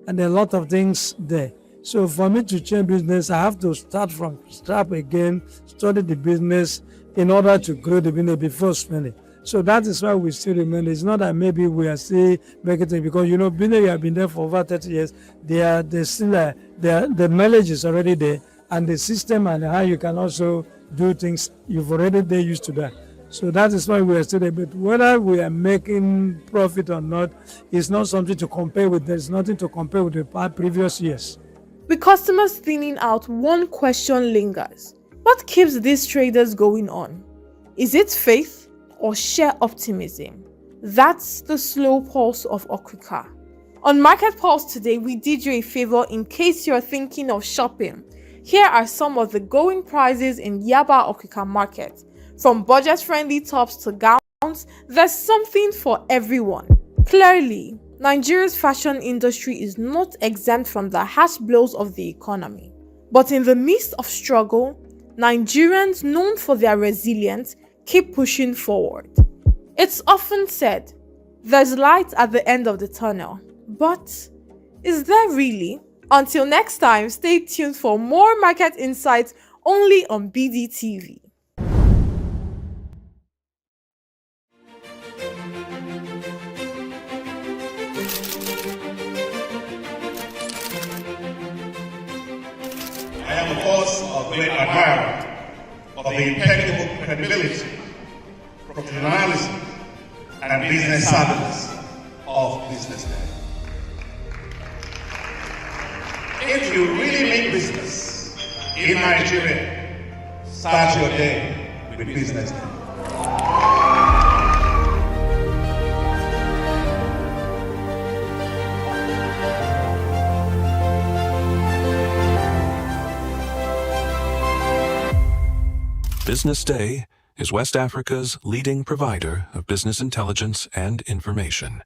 and there are a lot of things there. So for me to change business, I have to start from scratch again, study the business in order to grow the business before spending. So that is why we still remain. It's not that maybe we are still marketing because business you have been there for over 30 years. The knowledge is already there, and the system and how you can also do things you've already there used to that. So that is why we are still able to, whether we are making profit or not, it's not something to compare with. There's nothing to compare with the previous years. With customers thinning out, one question lingers. What keeps these traders going on? Is it faith or sheer optimism? That's the slow pulse of Okrika. On Market Pulse today, we did you a favor in case you're thinking of shopping. Here are some of the going prices in Yaba Okrika market. From budget-friendly tops to gowns, there's something for everyone. Clearly, Nigeria's fashion industry is not exempt from the harsh blows of the economy. But in the midst of struggle, Nigerians known for their resilience keep pushing forward. It's often said, there's light at the end of the tunnel. But is there really? Until next time, stay tuned for more market insights only on BDTV. I am, of course, a great admirer of the impeccable credibility, professionalism, and business savviness of BusinessDay. If you really mean business in Nigeria, start your day with BusinessDay. BusinessDay is West Africa's leading provider of business intelligence and information,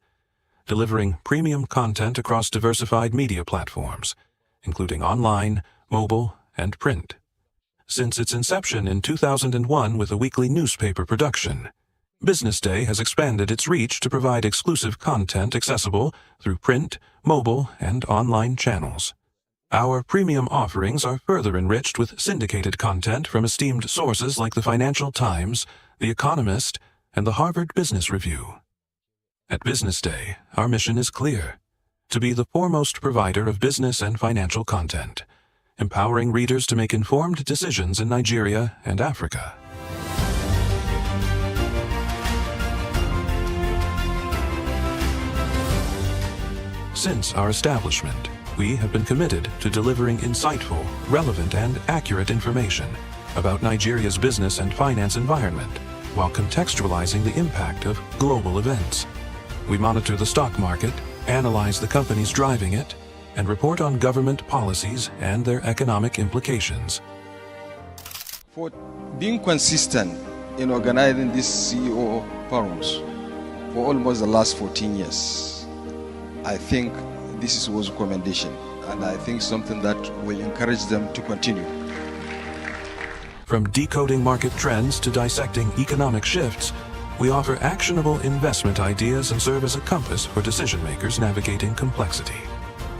delivering premium content across diversified media platforms, including online, mobile, and print. Since its inception in 2001 with a weekly newspaper production, BusinessDay has expanded its reach to provide exclusive content accessible through print, mobile, and online channels. Our premium offerings are further enriched with syndicated content from esteemed sources like the Financial Times, The Economist, and the Harvard Business Review. At BusinessDay, our mission is clear: to be the foremost provider of business and financial content, empowering readers to make informed decisions in Nigeria and Africa. Since our establishment, we have been committed to delivering insightful, relevant, and accurate information about Nigeria's business and finance environment, while contextualizing the impact of global events. We monitor the stock market, analyze the companies driving it, and report on government policies and their economic implications. For being consistent in organizing these CEO forums for almost the last 14 years, I think this was a commendation, and I think something that will encourage them to continue. From decoding market trends to dissecting economic shifts, we offer actionable investment ideas and serve as a compass for decision makers navigating complexity.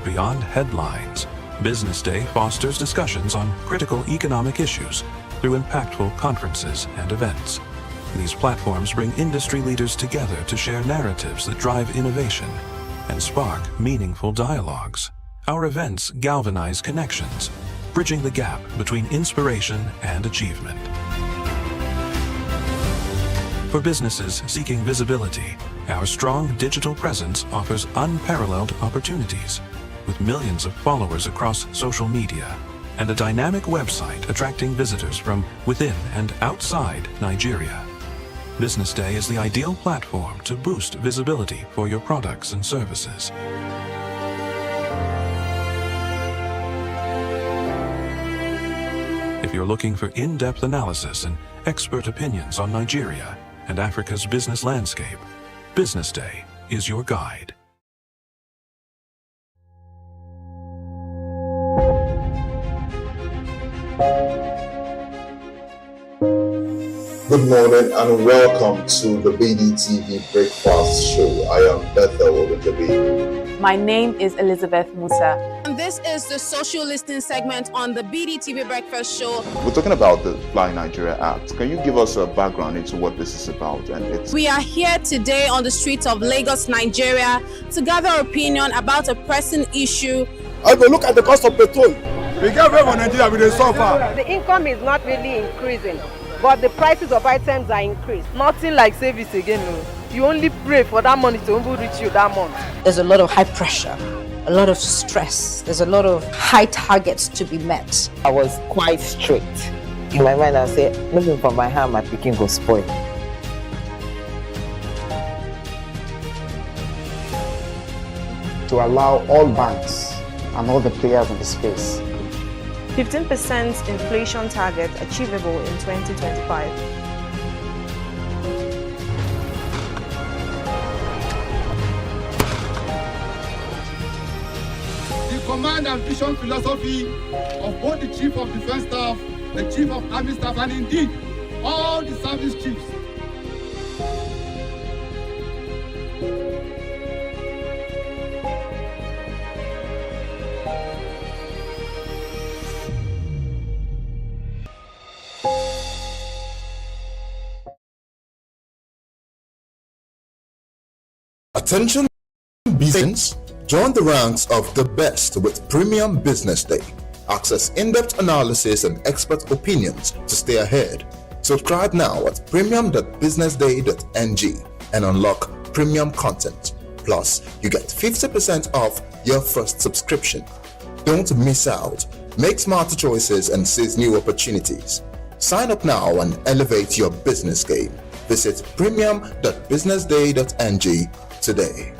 Beyond headlines, Business Day fosters discussions on critical economic issues through impactful conferences and events. These platforms bring industry leaders together to share narratives that drive innovation and spark meaningful dialogues. Our events galvanize connections, bridging the gap between inspiration and achievement. For businesses seeking visibility, our strong digital presence offers unparalleled opportunities. With millions of followers across social media and a dynamic website attracting visitors from within and outside Nigeria, Business Day is the ideal platform to boost visibility for your products and services. If you're looking for in-depth analysis and expert opinions on Nigeria and Africa's business landscape, Business Day is your guide. Good morning and welcome to the BDTV Breakfast Show. I am Bethel Ogunjobi. My name is Elizabeth Musa. And this is the social listening segment on the BDTV Breakfast Show. We're talking about the Fly Nigeria Act. Can you give us a background into what this is about? We are here today on the streets of Lagos, Nigeria, to gather opinion about a pressing issue. I go look at the cost of petrol. We get very Nigeria with the suffer. The income is not really increasing, but the prices of items are increased. Nothing like service again. No. You only pray for that money to reach you that month. There's a lot of high pressure, a lot of stress. There's a lot of high targets to be met. I was quite strict. In my mind, I said, looking for my hand, my picking go spoil. To allow all banks and all the players in the space 15% inflation target achievable in 2025. The command and vision philosophy of both the Chief of Defense Staff, the Chief of Army Staff, and indeed all the service chiefs. Attention business, join the ranks of the best with Premium Business Day. Access in-depth analysis and expert opinions to stay ahead. Subscribe now at premium.businessday.ng and unlock premium content. Plus, you get 50% off your first subscription. Don't miss out. Make smarter choices and seize new opportunities. Sign up now and elevate your business game. Visit premium.businessday.ng today.